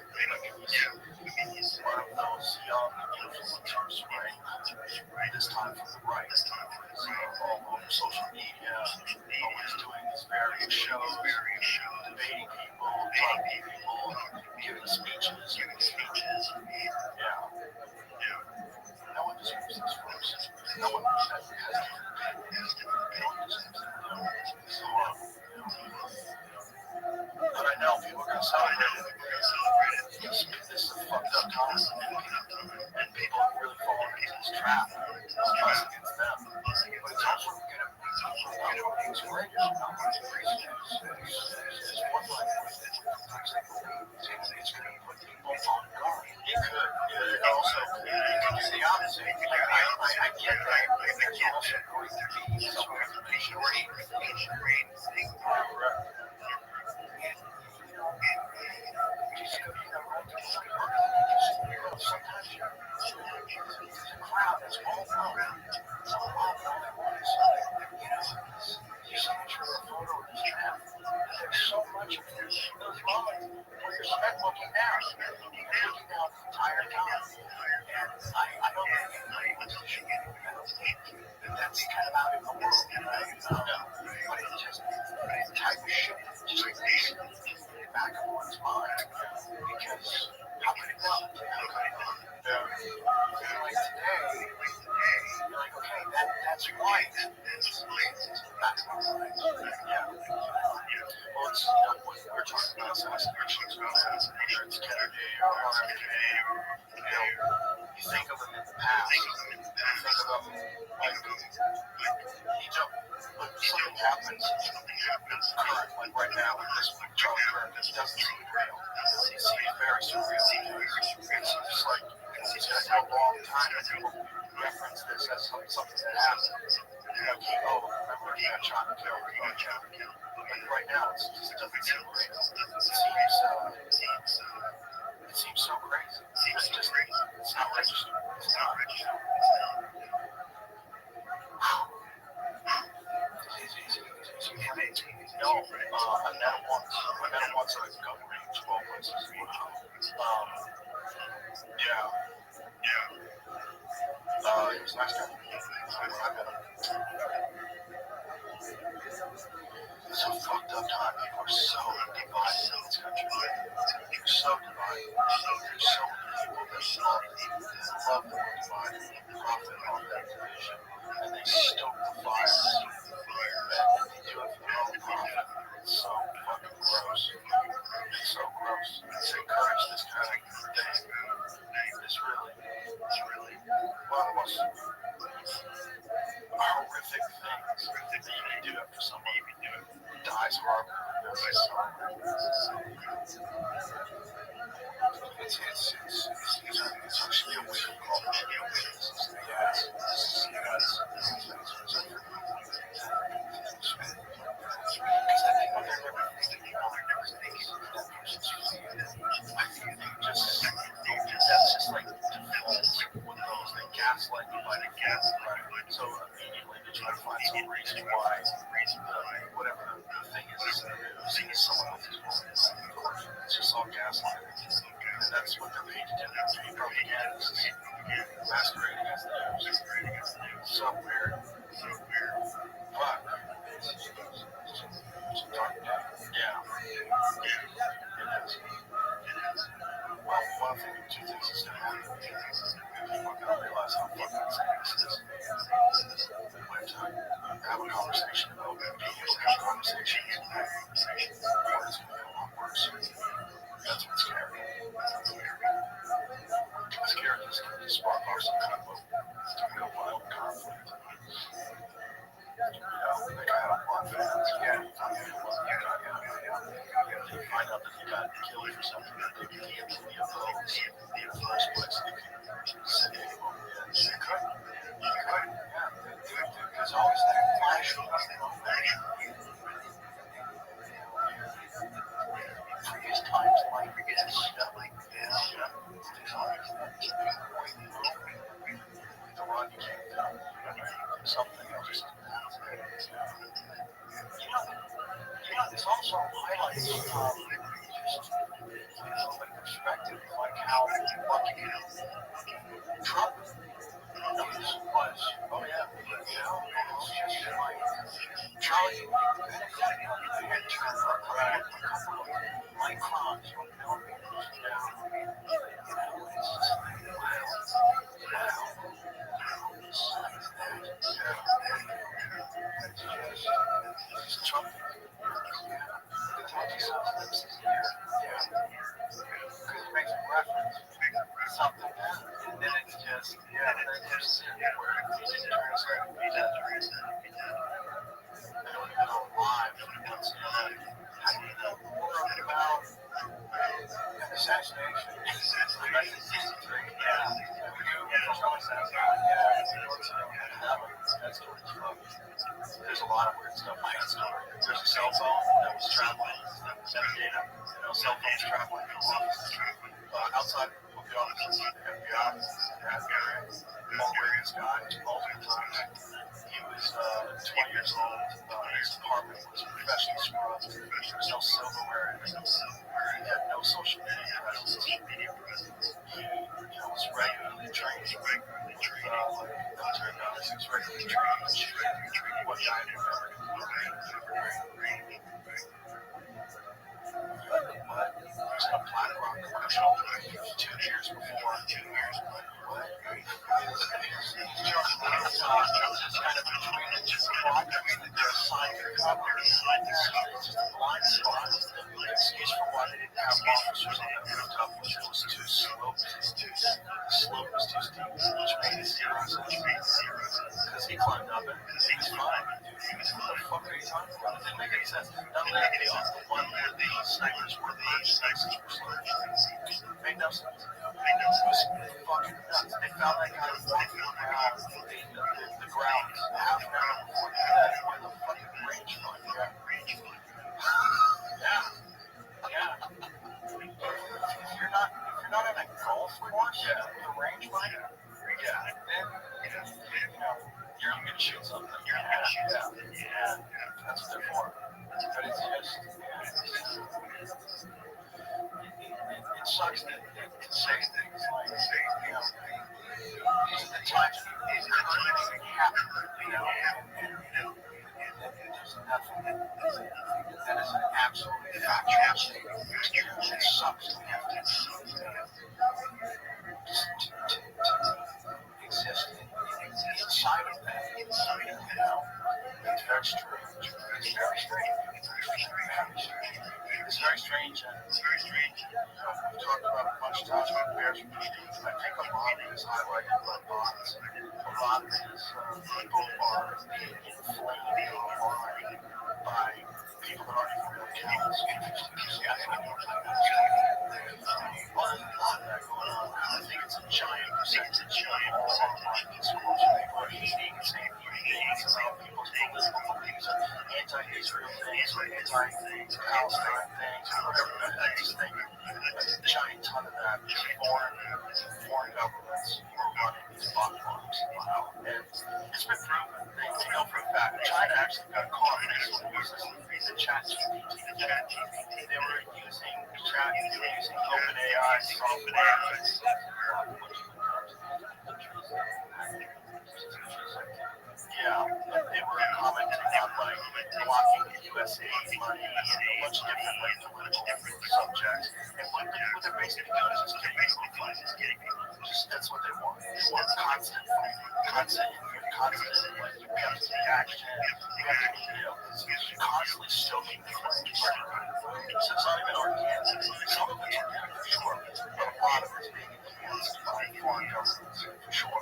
One of those young influencers, right? This time from the right. All over social media, always doing these various shows, debating people, talking to people, giving speeches. Yeah. No one deserves this first. No one has different opinions. It's horrible. But I know people are going to celebrate it. This is a fucked up time. And people have really fallen into this trap. It's us against them. But it's also going to it's great. It's one line. It's going to put people on guard. It could. It also it's the opposite. I get that. There's also going to be some information sometimes there's a crowd that's all around. Egypt, but something happens current, like right now, with this Charlie Kirk, it doesn't seem real. It seems very surreal. It seems like it's going to take a long time to people reference this as something that happened. Like, oh, remember he got shot and killed. But right now, it just doesn't seem real. It seems so crazy. It's not registered. It's not registered. No, I met him once. I met him once at a gun range, 12 places. Yeah. He was a nice guy. I met him. It's a fucked up time. People are so divided in this country. They're so divided. There's so many people that love the word divided, profit off that division, and they stoke the fires. And they do it for their own profit. It's so fucking gross. It's so gross. It's encouraged this kind of thing. It's really one of the most horrific things that you can do after someone dies horribly. It's actually a wake up call. Because I think what they're never thinking about is that person's fear. I think that's just like default with those. They gaslight you by the gaslight. So immediately they try to find some reason why whatever the thing is someone else's fault. It's just all gaslighting. And that's what they're paid to do. They're paid propagandists masquerading as the news. So weird. But it's a dark day. Yeah. It is. Well, one thing, two things is going to happen. People are going to realize how fucking insane this is. We have to have a conversation about people have conversations. Or it's going to be a lot worse. That's what's scary. It's scary because it can spark off some kind of a real wild conflict. Like I had a lot of fans. Yeah, they find out that they got killed for something that they vehemently oppose in the first place. They can send it over the edge. You could. Yeah. There's always that flash. Previous times like this, stuff like this, there's always that tipping point, the run you can't tell. Something else. This also highlights like perspective, like how lucky Trump was. Oh yeah, it's just like Charlie had turned a couple of microns or millimeters down. It's just like wow. It's Trump. Because it makes reference to something, and then it's just, then there's where it's translated. They don't even know live once in a how do you know more about an assassination? 1963, yeah. That's what it's from. There's a lot of weird stuff behind the story. There's a cell phone that was traveling, data, cell phones traveling outside of the office, the FBI, multiple guy, multiple times. He was 20 years old. His apartment was professionally scrubbed. There was no silverware. He had no social media presence. He was regularly trained. Like military guys, he was regularly trained. What guy in America? What? He was in a BlackRock commercial 2 years before. What? He's jumping on the top. It's kind of between the two quadrants that they're assigned to cover. It's just a blind spot. The excuse for why they didn't have officers on that rooftop was it was too sloped. The slope was too steep, which made it zero. makes sense. Not only that, the one where the snipers were perched next to each other. Made no sense. It was fucking nuts. They found that guy walking around the grounds half an hour before he died with a fucking range gun. Yeah. Yeah. Yeah. If you're not on a golf course, yeah, with a rangefinder, yeah, then you're gonna shoot something. Yeah. That's what they're for. But it's just, it sucks that they can say things like, these are the times these are currently happening, and there's nothing that is an absolute factual statement. It sucks to have to exist inside of that. It's very strange. It's very strange. It's very strange. We talked about a bunch of times about bears from PDs. I think a lot of it is highlighted by bonds. A lot of it is people are being inflamed online by people that aren't even real accounts. Yeah, well, there's a lot of that going on. I think it's a giant percentage of all online discourse. People are hating and saying things about people's political beliefs, anti-Israel things, or anti-Palestine things, or whatever. I just think a giant ton of that is foreign governments who are running these bot farms. And it's been proven. They know for a fact. China actually got caught in this the chat GPT. They were using OpenAI software. Yeah, and they were commenting on like blocking USA money and a bunch of different like political subjects. And what they're basically doing is just getting people to fight. That's what they want. They want constant fighting, constant like you have to be action. You have to be constantly stoking the flame. So it's not even organic. Some of it's organic for sure, but a lot of it's being influenced by foreign governments for sure.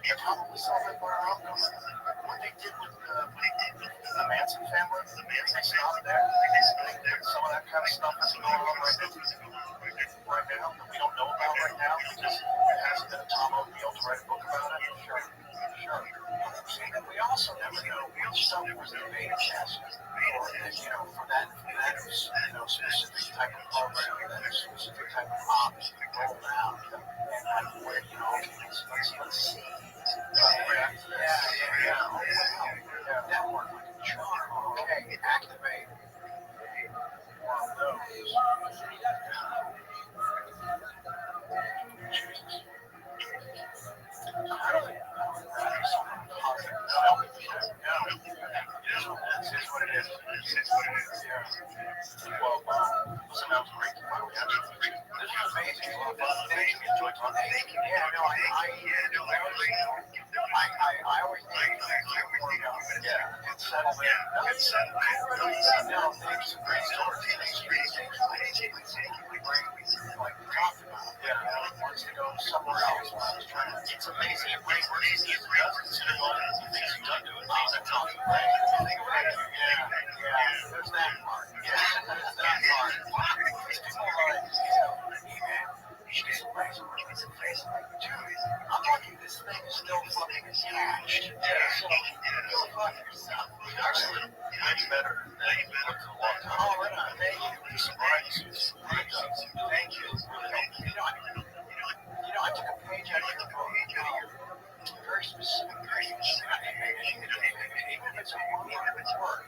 And probably some of it by our own government. What they did with the Manson family, they stopped there. Some of that kind of stuff is going on right now that we don't know about right now because there hasn't been a Tom O'Neill to write a book about it. Sure. And we also never know which stuff was the beta test for that specific type of program, that specific type of ops rolled out. And where, let's see. Network like a charm. Okay, activate one of those. Jesus. I don't think something positive. No. It is what it is. Yeah. Well, listen, that was great to finally actually meet you. This was amazing. A lot of fun. Thank you. Enjoyed talking. Thank you. Yeah, no, I always think more young. Yeah. It's settled in. No, it's settled in. No, thanks. Great story. Like we talked about. Yeah. Wants to go somewhere else. It's amazing. It brings more easy as well. Considering all the things you've done to it. That's awesome. Right? Yeah. There's that part. Yeah. There's that part. People are like, she's amazing. Dude, I'm lucky this thing is still fucking attached. Yeah. So, go fuck yourself. Actually, much better than it looked a long time. Oh, right on. Thank you. You're surprised. Thank you. I took a page out of your book. Very specific page. Even if it's a word.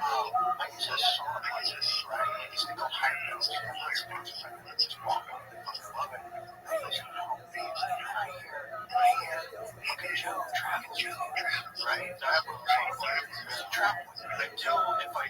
I use a song like this, right? It's to go higher notes. Let's just walk on it. I love it. I use a whole page. I hear Uncle Joe travel, right? I have a travel. I do if I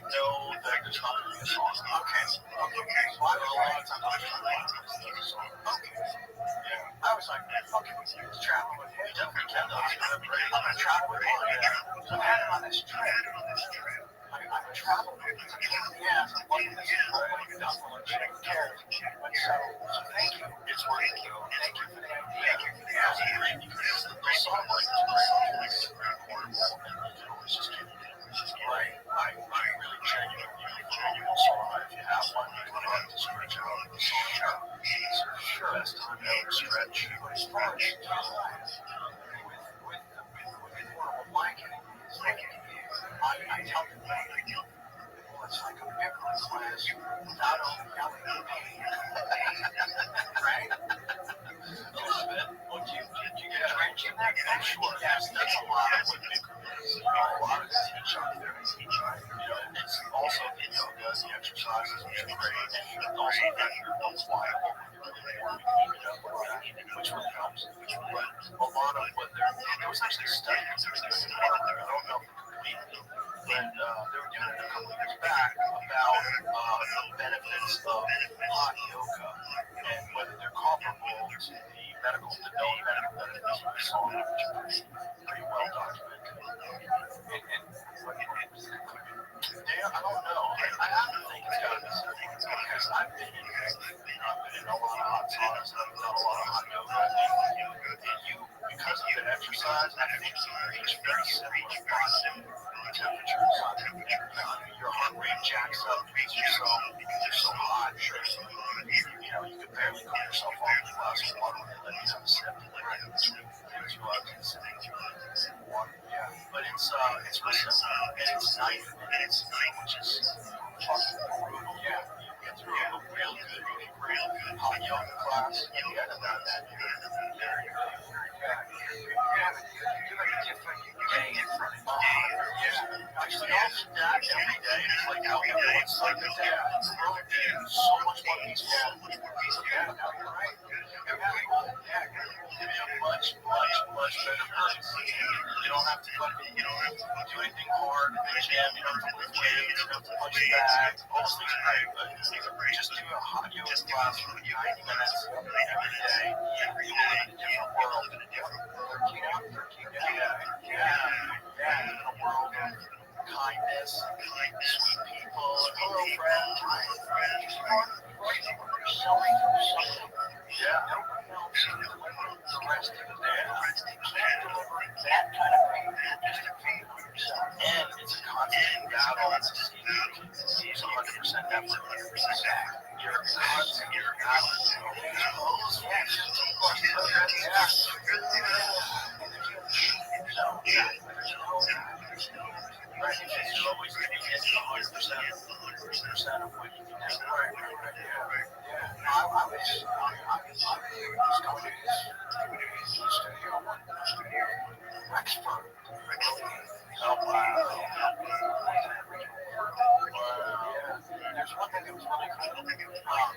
grade, and you also got your quiet when you're really warming it up like that, which really helps. But a lot of what there was actually a study that was doing in Harvard. I don't know if it completely, but they were doing it a couple of years back about the benefits of hot yoga and whether they're comparable to the known medical benefits of sauna, which are pretty well documented. And what was the conclusion? I don't know. I have to think it's got to be something because I've been in a lot of hot saunas and I've done a lot of hot yoga. And you, because of that exercise, I think you reach very similar body temperatures. Your heart rate jacks up because you're so hot. You can barely cool yourself off with a glass of water when they let you have a sip. Right. Gives you consistent water. Yeah. But it's real simple and it's 90 minutes, which is fucking brutal. Yeah. You get through a real good hot yoga class at the end of that. You have a different day in front of you. Yeah. Actually, I did that every day. It's like out there once like a day. Earlier being so much more peaceful. Yeah, no, you're right. You're really cool. Yeah, give me a much better purpose. You don't have to fucking, do anything hard in the gym. You don't have to lift weights. You don't have to punch bags. All those things are great, but just do a hot yoga class for 90 minutes every day. You will live in a different world. 13 out, 13 down. Yeah. In a world of kindness, sweet people, hello friend, you're selling something. Yeah. Nobody else can deliver the rest of the day. You can't deliver that kind of pain just depending on yourself. And it's a constant battle to see if it's 100% effort. You're constant battle. Those 15 questions are good. Yeah. There's no right, you're always going to get 100% of what you can do. Right. Yeah. I was going to his studio one expert. Oh, wow. Yeah. There's one thing that was really cool.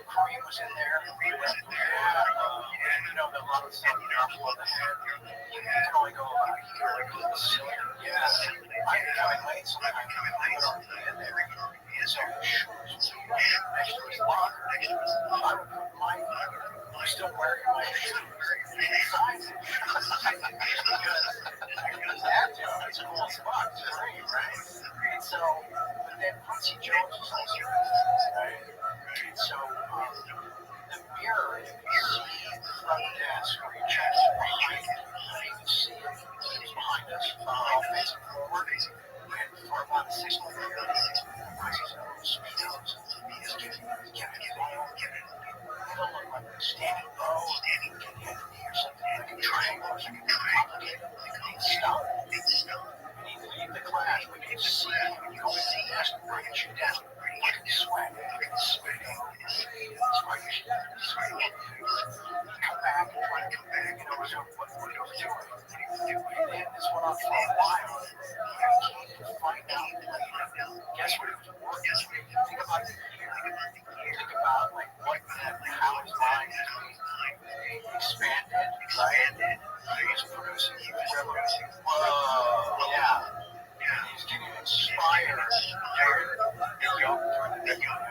Kareem was in there. A lot of stuff drops on the head. You can only go about a year or two. Yeah. I'm coming late, so I'm already in there. So, next to his locker, I would put my I'm still wearing my shoes inside. Because that's a cool spot. It's great, right? And so, but then Quincy Jones was also right? And so, the mirror, you can see the front desk where you check behind it. You can see it. He's behind us, all facing forward. And for about a 6-month period, Quincy's in a little speedos. He's giving it all. It'll look like a standing bow, standing canopy or something, like a triangle or something complicated. Stop. And he'd leave the class, but you'd see him go to the desk and bring it you down. Fucking sweat. Come back and try to come back. Resume what he was doing. And then this went on for a while. He came to find out later. Guess what he was working? Think about the year. Think about like what that, how his mind expanded, right? He was producing revolution. Whoa, yeah. He's getting inspired during the yoga,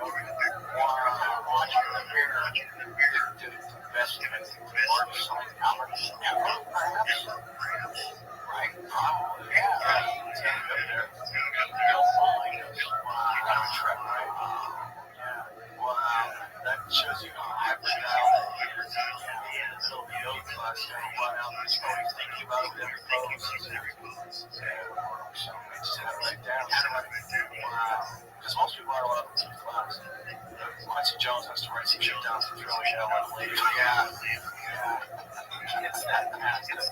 watching the mirror, the best artist selling albums ever, perhaps. Right? Probably. Yeah. Don't mind us. Wow. Trip, right? Yeah. Wow. That shows you how hyper-dialed he is. In the middle of the yoga class, wow, he's always thinking about it every pose. So I just had to write down. Wow. Because most people aren't allowed to leave class. Quincy Jones has to write some shit down for really later. Yeah. It's that fast. It's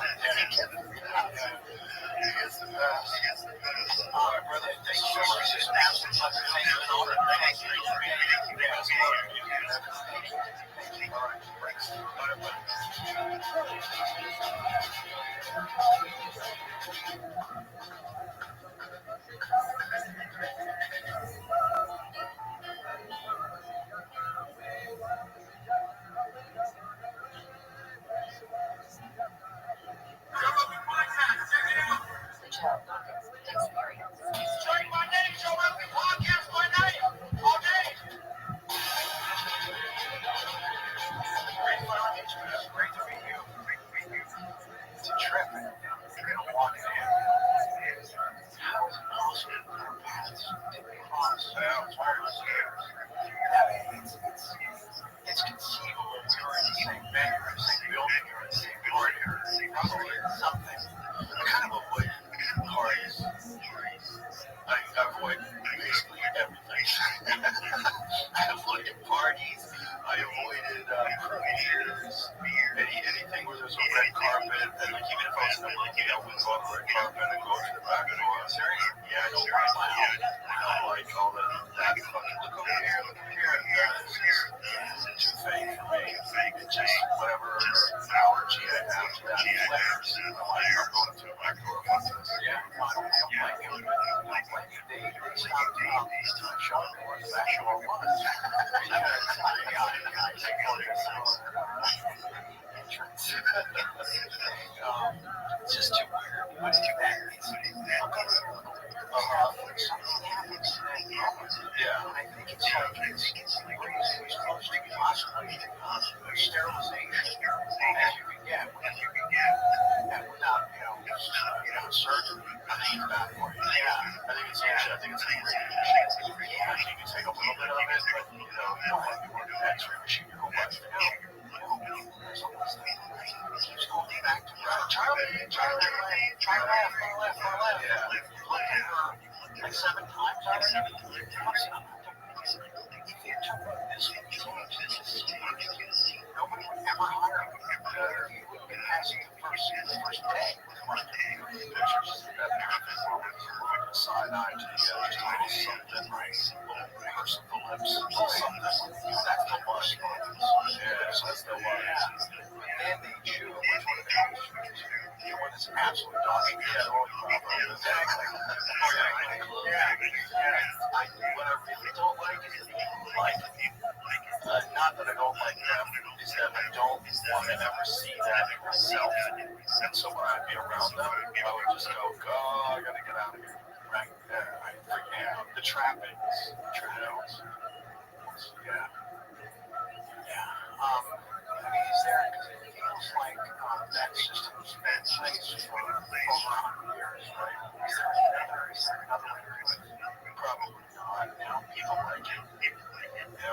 the best. All right, brother. Thank you so much. It's an absolute pleasure. Thank you. Thank you. All right. Thanks. Say my name, so I can podcast my name all day. Great fun, it's great to meet you. It's a trip, man. You're gonna walk it in. How is it possible that our paths didn't cross? Well, it's where it's here. I mean, it's conceivable we were in the same venue, in the same building, or in the same corridor, probably something. I kind of avoided parties. I avoid basically everything. I avoided parties. I avoided premieres. Anything where there's a red carpet. And like even if I was in a movie, I would go on the red carpet and go to the back door. Seriously? Yeah, I don't want loud. I don't like all that fucking look over here, look over here. It's too fake for me. It's just whatever allergy I have to that flavors. I'm going to the back door. Yeah, I don't like it. Like they stopped showing me what the actual was. Because entrance. It's just too weird. It's too weird. Something happens today. Yeah. I think it's like it's supposed to be possible sterilization as you can get, and without surgery. I think it's bad for you. Yeah. I think it's I think it's yeah. You can take a little bit of it, but you don't have to work with that X-ray machine your whole life. Keeps going back to Charlie, left. Yeah. Like 7 times already. If you took this nobody would ever hire him. He would be passing the first day. Pictures of that side eye to just a little something, right? Purse of the lips, something. That's the one. Yeah, so that's the one. And they chew. Which one of they chew? The one that's absolute dog shit. Yeah, the one exactly. What I really don't like is not that I don't like them, is that I don't want to ever see that myself. And so when I'd be around them, I would just go, I gotta get out of here. Right? I freaking out. The trappings. Yeah. I mean, is there, because it feels like that system's been in place for over 100 years, right? Is there another way to do it? Probably not. People like it.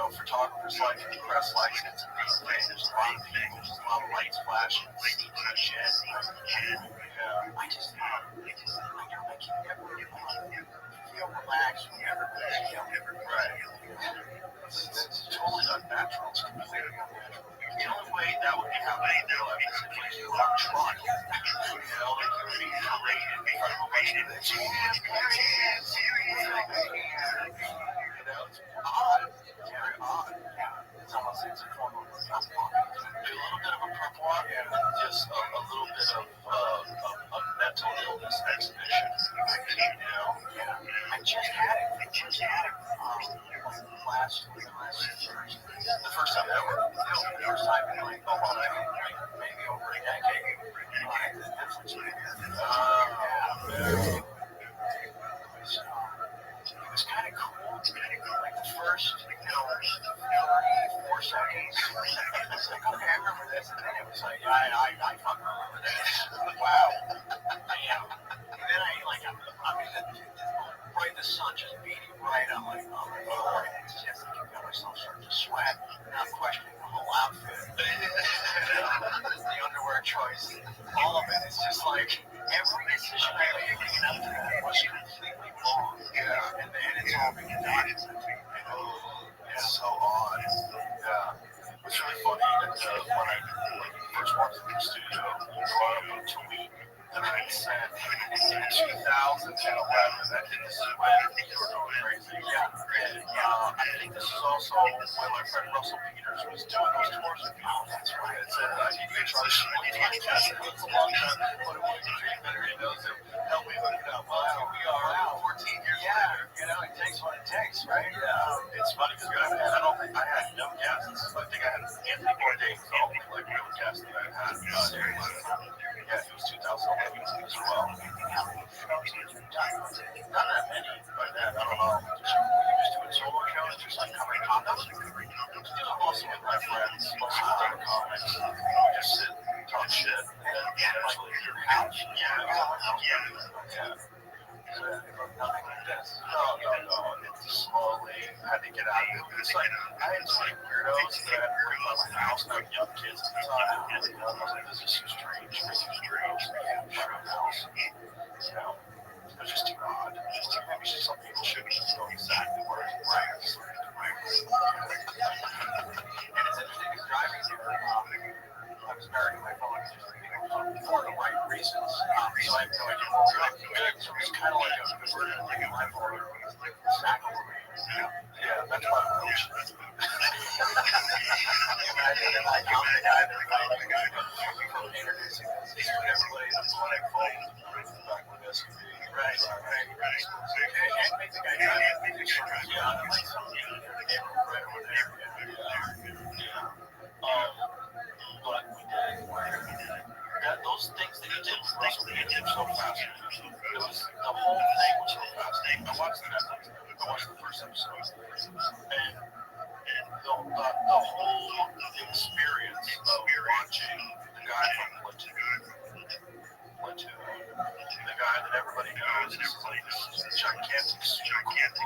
Photographers like it, press likes it. There's a lot of people, there's a lot of lights flashing, shit. Yeah. I can never feel relaxed whenever there's right. It's totally unnatural. It's completely unnatural. The only way that would be happening in real life is if you were trying. Like you would be paraded in front of a bunch of this. It's odd. It's very odd. It's almost a form of a little bit of a prep walk and just a little bit of mental illness exhibition. I just had it. Last Thursday. The first time ever. The first time in like maybe over a decade. It was kind of cool. Like the first, 34 seconds. It's like, okay, I remember this. And then it was like, I fucking remember this. Wow. And then I'm in the sun just beating right on my forehead. It's just like, I got myself starting to sweat. And I'm questioning the whole outfit. The underwear choice. All of it. It's just like, every decision I made leading up to that was completely wrong. Yeah. And then it's all being done. It's so odd. Yeah. It's really funny that when I first walked into the studio, you brought up a tweet that I said in 2011 that this is when you were going crazy. Yeah. And I think this is also when my friend Russell Peters was doing those tours with me. That's right. It said I need to try to shoot my test. It's a long time. But it was better. He knows him. Help me look it up. Well, here we are. 14 years later. It takes what it takes, right? Yeah. It's funny because I don't think I had no guests. I think I had Anthony Bourdain, the only real guest that I had. Yeah, it was 2011 as well. it's like I had some weirdos that I had to bring by my house, and I had young kids at the time. I was like, this is so strange. This is strange. Shut up, house. You know, it was just too odd. Maybe some people shouldn't know exactly where it's right. And it's interesting because driving here, I was married to my father for the right reasons. So I have no idea what we're up to. So it's kind of like a version of my father. Yeah, that's why I'm rich. And like, I'm the guy that from introducing this to everybody that's what I call back with SUV. Right. And make the guy drive it. Yeah, like something right over there. Yeah. But we did it where those things that you did with Russell, you did so fast. It was the whole thing was so fast. I watched the Netflix. I watched the first episode, and the whole experience of watching the guy from Platoon, the guy that everybody knows is like this gigantic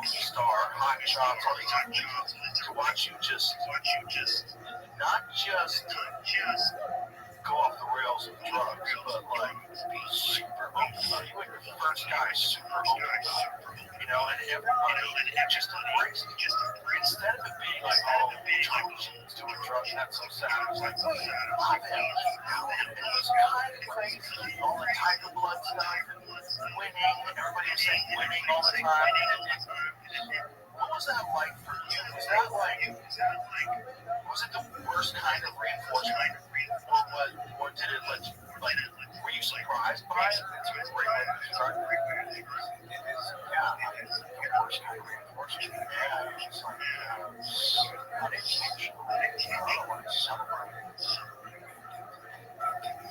star, hot shots all the time. To watch you just not just go off the rails with drugs, but like be super open. You were the first guy super open, you know, and everybody just embraced it. Instead of it being like, oh, he's doing drugs, that's so sad. It was like, love him. And it was kind of crazy. All the Tiger Blood stuff and winning, everybody was saying winning all the time. What was that like for you? Was it the worst kind of reinforcement? Or did it like were you surprised by it? It's a great way to start. It is, the worst kind of reinforcement. Yeah, it's just like, unintentional. I want to celebrate.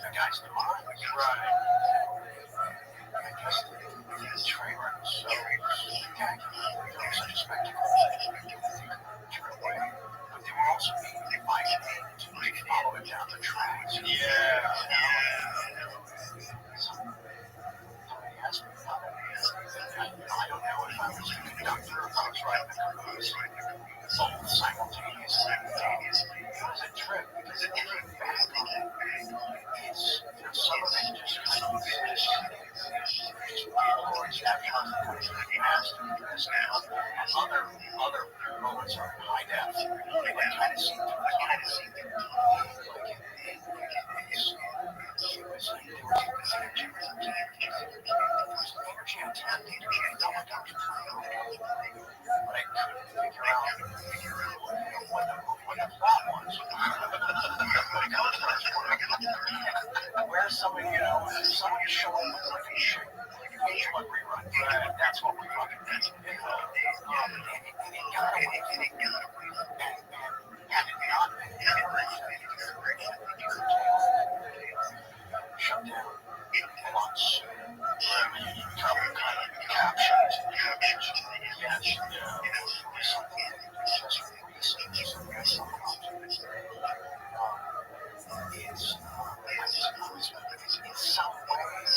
The guy's the mind. Right. I guess the trailer was so spectacular. It was such a spectacle. But they were also being invited to follow it down the tracks. Yeah. Somebody asked me about it. I don't know if I was the conductor or if I was riding the caboose. Both simultaneously. It was a trip because it came back on it. It's, some of it just kind of exists. Just Polaroid snapshots that kind of master this now. And other moments are in high def. They like kind of see through the camera. It was like there was energy. There was energy on 10 meters. I felt like I was playing. But I couldn't figure out what the plot was. Where somebody, somebody showing up like a shit. Like rerun. Right. That's what we fucking did. And it got away. And had it not been shut down a lot sooner. You kind of captured the image. Yes. Something that just researched in some ways,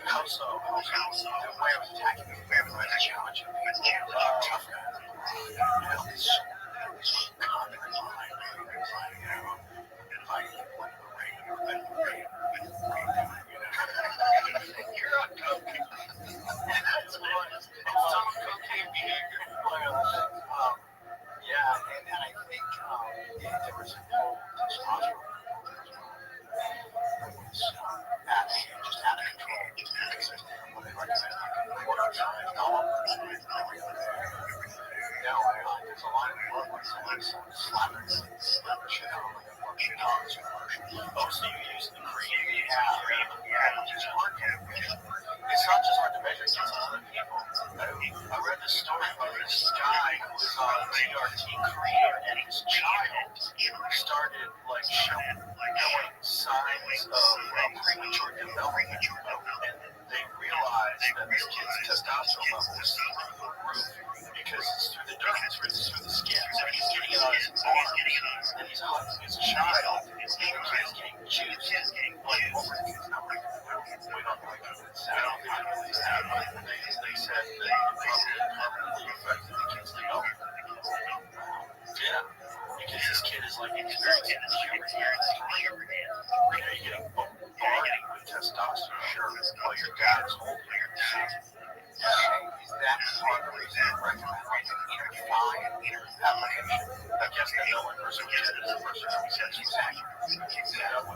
how so? The way I was attacking the family was challenging. Tough guy. It's you're on coke. That's what it is. It's some cocaine behavior. Yeah, and I think there was a whole testosterone that was just out of control. What they recommend, like what I'm trying to develop, every other day. There's a line of blood ones that like slapping shit out like a fucking dog's commercial. Oh, so you use the cream? Yeah. It's hard to measure. It's not just hard to measure, it's other people. I read this story about this guy who was on TRT cream and his child started like showing signs of premature development, and they realized that this kid's testosterone level was through the roof because it's through the dirt, it's through the skin. So he's getting it on his arms, and he's hugging his child, and the kid's getting juiced. Like, what were the kids not like?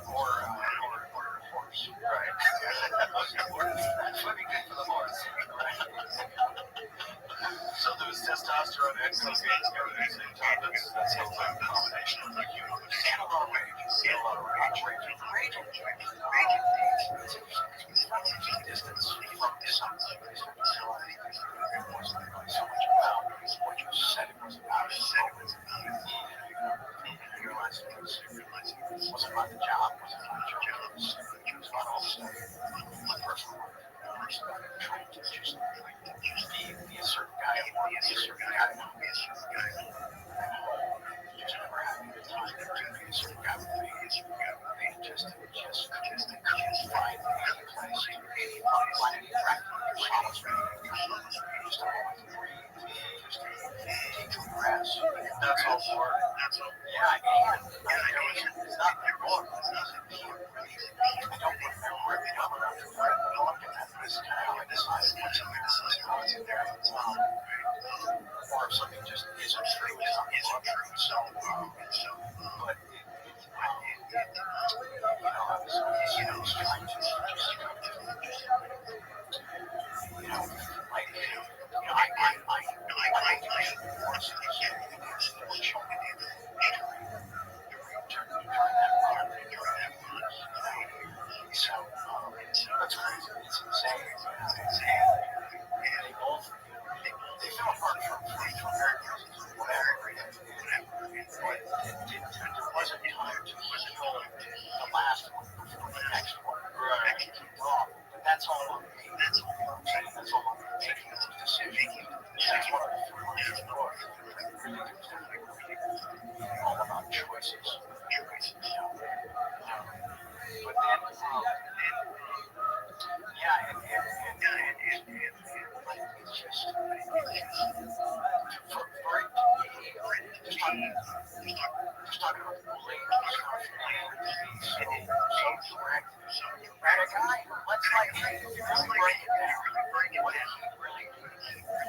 or a horse. Right. That'd be good for the horse. So there was testosterone and cocaine together at the same time. That's some type of combination of like humor. And a lot of rage. And a lot of rage. Rage. It's interesting. Distance from something. It wasn't really so much about what you said. It was about it. You realize it wasn't about the job. It wasn't about your job. It was about all the stuff. My personal life. Trying to just be a certain guy. Be a certain guy. Be a certain guy. Just never having the time to be a certain guy with me. Just find any place, find any practice, solace, just always breathe, just take some breaths. That's all for it. Yeah, and it's not the book. I don't remember it coming up to where I'm looking at this kind of how I decided what's in there. Or if something just isn't true, it's not true. So, but I was trying to just, so, that's crazy. It's insane. They both, they fell apart from very reasons, whatever. But there wasn't time to heal the last one before the next one. Right. Wrong. But that's all on me. That's all I'm saying. That's all I'm making those decisions. That's one of the three lines of the book. Really comes down to all about choices. But then, yeah, and it's just for it to be just talking about bullying stuff and so direct. And a guy who let's like break it down. What did he really do?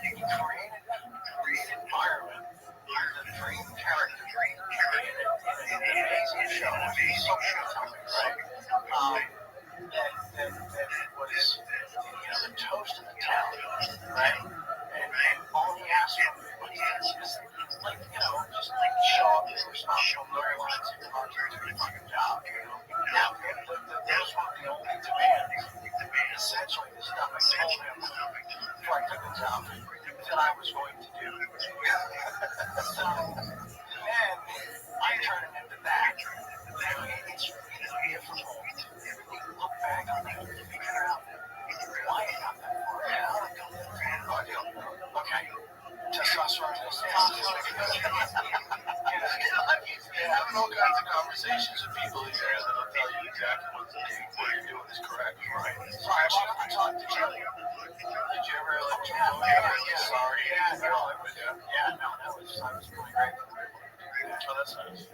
He created an environment. The dream character created an amazing show. So showtime, right? That was the toast of the town, right? And all he asked for was just like show up as responsible lines and come out here and do your fucking job. Now, those were the only demands. Essentially, the stuff I told him before I took the job that I was going to do. So then I turned him into that. It's difficult. Look back on it and figure out why it got that far. Okay. Testosterone. Having all kinds of conversations with people here that'll tell you exactly what you're doing is correct. Right. Sorry, I talked to you. Did you ever let you know? Yeah. Sorry. Yeah, no, it was, yeah, no, that was really great. Oh, that's nice.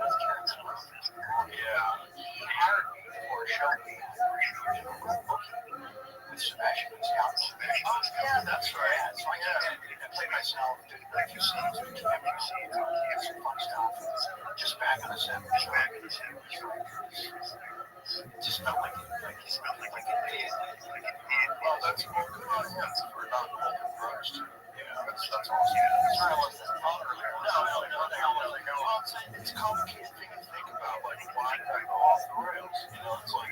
Yeah. He hired me for a show with Sebastian Maniscalco. Oh, yeah, that's right. Yeah, so I played myself, did a few scenes with some fun stuff. Just back on the set. Just felt like it did. Well, that's cool. Oh, yeah, we're not approached. Yeah, that's awesome. Sorry, I wasn't involved earlier. No, what the hell was I going? Well, it's a complicated thing to think about. Like, why did I go off the rails? It's like,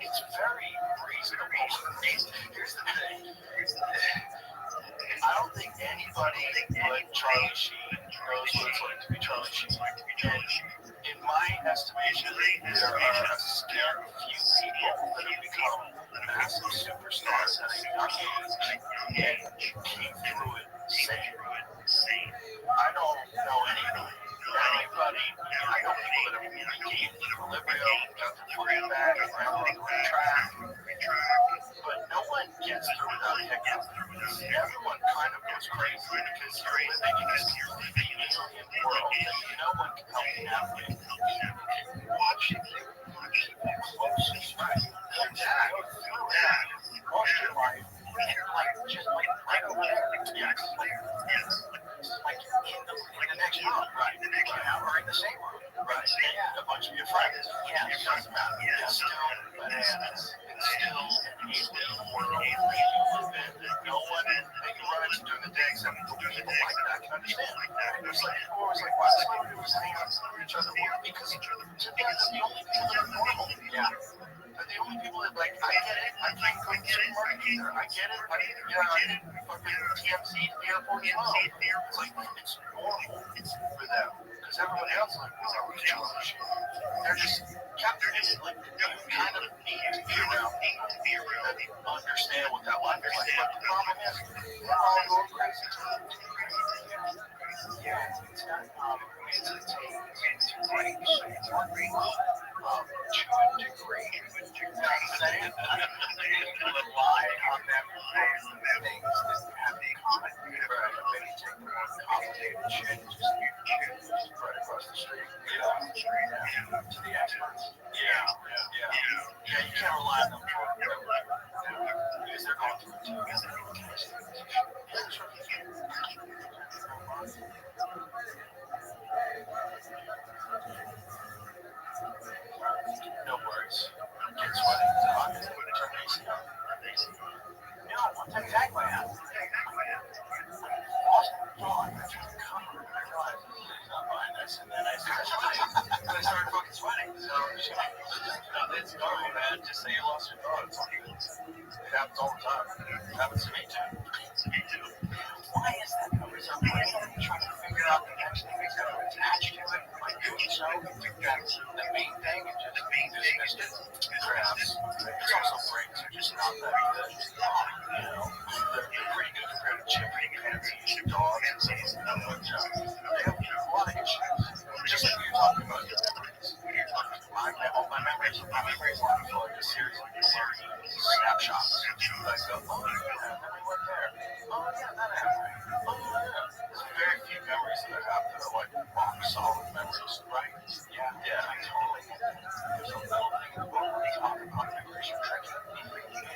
it's very reasonable. Here's the thing. I don't think anybody but Charlie Sheen knows what it's like to be Charlie Sheen. In my estimation, there are a scant few people that have become massive superstars at a young age and came through it sane. I don't know anybody. I know people that have regained equilibrium, got their footing back, ran on the right track, but no one gets through without hiccups. Everyone kind of goes crazy because you're living in this alien world that no one can help you navigate. Watch it. Closest friend. That most of your life, just right over there. Yes. Like in the next room, right? Or in the friends. Yeah, it doesn't matter. It's still bananas. It's still an alien world that you live in that no one that you run into during the day except for people like that can understand. It's like people are always like, why does like people hang out with each other more? Because to them, they're the only people that are normal. Yeah. They're the only people that, like, I get it. I can't go to the supermarket either. I get it. I did fucking TMC to the airport as well. It's like, it's normal for them. Because everyone else, like, oh, challenge. They're just captivated. Like, you kind of need to be around people that understand what that life is like. But the problem is, we're all going crazy. Yeah, it's not, it's a take, it's a great, to a degree. They rely on them for the things that have in common. Maybe take the more complicated shit, just right across the street, to the experts. Yeah, you can't rely on them for because they're going through it too. Yeah, sure. No worries. Get sweaty. Is it hot? Turn the AC on. You know, one time Jack went out. Lost my dog. I tried to cover it. I realized he's not buying this. And then I started sweating. I started fucking sweating. So, it's normal, man. Just say you lost your dog. It happens all the time. It happens to me, too. Why is that? There's a brain trying to figure out the next thing that's going to attach to it. By doing so, that's the main thing. And just dismissed it. Perhaps. It's also brains are just not that good. They're pretty good compared to chimpanzees, dogs, and some of them. But they have a lot of issues. Just like you're talking about your memories. My memories are like a series of blurry snapshots. I go, oh yeah, and then we went there. Oh yeah, that happened. Oh yeah. There's very few memories that I have that are like rock solid memories, right? Yeah, I totally get that. There's a little thing in the book where they talk about memories are tricky.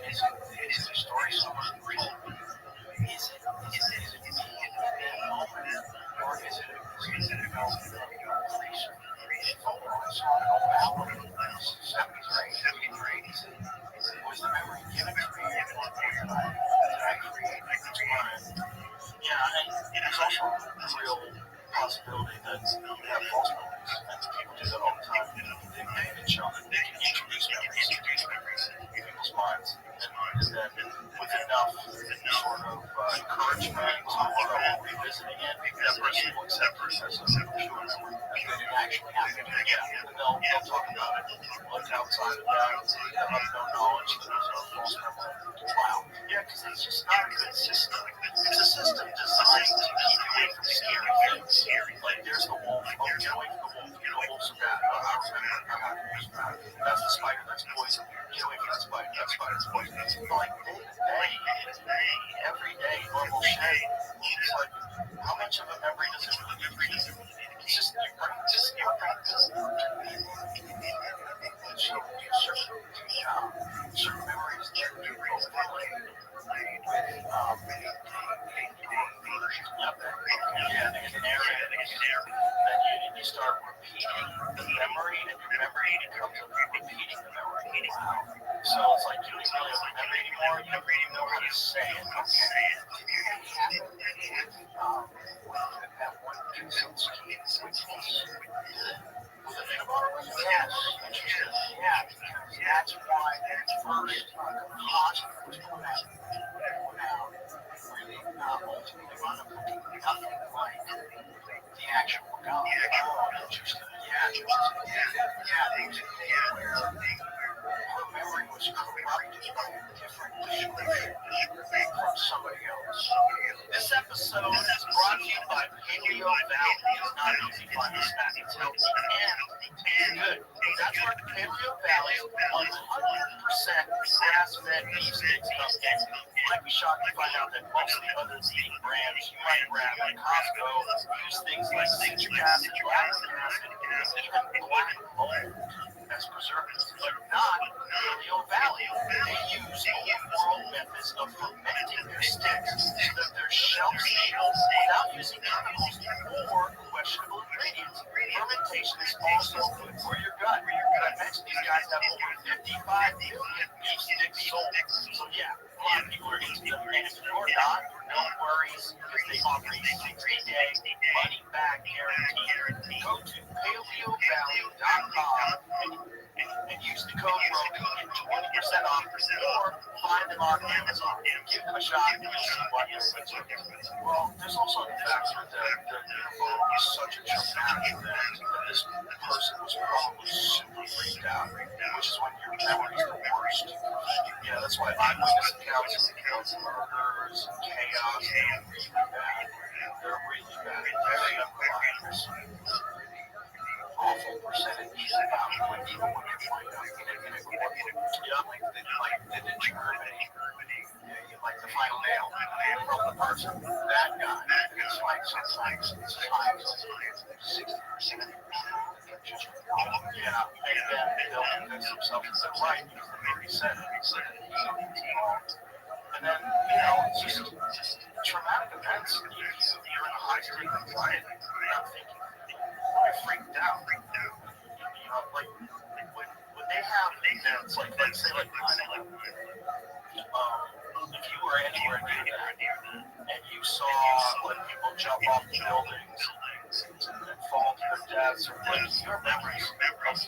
Is it a story someone real? Is it me in the moment? Or is it a place photo I saw an old album in 73? Was the memory given to me or did I create this mind? Yeah, and there's also a real possibility that they have false memories, and people do that all the time. They can show that they can introduce memories in people's minds, and then with enough sort of encouragement or revisiting it, that person will accept it as a pure memory, and they didn't actually happen. Yeah, and they'll talk about it like outside of that. They'll have no knowledge that it was a false memory. Wow. Yeah, because it's just not a good system. It's a system designed to keep you away from scary things. Like, there's the wolf. Oh, get away from the wolf. You know, wolves are bad. I remember that. I'm not wolves are bad. That's the spider. That's poison. Get away from that spider. That spider's poison. But like, day to day, every day, normal shit. It's like, how much of a memory does it really give you? It's just your brain. Just your brain. Certain memories that you overlay with versions of them. Yeah, they get narrated. Then you start repeating the memory, and your memory becomes repeating the memory. Wow. So it's like you don't really remember anymore. You don't really know how to say it. That one Kuzinski, which was a yes, interesting. Yeah, because that's why that first composite was put out really ultimately wound up looking nothing like the actual gum. Interesting. Where her memory was corrupted by a different distribution from somebody else. This episode is brought to you by Paleo Valley. It's not easy to find a snack that's healthy and good. That's where the Paleo Valley 100% grass-fed beef sticks come in. You might be shocked to find out that most of the other beef brands you might grab at Costco use things like citric acid, lactic acid, even black mold as preservatives, but not Paleo Valley. They use old world methods of fermenting their sticks so that they're shelf stable without using chemicals or questionable ingredients. Fermentation is also good for your gut. I mentioned these guys have over 55 million beef sticks sold. So yeah, a lot of people are into them. And if you're not, no worries, because they offer a 60-day money-back guarantee. Go to paleovalley.com and use the code ROBY to get 20% off, or find them on Amazon. Give them a shot and you'll see what you're into. Well, there's also the factor that the phone was such a traumatic event that this person was probably super freaked out, which is when your memory's the worst. Yeah, that's why eyewitness accounts of murders and chaos are really bad. They're really bad. Very unreliable. Awful percentage about when you find out in a courtroom. Yeah, like they did Germany. Yeah, like the final nail from the person. That guy. It's like sometimes it's high, 60%. Yeah, and then they'll convince themselves that they're right because they already said it. And then, it's just traumatic events. You're in a high state of anxiety. You're not thinking. You're freaked out. Like when they have events, like let's say like 9/11, if you were anywhere near that and you saw like people jump off buildings and fall to their deaths, or like your memories of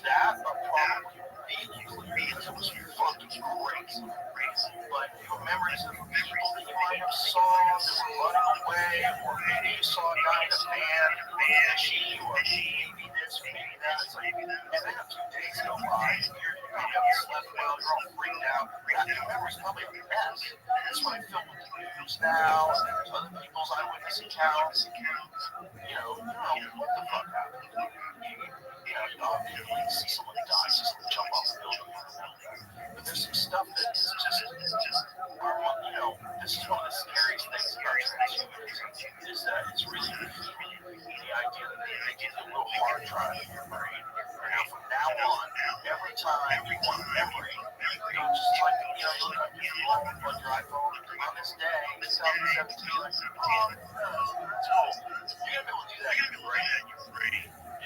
that are probably really clear because it was fucking crazy. But your memories of people that you might have saw that were running away, or maybe you saw a guy in a van, or maybe this, maybe that. It's like, and then a few days go by, and you probably haven't slept well, you're all freaked out. Your memory's probably a mess. That's what I feel with the news now, and there's other people's eyewitness accounts. What the fuck happened? You see someone die, see someone jump off a building. But there's some stuff that is just this is one of the scariest things about transhumanism, is that it's really the idea that they give you a little hard drive in your brain. Now from now on, every time you want a memory, you'll just like, you look up your iPhone on this day, 2017, like, oh, that's cool. You're gonna be able to do that in your brain.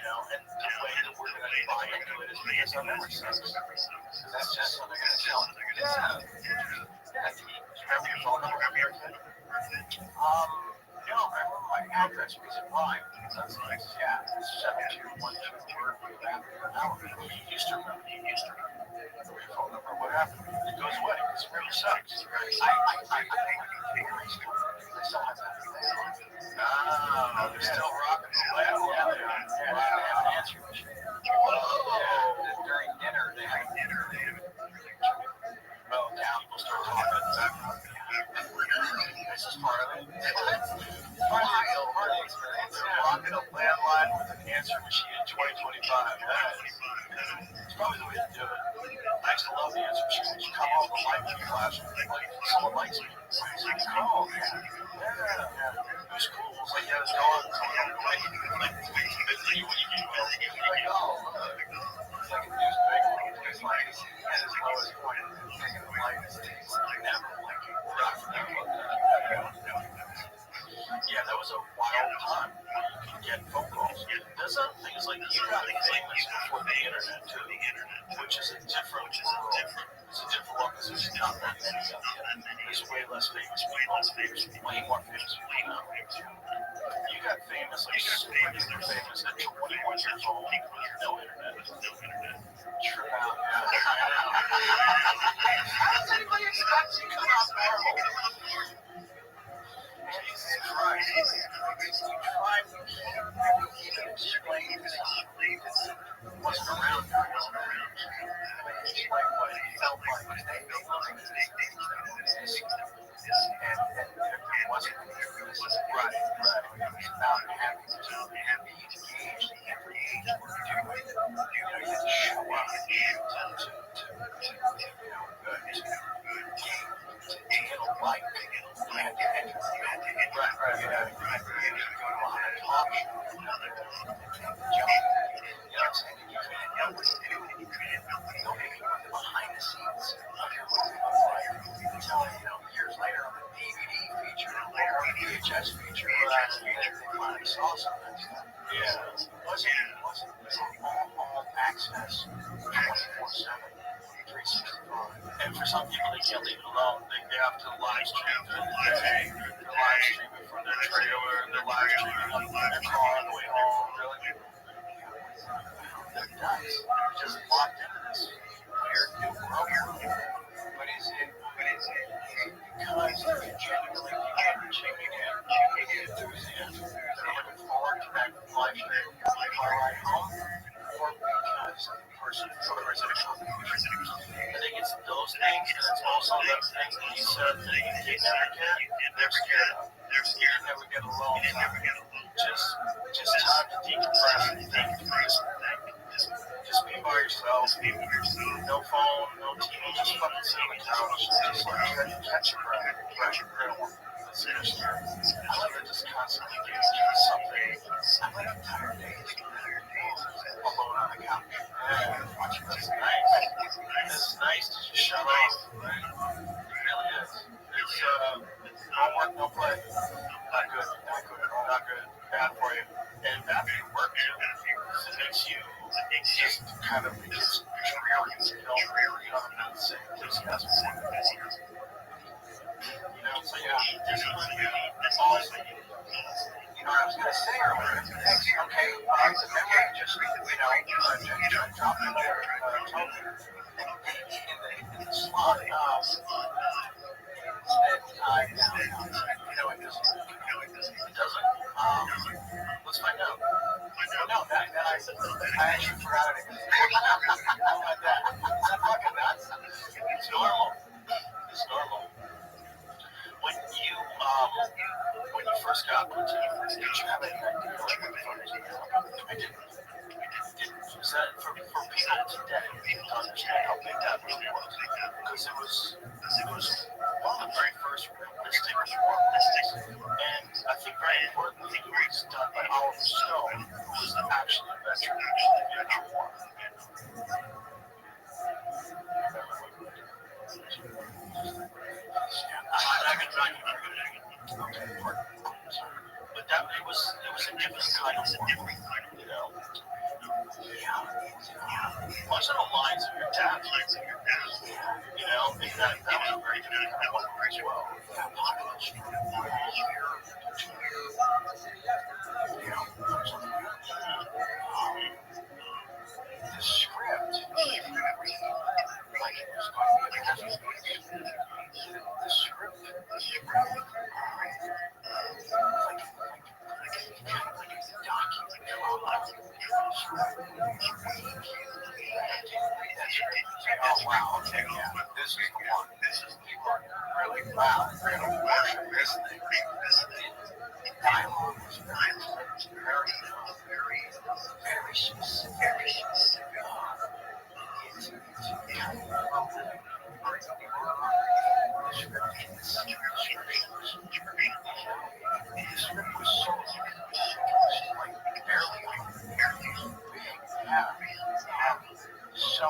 And the way that we're going to buy into it is because our memory sucks. Because that's just what they're going to tell us. Yeah. Do you remember your phone number? No, I remember my address because it rhymed. That's nice. Yeah, it's 72124. You used to remember. Your phone number. What happened? It goes away. It really sucks. I still have that. Oh, they're still rocking the lab. Yeah, they are. They have an answer machine. Whoa! During dinner, they have dinner. Well, now people start talking about the background. This is part of it. Part of the experience. Rocking a landline with an answer machine in 2025. It's probably the way to do it. I used to love the answer machine. You come home, the light would be flashing. Like, someone likes me. It's cool. Yeah. It was cool. It was like you had a dog coming on the way. Like, you when you get well. Like, oh, look. It's like a newspaper. It's like, at its lowest point, taking the light is never blinking. Yeah, that was a wild time. You could get phone calls. There's other things like you got famous before the internet too, which is a different world. It's a different world because there's not that many of them. There's way less famous people. There's way more famous people now. You got famous, like super duper famous at 21 years old. No internet. Trip out. How does anybody expect you to come out normal? Jesus Christ. You try to even explain something that wasn't around during those times. Explain what it felt like. They look at this. And there wasn't right. It was about having to engage the every age we're doing. You had to show up to get a light. You had to enter. Right. You had to go to a talk show. Yes, and you couldn't know what to do. Nobody knew behind the scenes of your movie until, years later on the DVD feature, later on the VHS feature, they finally saw something. Yeah, it wasn't all really does. You're just locked into this weird new growth mode. But is it because they're genuinely tuning in, enthusiasm, they're looking forward to that lifestyle car ride home, or because the person is a company? I think it's those things, and it's also those things that you said that you did never get. They're scared of. You never get alone time. Just time to decompress and think. Just be by yourself. No phone, no TV. Just fucking sit on the couch. Just like catch your breath. Catch your breath. Seriously. I like to just constantly do something. I like entire days. Alone on the couch. Watching this. Nice. It's nice to just shut off. Right? It really is. It's no work, no play. Not good. Not good at all. Not good. Bad for you. And bad for your work too. Because it makes you just kind of it's dreary. You don't have the same enthusiasm. So yeah, discipline. That's all I say. I was gonna say earlier. Okay, the memory just drop in there, in the slot. That time down. It doesn't. Let's find out. No, I actually forgot it. How about that? Is that fucking nuts? It's normal. It's normal. When you first got put to did you have any idea like what the fuck was going on? I didn't. Was that for people today to understand how big that really was? Because it was one of the very first realistic war movies. And I think very importantly, it was done by Oliver Stone, who was actually a veteran of the Vietnam War. I'm not gonna forget it. Okay, important. But that it was a different kind of war, much on the lines of your dad. And that was a very different kind of war as well. The script, like it was going to be a masterpiece. The script, like it's a document oh wow, okay, yeah, this is the one. This is the one. Really, wow, we're gonna worship this thing. The dialogue was very specific. It's kind of the script was so like barely big. Yeah. So,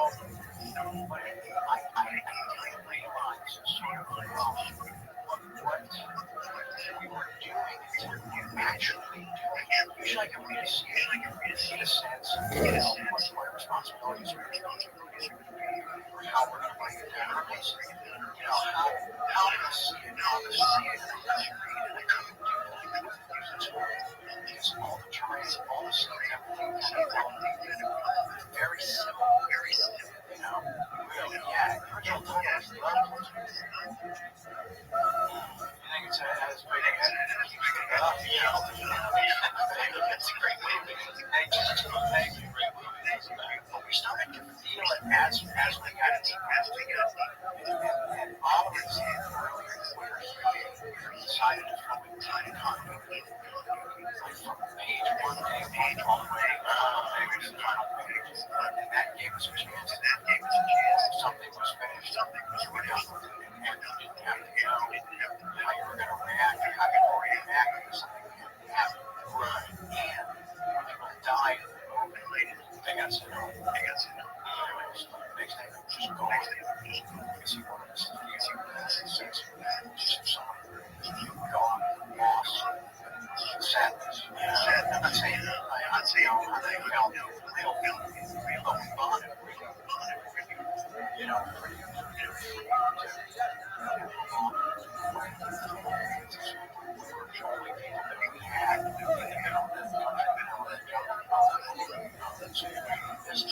but I didn't realize sort of what we were doing actually doing. Usually I can read a scene, get a sense of what my responsibilities are, or how we're going to break it down. How to see it, how to see it. And I couldn't do that because all the terrain, all the stuff, everything very simple, really, yeah, original titles, you think it's as big a head as it's a great movie. Thank you, great movie. But we started to feel it as we got and Oliver said earlier where he decided to come in time continuity. Like from page one day, page all the way, maybe to the final page. And that gave us a chance. Something was finished. Something was done. And you didn't have to know how you were going to react, how you were reacting to something that happened. Right. And when people died, they got sent home. Anyways, next day, just go on. Because he wanted us to see someone gone, lost, sadness. I'm not saying I'd say how they felt, but we bonded really, pretty I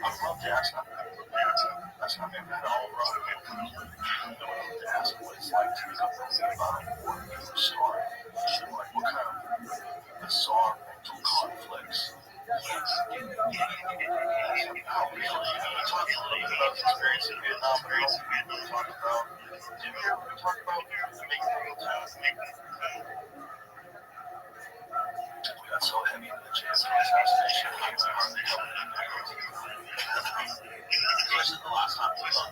would love to ask them. That's not maybe not all wrong. I would love to ask what it's like to become a star. Like what kind of bizarre mental conflicts. How really? We talk a little bit about his experience in Vietnam, but we also talk about making we got so heavy into the JFK assassination. This is the last time we saw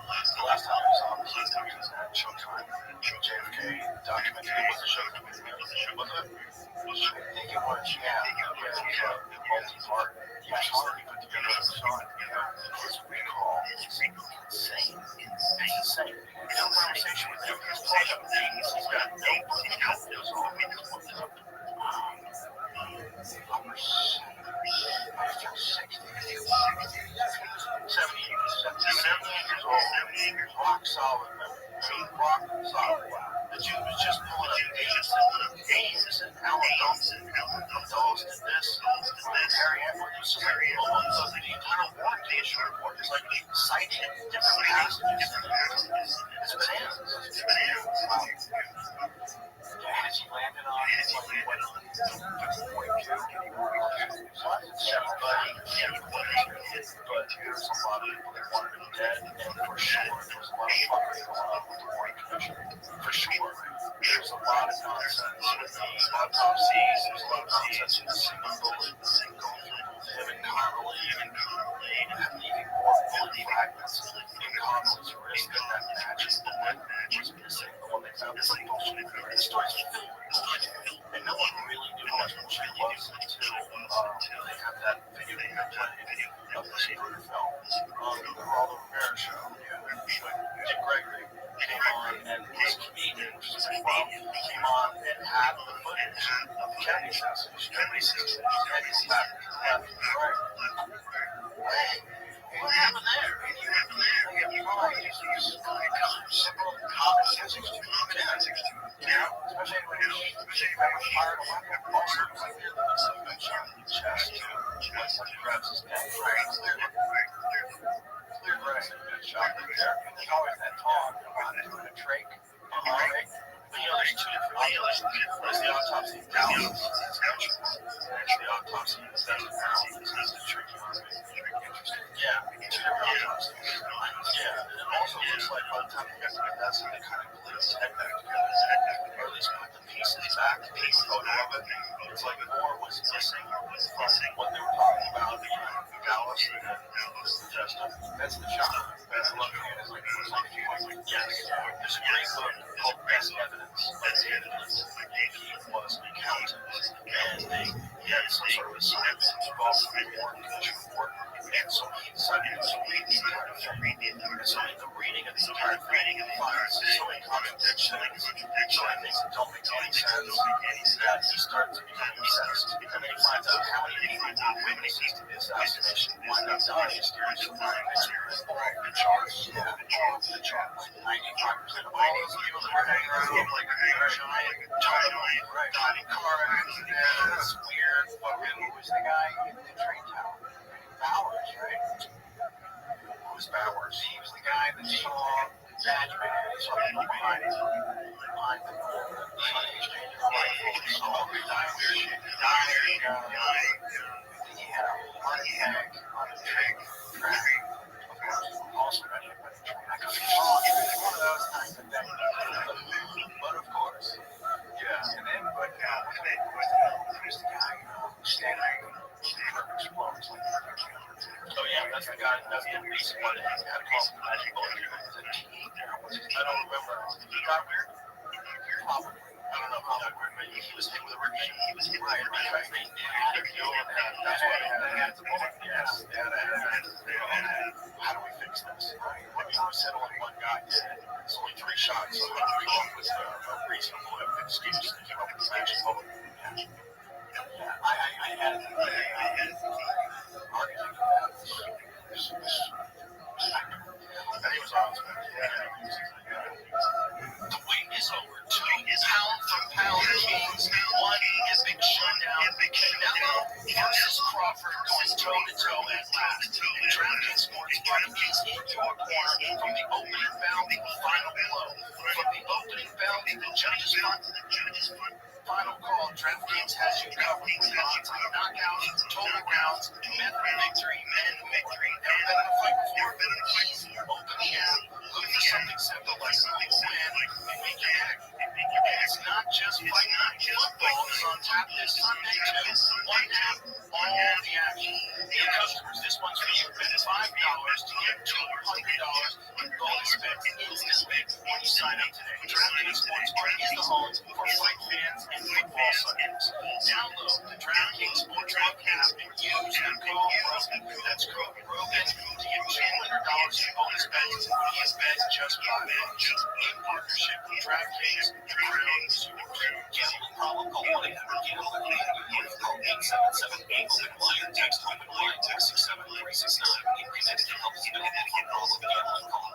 this at Showtime. JFK documented. It was a Showtime. Was it? I think it was. Yeah. It was multi-part. Yeah, it's already put together as a shot. His recall is insane. It's insane. You have a conversation with him. He's pulling up things. He's got notebooks. He has those all. He just looked up. Upper 70 years old. Rock solid. Rock solid. The dude was just pulling up dates and anecdotes to this. Harry Edwards, the entire war report is like citing different passages. It's bananas. As he landed on his like, what, 42? But there's a lot of people that wanted him dead, and for sure there's a lot of fuckery going on with the Warren Commission. For sure. There's a lot of nonsense with the autopsies, there's a lot of nonsense with the single bullet, going through both him and Connolly, and leaving more bullet fragments in Connolly's wrist that matches the bullet was missing, the one they found is like bullshit. The story's filled with bullshit, and no one really knew how much bullshit it was until they had that video played of the secret film, the Geraldo Rivera show. Dick Gregory came on, and his comedian, which is like, well, came on and had the footage of the Kennedy assassination. Kennedy's left, right. Hey, what happened there? Simple common sense. Yeah, especially when you fire a weapon, also like the chest, like he grabs his neck, right? Clear right, shot right there. There's always that talk about doing a trach, right? But there's two different autopsies. There's the autopsy of Dallas, there's the autopsy of Desert Maryland. That's the tricky one. Yeah, two different autopsies. Yeah, and it also looks like by the time you get to the desk, they kind of glue his head back together, or at least put the pieces back to take a photo of it. It's like more was missing from what they were talking about in Dallas and Bethesda. That's the shot. That's the look at it. Yes, there's a great book called Best Evidence. He was an accountant, and he had some sort of assignment involved in the Warren Commission report, and so he decided to read the entire thing. And so in the reading of the entire thing, he finds so many contradictions, so many things that don't make any sense, that he starts to become obsessed. And then he finds out how many people were witnesses to the assassination, wind up dying mysteriously. All the charts, all the charts. 95% of all those people that were hanging around like a giant diving car accident. It's weird. But really, who was the guy in the train tower? Bowers, right? Who was Bowers? He was the guy that saw Badge Man. He saw him behind the exchange of rifles. He saw all the dying shit. He had a heart attack on a track. Also got hit by the train. I could be wrong. It's one of those things that but of course. Yeah. And then, who's the guy standing perfect explodes like oh yeah, that's the guy. That's the recent one that had a call from the magic bullet. I don't remember. He got weird. Probably. I don't know if he got weird, but he was hit with a ricochet. He was hit with a ricochet. That's why they had the bullet. Yes. How do we fix this? What we always settle on one guy did. It's only 3 shots, so how do we come up with a reasonable excuse to keep up with the magic bullet? Yeah. I had an architect of that. And he was awesome. The wait is over. 2 pound for pound kings. 1 is big showdown. Canelo versus Crawford going toe to toe at last. DraftKings Sportsbook is in your corner from the opening bell to the final blow. From the opening bell to the judges' final call, DraftKings has you covered with odds on knockouts, total rounds, method victory, and victory. Never been in a fight before? Please open the app, look for something simple like a win, and make it happen. And it's not just fight night. Football is on tap this Sunday too. One app, all the action. New customers, this one's for you. Bet $5 to get $200 in bonus bets instantly when you sign up today. DraftKings Sportsbook is the home for fight fans and football Sundays. Download the DraftKings Sportsbook app and use the code ROGAN. That's code ROGAN to get $200 in bonus bets. These bets just $5. In partnership with DraftKings. Gambling problem? Call 1-800-GAMBLER. Call 877-8-OPEN-LINE. Text OPEN-LINE. Text 67369. In Connecticut, help keep an advocate for all of gambling. Call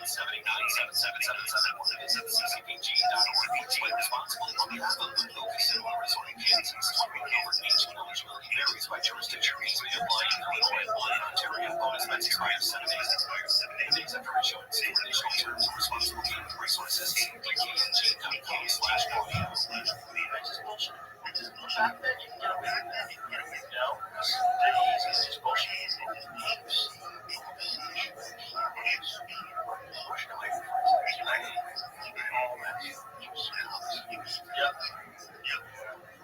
888-789-7777 visit ccpg.org. Play responsibly on behalf of the Local Cinema Resort in Kansas. 21 over 18. Eligibility varies by jurisdiction. Rates may apply in Illinois and Ontario. Bonus bets expire 7 days. The days after issuance. For additional terms and responsible gaming resources, kkng.com/audio. Just bullshit. The fact that you can get away with that, it's just bullshit. Yep.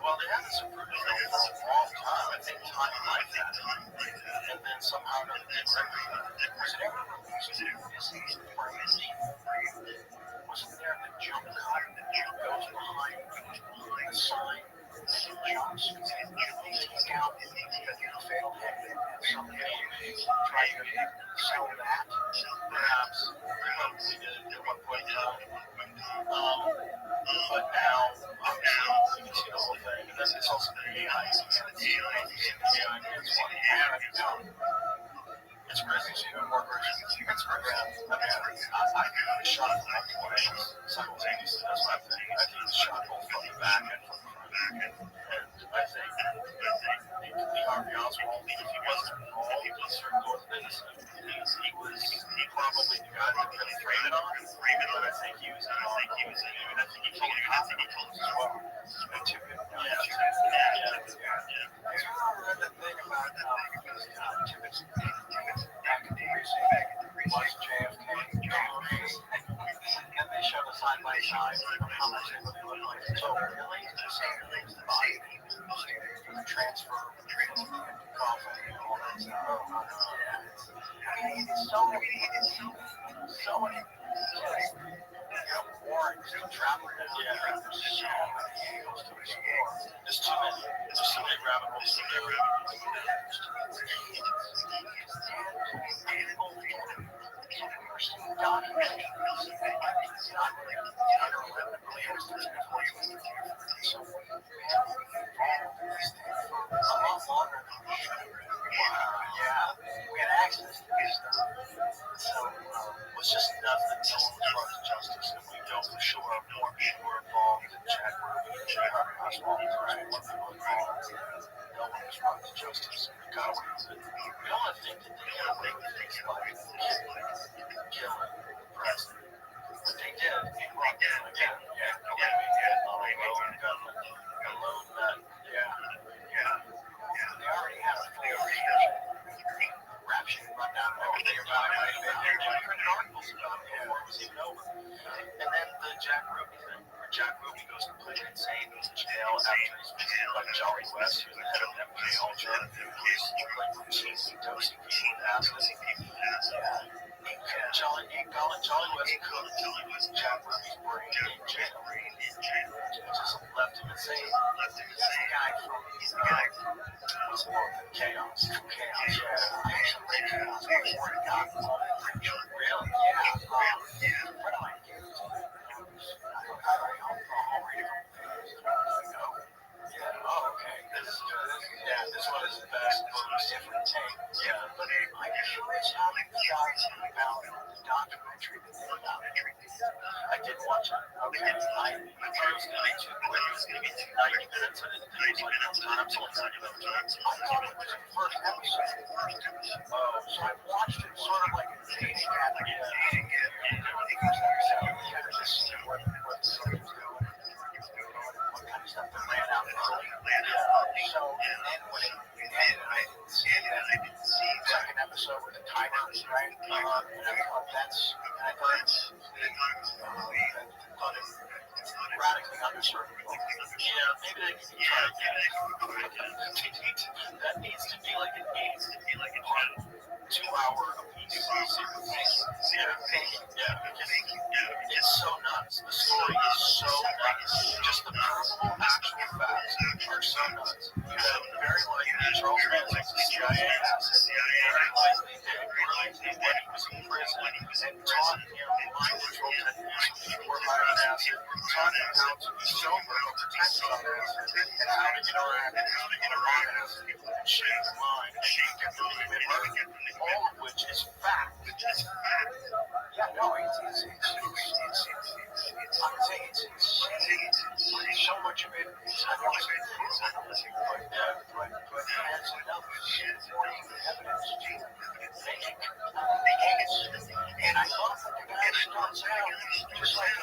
Well, they haven't approved it for a long time. I think time like that. And then somehow another did record. Was it ever released? Wasn't there the jump cut that goes behind the sign? Jumps, take out the fatal head. Somebody tried to sell that. Perhaps we did at one point. But now, obviously, you can see the whole thing. And then it's also the AI. It's crazy. It's even more crazy. It's crazy. I shot it from multiple angles simultaneously. That's what I think. I think it's shot both from the back and from the front. And I think the Harvey Oswald, if he wasn't involved, he certainly wasn't innocent. He was probably the guy that could frame it on. But I think he was in on it. And I think he told us as well. And to him, I read the thing about Tibbetts back in the years, was JFK, and they showed a side by side of how much they would look like. So really, it's the same thing as the body. The transfer, coffin, and all that stuff. So many. Warren, Trapper, there's too many. There's so many rabbit holes to go. We had access to this stuff. So it was just enough that no one was brought to justice, and we know for sure more people were involved in Jack Ruby and J. Harvey Oswald. More people involved. No one was brought to justice. We got away with it. We all think that they got away with things like killing the president. But they did. They brought them again. Alone that. They already had a full rap sheet run down everything about it. They printed articles about it before it was even over. And then the Jack Ruby thing, where Jack Ruby goes completely insane, goes to jail after he's visited by Jolly West, who's the head of MK Ultra, who's like routinely dosing people with acid. Jolly West cooked Jack Ruby's brain in jail. Just left him insane. He's the guy from was more than chaos. Chaos, I actually read Chaos before it got really? Yeah. What do I do? I'll read it. Okay. This one is the best, but it's different take. But I'm curious how many guys about the documentary that they found. I did watch it. Okay. I thought it was going to be too quick. It was going to be 90 minutes, and it was like, no time. I'm still excited about it. I thought it was the first episode. Oh, so I watched it sort of like a dating app. And the first episode, you had to see what the story was going. What kind of stuff that ran out early. So, and then when it ended, I didn't see it. I didn't see the second episode with the timer, right? And I thought that's, I thought it radically underserved. Yeah, maybe they can try to get it. That needs to be like an 2 hour a piece series. Yeah, because it's so nuts. The story is so nuts. Just the provable actual facts are so nuts. You have very likely Charles Manson's a CIA asset. Very likely David Brody, when he was in prison, and taught him mind control techniques people were high on acid, taught him how to be sober or protect on acid, and how to interact on acid, and change his mind, and get them to commit murder. All of which is fact. Yeah, no, I would say it's insane. So much of it is unrealistic, but as enough supporting evidence making case. And I love that the guy starts out just like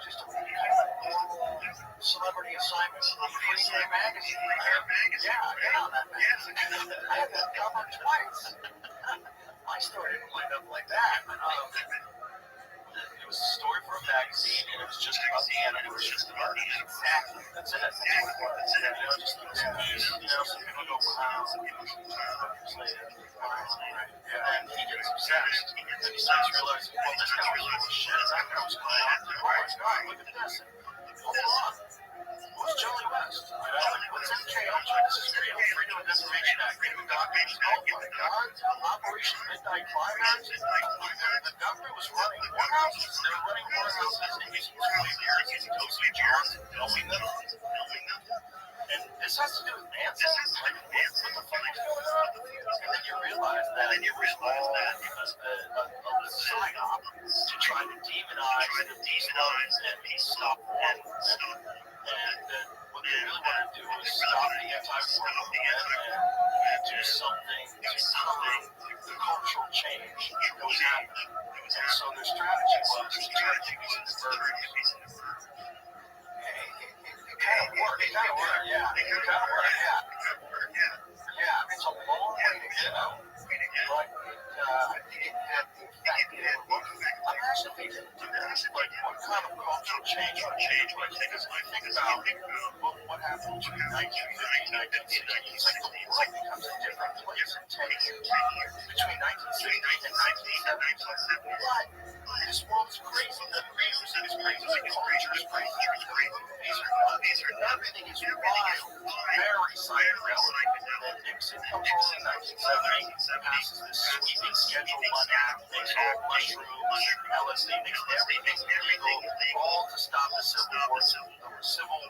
just a kind of normal celebrity assignment. Free magazine. Yeah, on that magazine. I had that cover twice. My story didn't wind up like that. It was a story for a magazine, and it was just about the anniversary. Exactly. That's it. That's it. Just some news. Some people go, wow. And he gets obsessed. And he starts realizing, well, this guy was shit. That guy was glad. Oh my God, look at this. Hold on. Who's Johnny West? What's MK Ultra? This is real. Freedom of Information Act. Freedom of documents. Oh my God. Operation Midnight Climax. The government was running warehouses. They were running warehouses and using totally jars and filming them. And this has to do with Manson. Like, what the fuck is going on? And then you realize that it was all a psyop to try to demonize and stop war. And what they really want to do is stop the anti-war movement and do something to stop the cultural change that was happening. And so their strategy was to try to make these converters. It kind of worked. Yeah. Yeah, it's a long way to go. But I think it had the effect that it was looking for. Imagine if they didn't do that. Like, what kind of cultural change would change? Because when you think about what happened between 1950 and 1960, it's like the world becomes a different place in 10 years. Between 1960 and 1970, what? This world's crazy. The music is crazy. The culture is crazy. Movies are everything is wild. Very psychedelic. Then Nixon comes on in 1970, passes this sweeping schedule money, makes all mushrooms, LSD, makes everything illegal, all to stop the Civil War, the civil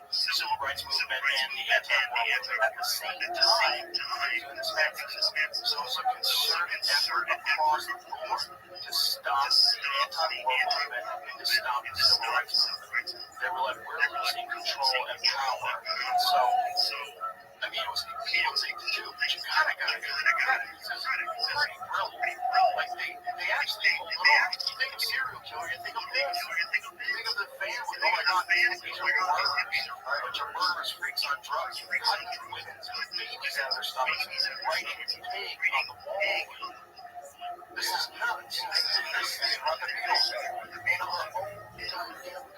rights movement, and the anti-war movement at the same time. Doing this mechanism. So it's a concerted effort across the board to stop the anti-war movement and to stop the civil rights movement. They were like, we're losing control and power. So, I mean, it was a big thing to do, but you kind of got to give it credit. It's pretty brilliant. Like, they actually, you think of serial killer, you think of this. You think of the family. Oh my God, these are murderers. A bunch of murderers, freaks on drugs, cutting women's babies out of their stomachs, writing pig on the wall. This is nuts. This is what the people say. And our own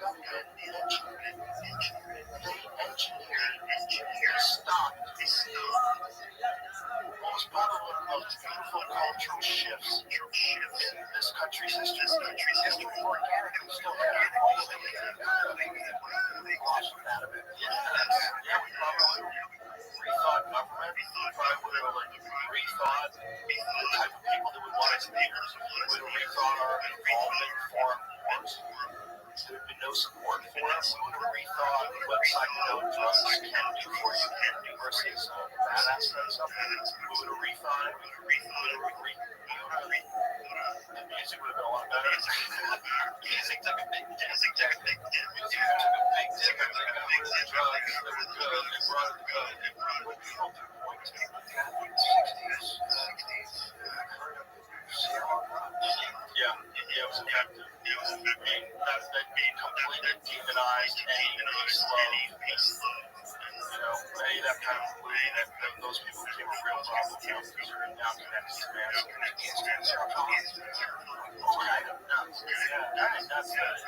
goddamn government engineered, stopped. What was probably one of the most beautiful cultural shifts in this country's history. History organically still there. All of it. They lost that of it. Yeah, we probably rethought government. We probably would have rethought the type of people that we wanted to be. We would have rethought our involvement in foreign wars. There would be no support for us. We would have rethought what psychedelic drugs can do for you versus bad aspects of them. we would have refined, the music would have been a lot better. Music took a big dip. Music took a big dip. Music took a big dip. They got rid of the drugs that were good. They brought it good. When people point to the 60s, yeah, it was effective. That completely demonized any peace love. Any of that kind of way that those people became a real problem now because they're now connected to kind of nuts. Yeah, kind of nuts that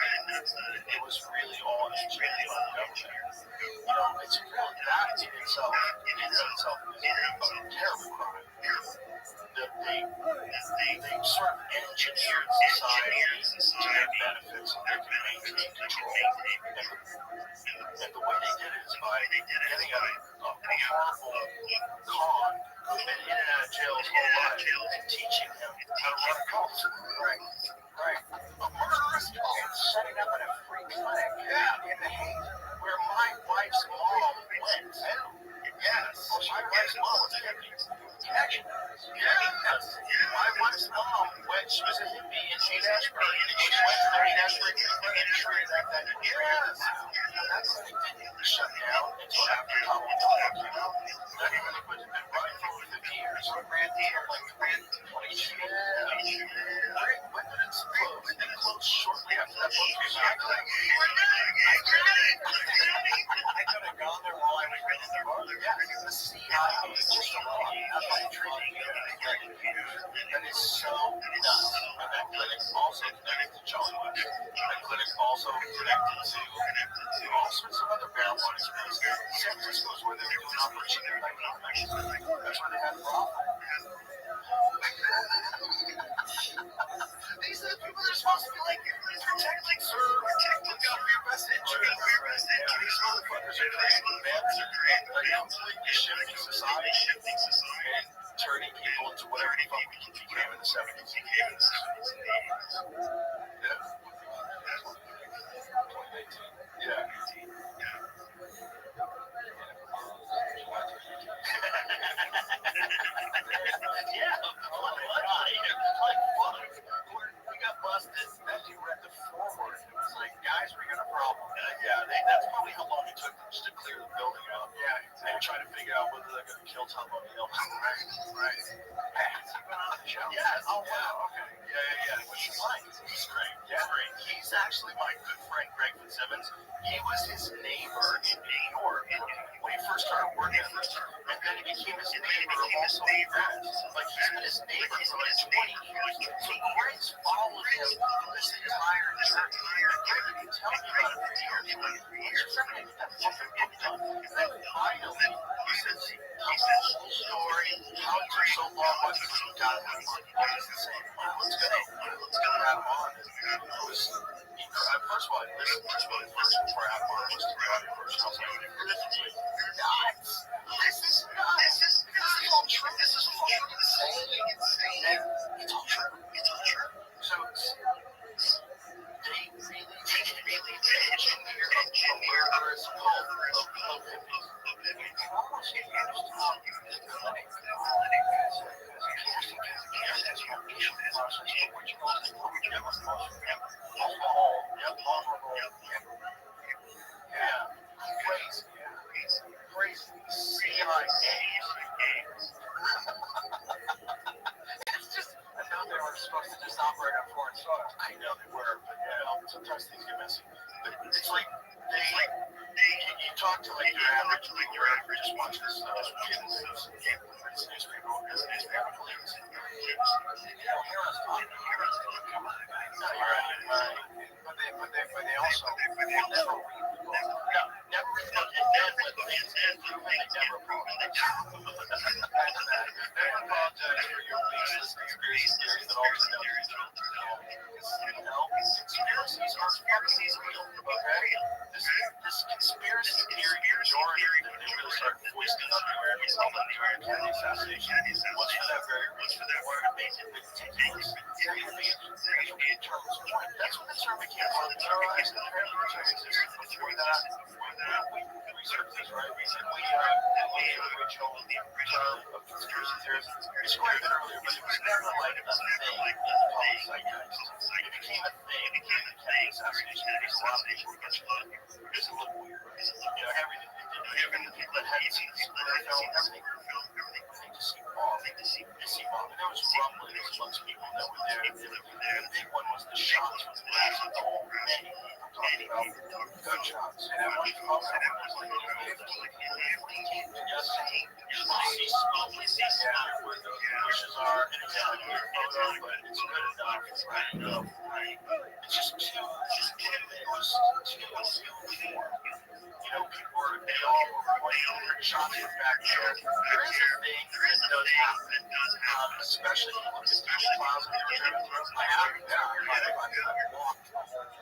it was really all engineered by the government. It's really that in itself is a terrible crime. They sort of engineered society to their benefits so they can maintain control. And the way they did it is by getting a horrible con who'd been in and out of jail his whole life and teaching him how to run a cult. Right. A murderous cult setting up in a free clinic in the Hague where my wife's mom went. Yes. Well, my wife's mom was a hippie. Connection. Yes. My wife's mom went, she was a hippie in Haight-Ashbury. She went to the Haight-Ashbury clinic and treated that. Yes. That clinic didn't shut down until after Donald Trump came out. That clinic was been running for over 50 years. It ran like 20 years. When did it close? It closed shortly after that book came out. I could have gone there while I was reading the book. Yeah, the CIA just alone. That's like training that is so nuts. And that clinic also connected to John Lynch. That clinic also connected to all sorts of other marijuana experiments. San Francisco is where they were doing Operation Midnight. That's where they had Rothschild. These are the people that are supposed to be like protecting, serve, look out for your best interest. These motherfuckers are creating beds, like completely shifting society and turning people into whatever the fuck we became in the 70s. Yeah. Yeah, oh my god, like fuck. We got busted. Then you read the forward. It was like, guys, we got a problem. That's probably how long it took them just to clear the building out. Yeah, they were trying to figure out whether they're going to kill Tom O'Neill. Right. Has he been on the show? Yes. Oh wow. Okay. Yeah. He's like, he's great. Yeah, great. He's actually my good friend Greg Fitzsimmons. He was his neighbor in New York when he first started working. And then he became his neighbor also in France. Like, he's been his neighbor for like 20 years. So Greg's followed him this entire journey. Greg didn't tell me about it for years. He's just trying to get that fucking book done. And then finally, he says, the whole story, how it took so long, was because we got him on. He's insane. Let's go have him on. It was, first of all, first before I have him on, just to grab him first. I was like, nuts. This is nuts. This is all true. This is fucking insane. It's all true. So they really engineer a murderous cult of hippies. They almost used the clinic as a casting couch. That's what we should have process for what you want to do. Yeah. Crazy. CIA. It's just, I know they were supposed to just operate on foreign soil. I know they were, but sometimes things get messy. But it's like you talk to like your average, just watch this kid in this newspaper believes in they don't hear us talking. Come on, guys. No, you're right. But they also never read the book. Never read the book, and then when they never They apologize for your baseless conspiracy theories that all this conspiracies are fucking real, okay? This conspiracy theory majority that they really started foisting on the Americans all the Kennedy assassination was for that very reason. They wanted to make it ridiculous. They're going to be in terms of point. That's when the term became militarized and paramilitary existed. Before that, we researched this, right? We said the original term of there's described it earlier, but it was never like a thing in the public zeitgeist. It became a thing in the Kennedy assassination because a lot of people were getting hit. It was a little weird. Everything they did, the people that hadn't seen the splitter film, everything just seemed off. It seemed off. And there was rumblings amongst people that were there. The big one was the shots from the glass of the whole many people talking about gunshots. And everyone called out it was like 15 people. Yes, you see smoke, you see smoke where the bushes are. And it's not a good photo, but it's good enough. Right. It's just too, it was too warm. People were, they all were pointing shots from back there. There is a thing that does happen, especially in the miles of driven through. I have walked.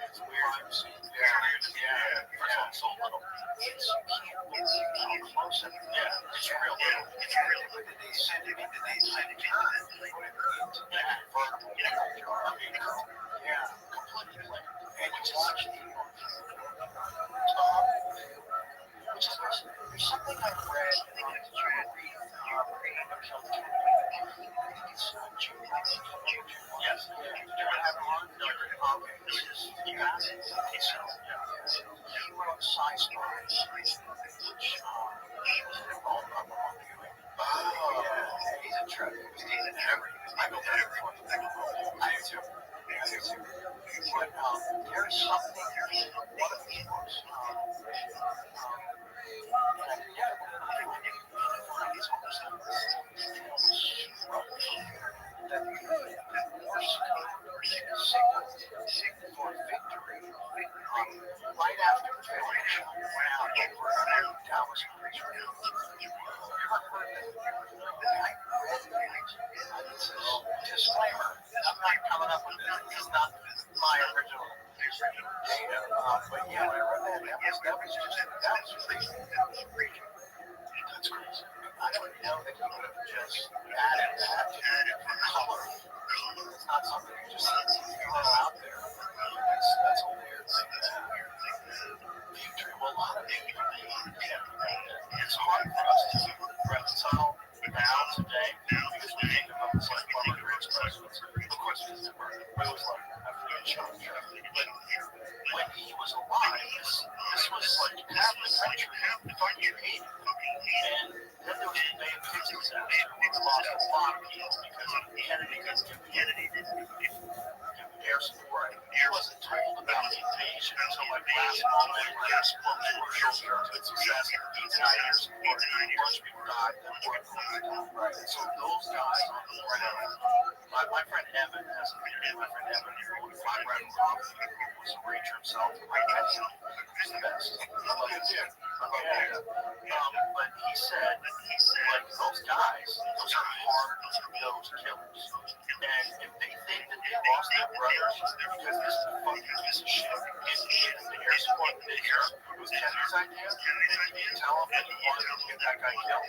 It's weird. It's weird. Yeah. First of all, it's so little. It's how close it is. Yeah, it's real little. It's real. But did they send it? Did they send it? Yeah, vertical. Yeah, completely plain. And you watch it. Which is there's something I've read. Did you ever read Killed Kennedy? I think it's June. Yes. Did you ever have it on? No, okay. This is you got it. Okay, so he wrote Science Spies, which was all about wrongdoing. Oh, yeah. He's a trip. He's an everything. I go back and forth. I do too. But there is something. One of these books. For victory, right after the election, went out over Dallas. Disclaimer: I'm not coming up with this. This is not my original data. But yeah, when I read that, that was crazy. That's crazy. I don't know that he would have just added that for color. It's not something you just throw out there. That's a weird thing. Victory. Well, a lot of people, it's hard for us to reconcile now today because we think of him as like one of the rich presidents. Of course, he's never. We always like after getting shot. But when he was alive, this was like half the country fucking hated. And then there was the Bay of Pigs disaster. We lost a lot of people because Kennedy didn't air support. He wasn't told about the invasion until like last moment. Last moment to its success. He denied air support. A bunch of people died. Right. And so those guys on the ground. My friend Evan has a video. My friend Evan, who was a ranger himself. He's the best. I love him too. But he said, like those guys, those are hard-nosed killers. And if they think that they lost their brothers because this is a fucking piece of shit, the air support video was Kennedy's idea, and he didn't tell him that he wanted to get that guy killed.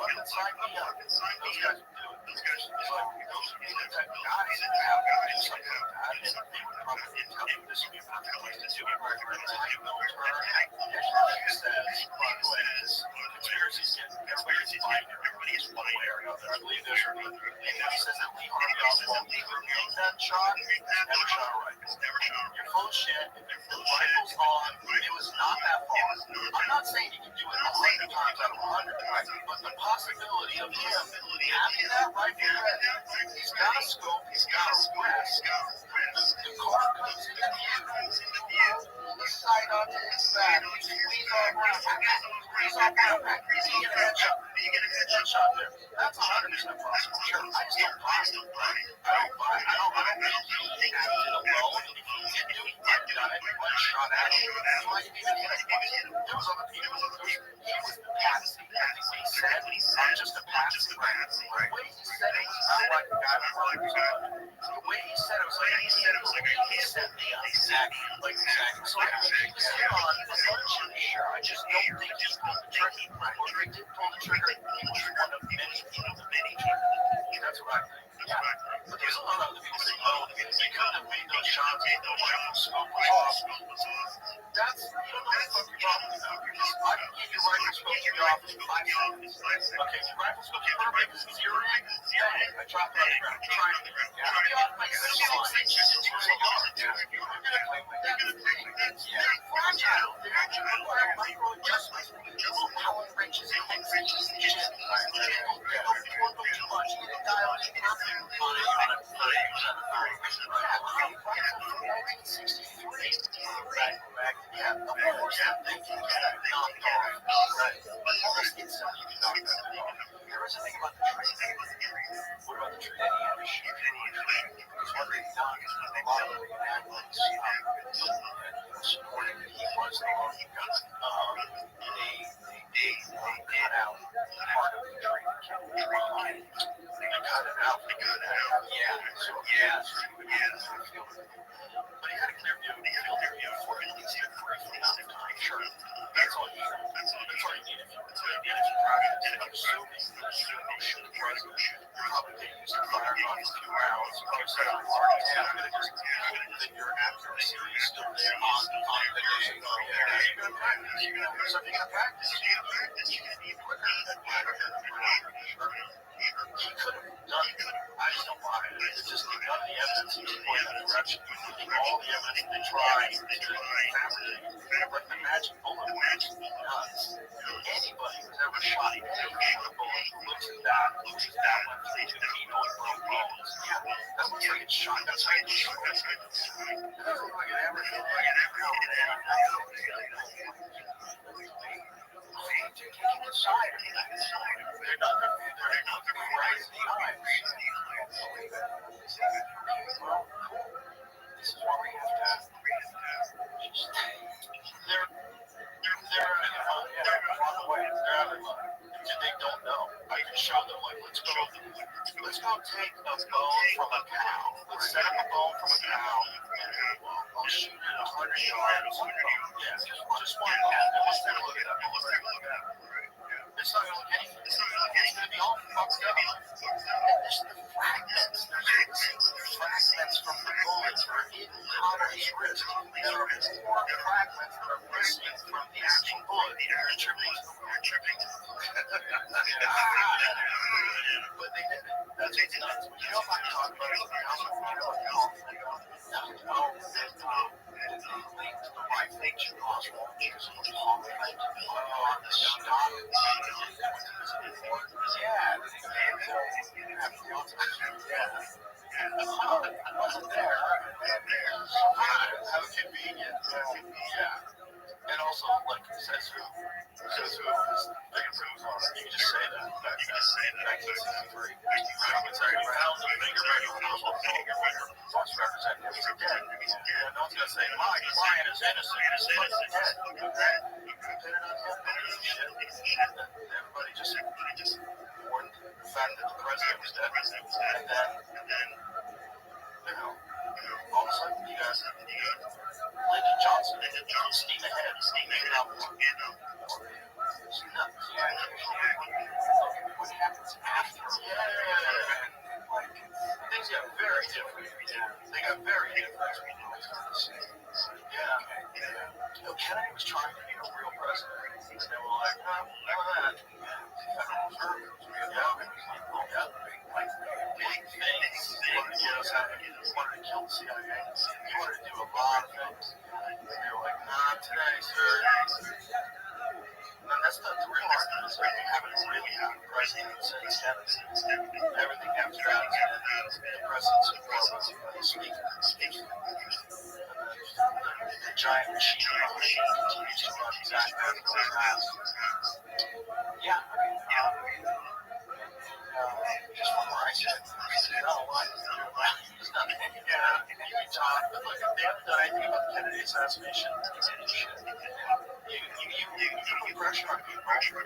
Fucking sign me up. Those guys would do it. Those guys would be the type of guys that have something like that, and they would probably tell you this would be a perfect place to do it. He says, by the way, conspiracies get everybody is one way or another. I believe this or not. And he says that Lee Harvey Oswald reviewed that shot, never shot a rifle. You're full of shit. The rifle's on. It was not that far. I'm not saying you can do it 100 times out of 100, but the possibility of him having that rifle ready, he's got a scope, he's got a rest. The car comes into view. Pull the sight onto his back. Squeeze all around. Squeeze all around. You get a headshot there. That's 100% possible. Sure, I just don't buy it. I don't think he did alone. If he did do it, I've done it. One shot at him. He might even hit him. There was other people. He was the patsy. I think what he said, I'm just a patsy. The way he said it was not like the guy that was the way he said it was like he set me up. Exactly. So he was hit on a bunch of here. I just don't think he pulled the trigger. Or he did pull the trigger. He was one of many triggers. That's what I think. Yeah. But there's a lot of other people saying, oh, they couldn't have made those shots. The rifle scope was off. That's, you don't know what the fuck you're talking about. I can keep your rifle scope off Okay, so rifles go perfect. Zero in. I dropped that on the ground. Try it. Yeah. Let me off my six. Yeah. Yeah. Fragile. Micro adjustments. Little power wrenches and hex wrenches. Just don't go too much. Get it dialed in perfect. On it. Yeah. Rifle from 1963. Right. Yeah. The whole thing got knocked off. Right. But almost instantly you can knock that off. There is a thing about the tree. What about the tree? Any issue? Because what they've done is a lot of the reenactments supporting that he was the one who got they cut out part of the tree that killed the tree. They cut it out. Yeah. So but he had a clear view of the field for at least a brief amount of time. Sure. That's all you need. That's all you need if you practice. And I'm assuming that the president probably didn't use the firearm for 2 rounds. Probably said, I'm going to just hope that your accuracy is still there on the day. You're going to practice. So if you're going to practice, you can be quicker than he could have done it. I just don't buy it. It's just none of the evidence is pointing that direction. All the evidence they tried to fabricate, but the magic bullet nuts. Anybody who's ever shot a bullet who looks at that went through 2 feet on broke bones. Yeah, that looks like it's shot. That's how it's shot. It doesn't look like it ever hit taking the side of that. They're not right in the eye. This is why we have to just they're on the way. They're out of luck. They don't know. I can show them like let's go take a bone from a cow. Let's set up a bone from a cow and I'll shoot it 100 yards. Yeah, just one bone. And let's take a look at that. It's not gonna look anything. It's gonna be all fucked up. And there's the fragments. There's fragments from the bullets that are in Connor's wrist. There are 4 fragments that are missing from the actual bullet. Contributing to but they did it. That's what's nuts. You know what I'm talking about? The right thing to Oswald because of the compliment on the stock. I wasn't there. How convenient. Yeah. And also, like, says who? Says who? You can just say that. 1963. Secretary Brown's a finger ready when Force representative is dead. And no one's going to say, my client is innocent. He's dead. Everybody just warned the fact that the president was dead. And then, all of a sudden, you guys, Lyndon Johnson, steam ahead, Vietnam War. It's nuts. What happens after? Things got very different. They got very different. Kennedy was trying to be a real president. And they were like, no, that. Federal Reserve was real. Big things. Wanted to get us out of here. Wanted to kill the CIA. He wanted to do a lot of things. They were like, not today, sir. And that's the real argument. So we haven't really had a president since everything after that is the president's speaking. The giant machine continues to run exactly as it has. Yeah, just one more I said, no, what? It's nothing. Yeah, you can talk, but like, they haven't done anything about the Kennedy assassination. You put pressure on people. You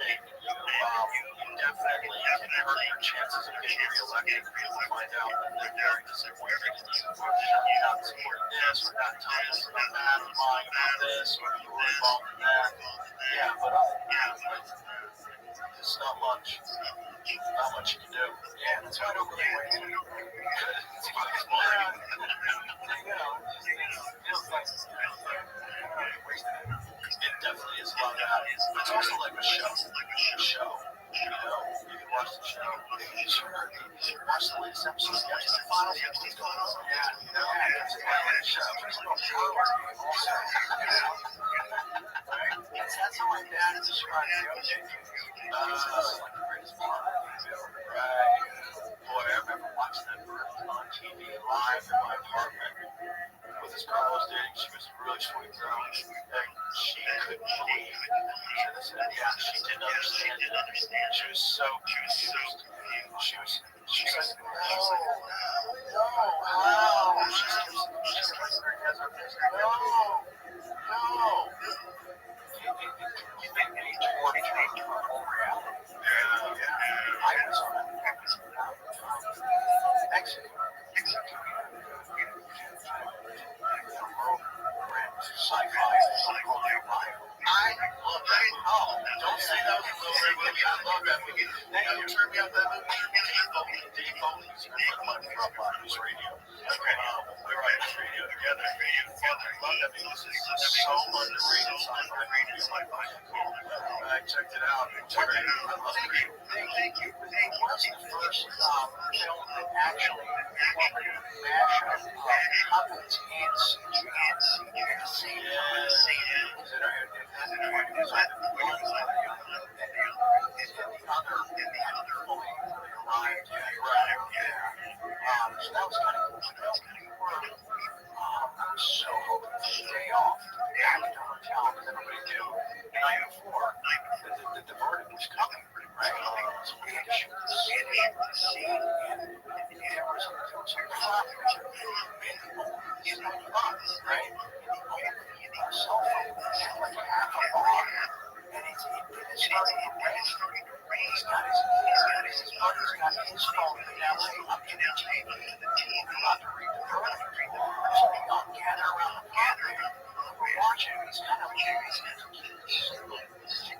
definitely can hurt your chances of getting reelected. Find out that they're very disappointed in you. You're not supporting this, or not telling us about that, or lying about this, or you were involved in that. Yeah, but there's not much. Not much you can do. Yeah, that's why I don't really wait. It's fucking boring. It feels like it definitely is a lot of that. It's also like a show. watch the latest episode. Yeah, just the final what's going on. Yeah, it's a great show. It's a little power game also. Right? That's how my dad describes the OJ case. It's like the greatest part of the film. Right. Boy, I remember watching that on TV live in my apartment with this girl I was dating. She was a really sweet girl. And she couldn't believe it. Yeah, she didn't understand. She was so confused. She was like, no, how? She's like, no, no. He tore her whole reality. Yeah. I was on Mexico. Sci-fi. I love that. Oh, don't say that was a little movie. I love that movie. Now you turn me on that movie. Dave Foley's from News Radio. Okay, we were on News Radio together. I love that movie. This is so underrated sci-fi. I checked it out. Thank you. What's the first film that actually mashed up puppets and CGI at the same so that was kind of cool. I was so hoping for the day off back in the hotel because everybody knew the night before the verdict was coming, right? So we had to shoot the scene, and there was a problem in the bus, right? And the cell phone had like half a bar, and it started to rain. He's got his buddy's got his phone in LA up in the table. The team about to read the verdict. So we all gather around the gathering. We're watching. He's kind of to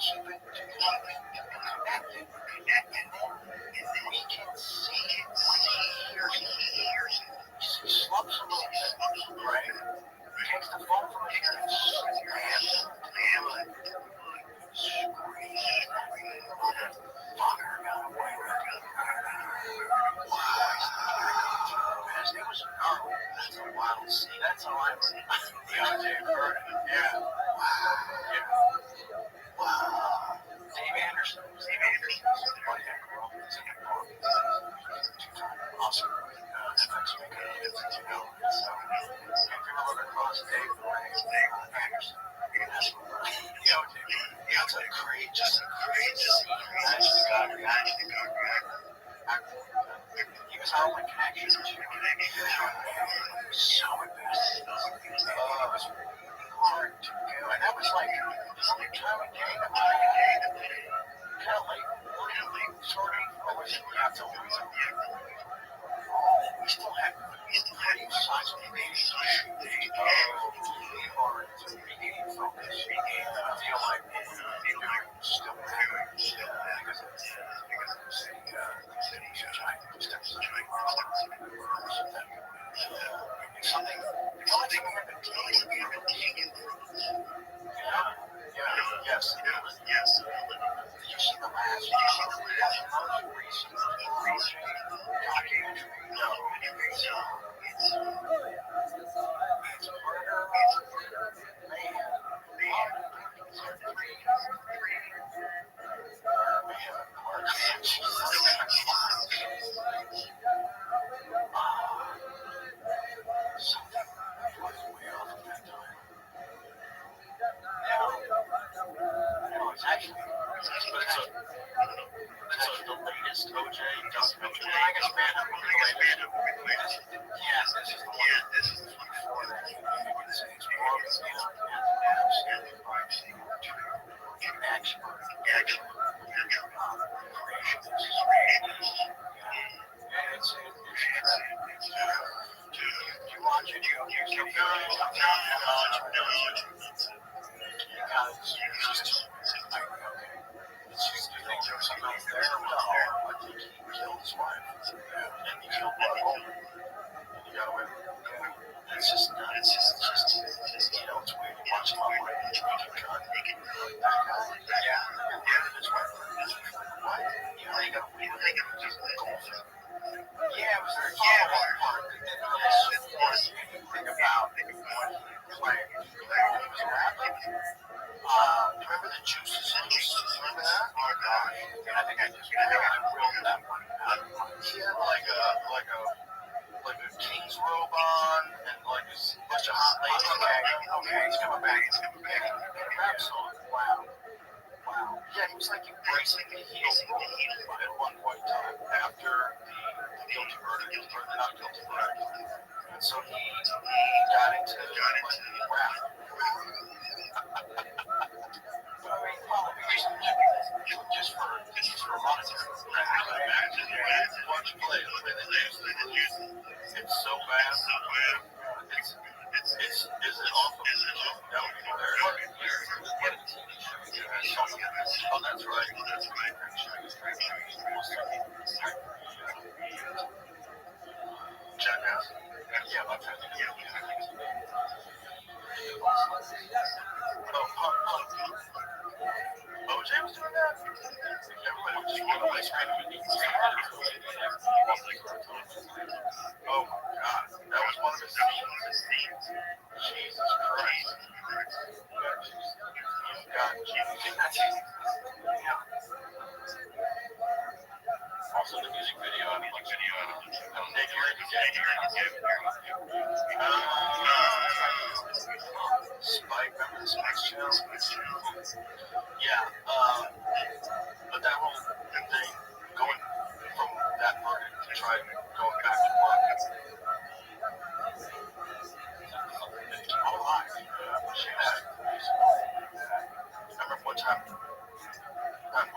keep it connected. And then we can see it when he hears it. He slumps a little bit, right? Takes the phone from his ear and slams it to the hammer. Fucker got away with it. As it was that's a wild scene. That's how I was. The OJ verdict. Yeah. Wow. Dave Anderson. Buddy I grew up with. Two-time Oscar. FX maker. So, if you're looking across Dave Anderson, that's the OJ. That's a great scene. That's the guy. He was our only connection to so invested. It was really hard to do. And that was like the only time of day that I had kind of like sort of always in the afternoon. We still had pretty sizable days to shoot. Really hard to regain focus. And I feel like we're still there. Because something we have been taken. Yes. Did you see the last most recent documentary? No. It's murder, mayhem, something was way off at that time. No, it's actually the latest OJ documentary. I guess the latest. Yes, this is the one before that. It's more of its you watch it, you I think he killed his wife. And he killed my home. And he got away with it. It's just nuts. It's weird to watch my wife drinking gun. Yeah. His wife. What? They got golfing. it was the follow-up part that didn't really support anything about what he claimed. He was rapping. Remember the Juices Loose? Remember that? Oh gosh. I think I wrote that one out. He had like a king's robe on and like a bunch of hot ladies. Okay, he's coming back. He's coming back. He made a rap song. Wow. Yeah, he was like embracing the heel at one point in time after the guilty verdict, or the not guilty verdict. And so he got into like rap. Just for monetary. Watch play the news. It's so bad. Is it awful? No, oh, that's right. Jackass. Yeah, my family. OJ was doing that? Everybody was just going away screaming. Oh my god. That was one of his scenes. Jesus Christ. God, also the music video, I mean, Naked Ladies Spike, remember the Spike channel? Yeah, but that whole thing, going from that verdict to try going back to work, all live. She had I remember one time we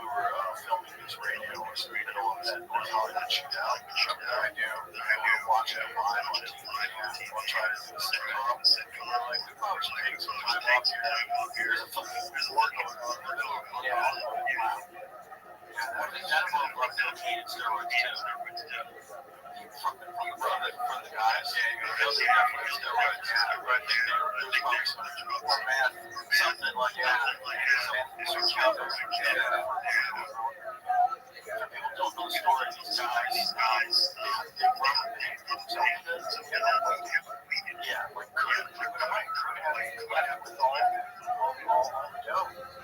were filming this radio in the middle of that North Hollywood shootout. I do. We were watching it live on TV. We'll try to do a sitcom. We're like, we probably should take some time off here. There's a fucking war going on in the middle of it. That involved replicated steroids too. From the guys. Those are definitely steroids. There's probably or meth, something like that. Some chemicals. People don't know the story of these guys. They run themselves. Yeah, like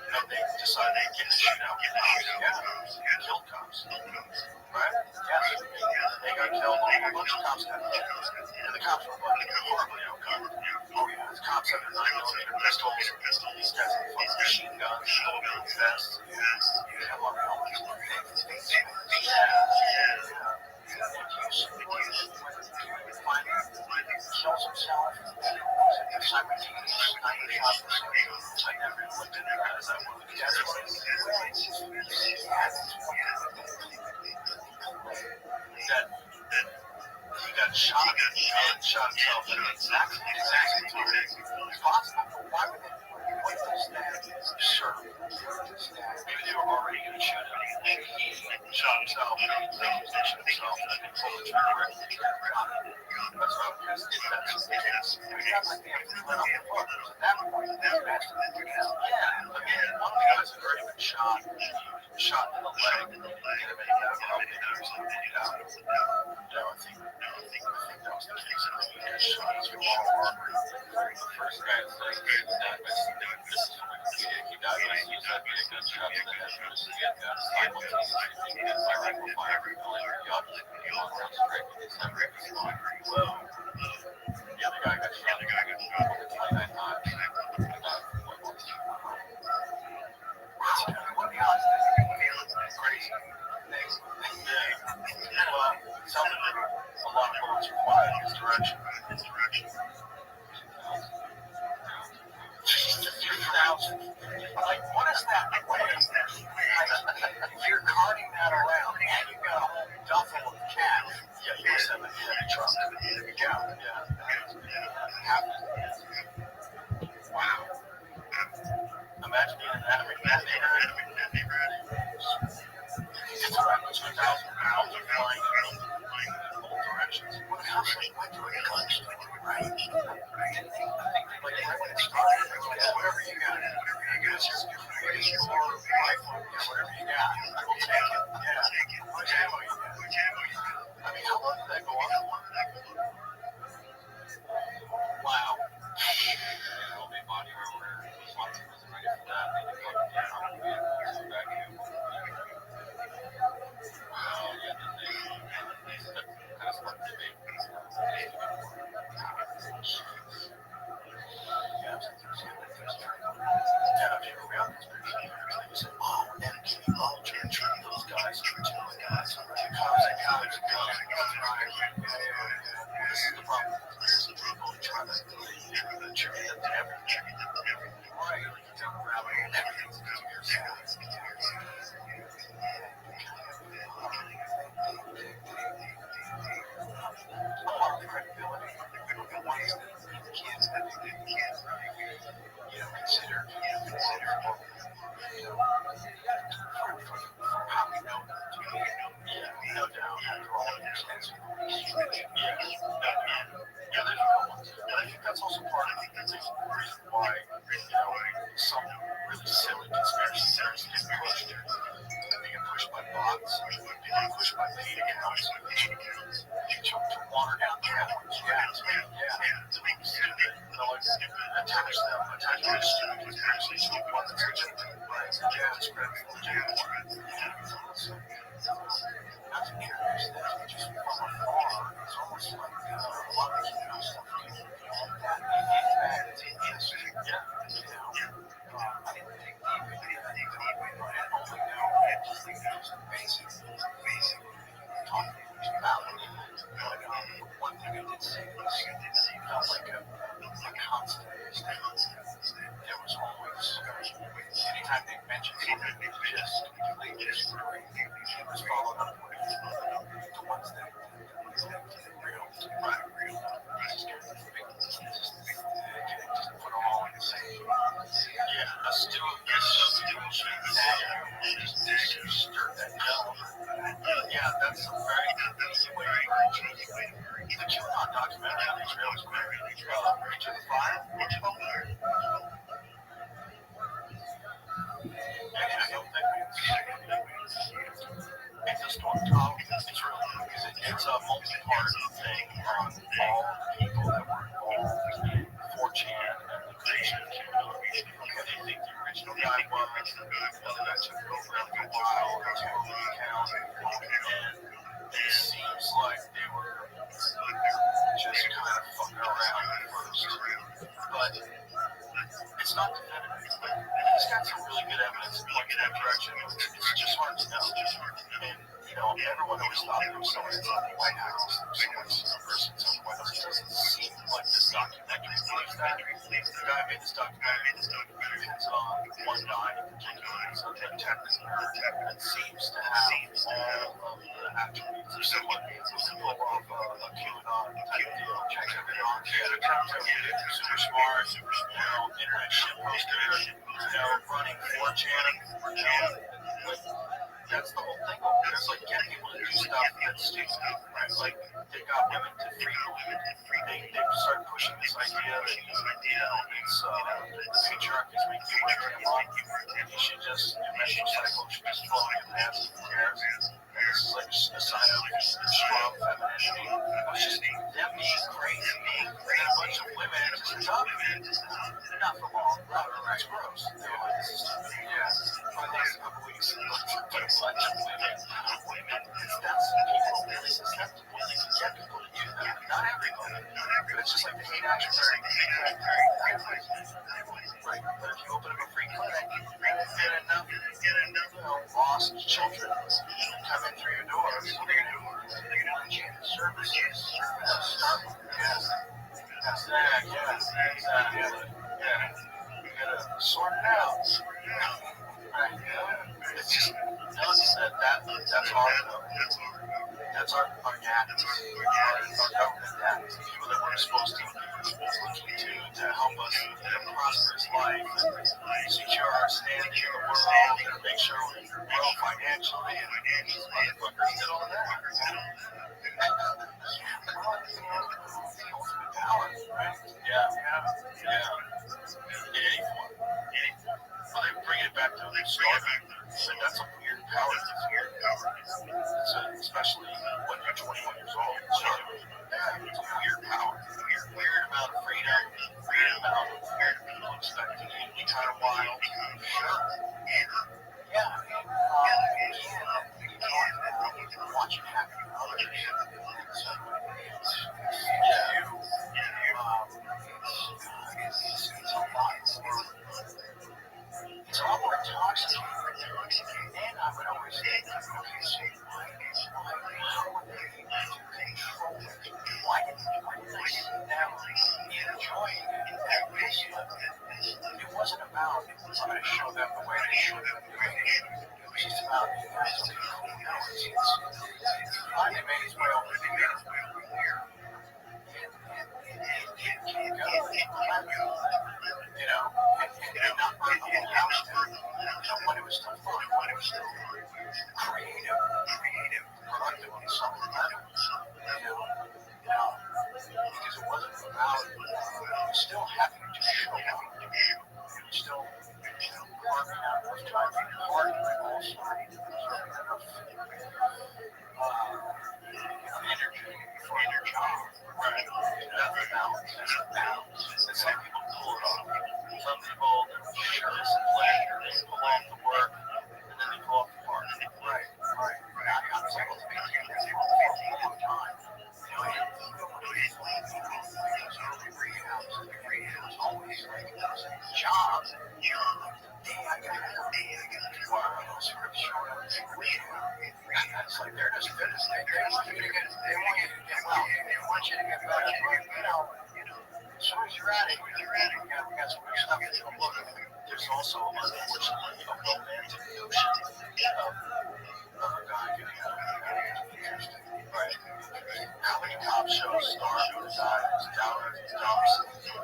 and they decided to get the shit out. Yeah, killed cops. Right? Yes. They got killed. A bunch of cops got killed. And the cops were horribly outgunned. Oh yeah, the cops had their 9mm pistols. These guys had fucking machine guns, bulletproof vests. Come on, kills himself. Simultaneously, I never looked at it as I would the other that he got shot and shot himself at exactly possible. Why would they wait till that? Sure. Maybe they were already going to shoot him. And he shot himself, positioned himself, and then pulled the trigger. That's what I'm guessing. That's the case. It's not like they have to let off the hook. At that point, yeah. I mean, one of the guys had already been shot in the leg. They didn't get him any help. No, I think that was the case. He got shot as a long artery. The first guy that says he died when he used that big gunshot to the head for his gun. Simultaneously, his rifle fire delivered the object on round strike in his head. Whoa. The other guy got shot 29 times. What the odds? Crazy. Well, sounded like a lot of bullets were fired in his direction. 50,000. Like, what is that weigh? If you're carting that around and you've got a whole duffel of cash, yeah, you must have a heavy truck. Yeah. Wow. Imagine being in that neighborhood. It's around 2,000 pounds of flying in all directions. Well, the cops went to a gun store, right? I think when it started, they were like, whatever you got, here's your rifle, whatever you got, I will take it. Yeah. How much ammo you got? I mean, how long did that go credibility, the ones that the kids that consider for how we know them to be. Yeah, no doubt, after all the extensive research. Yeah, there's real ones. And I think that's also part of the reason why, some really silly conspiracy theories get pushed. They get pushed by bots, they get pushed by paid accounts to water down the evidence. To make stupid. They'll attach their stupid conspiracy to one that's legitimate. Right? Yeah, it's credible. So, that's curious that just from afar, it's almost like a lot of this stuff can that yes, I didn't dig deep into that. I only know just the basic talking about it. But one thing I did see was it felt like a constant there was always anytime they mentioned something just completely screwing it was followed up with the ones that real just put them all in the same a stew just stir that down. Yeah, that's a very easy way the QAnon documentary on Israel is great. Reach of the Fire. I don't think it's a story. It's really because it's a multi-part thing on all the people that were involved in 4chan and the creation of QAnon. Who they think the original guy was, whether that took over after a while, to the account, and it seems like they were just kind of fucking around at first, but it's not definitive. He's got some really good evidence pointing in that direction. It's just hard to know. And, everyone always thought there was someone inside the White House, someone's a person inside the White House. It doesn't seem like this documentary believes that. The guy made this documentary depends on one guy in particular. It's a technical that seems to have all of the attributes of someone who can pull off a QAnon type deal. Check everything on. Yeah, it turns out super smart, internet shit poster, running 4chan, that's the whole thing. It's like getting people to do stuff that's stupid, right? Like they got women to free they started pushing this idea that it's the patriarchy is making you work damn long. You should just your menstrual cycle should just flow in your pants. Who cares? And this is like a sign of strong femininity. It was just them being crazy and a bunch of women just adopting it. Not for long. That's gross. They were like, this is for the last couple weeks. But a bunch of women, that's people really susceptible. Yeah, people do that. Not everybody. But it's just like the hate action very right. But if you open up a free clinic and enough, lost children come in through your doors, what are they going to do? They're going to change the services. Yes. That's that. Yes. Exactly. Yeah. You gotta sort it out. Right. It's just that's our that's our data, our government data, people that we're supposed to looking to help us live a prosperous life, and secure our standing in the world, and make sure we grow financially, and these motherfuckers did all that. Power, right? Yeah. In any form. Well, they bring it back to starving. So that's a weird power. It's especially when you're 21 years old. It's a weird power. Weird amount of freedom. Weird amount of people expecting you to be kind of wild. Sure. Yeah. You can't watch it happen to others. job. Right. That's the balance. That's the balance. And some people pull it off. Some people, they're shirtless and pleasure. They pull off the work and then they pull off the party. Right. Right. I'm supposed to maintain that all the time. You know, and even when he's like, those early rehabs, always like those jobs. Day I got out. Wow. Script showing up. It's like they want you to get well. They want you to get better. As soon as you're at it, we got some good stuff that's going to look at. There's also, unfortunately, a romantic notion of a guy getting out of interesting. Right? How many cop shows start with a guy who's down in the dumps,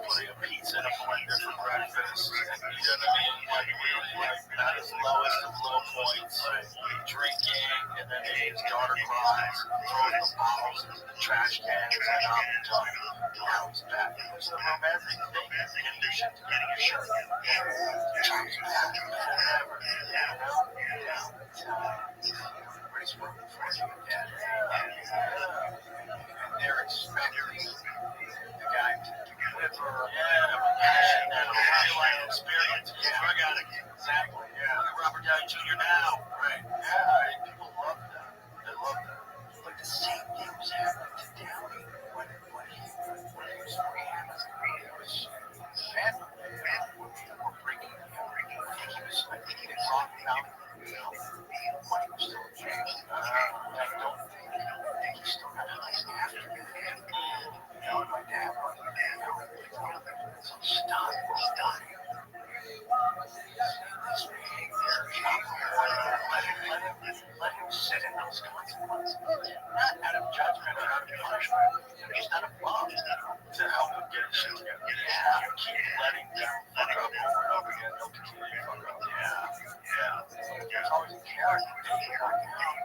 putting a pizza in a blender for breakfast, and you know what I mean? Like, really, like, at his lowest of low points, drinking, and then his daughter cries, throwing the bottles into the trash cans, and out the top. Now he's back. It was a romantic thing, getting your shit together, your shirt. John's back, better than ever. Everybody's rooting for you again. And they're expecting the guy to deliver a passion and a real-life experience. Drug addict. Exactly, yeah. Look at Robert Downey Jr. now. Right. Yeah, and people love that. They love that. But the same thing was happening to Downey when he was rehab. It was bad. When people were breaking him. I think he was talking about when he was still in jail. I don't think he still had a nice after that. You know, and my dad was, so stop. This behavior, let him sit in those consequences. Not out of judgment or out of punishment, just out of love to help him get his shit together. Yeah, keep letting them fuck up over and over again. They'll continue to fuck up. Yeah. There's always a character that you got down.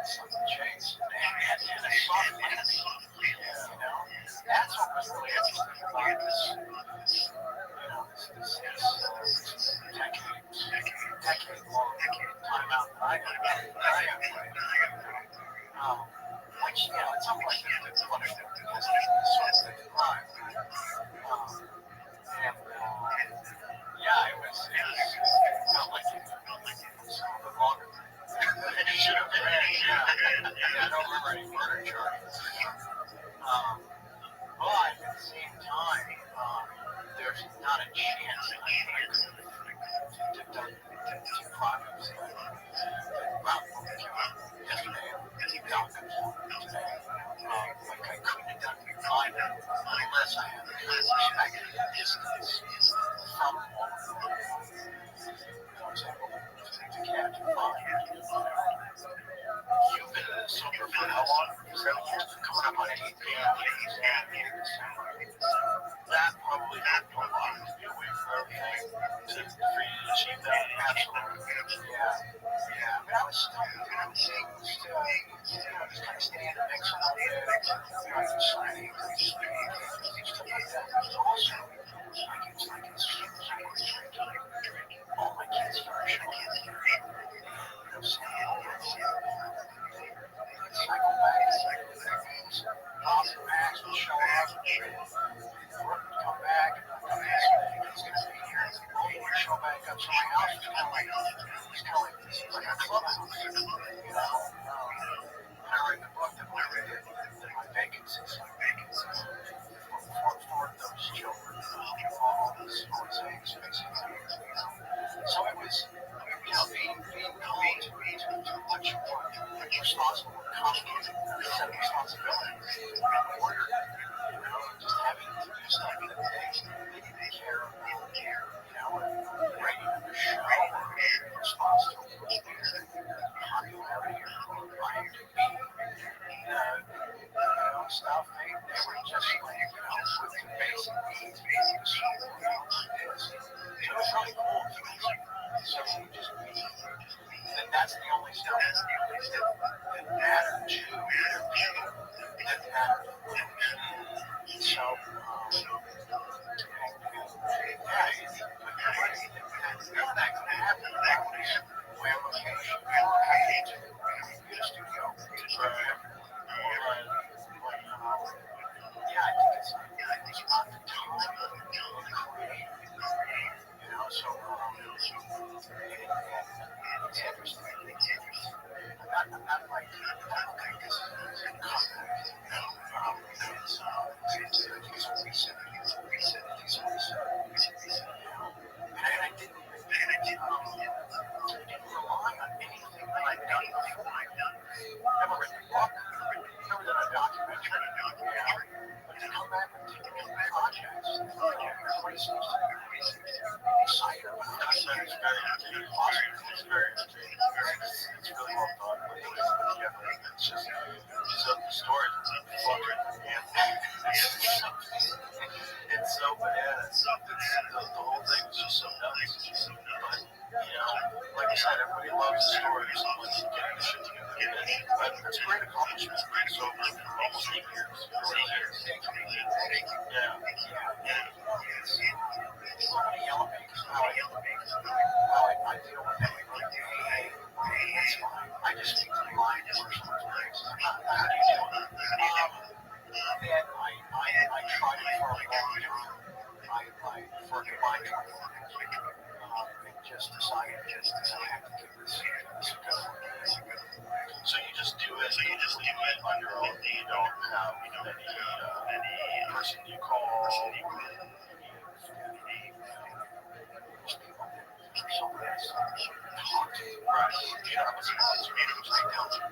Something changed. And a soft landing. You know? That's what was really interesting about this. You know, this decade-long timeout that I got which, you know, at some point the punishment has to sort of decline. And, yeah, it was felt like it was a little bit longer than it should have been. Yeah, I don't remember any murder charges. But at the same time, there's not a chance that I could have done two projects that Rob came out yesterday and he got them today. Like I couldn't have done either unless I had respect distance from all of them. I was able to catch a fire. You've been sober for how long? 7 years? Coming up on 8 p.m. That probably had a lot to do with everything for you to achieve that. Absolutely. Yeah. But I was still, just kind of staying in the mix a little bit. Just signing, just stuff like that. Also, it's huge. I was drinking. All my kids started showing up. Cycle bags, pops and bags will show up. Come back. He's going to be here. We'll show back up. So my house is kind of like a clubhouse. You know? When I write the book that my vacancies for those children, all these things, basically. So it was, being called to much more responsible, complicated set of responsibilities. Order, just having to do stuff that they didn't care about, and writing a show in response to popularity or IMDb, stuff. They were just like, with the basic needs, it was really cool. So you just and that's the only stuff that mattered to that mattered. So, none of that could happen without my location. I had to get a studio to try everything. deal with that. Hey, it's fine. I just speak to my personal experience. How do you deal with it? And I tried it for a long time. For a combined 21 and just decided I have to give this a go. So you just do it. On your own. You don't have any person you call. Most people so nice. Talk to you. Right. You know, it's right down to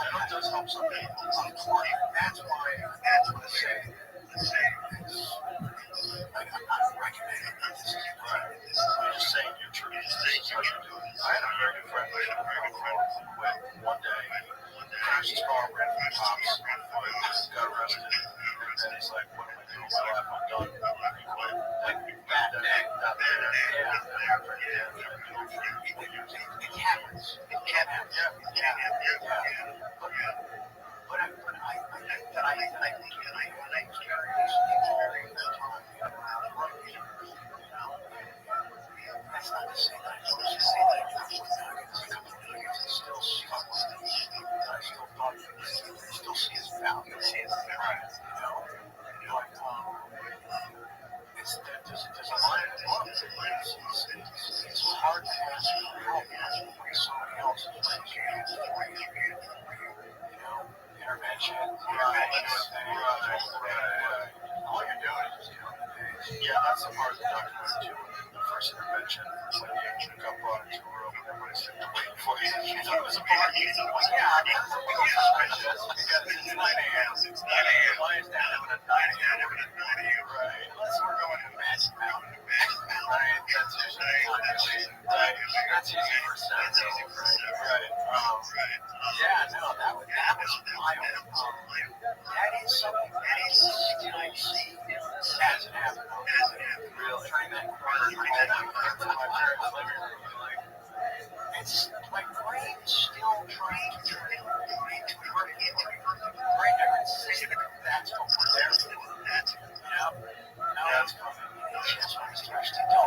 I know it does help some people. That's why I say I'm not recommending this. Right. I'm just saying your truth. This is how you do it. I had a very good friend who quit one day, crashed his car, ran from the cops, got arrested, and then he's like, what am I doing with my life? I'm done. He quit. Like that day. Yeah. It happens. It can happen. Yeah. But I think I experience that time around that's not to say that I don't say that I still stuck with it. I still thought I still see his value. Right. But there's a line at the bottom. It's hard to ask for help when somebody else is intervention. Right. All you're doing is just doing the days. Yeah, that's the part of the documentary too. The first intervention, when you got brought into a room and everybody's waiting for you. You thought it was a party. Yeah, that's a little suspicious because it's 9 a.m. Why is that having a 9 a.m.? Right. Unless we're going to Magic Mountain. Right. That's usually not really. Right. That's easy for sex. Right. Yeah, no, that was wild. That is something that I see hasn't happened. Really. Trying that corner, to my parents' living room. It's my brain's still trying to turn it into a vertical. Right there, that's what we're there for. Now it's coming. It's just what it's supposed to do.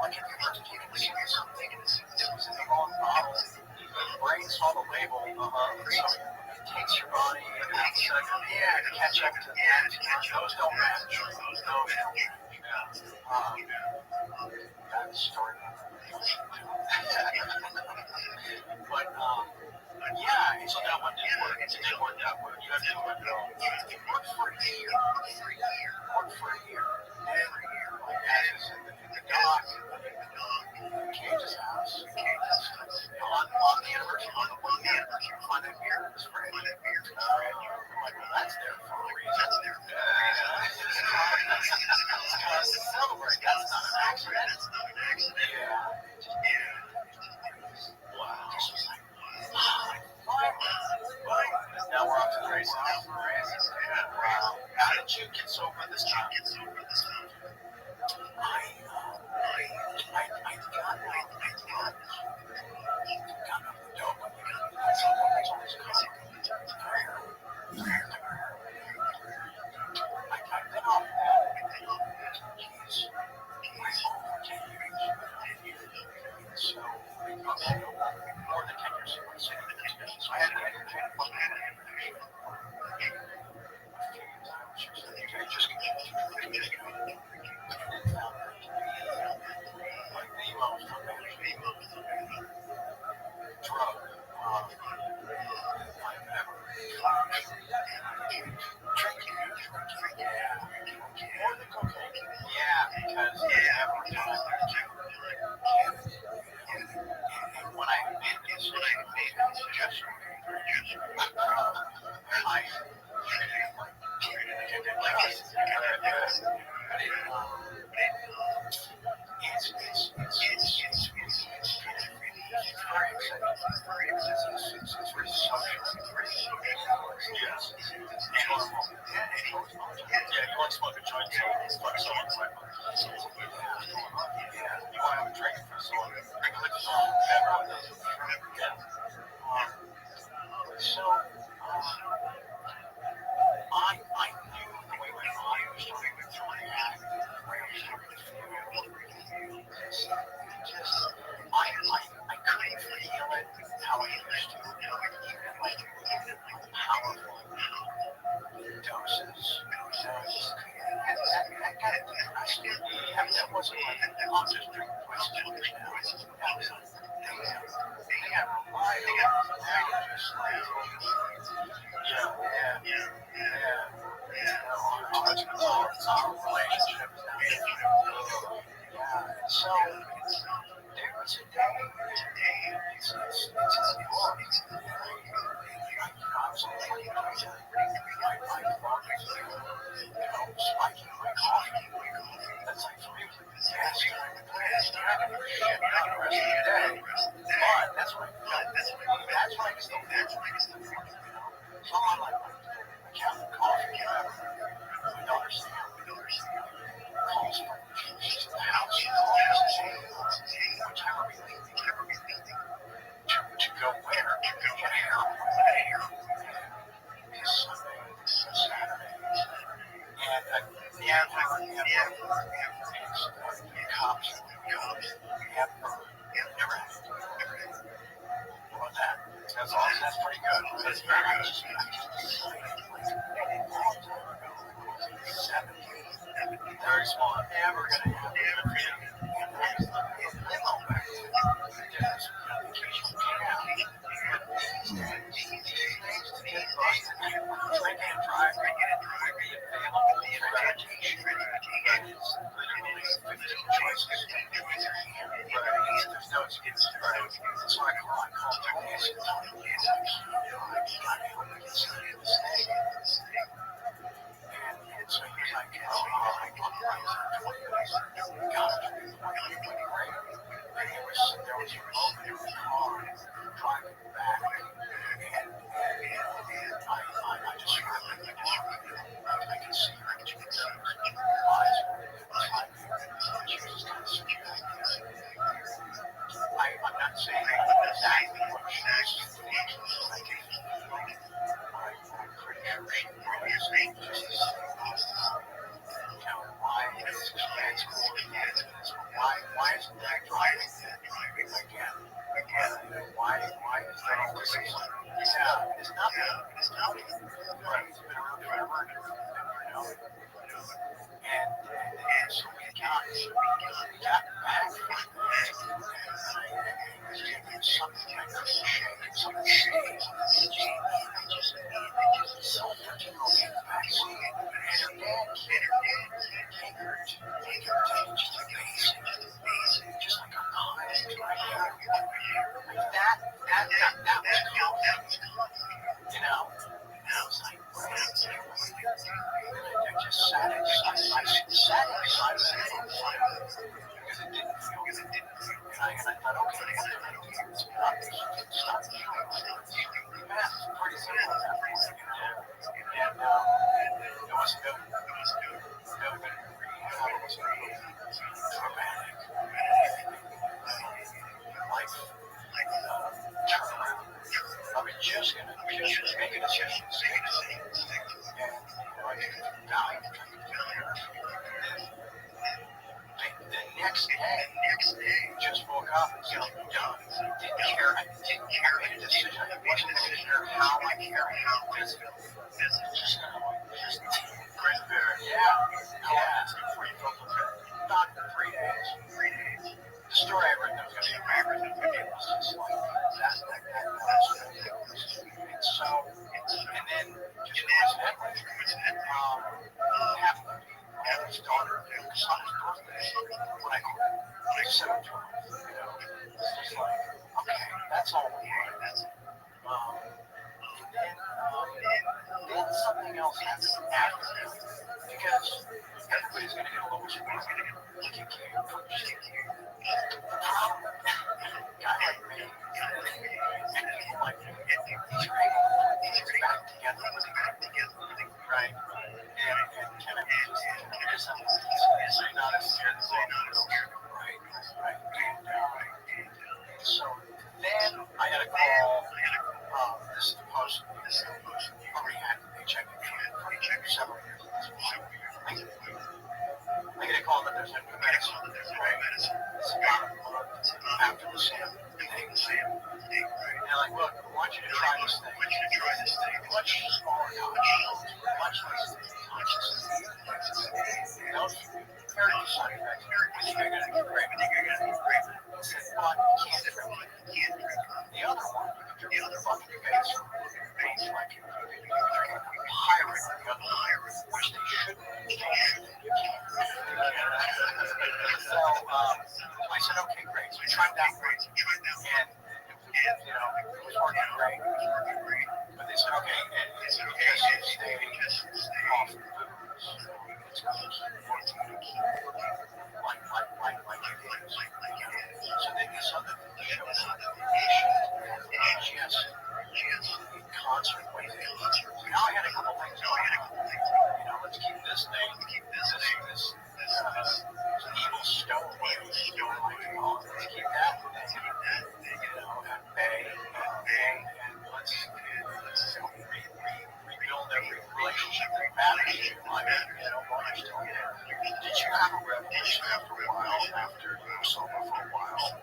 Like if you were to take something that was in the wrong bottle, the brain saw the label, so it takes your body and it's like, to catch up to that. Those don't match. Those don't match. That started. But yeah, so that one didn't work. It didn't work that way. You have to do it. It worked for a year. Like the dog came to his house. On the anniversary, on the one anniversary, on that beer, it was free. Like, well, that's there for a reason. It's to celebrate. That's not an accident. Yeah. Wow. Now we're off to the races. Wow. How did you get sober this time? I knew the way my body was starting to react, the way I was starting to feel, I couldn't feel it how I used to, even at like powerful doses. That wasn't like, I'll just drink twice a week now. They got reliable. Now you're just like, our relationship is now different. Yeah. So there was a day, it's in the book. I was a pretty crazy. My blood was, spiking my coffee. That's like 3 gas time. You're not going to shit out the rest of the day. But that's what I felt. That's what I still feel. So I'm like, a cup of coffee, my daughter Sam, calls for the house, whichever we leave, to go where? To go get hair. This Sunday, Saturday. And the cops have never had it. How about that? That's awesome. That's pretty good. That's very good. I just decided, like, a long time ago, 70, very small, never gonna happen. And I was living in limo back then. I did this vacation camp. But these days, to get busted, I can't drive. Be available for transportation. It's literally 15 choices. There's no excuse. So I called Tony. I said, Tony, I gotta help me get started in this thing. And so he's like, I got it. And there was a moment in the car driving back, and I just I can see her. Her eyes were like, she was just kind of subjective. I'm not saying exactly what she was thinking. I'm pretty sure she was just why is this cool? Why isn't that driving again? Why is that always yeah, it's nothing. Right. It's been around forever, and so we got back something I couldn't shake, something shake. So much in the backseat, and her dad take her just amazing, just like a mind, like that was cool, I was like, I just sat beside the because it didn't feel good. And I thought, okay, stop. Math is pretty simple at that point, And it wasn't good. No good rehab. It wasn't dramatic. Life, turnaround. I was just make a decision. And I died. The next day, just woke up and done. Didn't care. I didn't care. Made a decision. I wasn't sure how I care. Just before you felt about 3 days. The story I read was going to be was just like and so, and then just happened to be his daughter, son's birthday when I quit. So, it's just like, okay, that's all we had. And then something else happened after that. Because everybody's going to get a little bit more. Like you can't push it. The problem with a guy like me, and people like me, these are able to put things back together. Right? And can it is not as scared as they Right. And so then I had a call. This is the post you're drinking a pirate Red Bull, which they shouldn't. You can't. So I said, okay, great. So we tried that one, and it was working great. But they said, okay, and just stay off the booze. It's going to keep working like it is. So then this other thing shows up. Just in concert with it. So now I had a couple things going on. Let's keep this thing, this evil stowaway, let's keep that at bay, and let's rebuild every relationship that matters in life, while you're still there. Did you have a revelation after a while, after you were sober for a while,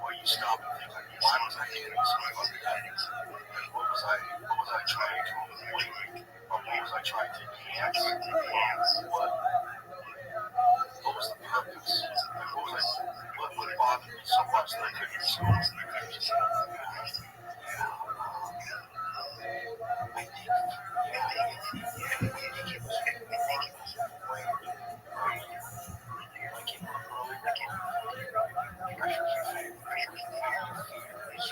where you stop and think, like, why was I getting myself up to that? What was I trying to avoid? Or what was I trying to enhance? What was the purpose? What bothered me so much that I couldn't resolve? I think, it was like in early pressures of faith, fears,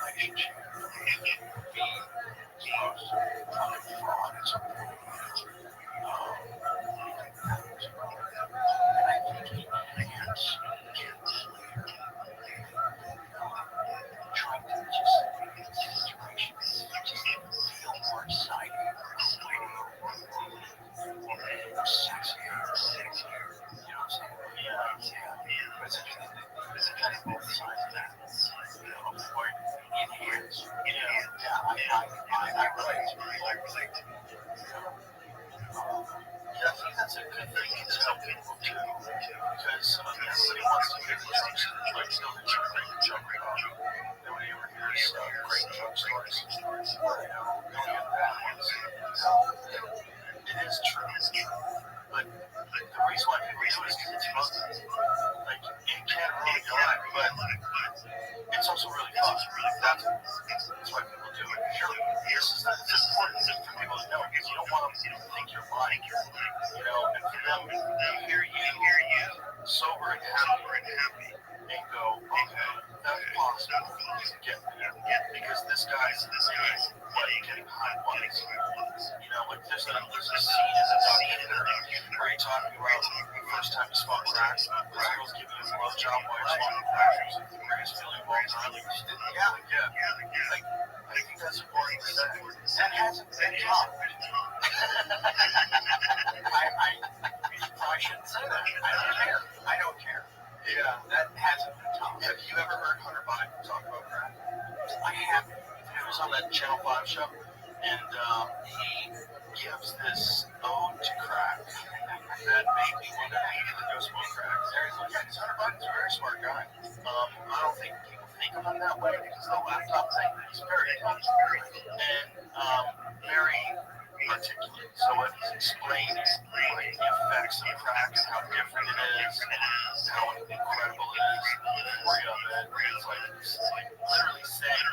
relationship, being exposed to fucking fraud at some point. And I think it enhanced kids later, trying to just make the situation just feel more exciting, more sexy. You know what I'm saying? Yeah. But it's kind of both sides of that. Avoid, enhance. I relate. Yeah, I think that's a good thing to tell people too, because everybody wants to hear the jokes, like still the great joke about. Nobody ever hears great joke stories, really good bad ones. It is true, but the reason why people do it is because it's fun. Like, it can ruin your life, but it's also really fun. That's why people do it. This is important for people to know, because you don't want them to think you're lying. And for them to hear you sober and happy and go, okay, that's possible to get there, because this guy's what getting high was. Like there's a scene in the documentary where you're talking about the first time you smoked crack. This girl's giving you a blowjob while you're smoking crack. It was the greatest feeling of all time. Yeah. Like, I think that's important to say. That hasn't been tough. I shouldn't say that. I don't care. Yeah, that hasn't been tough. Have you ever heard Hunter Biden talk about crack? I haven't. He was on that Channel 5 show, and he gives this ode to crack that made me want to immediately go smoke crack. Seriously, yeah, because Hunter Biden's a very smart guy. I don't think people think of him that way because of the laptop thing. He's very intelligent and very articulate. So when he's explaining like the effects of crack and how different it is, and how incredible it is, the euphoria of it, it's like literally saying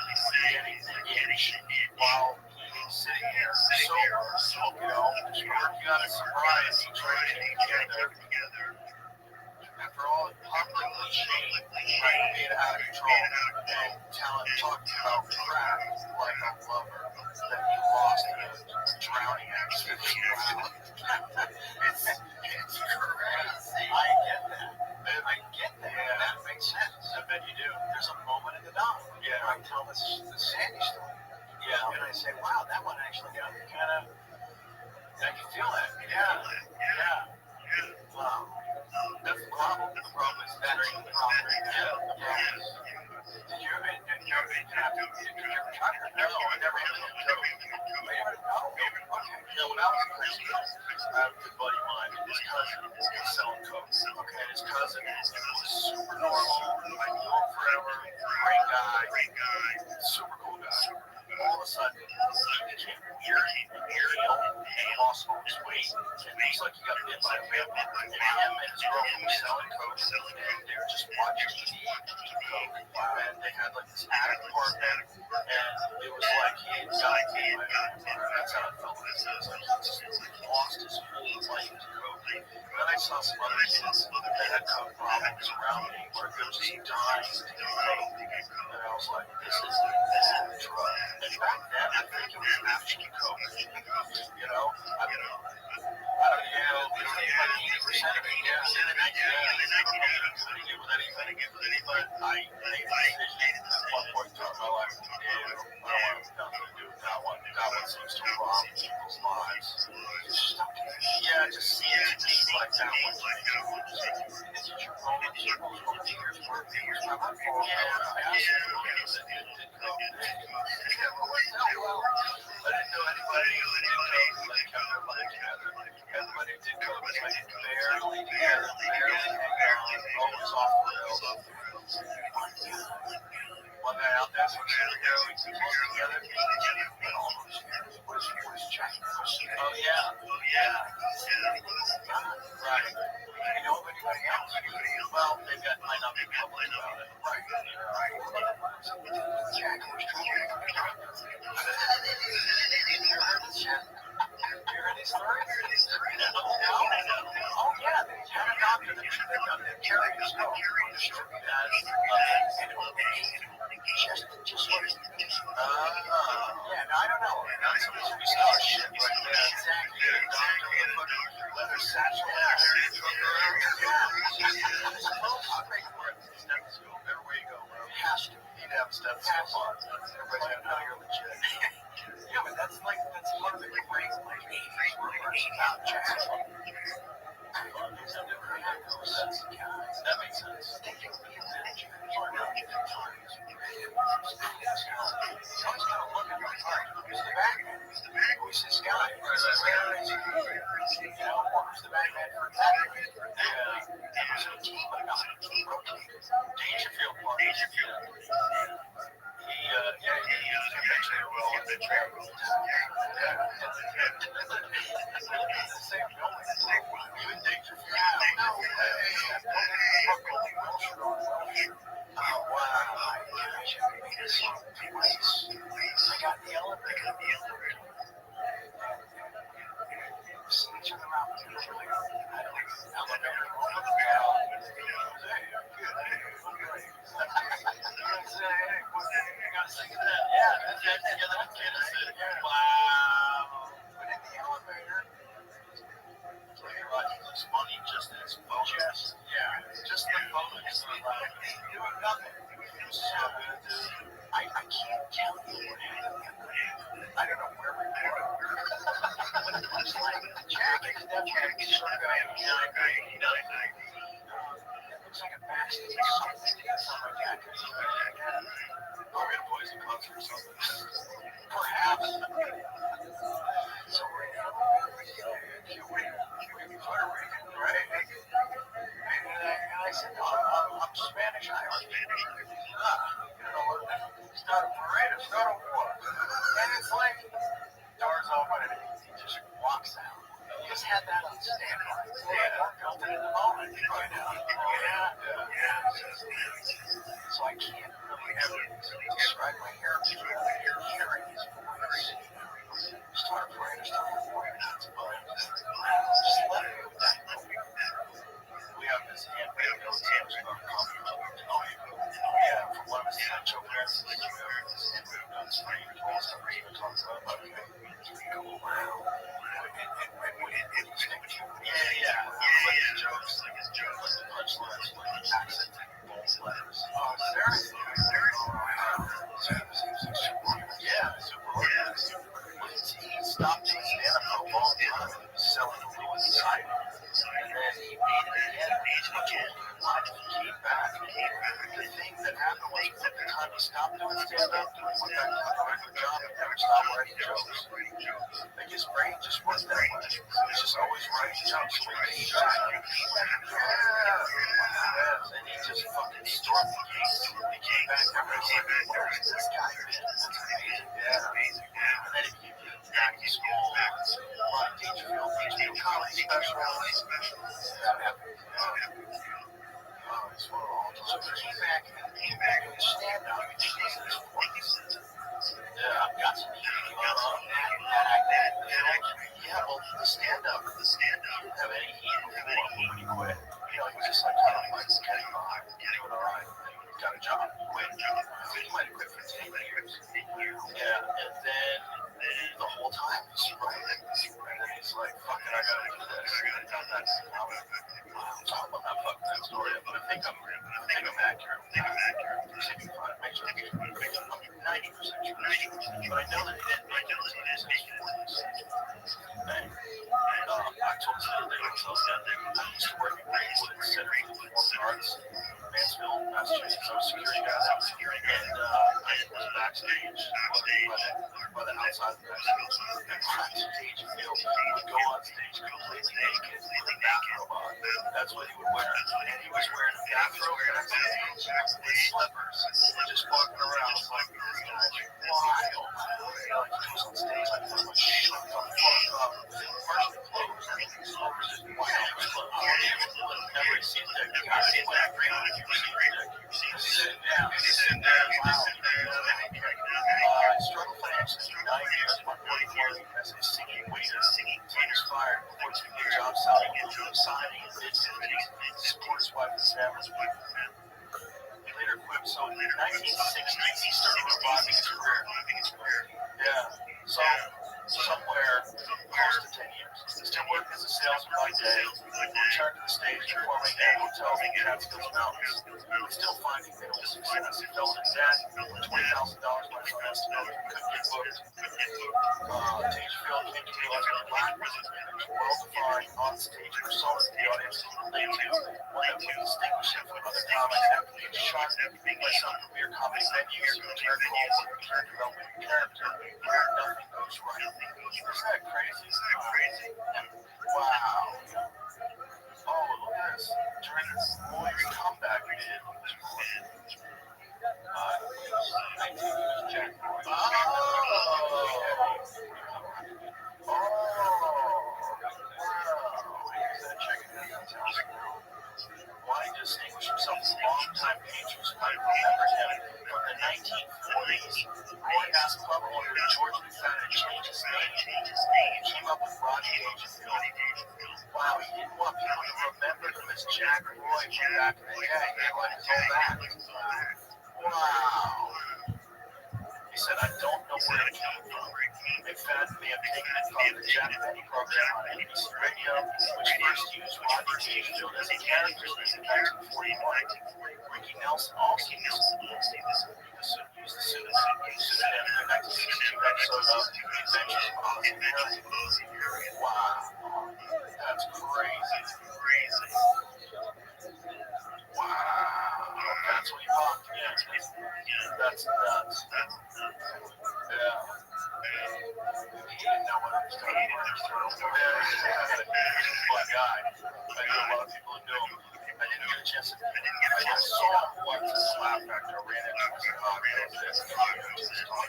getting itch while he's sitting here sober, just working on his sobriety, trying to get together. After all, public cliche, being out of control, and talking about crack like a lover that he lost in a drowning accident. It's crazy. I get that. Yeah. That makes sense. I bet you do. There's a moment in the doc where I tell the Sandy story. Yeah. And I say, wow, that one actually got me kind of, I can feel that. Yeah. Wow. That's the problem. The problem is that's the problem. Yeah. The problem is. Did you ever try it? No, I never had it. Okay. When I was in high school, I had a good buddy of mine, his cousin was selling coke. Okay, and his cousin was super normal. I knew him forever. Great guy. Super cool guy. All of a sudden, he became weird and lost all his weight. And it was like he got bit by a vampire. And him and his girlfriend were selling coke, and they were just watching TV. And they had like this attic apartment, and together, and all those years. What is Jack Nicholson? Oh, yeah. Right. You know of anybody else? Well, they might not be public about it. Right. Jack was trying to you heard this shit? You heard these stories? No? Oh, yeah. They had a doctor that carried his coat on the street as and it only just like yeah, no, I don't know. That's some superstar shit right there. Exactly. The doctor with a fucking leather satchel. I'll pay for it. Stethoscope. Everywhere you go, bro. Has to. You'd have a stethoscope on. Everybody's gonna know you're legit. Yeah, but that's one of the great like 80s rumors about jazz. That makes sense. They can be a manager. Or not times. Someone's gonna look at your heart. Who's the back man? Who's this guy? Where is he? You know, or who's the back man for that? Yeah. There's a team of guys. Dangerfield part. He eventually will eventually. It's the same building. Even Dangerfield. No way. Oh, wow. My gosh, I made it so twice. I got the elevator. See each other around the table. I don't know. Elevator. Yeah, that's together with Kinnison. Wow. But in the elevator, he looks funny just in his photos. Yeah, just the photos. He's doing nothing. He was so good, dude. I can't tell you what happened. I don't know where we were. But it looks like Jack is definitely sort of a it looks like a backstage something like that. Probably a Poison concert or something. Perhaps. So we're in right? And I said, no, I'm Spanish Irish. It's not a parade, it's not a war. And it's like, doors open and he just walks out. He just had that on standby. Yeah, built it in the moment right now. Yeah. So I can't really ever describe my heritage without hearing his voice. Start praying, start warring, just let it go down. We have this handmade notes about conflict. Yeah, from one of his essential parents, we have this handmade notes for you. He talks about wow. Like his jokes, like the punchlines, like the accent, bold letters. Oh, seriously? Yeah, super organized. He stopped doing stand-up for a long time. He was selling the real inside. And then he made it again. He came back. The thing that happened was at the time he stopped doing stand-up, he went back to a regular job and never stopped writing jokes. Like his brain just wasn't that much. He was just always writing jokes. So he came back. And he just fucking stormed the gates. He came back. Everybody's like, where is this guy? That's amazing. Yeah. And then he came back to school. Dangerfield comedy specials. Oh, it's one of all those. So he came back and stand up. Yeah, I've got some heat on that. Yeah, well, the stand up. Didn't have any heat before when he quit. You know, he was just like, getting all right. Got a job. Quit. He might have quit for 10 years. Yeah, and then the whole time he's writing. And then he's like, fuck it, I gotta do this. I'm not fucking that story, but I think I'm accurate. Make sure I'm 90% sure. But I know that he didn't make it until he was in his 40s. And I told you that I used to work at Greenwood Center for Performing Arts. Mansfield, Massachusetts. I was security guy there, and I was backstage, by the outside of the backstage. And backstage, would go on stage completely naked with a bathrobe on. That's what he would wear. And he was wearing a bathrobe backstage with slippers, just walking around. It's like, this guy's wild. Like, he was on stage like this, like, shut the fuck up. Partially closed, slippers just wild. Never seen that guy sweat. Sitting down, wow. I struggled financially for 9 years. My boy worked as a singing waiter. He was fired before he could get a job signing and bid committees to support his wife and family. He later quit. So in the 1960s, he started reviving his career. Yeah. So somewhere close to 10 years. Still working as a salesman by day. Returned to the stage performing at hotels in Catskills Mountains. Still finding minimal success. He fell into debt. $20,000 by his own estimate. Couldn't get booked. Dangerfield came to realize that black was a well-defined on-stage persona that the audience could relate to. One that would distinguish him from other comics that could be shot by some premier comedy venues. He returned home and returned developing a character where nothing goes right. Isn't that crazy? Wow. Oh, look at this. During this boy's comeback bid, he was Jack Boy. Wanting to distinguish himself as longtime patrons might remember him from the 1940s. Roy asked club owner George McFadden to change his name. He came up with Rodney Dangerfield. Wow, he didn't want people to remember him as Jack Roy from back in the day. He wanted to go back. Wow. He said, I don't know where it came from. McFadden may have taken it from the Jack Benny program on NBC Radio, which first used Rodney Dangerfield as a character in 1941. Ricky Nelson also used the pseudonym in the 1962 episode of Adventures of Ozzie Harriet. Wow. That's crazy. Wow. That's what he popped. Yeah. That's nuts. Yeah. He didn't know what I was talking about. Fun guy. I knew a lot of people who knew him. I didn't get a chance to. I just saw him once at the Laugh Factor. I ran into him.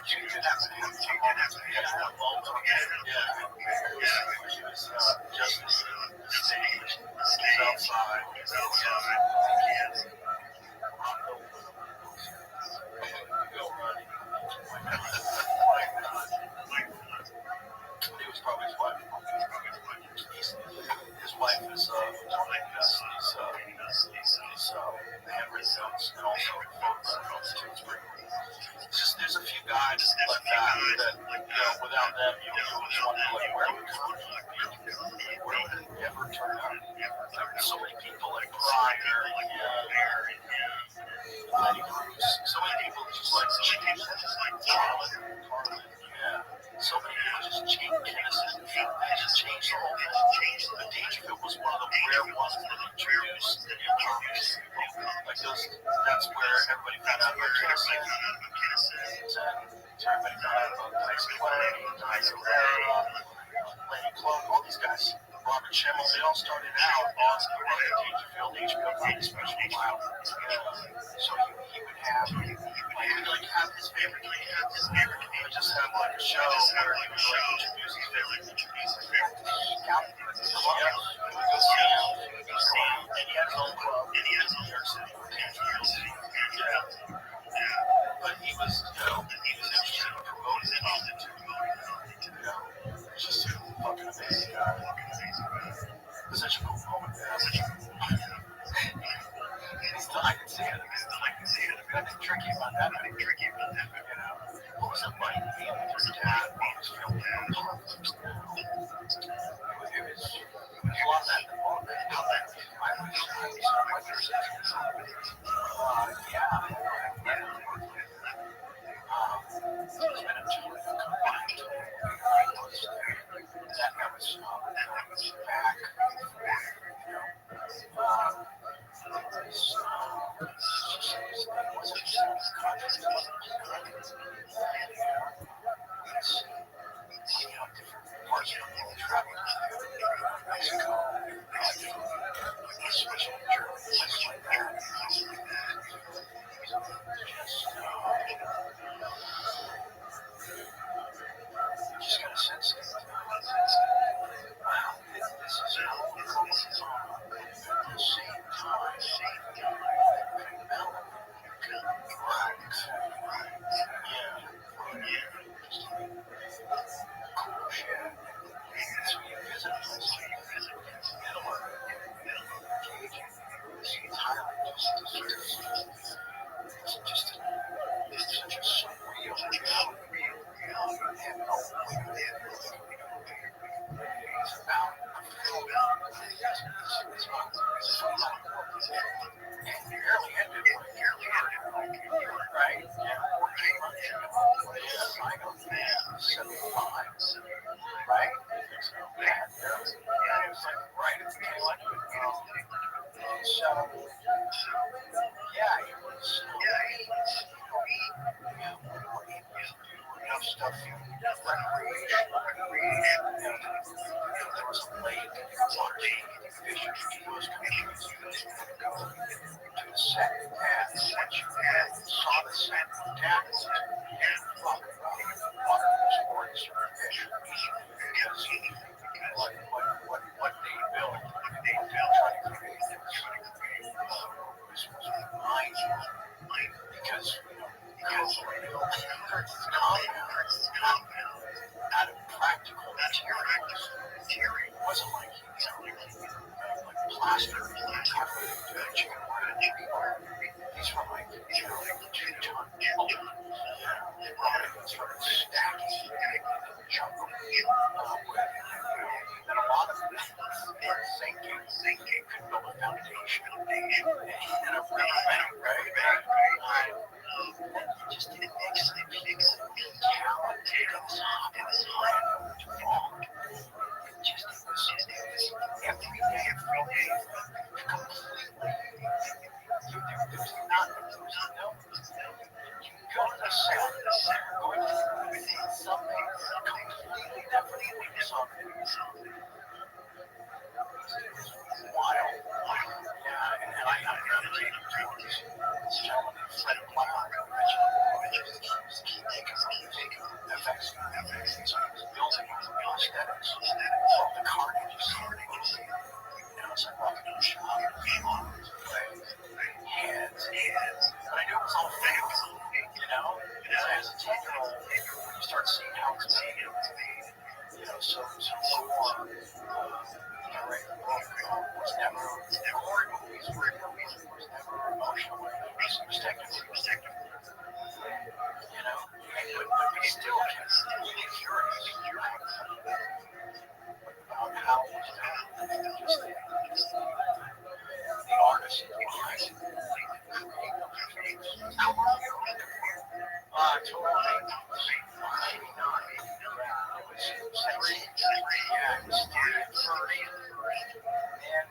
You did have to have a moment. Yeah. He was just the stage. Outside. Go running. He was probably his wife. His wife is handwritten notes and also notes to his brain. It's just there's a few guys like that without them you always wonder like where would comedy be? Where would it ever turn out? So many people like Pryor and Lenny Bruce. So many people just like Carlin. Yeah. So many people just changed Kinnison. They just changed the whole thing. But Dangerfield was one of the rare ones that introduced the new comics. Like that's where everybody found out about Kinnison. Everybody found out about Dice Clay, Dice Herrera, Lenny Clark, all these guys. Robert Schimmel, they all started out on the Dangerfield HBO comedy special. Wow. So he would have, his favorite game. He would just have like a show where he would introduce his favorite. He would go see him, and he had his own club in New York City. But he was interested in promoting it too. Just a fucking amazing guy. It's such a cool moment, man. I can see it. Nothing tricky about that. What was it like being with your dad on this film? It was a lot of that involvement. I was there was a lake, water, fish, those countries. You go to the set and once you saw the set tackle, and fuck water sports fish because what they built, trying to create was mind because it's compound out of practical materials. It wasn't like like plaster covered in chicken wire. These were like 2 ton bulkers. Sort of stacking in the jungle. And a lot of it sinking could build a foundation in a riverbank, right? Just it makes the talent in this hot to fall. It was every day, completely. There's no. You go to the south, you're going to see something completely different than what you saw there. Wild. Yeah, and I take this gentleman, Fred Plow, just keep making FX. So he was building prosthetics from the carnage you see in the movie. It's like walking in a shop, legs, hands. But I knew it was all fake, As a 10-year-old, you start seeing how it's made. So before, was never horror movies, was never emotional. It was technically, but we still get curious about how it was done. Just the artist behind it, create those things. How long ago? Totally. 89. Yeah, it was 3. Yeah, it was 3 at first. Then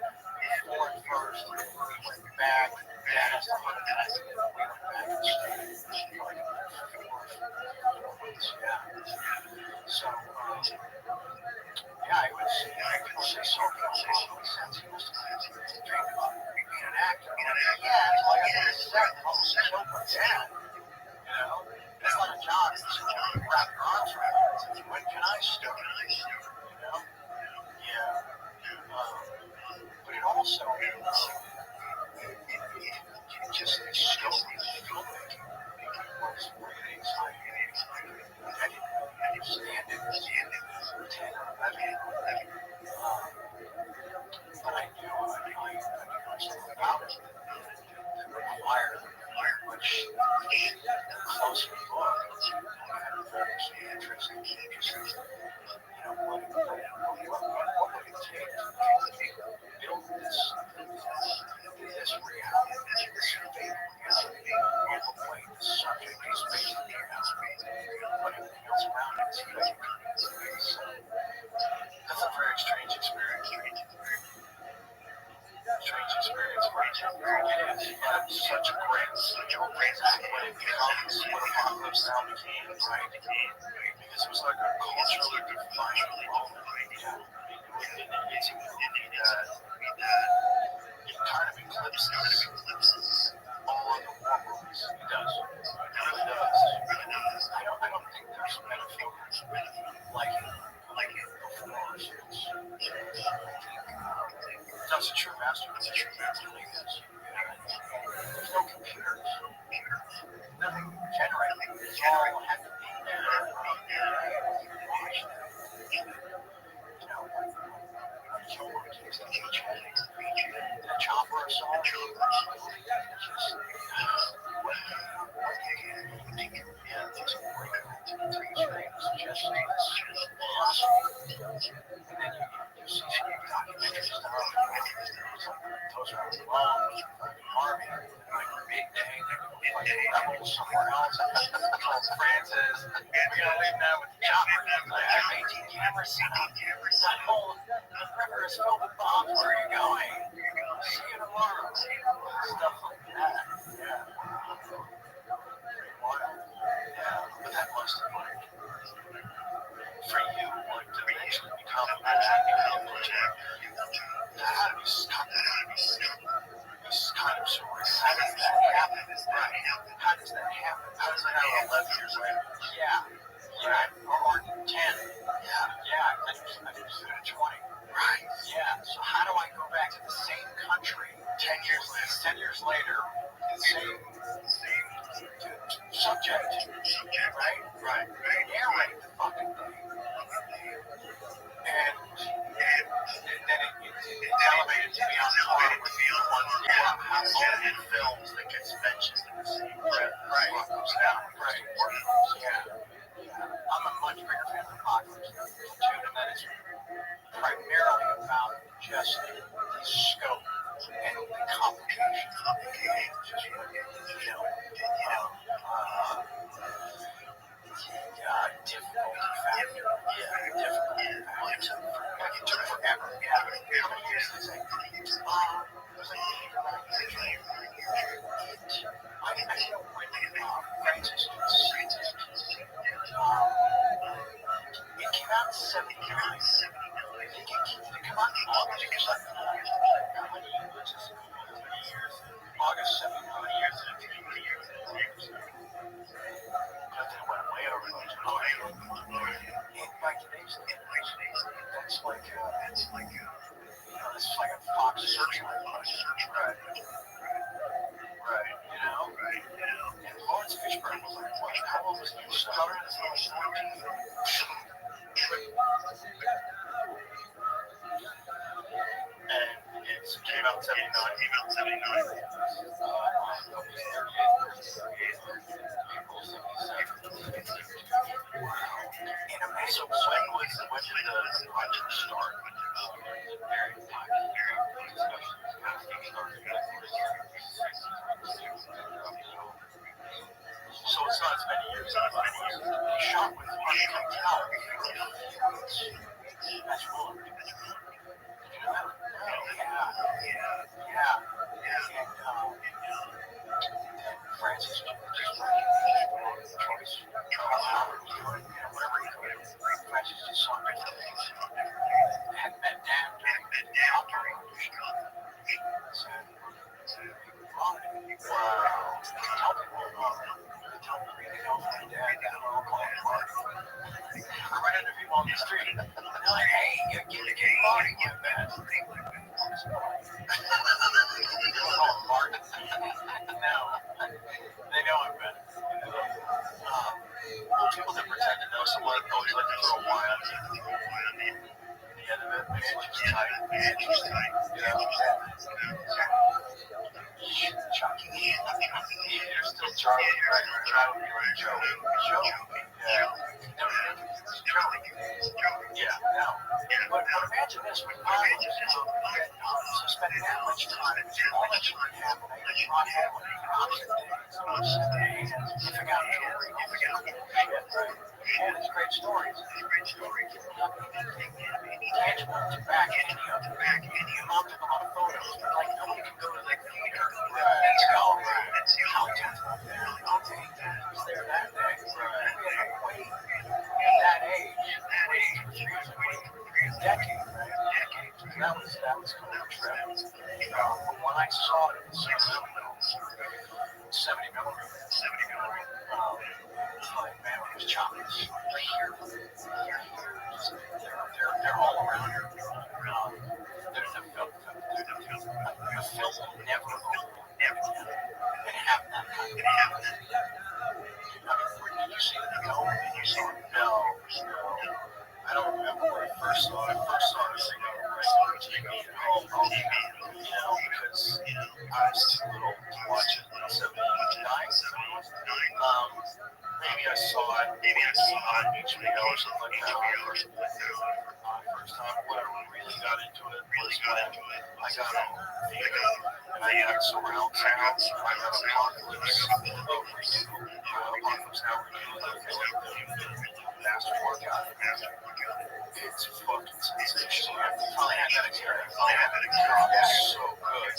4 at first. We went back. Dad has to hunt that. We went back and stayed for like 4 months. Yeah. So, yeah, it was, people say so since he was dreamed about being an actor. Yeah, it's like I said, almost killed my dad. It's not a job. It's a wrap your arms around. When can I start? Yeah. But it also, just the scope of filmmaking was really exciting. I didn't understand it. 10 or 11. But I knew something about it that required much closer look at various interesting features. What would it take to build this reality, this fake reality, on the way the subject is basically reality, but everything else around it is fake. So that's a very strange experience. It is, but such a great exactly what it becomes, what Apocalypse Now became, right? Because it was like a culturally defining moment. Yeah. It's a movie that it kind of eclipses all of the war movies. It does. It really does. I don't think there's been a film like it before since. That's a true masterpiece. It really is. There's no computers. Nothing generated. It's all had to be there. Watch when Kilmer takes the beachhead, the chopper or so, just yeah, it's great. It's just possible. And then you see some documentaries stuff. Those are long, army, like big day, like rebels somewhere else. Called Francis. We're gonna leave now with the chopper. I have 18 cameras set up. That whole river is filled with bombs. Where are you going? See you tomorrow. Stuff like that. Yeah. Wild. Yeah. But that must have been Right. Or 10. Yeah. I think it's 20. Right. Yeah. So how do I go back to the same country 10 years later? 10 years later, same subject. Right. Right. Narrate the fucking thing. And then it's elevated to be on par with the other ones. Yeah. How many films that gets mentioned in the same breath? Right. Right. Yeah. I'm a much bigger fan of Apocalypse too, and that is primarily about just the scope and the complication. Just, difficulty factor. Yeah, difficulty factor. It took forever. Yeah. How many years did it take? It was like 8 or 9 years. I didn't know when Francis it came out in 79. It came out in August. How many years? August 79 years. Nothing went way over budget. By today's standards, that's like it's like a Fox Searchlight budget. Right. And Lawrence Fishburne was like, what? How old was he? He started as he was 14. And it came out in 79. So when did the project start? So it's not as many years. He shot with Rothschild. That's cool. Yeah. And Francis just choice. Whatever he could. Francis just saw everything. Had met Dan during the outdoor audition. Said, wow. Tell people, really know my dad down on Oklahoma Park. I ran into people on the street. They're like, hey, you're getting body like that. No. They know I'm better. People that pretend to know someone always like to throw a wine on the end of it. It's just tight. Chucky. You're still Charlie, right? Joe. Yeah, no. But imagine this, when I spending that much time, all that shit happening, not happening, opposite days, you forgot jewelry, you forgot shit, right? All these great stories. Tangible to back any of them. You mom took a lot of photos, but like nobody can go to the theater and say, oh, how Jeff was there. Okay, Jeff was there that day. We had to wait at that age, decades, right? Decades. That was cool trip. But when I saw it in 70 millimeter, like, man, it was choppy. Here. They're all around here. The film will never old. And have that kind of did you see the film? No. I don't remember where I first saw it. I first saw it on TV at home. Because I was too little to watch it in 79. Maybe I saw it on HBO or something like that. First time when I really got into it was when I got on theater and I got surround sound. I got Apocalypse Apocalypse Now Master Workout. It's fucking sensational. I finally had that experience. It's so good.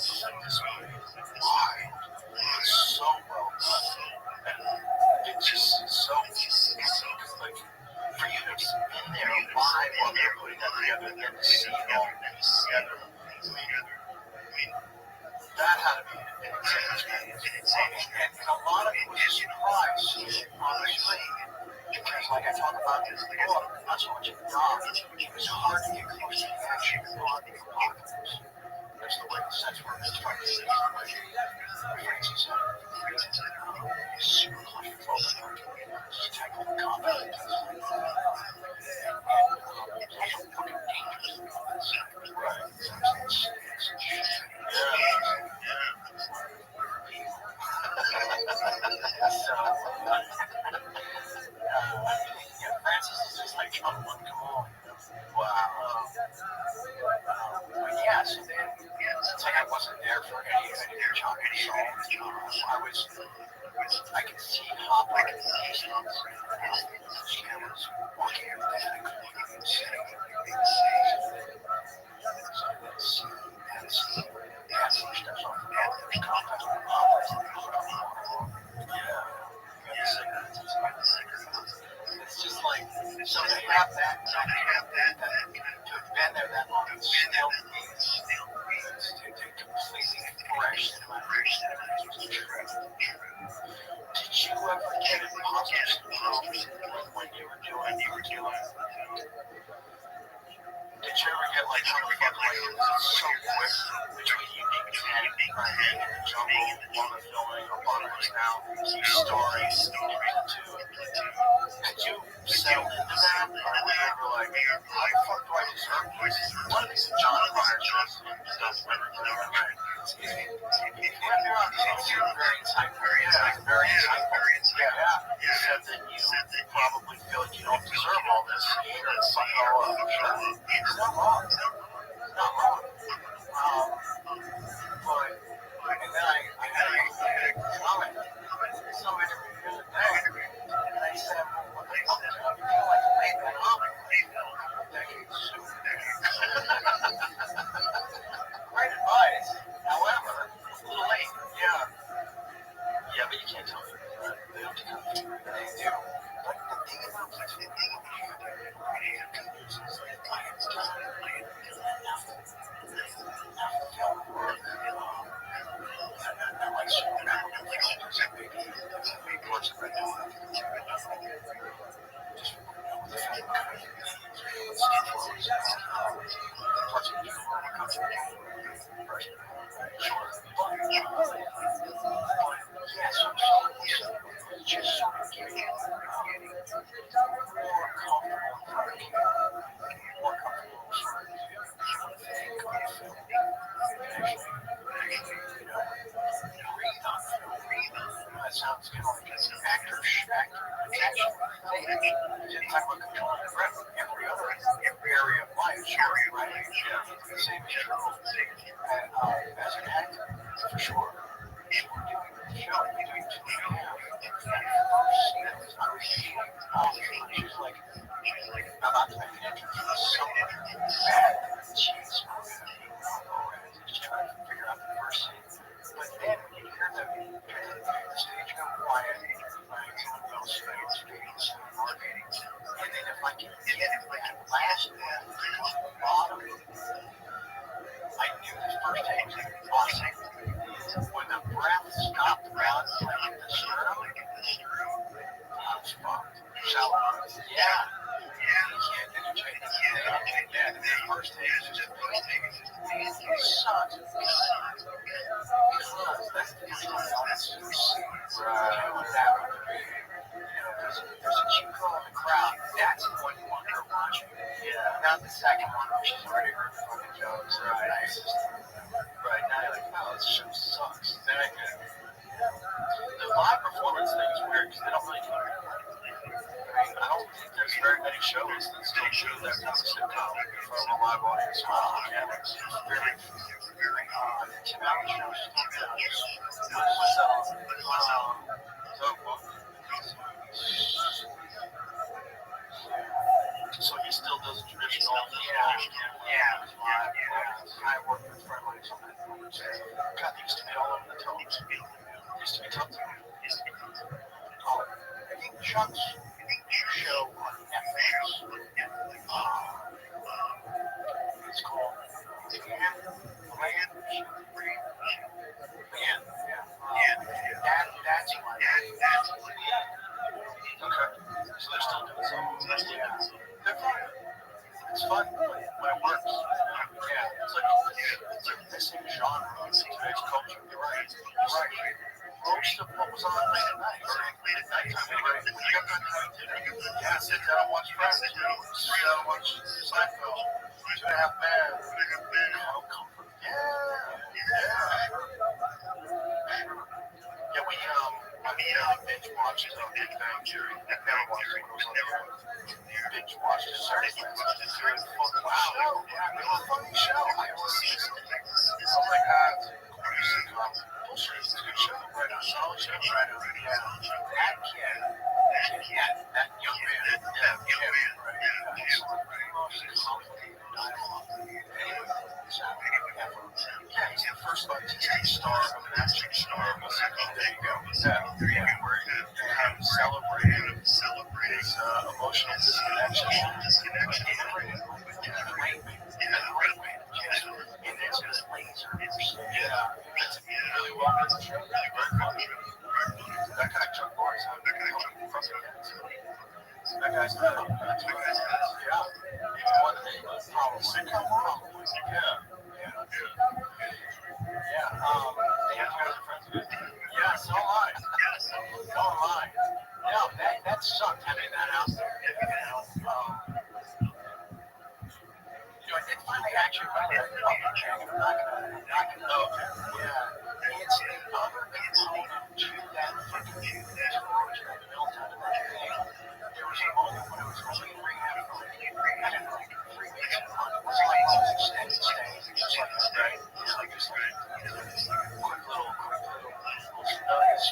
Why? It's so well done. And it just is so like for you to be in there live while they're putting that together and then to see it all together. That had to be an insane experience. And a lot of it was a surprise on the screen. because like I talk about in the book, not so much in the dog, it's hard to get close to the action and hard to get apocalypse. That's the way the sex work is trying to say. Francis said, it's super claustrophobic. Just tackle the combat. It's also fucking dangerous. Right. So, Francis is just like, come on. Wow. But yeah, so then, it's like I wasn't there for any John I could see Hopper in the distance. She was walking in the back, sitting in the seat. So I didn't see that scene. Yeah, so she steps off the bed, there's contact with Hopper. It's just like, so to have that, to have been there that long, and still means to completely fresh cinema. Did you ever get imposter syndrome when you were doing? Did you ever get like, how the fuck, like, it was so quick between you being 10, being in the jungle, while the filming, a lot of us now, stories, to, had you settled into that, or were you ever like, how the fuck do I deserve this? One of these John Pryor shows does everything right. When you're on the show, very insightful. Yeah, very insightful. Yeah. You said that you probably feel like you don't deserve all this. Sure, it's like, oh, sure. It's not wrong. Not wrong. But, and then I had a comment. Somebody the other day, and I said, well, what the fuck do you feel like you made that up? Decades soon. Great advice. However, it's a little late. Yeah. Yeah, but you can't tell me. They don't tell me. They do. But the thing about this, the thing about it is I have done enough film work. I like so many films. It's a big works of red dot. Just the film kind of parts of the film country. Sure. Yeah, so just sort of getting more comfortable in front of the camera, more comfortable sort of think on film, actually, breathe on film. That sounds kind of like an actor, actually, didn't talk about controlling the breath. Every area of life, sure, right? Yeah, the same is true. And as an actor, for sure. Doing show, doing 2.5. I was she's like, I'm not to make an entrance for someone bad. She's just trying to figure out the first scene. But then when you hear the stage go quiet, like those space, and then if I can get that last breath on the bottom, I knew this first take was awesome. When the breath stopped around like the sternum, I was fucked. Shallow. Yeah. You can't penetrate this. Yeah, the first take is just it sucks. Because that's the thing that's so serious. Right. That would be, there's a cute girl in the crowd. That's the one you want her watching. Yeah. Not the second one, which is already heard the fucking jokes. Right. Right. Now you're like, oh, this show sucks. Then I get it. The live performance thing is weird because they don't really do it. I don't think there's very many shows that still do that kind of sitcom from a live audience. Very, very odd. Tim Allen shows. So he still does traditional. Yeah. I work with Fred something. God, they used to be all over the top. Used to be tough. Oh, I think Chuck's show on Netflix. It's called Land. That's why. Okay. So they're still They're fun. It's fun when it works. Yeah, it's like the missing genre of today's culture. You're right. You're right. Most of what was on late at night, late at night time, right? When you got that dinner, yeah, sit down and watch Friends, sit down and watch Seinfeld, Two and a Half Men, comfort. Yeah, yeah. We binge watched Big Bang Theory. Never watched it when it was on the air. Binge watched it. Seriously, it's a good fucking show. Yeah, real funny show. I was listening. Oh my god. Sitcom. Bullshit. It's a good show. Right on. Solid show. Right on. Yeah. That young man. Yeah, right. Most complicated dialogue. Anyway, so, yeah, he's the first autistic star of an action star. There you go. Yeah, where you have celebrated his emotional disconnection. Integrated in a great way. And it's his lasers. Yeah, it's really well done show. Really very fun show. That guy Chuck Norris, from the Cats. That guy's not. Yeah. Even one of the sitcom probably. Yeah. They have guys are friends with it. Yeah, so am I. So am I. No, that sucked having that out there. It finally actually went there. I'm not gonna know. Yeah. It's the other component to that fucking explosion that built out of that thing. There was a moment when I was only in rehab for like, I don't know, 3 weeks. It was like an extended stay. Just like this, right? Just like quick little studies.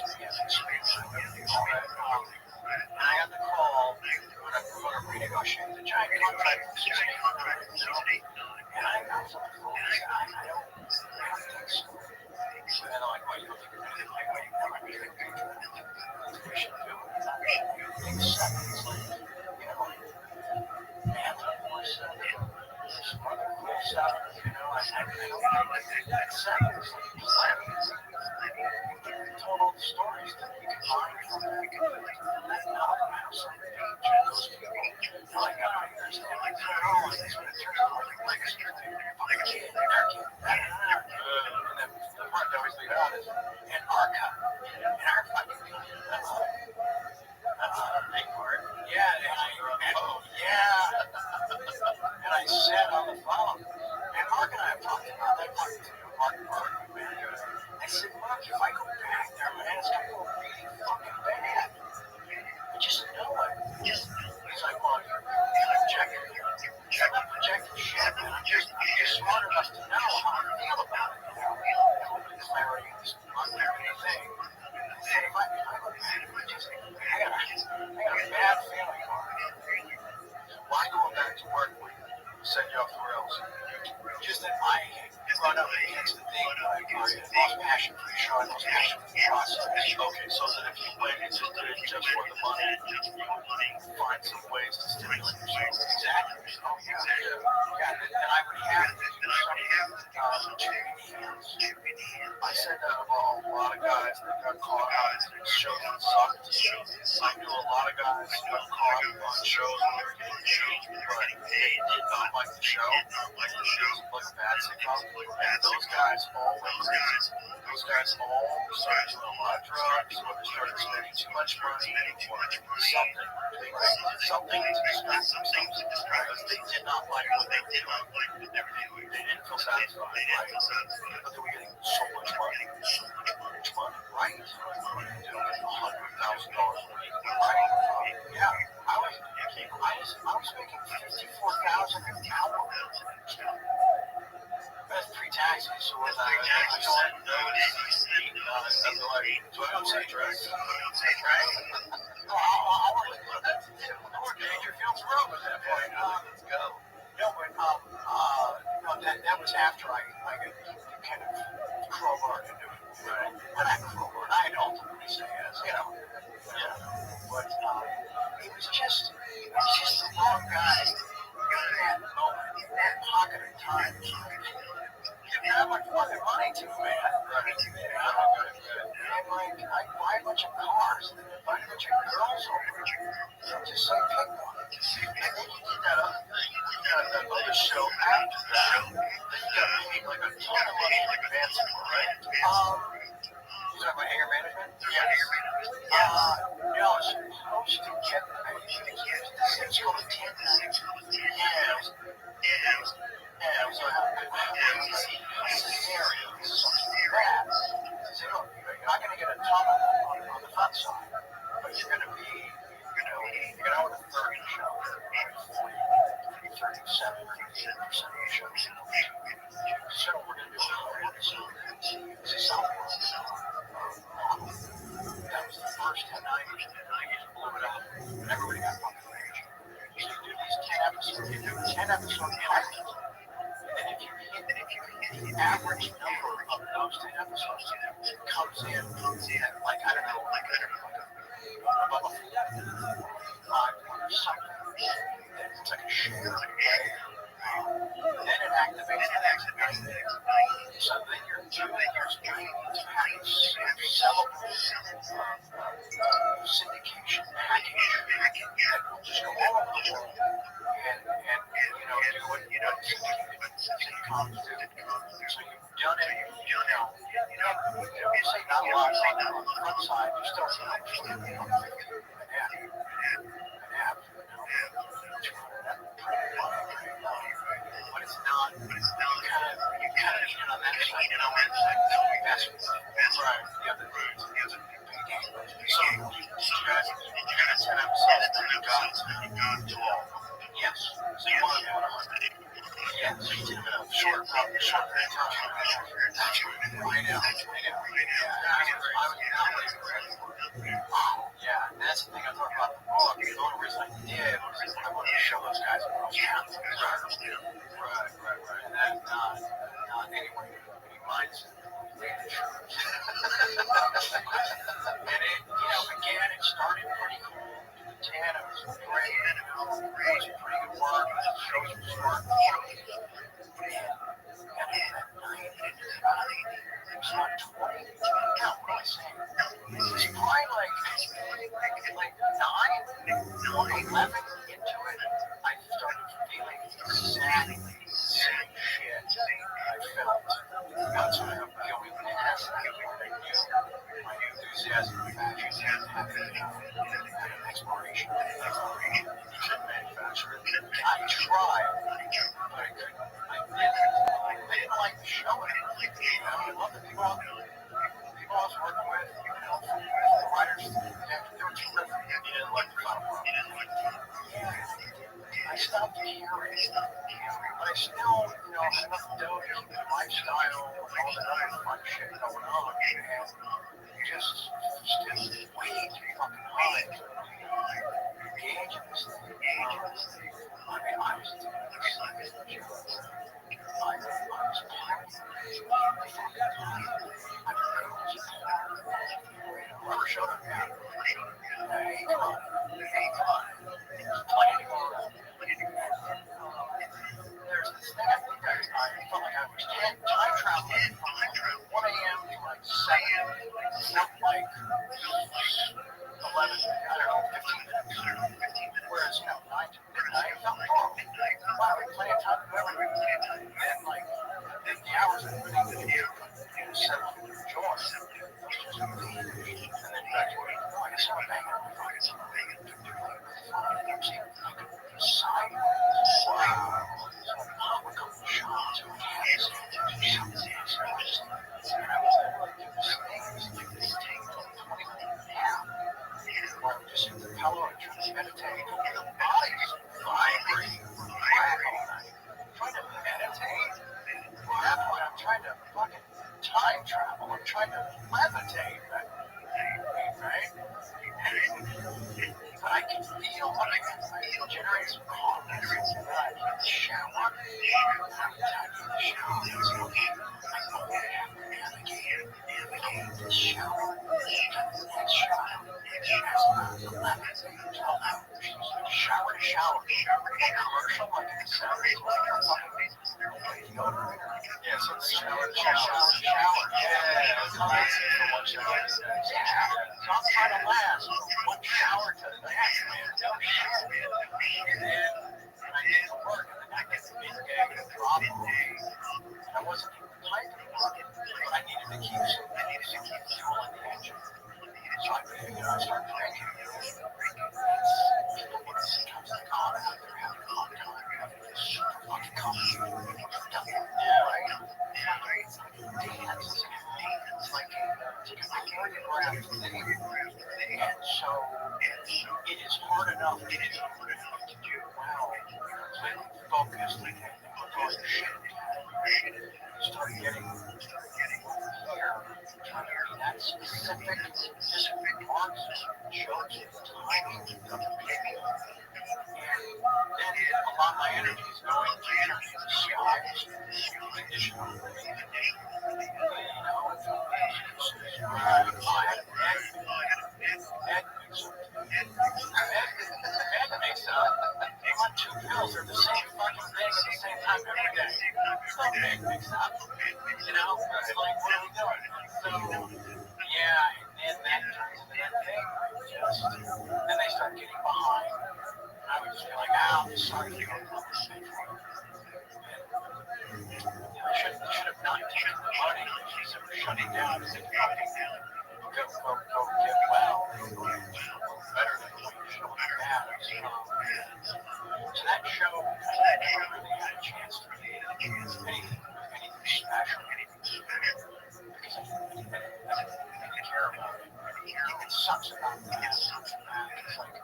All that. And I got the call when I renegotiated the giant contract for 68. And I was on the phone. I don't think so. And they're like, well, you don't think you're going to like, well, you never really think you're going to do. We should do it. Except it's like, man, this mother cool stuff, I don't think except it's like plenty. Told all the stories that you can find from that album house on the page. And those people, like, I don't understand, like, oh, and that's what it turns out, like a street thing, like a kid, and then the part that always leave out is Antarctica. That's a big part. Yeah, and I said on the phone, and Mark and I have talked about that part too. Mark, I said, Mark, if I go back there, man, it's gonna go really fucking bad. I just know it. He's like, well, you're projecting. You're not projecting shit, man. I'm just smart enough to know how I feel about it. A little bit of clarity on everything. I said, if I go back, I got a bad feeling about it. Why going back to work would send you off the rails? Just that it's the thing that I lost passion for the show. I lost passion for the process. Okay, so that if you went and just did it just for the money, find some ways to stimulate yourself. Exactly. Oh, yeah. And I would have to do something. I said that about a lot of guys that got caught on shows that sucked. I knew a lot of guys that got caught on shows when they were getting paid, but they did not like the show. Like the shows was a bad sitcom. And those guys all went crazy. Those guys all started doing a lot of drugs, or they started spending too much money, or something. Something to distract themselves because they did not like what they did. They didn't feel satisfied. But they were getting so much money. Right? $100,000 a week. Right? Yeah. I was making $54,000 an hour. That's pre-tax, so with I said no, that's what I'm saying, right? I'll work with that. Or your field's broke at that point. Let's go. No, but no, that was after I kind of crowbarred into it. Right. Well, not crowbarred. I had ultimately say yes, Yeah. But it was just the wrong guy in that moment, in that pocket of time. You have my fucking money too, man. Right. And like, I buy a bunch of cars, and then buy a bunch of girls over. Just say pick one. So after that, they got paid like a ton of money in advance for it, right? You talking about anger management? Yes. No, it's supposed to get paid. It's called a 10-6. Yeah. Yeah, so crazy scenarios like that. So you're not going to get a ton on the front side, but you're going to be, you're going to have a third of the show, 37 or 8% of the show. So we're going to do a hard that was the first 10 nights, and I just blew it up, and everybody got fucking rage. So you do these 10 episodes, you do 10 episode pilots, and if you hit the average number of those 10 episodes comes in at like, I don't know, above a 5 or something, then it's like a share, right? Then it activates the next night. So then you're doing your stream to have celebrate syndication package that will just go all over the world and do what sitcoms do. So you've done it, you say not a lot on the front side, you still an app, but it's not, you kind of eat it on that side, that's right, the other so you guys, 10 episodes, you got to all. Yes, so you want to put on. Yes, you did it in a short period of time. I know. Yeah, and that's the thing I talk about the book. The only reason I did was I wanted to show those guys what I was happening. Right. And that, anyway, reminds me. And it, again, it started pretty cool. The 10, it was great. It was pretty good work. The shows were smart. And that night, it was not 20. No, what am I saying? It's probably like 9, 11 into it. I started feeling exactly the same shit I felt outside of going past everything I knew. My enthusiasm, passion, and exploration. You couldn't manufacture it. I tried, but I couldn't. I didn't like the show. I love the people I was working with, the writers, they were terrific. You didn't like the final product. I stopped caring, but I still, have a dojo, lifestyle, all that other fun shit going on, and just still way too fucking high to engage in this thing. I mean, I was doing this like a joke. I was playing the fucking time. I mean, whoever showed up, yeah. Hey, come on. Plenty to go around. There's this thing I think I felt like I was time traveling from 1 a.m. to like 7. Felt like 11, I don't know, 15 minutes. Whereas, 9 to midnight, it felt long. Wow, we plenty of time to do everything. And then, like, the hours that we didn't do, settle and enjoy. And then back to it. Oh, I guess I'm banging. Meditate. The body's vibrating. Trying to meditate. At that point, I'm trying to fucking time travel. I'm trying to levitate. Right? But I can feel what I can feel. Generate some calmness. And then I get the shower. I'm done with the shower. I go back and navigate. The shower. The next shower. Shower to shower. Commercial like in the 70s. Yeah, so it's shower to shower. Yeah, it's amazing for one shower. So I'm trying to last from one shower to the next, man. No shit. And then I get to work, and then I get to because they put all your shit in you start getting here, trying to be that specific, just remarks, jokes, timing of the people. And then a lot of my energy is going to skies, conditional living, mix up. You want two pills, they're the same fucking thing at the same time every day. It's no big mix up. It's like, what are we doing? So, yeah, and then that turns into that thing. Then they start getting behind. And I would just be like, I'm sorry to go through this thing for you. I should have not taken the money. So we're shutting down. I said, go get well. Better than what you show up bad. So that show really had a chance to be anything special. Because I didn't care about it. It sucks about that. It's like,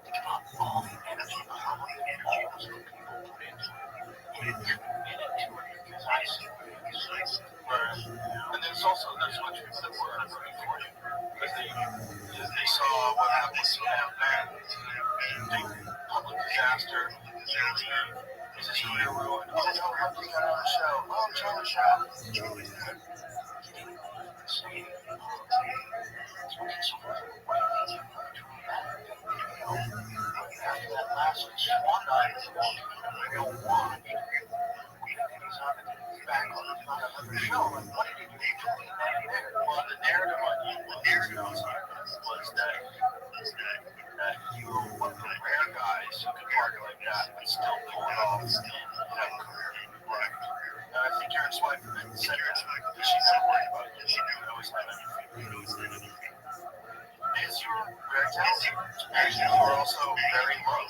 think about all the energy, all the balls that people put into it. And you're committed to it because I see it. Right. And there's also there's much people that were rooting for you because they saw what happened to that man, big public disaster. Is this career ruined? Oh no, Rabbi's got on the show. Oh, Charlie show. After that last one night, real watch. He's on the back on another show. And what did he do between that and there? Well, the narrative on you was that you were one of the rare guys who could party like that and still pull it off and have a career. Right. And I think Karen's wife said that. She never worried about it. She knew it always had anything. Because you were very talented. And you were also very low.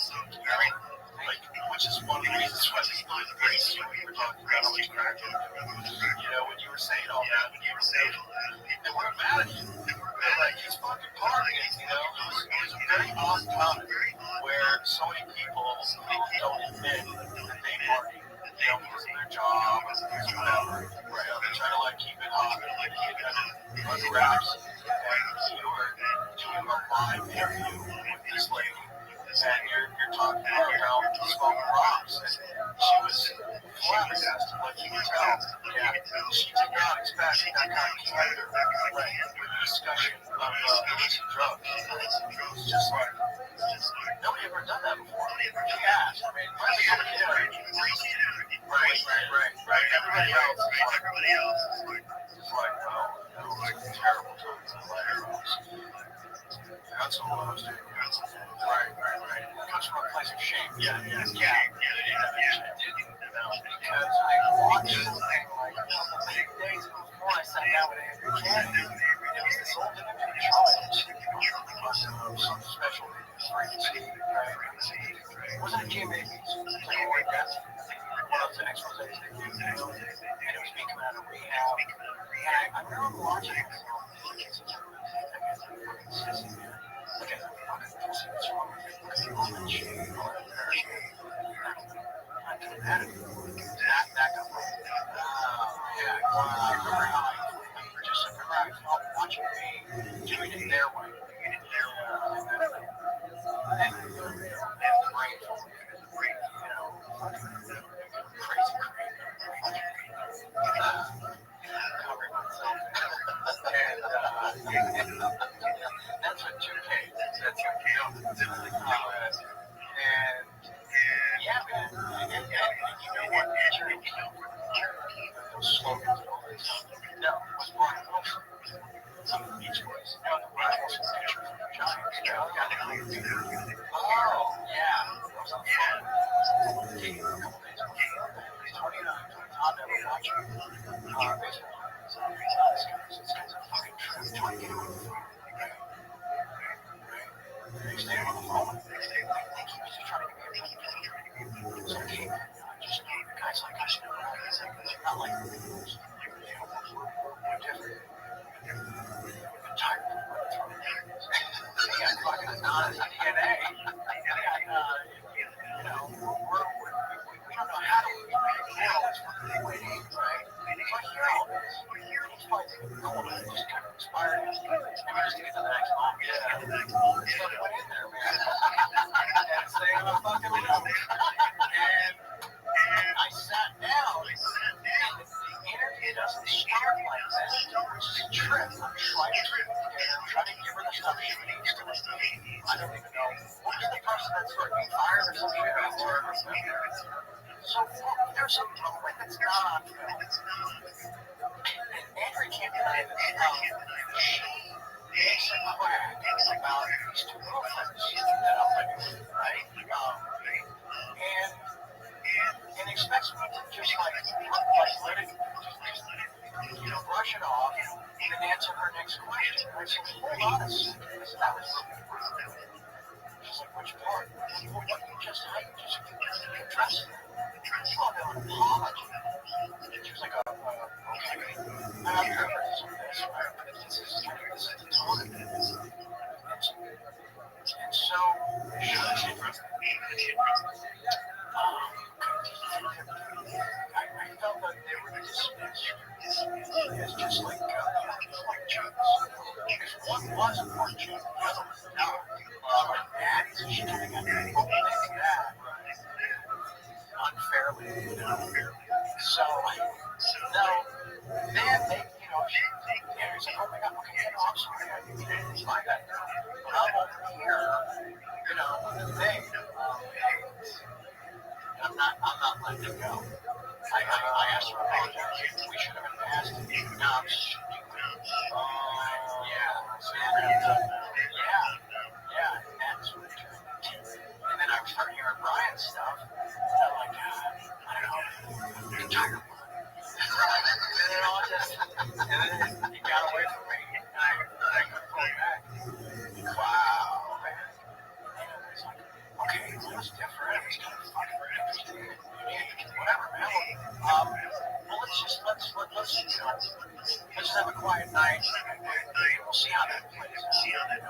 Like, which is one of the reasons why this is really great. When you were talking about how much crack when you were saying all that, they weren't mad at you. They're like, he's fucking partying, It was a very odd time where so many people don't admit that they party, because of their job, because of whatever. Right. They try to, like, keep it hot, keep it under wraps. And you were doing a live interview with this lady. And you're talking about how you smoke rocks, and she was flabbergasted, like you could tell. Yeah, she did not expect that kind of candor, with the discussion of illicit drugs. It's just like, nobody ever done that before. She asked, why are we doing it? Right. Everybody else is like, well, it's a terrible time. That's all I was doing. Right. It comes from a place of shame. Yeah. Because I watched something like a couple of days before I sat down with Andrew Cannon. It was this old interview some special frequency. It wasn't a Jim Babies. It was like a white death. One of the exposes they do. And it was me coming out of rehab. And I remember watching it. Okay, what's wrong with it? Because you're all in shape, all in shape. I'm doing that anymore. That got wrong. I remember how I felt watching me doing it their way. And the brain for crazy. Covering myself. And that's what 2K. That's what and yeah, man. And you know what? Those slogans and all that stuff. No, it was Brian Wilson. Some of the Beach Boys. The Brian Wilson picture from the Giants. Oh, yeah. I was on the phone. Taking a couple days before that. 29. I'll never watch it. Baseball. This guy's a fucking trip. Trying to get away from it. They stay on the phone. They keep just trying to get me. It's okay. Just guys like us, not like the news. We're different. We're tired of running through it. They got fucking non DNA. They got fired or some shit. I don't remember. So there's a moment that's not on film. And Andrea can't deny this. She makes a crack about these two girlfriends that I'm living with, right? And expects me to just let it, brush it off and then answer her next question. I said, hold on a second. I said, that was really rude. She's like, which part? Well, what you just addressed that. Well, no, an apology. She was like, okay. And I'm paraphrasing this, right? This is the tone of it. And so, she was interested. I felt that they were dismissed as just like chicks. Because one was a pork chip, the other was not. Like that, she kind of got maybe that unfairly, So, no, then they, Andrew's like, oh my god, okay, I'm sorry, I didn't mean anything by that. But I'm over here, with the thing. I'm not letting it go. I asked her about it. We should have been asked. No, I'm stupid. Yeah. So yeah. And that's what it turned into. And then I started hearing Brian's stuff. And I'm like, I don't know. I'm tired of it. And then all just, it got away from me. And I couldn't pull it back. Wow, man. And it was like, okay, it was different. It was kind of fucking interesting. Whatever, man. Well, let's have a quiet night. And we'll see how that plays out. And I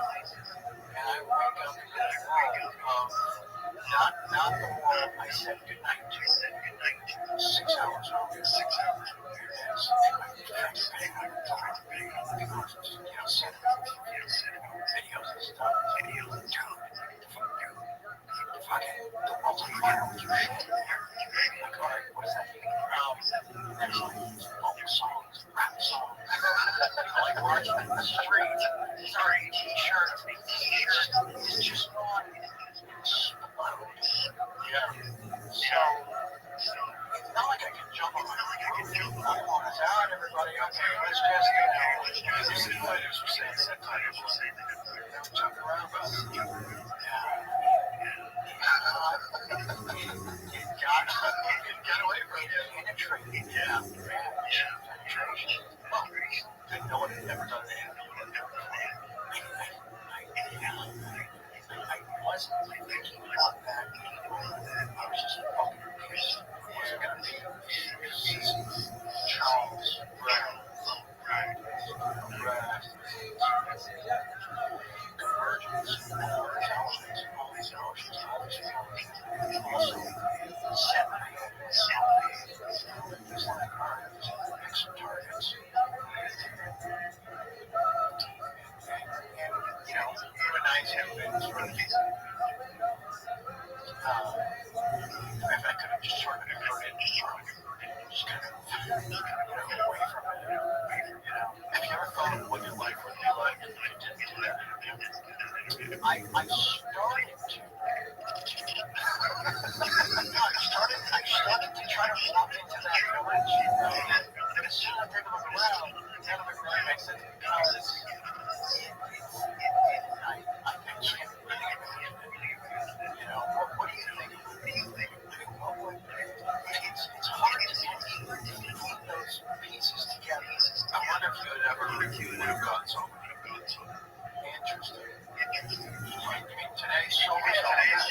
wake up in the world of not the world I said goodnight to. 6 hours earlier. Yes. And my friends are getting sending videos and stuff. Fucking the world's on fire with your shit. Like, alright, what does that mean? There's like folk songs, rap songs, like marching in the street, sorry, t-shirts. It's just one explode. Yeah. So, it's not like I can jump on my phone. It's out, everybody. Okay, let's just, this is what it was saying. Jump around, but it got away from you. Penetrated. Yeah. Penetration. Well, didn't know what had ever done that. I wasn't thinking about that anymore. I was just fucking pissed. It wasn't going to be Charles Brown. Right. Convergence. Intelligence. All these emotions. All these feelings. Also, set my head. It's like, alright, pick some targets. Humanize him and sort of, if I could have just sort of converted, just kind of, away from it. Have you ever thought of what your life would be like if you didn't do that? I started to. I started to try to walk into that village, but as soon as I take a look around, none of it really makes sense because I can't really imagine it. What do you think? It's hard to put those pieces together. I wonder if you would have gotten so interesting. You mean today's show results?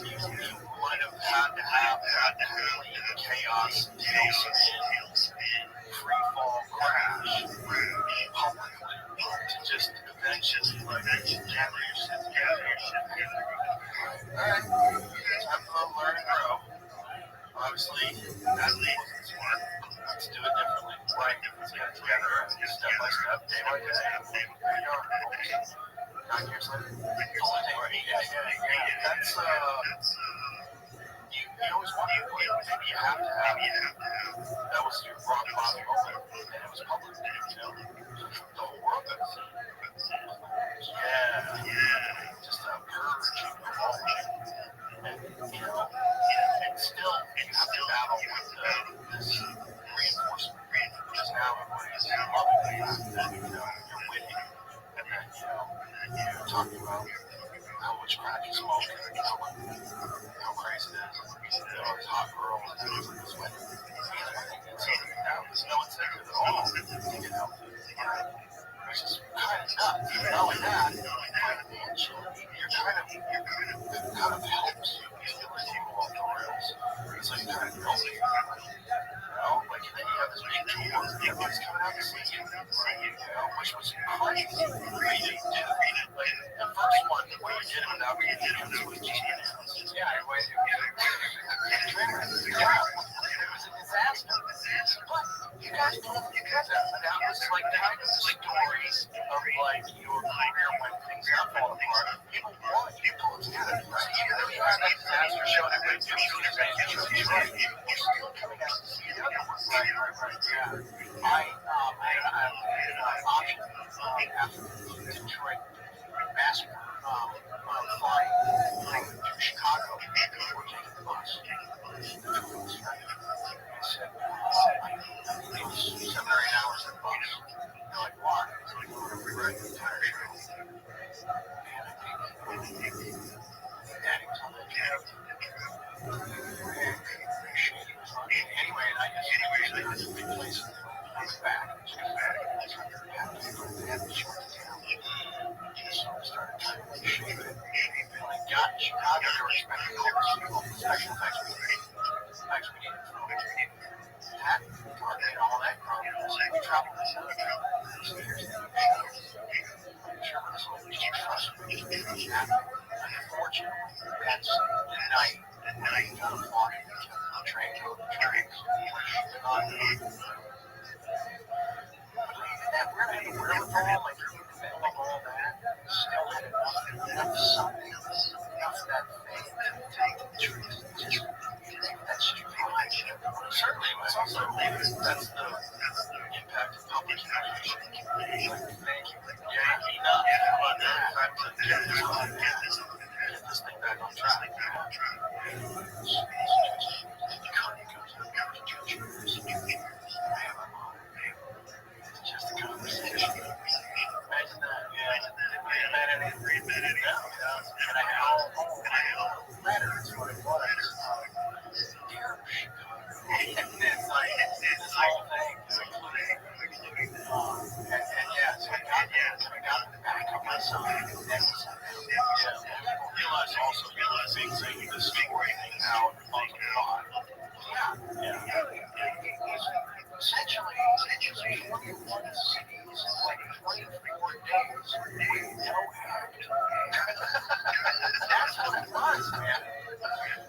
You might have had to have complete chaos, free fall crash publicly to just eventually gather your shit together. Alright, time to learn and grow. Obviously, that wasn't smart. Let's do it differently. Let's get it together step by step, day by day. Here you are. 9 years later. Yeah. That's you always wonder what maybe you have to have. That was your rock bottom moment, and it was public. The whole world got to see. Yeah. Just a purge of all. He's right. We're still coming out to see the other one. Right. Yeah. I had an option after the Detroit massacre, flying to Chicago. We're taking the bus. The two of us, right? I said, I think it was 7 or 8 hours in the bus. They're like, why? It's like, we're going to rewrite the entire show. And I think Daddy was on that trip. Anyway, and I just big place. I was back. So I started trying to shape it. When I got to Chicago, they were expecting all this special effects we needed to film. That coordinated all that crap. We traveled this out. So here's the sure, this whole trust me. Unfortunately, that's the night walking to the train to the trains. That we're gonna have the wherewithal, like in the middle of all that, still had enough something, enough that faith to take the truth. That's strange. Certainly, it was also that's the impact of public communication. Thank you. Yeah, enough about that. To get this thing back on track. Just a conversation. Imagine that. Yeah. Read that in. And I had letters, what it was. Dear Chicago. And then, this whole thing, including, and yeah, so I got it back on my side. And then we sat down. People realize the big thing, the story thing out on the plot. Essentially, 21 cities, like 24 days, with no act. That's what it was, man.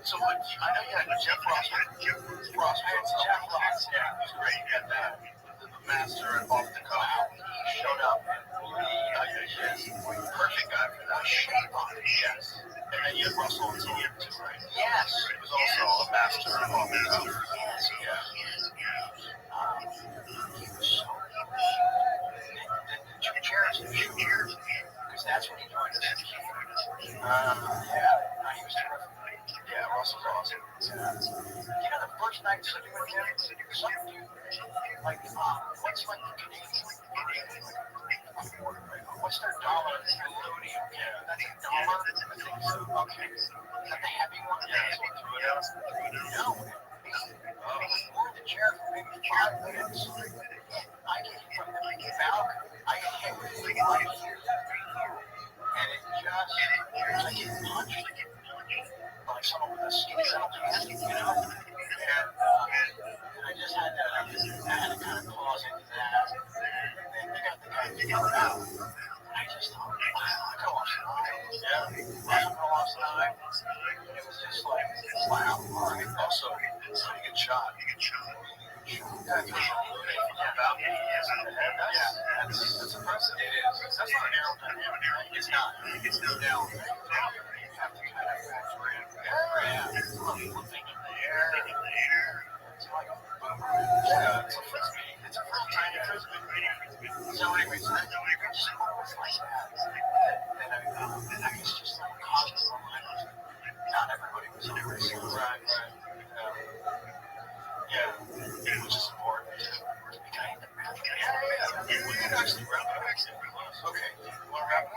So, I know you had Jeff Ross. Jeff Ross, yeah, he was great. You had the master off the cuff. He showed up. Perfect guy for that. Shape on it, yes. And then you had Russell and Tim too, right? Yes. He was also a master off the cuff. Yes, yeah. He was so cheers, because that's when he joined us. He was terrific. Yeah, Russell's awesome. You know, the first night sitting with him, some dude, like, what's like the Canadian, what's their dollar? Yeah, that's a dollar. I think so. Okay. Is that the heavy one? Yeah. No. It was more than chair for maybe 5 minutes. I came from the balcony. I hit right here. And it just, like it punched like someone with a skinny little hand, And I just had to kind of pause into that. And then they got the guy figured out. I just thought, wow, I go off tonight. Yeah, go off tonight. It was just like, wow, all right. Also, it's a good shot. That's impressive. It is. That's not an aerodynamic. It's not. It's no down. You have to kind of factor in. Flipping in the air. It's like a boomerang. It's a frisbee. It's a tiny frisbee. So anyways, just almost like that. And I was just like cautious on my life. Not everybody was embracing. Right. Yeah, which is important too. We can actually wrap it up. Okay, you want to wrap it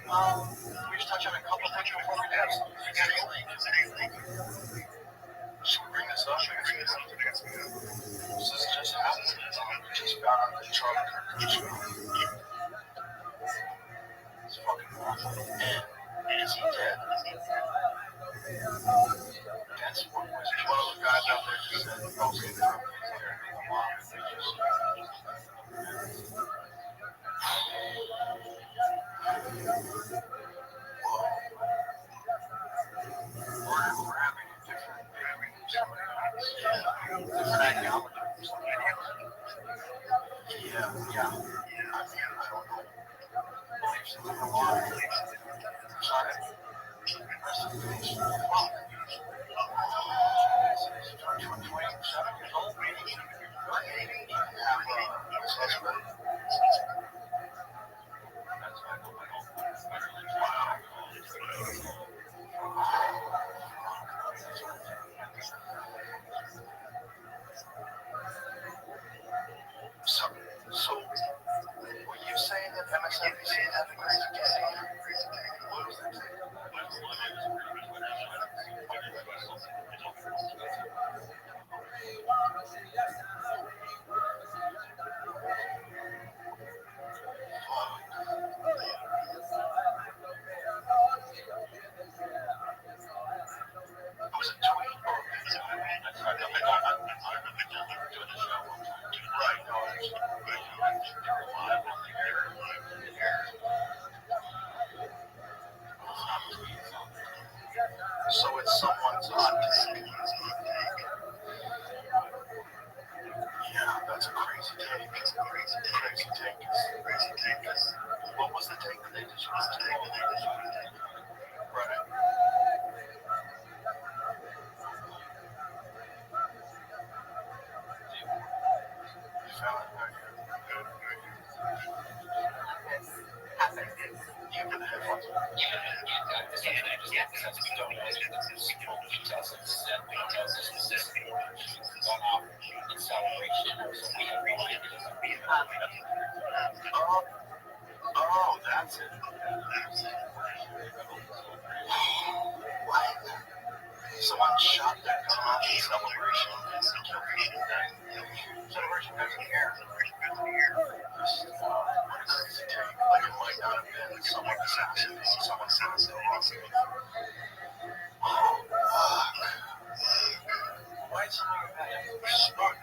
up? We just touch on a couple things before we do. Should we bring this up? This is just happened. We just got on the Charlie Kirk show. It's fucking awful. And is he dead? That's what was one of the guys out there just said, don't see the Trump is there. A lot of We're having a different ideology. Yeah. I don't know. Beliefs in the law. Sorry. So it's someone's hot take. Yeah, that's a crazy take. Crazy take. What was the take that they decided to take? Right. You found it right here. You can have one. Oh, oh, that's it. What? Someone shot their gun off in celebration and killed people. Celebration doesn't care. What a crazy take. Like it might not have been someone assassinating someone else in Rothschild. Oh, fuck. Why is someone smart?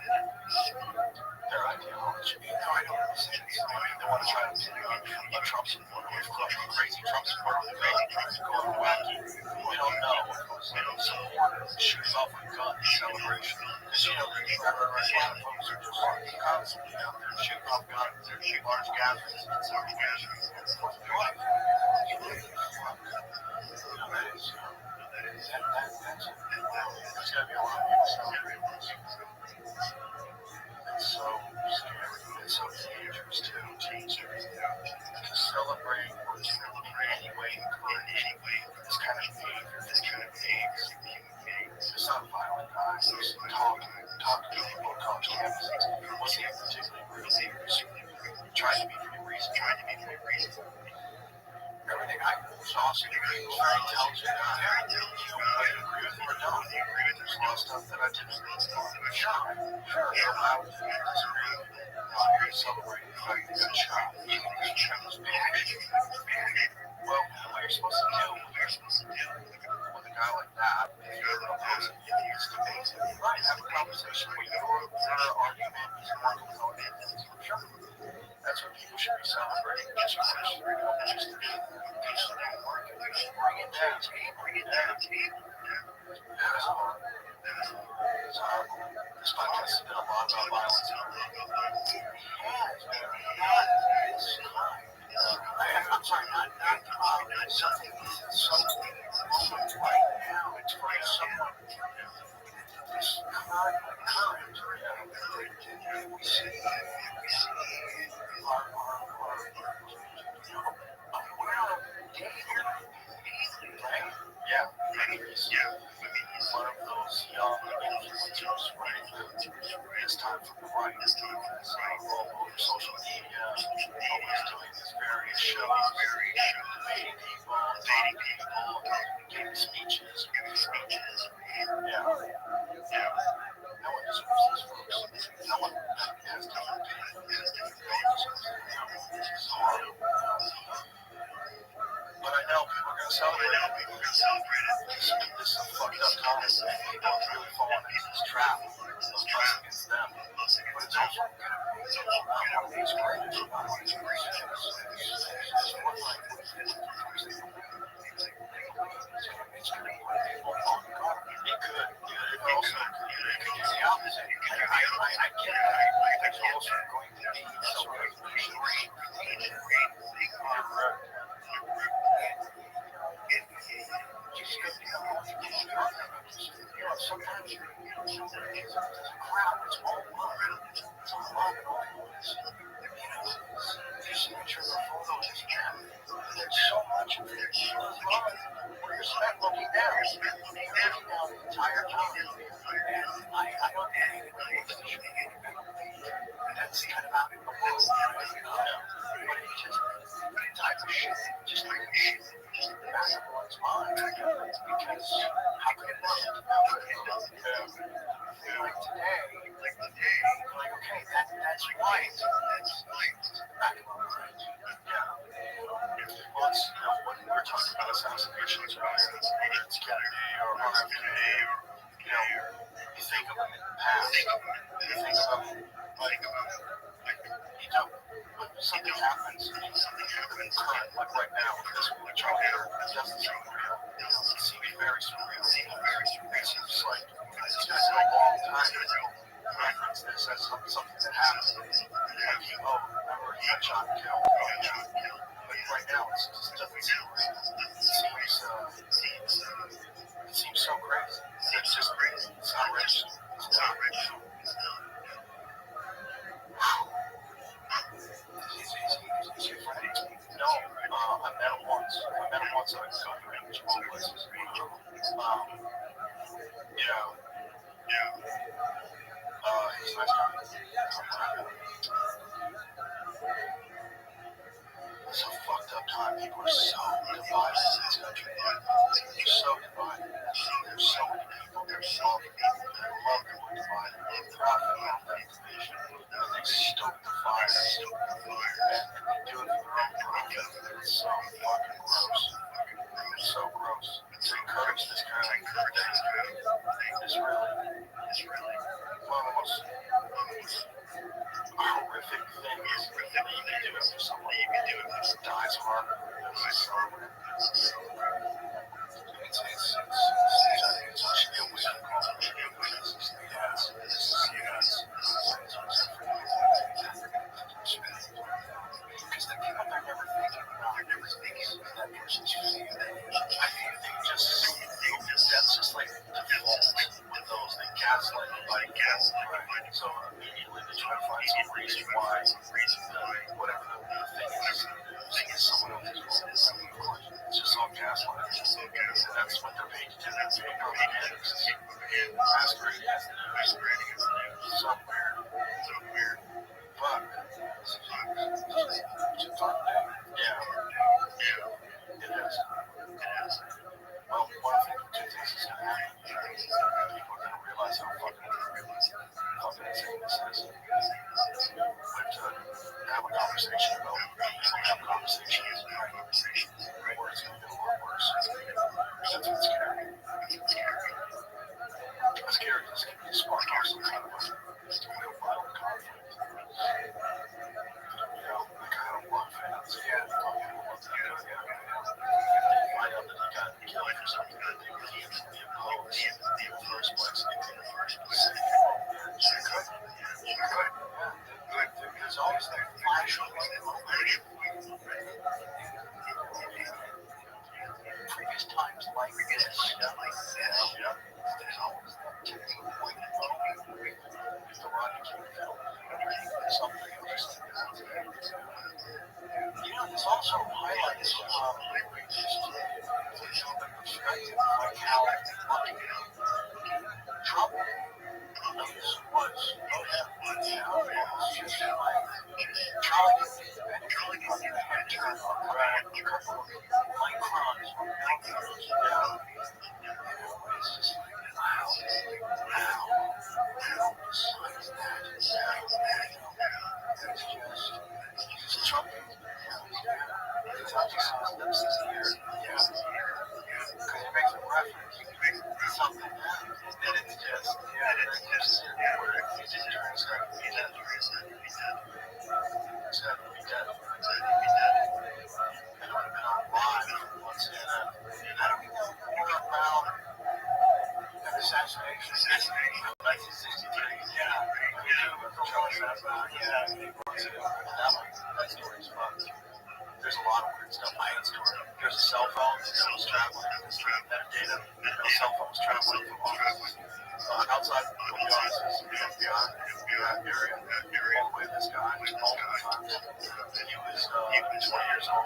Their ideology. No, I don't understand. They want to try to pin a Trump supporter with a crazy Trump supporter with a gun trying to go on wacky. We don't know if it was a supporter shooting off a gun in celebration. Because, you know, a lot of folks are just constantly out there shooting off guns. They're shooting large gatherings in celebration. What? Fuck. No, that is, there's got to be a lot of people celebrating this. It's so scary. It's so dangerous too. To celebrate or to in any way encourage this kind of behavior, this kind of behavior. It's not violent guys. It's talk to people on college campuses. Wasn't even particularly real. Trying to be pretty reasonable. Everything I saw was very intelligent guy. Whether you agree with him or don't, there's a lot of stuff that I didn't agree with. Sure, you're allowed to disagree with me. You're celebrating the fact that you got shot. Well, what you're supposed to do with a guy like that, if you're opposing him, is debate him. Right, have a conversation where your argument is more compelling than his. Sure. That's what people should be celebrating. Just to be bring it down. That is hard. It's hard. This podcast has been a lot about violence. I'm sorry, not something so moment right now. It's for someone. This current we see our aware of danger, right? Yeah, he's one of those young influencers, right? It's time for the right. All over social media, always doing these various shows, debating people, giving speeches. Yeah. No one deserves this, folks. No one has different opinions. This is horrible. But I know people are going to celebrate it. This is a fucked up comment. People are really falling into this trap. It's us against them. But it's also going to be one of these great. It's one like it's going to be one people on guard. It could. It also could do the opposite. I get it. There's also going to be some extreme danger. Sometimes there's a crowd that's all love. It's all love and all this. Your signature of photos is gem. There's so much of it. Love or respect looking down. Looking down the entire time. And I don't think that's kind of out in the world. But it's just type of shit. Just like shit. Just in the back of one's mind. Because how could it not? Like today, like okay, that's right. That's back in my mind. Yeah. Well, it's, when we're talking about assassinations, whether it's Kennedy or RFK, you think of them in the past. You think of them like, you don't. When something happens in current, like right now, this Charlie Kirk, Justice Memorial, you see very surreal. It seems like it's going to take a long time to reference this as something that happened. Like, oh, remember he got shot and killed. But right now, it just doesn't seem real. It seems so crazy. It's just crazy. It's not rich. It's not rich. Is he funny? No, I met him once. I met him once at a range of all places. He's a nice guy. It's a fucked up time. People are so divided in this country. They're so divided. There's so many people. There's so many people that love that we're divided. They're profiting off that division. And they stoke the fire. And they do it for their own profit. It's so fucking gross. It's so gross. To encourage this kind of thing is really one of the most horrific things that you can do for someone who dies horribly. It's actually a weird culture. Because the people they're never thinking about that person's feeling. I think that's just like default with those. They gaslight everybody. Right. So immediately they try to find some reason why, whatever the thing is someone else's fault. It's just all gaslighting. And that's what they're paid to do. They're paid propaganda. Masquerading as the news. So weird. But it's a dark day. Yeah. It is. Well, one thing, two things is going to happen. People are going to realize how fucking insane this is. But have a conversation about it. Have a conversation. Right? Or it's going to get a lot worse. That's what's scary. It's scary. This can be sparked off some kind of a real violent conflict. Like I don't love fans. Yeah, I don't love that. Find out that he got killed for something that they vehemently opposed in the first place. There's always that flash of motivation. Previous times like this, there's always that tipping point in moment. If the Rodney King film, something interesting happens. This also highlights perspective, like how Trump was just like Charlie had turned around a couple of microns on outcomes. It's just like, wow. Besides that, it's just Trump. It's not just his lips this year. Because he makes a reference to something that it's just, where it just turns out to be dead. And I would have been on live once in how do we know more about an assassination of 1963? Yeah. That story's fun. There's a lot of weird stuff behind the story. There's a cell phone that was traveling, metadata, cell phone was traveling from offices outside of the offices in the FBI area. All the way this guy multiple times. He was 20 years old.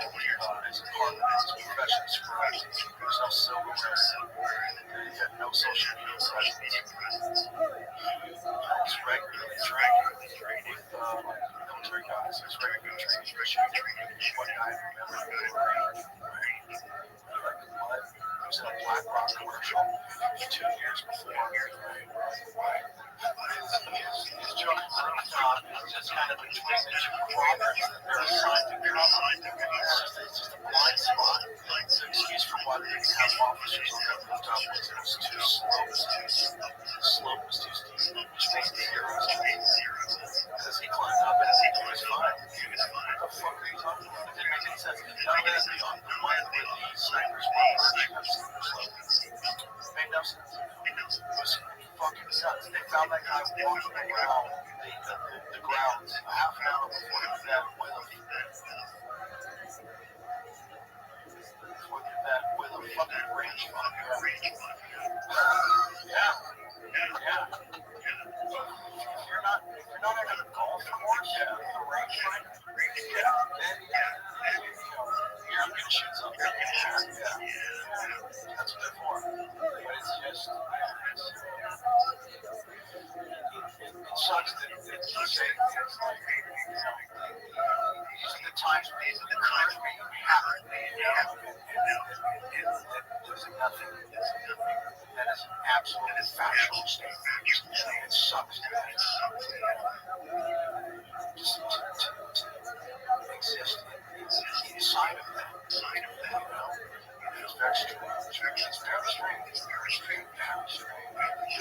His apartment was professionally scrubbed. There was no silverware. He had no social media presence. He was regularly trained with military guys. He was regularly trained for shooting. One guy I remember he was in a BlackRock commercial 2 years before. His job is just kind of between the two quadrants that they're assigned to cover. It's just a blind spot. The excuse for why they didn't have officers on that rooftop was it was too slow. The slope was too steep, which made zeros. Because he climbed up and he was fine. What the fuck are you talking about? It didn't make any sense. Now that the one where the snipers were on the slope. was fucking nuts. They found that guy walking around the grounds a half an hour before the event with a fucking range gun. Yeah. Yeah. If you're not on a golf course, a range finder, then you're gonna shoot something. Yeah. That's what they're for. But it's just, it sucks that you say things like, these are the times where you have it. There's nothing that is an absolute factual statement. It sucks just to exist inside of that. It's very strange. It's very strange. It's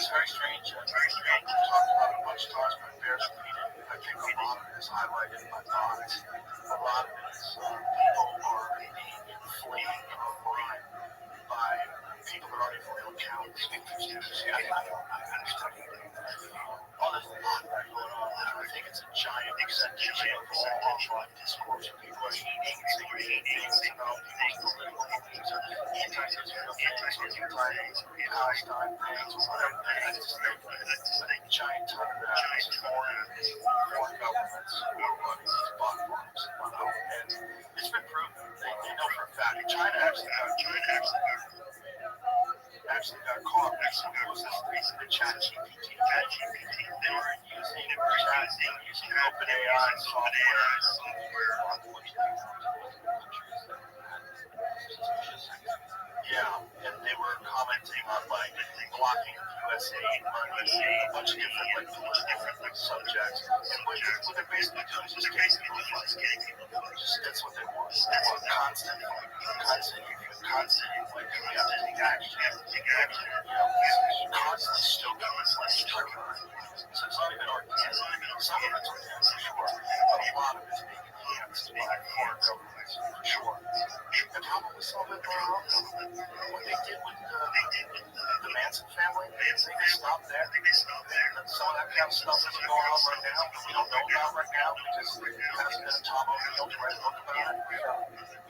very strange. I've talked about it a bunch of times, but it bears repeating. I think a lot of it is highlighted in my thoughts. A lot of it is people are being inflamed online by people that aren't even real counts. I understand. Oh, there's a lot going on. I think it's a giant percentage of all online discourse. People are saying things about people's political beliefs or anti-Israel things or anti-Palestine things or whatever. I just think a giant ton of that is foreign governments who are running these bot farms. And it's been proven. They know for a fact. China actually got caught recently. Was this the chat GPT? They were using OpenAI software on which and they were commenting on like blocking US aid money, a bunch of different political subjects. And what they're basically doing is just getting people to that's what they want. They want constant action, constantly stoking this turbine. So it's not even organic. Some of it's organic, for sure, but a lot of it's being enhanced by foreign governments, for sure. And probably some of it what they did with the Manson family, they stopped there. Some of that kind of stuff is going on right now that we don't know about right now because Tom O'Neill's read a book about it.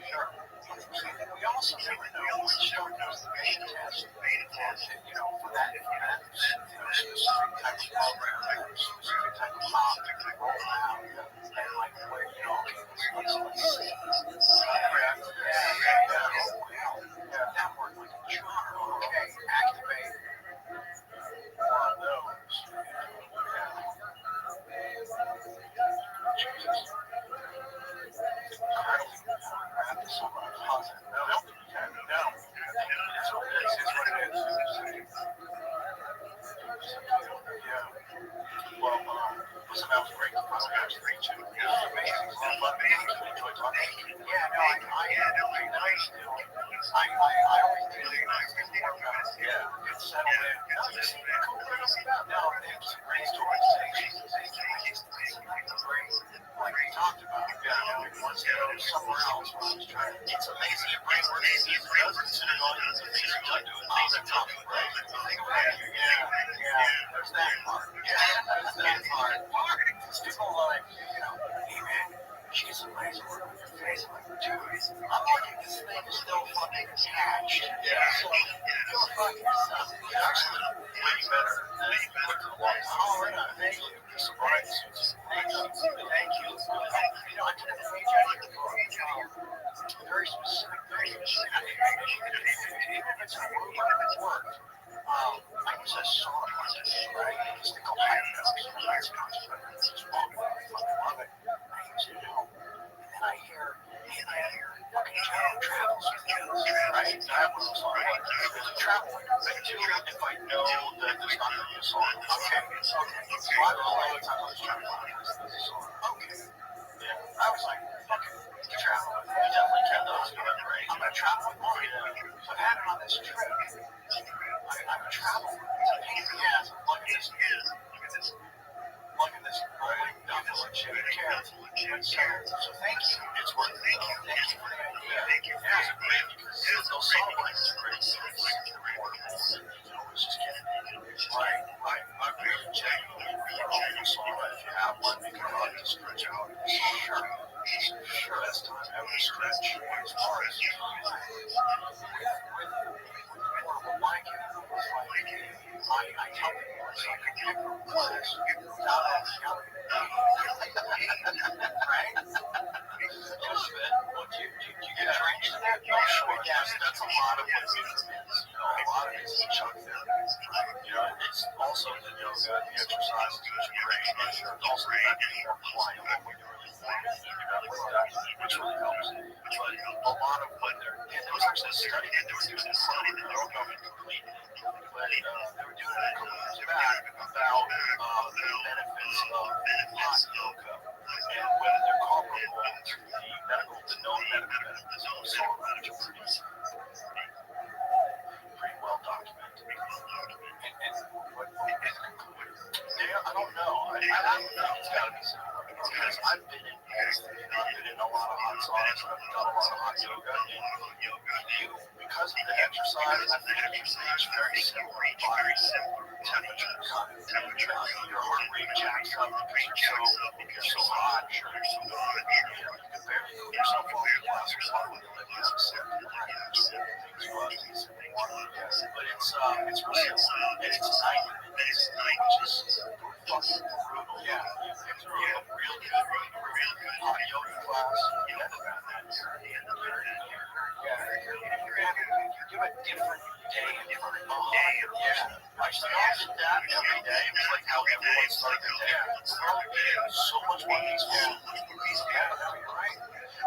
Sure. We also never know which doctors the beta test, for that specific type of program, specific type of topic to roll out, and like where, let's see. That worked like a charm. Okay, activate one of those. Jesus. Grab this on my positive note. No. It's what it is. Yeah. Well, listen, that was great. I was great too. It was amazing. I love it. I enjoyed talking. Yeah, no, I nice. I always do more about it. Yeah. Get settled in. No, you see that cool thing about now. It's a great story to say. It's great. Like we talked about. Yeah. Once you go somewhere else, it's amazing. Your brain works easy as it does. Consider all the things you like doing things on top of it. Right? Think about it. Yeah. There's that part. There's that part. People are like, hey man, she's amazing work with your face. I'm like, dude, I'm lucky this thing is still fucking attached. Yeah. So, go fuck yourself. It's actually way better than what the one. Oh, yeah. Thank you. Surprise. Thank you. I took a page out of your book. Very specific. Even if it's worked. I use a song, right? Just to go higher notes. It's wrong. I love it. I use it at home. And then I hear fucking travels. Right? I have one of those songs. There's a travel. If I know that there's not going to be a song. Okay. So I don't know all the time I was trying to find this song. Okay. Yeah. I was like, fuck it. Travel. You definitely can those. I'm going to travel with mine. So I had it on this trip. I would travel. It's a pain in the ass. Look at this. Right? Not for what you care. So thank you. It's worth it. Thank you for the idea. Yeah, it's great because those song lines are great. It's just kidding. I tell people it's like a group class without any right? A little bit. Well, do you get trained in that? Oh, sure. Yes, that's a lot of what yoga is. A lot of it is chunk therapy. It's also the yoga, the exercises, which are great. But it's also that more pliable when you're really which really helps. But a lot of what there was actually a study that they were doing this study that I don't know if it completed it, but they were doing it a couple years back about the benefits of hot yoga and whether they're comparable to the known medical benefits of sauna, which are pretty well documented. And what is concluded? I don't know. I don't know. It's got to be similar because I've been in I've been in a lot of hot saunas. I've done a lot of hot yoga, and because of the exercise, I think it's very similar temperatures. Your heart rate jacks up because you're so hot. You can barely cool yourself off the glass of water when you live in but it's real, and it's 90 minutes, which is fucking brutal. Yeah, it's a real good hot yoga class. You end up at that you have a different day, a different yeah. I started that every day. It was like how everyone started their day. So much more peaceful. You're right.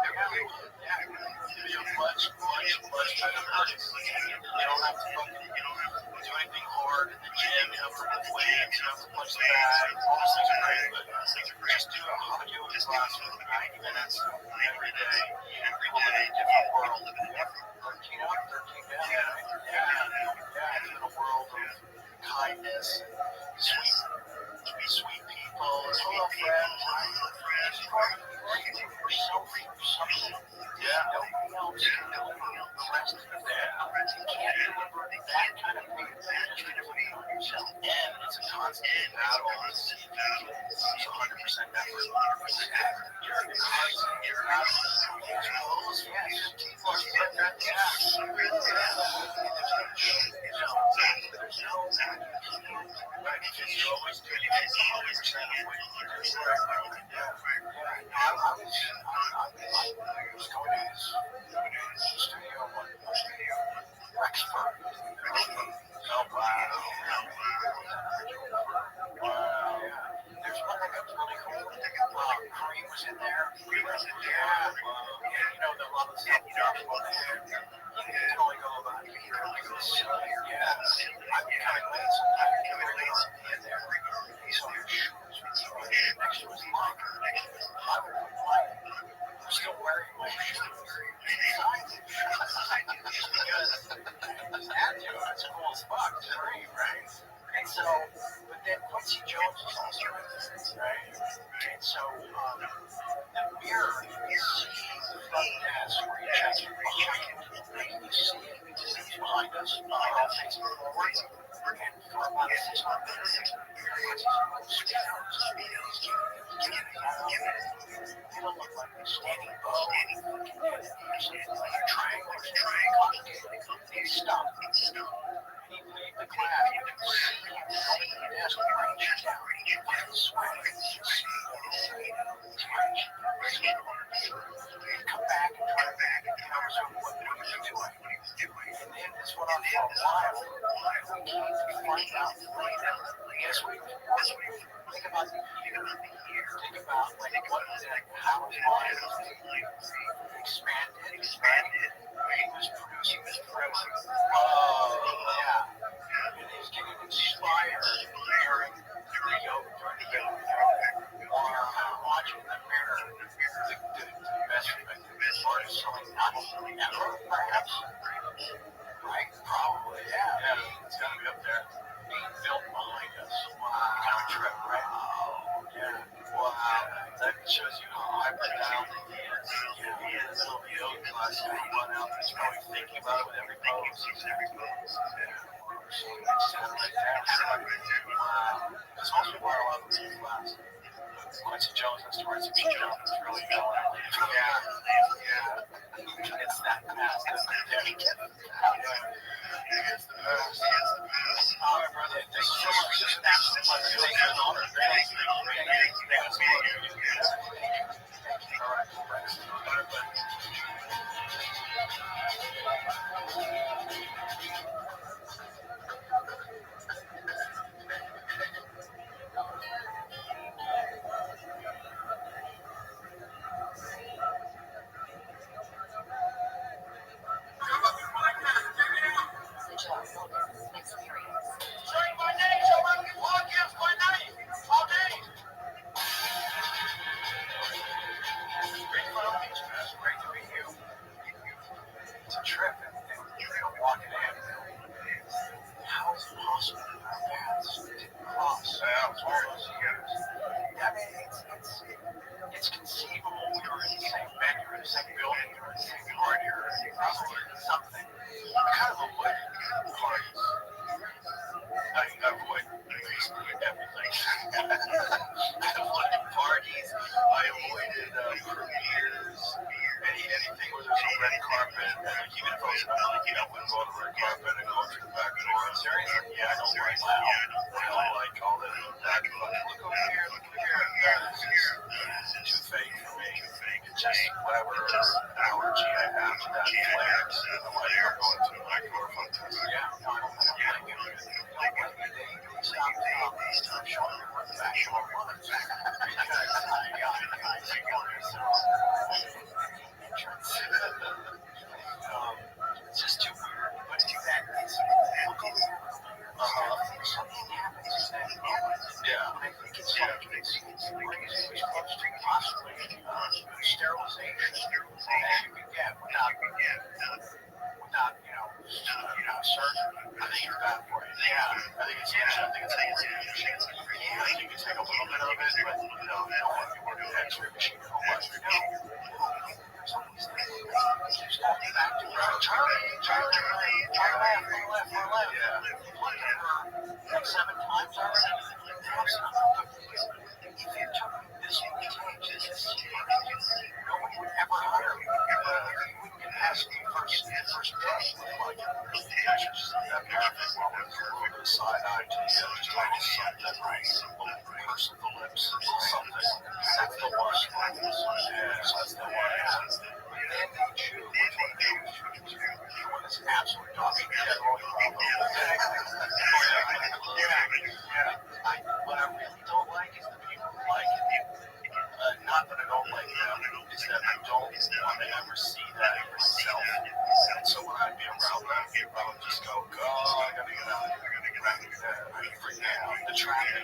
It'd be a much better place. You don't have to fucking do anything hard in the gym. You don't have to lift weights. You don't have to punch the bag. All those things are great, but just do a hot yoga class for 90 minutes every day. You will live in a different world. 13 up, 13 down. Yeah. In a world of kindness, sweet people, hello friends. Something. Yeah. Nobody else can deliver the rest of the day. You can't deliver that kind of thing. And it's a constant battle to see if you can use 100% effort. You're in a constant battle. People are getting that. Right, because you're always doing it 100% of what you do. I was going to his studio one expert. Oh, wow. There's one thing that was really cool. Kareem was in there. The lot of stuff you talked about there. You can only go about a year. I'm kind of late sometimes. In there. So your shoes next to his locker. I'm still wearing my shoes. It's a cool spot. Great, right? And so, but then Quincy Jones is also in this, right? And so, the mirror is the front desk where you check your behind. You see it behind us, all facing forward. And for about 6 months, you don't look like a standing bow. You're trying complicated. Stop. He leave the class. You can see him going to the desk and reach down. Sweat. Come back and try back. So what are you doing? And then this went on for a while. We came to find out later. Guess what? Think about the year. Think about like what is it? How his mind expanded. He was producing this forever. Yeah. And he's getting inspired during the yoga. Watching the mirror. The best artist selling album ever, perhaps. Right? Probably, yeah. It's gotta be up there. Being built behind us. Wow. Kind of trip, right? Yeah. Wow. That shows you how hyper down he is. He is a little yoga class. He run out. He's probably thinking about it with every pose. So it's just right there. Wow. Because most people are allowed to leave class. Quincy Jones has to write some shit down that's really going on. It's that fast. It's the best. All right, brother. Thank you so much. This is an absolute pleasure. Thank you. An honor. Thank you. All right. Say my name, so I can podcast my name all day. Great photo meet you, man. Great to meet you. It's a trip, and you're walking in. How is it possible that our paths didn't cross all those years? I mean, it's conceivable we were in the same venue, in the same building, or in the same party, or probably something. I kind of avoided parties. I avoid basically everything. I avoided parties. I avoided premieres. Anything where there's a red carpet. Even if I was wouldn't go on the red carpet and go through the back door. Seriously, yeah, I don't like that. I don't like all that. Look over here, look over here. It's too fake for me. Just whatever allergy I have to that flares. I'm like, I'm going to the microphone test. Yeah, no, I don't like it. They stop showing me what the actual was. Because I got it's just too weird. But to do that, it's something happens that yeah, I think it's like it's close to possibly sterilization that you can get without surgery. I think it's bad for you. Yeah, I think it's yeah, you can take a little bit of it, but we're doing X-ray machine for what you do. There's always that. Just go back to turn left. Yeah. Like 7 times already. That's not good. If you took this many times, nobody would ever hire me. You wouldn't get past the first day. Like, that picture while with a little bit of side eye to you, just trying to something right. Purse of the lips, something. That's the worst one. Yeah, that's the worst. Then they chew. Which one they choose? The one that's absolutely toxic. Yeah, the only problem. What I really don't like is the people who like it. Not that I don't like them, it's that I don't want to ever see that myself. And so when I'd be around them, I would just go, I gotta get out of here. I freak out. The traffic.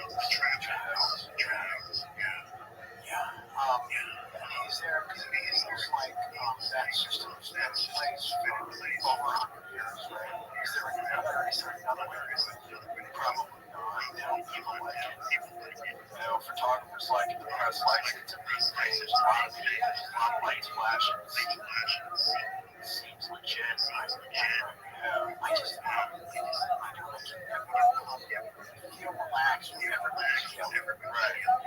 Is there, because there's like that system that's in place for over 100 years, right? Is there another way? Probably not. People like it. Photographers like it, the press likes it. It's a big thing. There's a lot of lights flashing. It seems legit. I just you don't relax. You never relax. Right.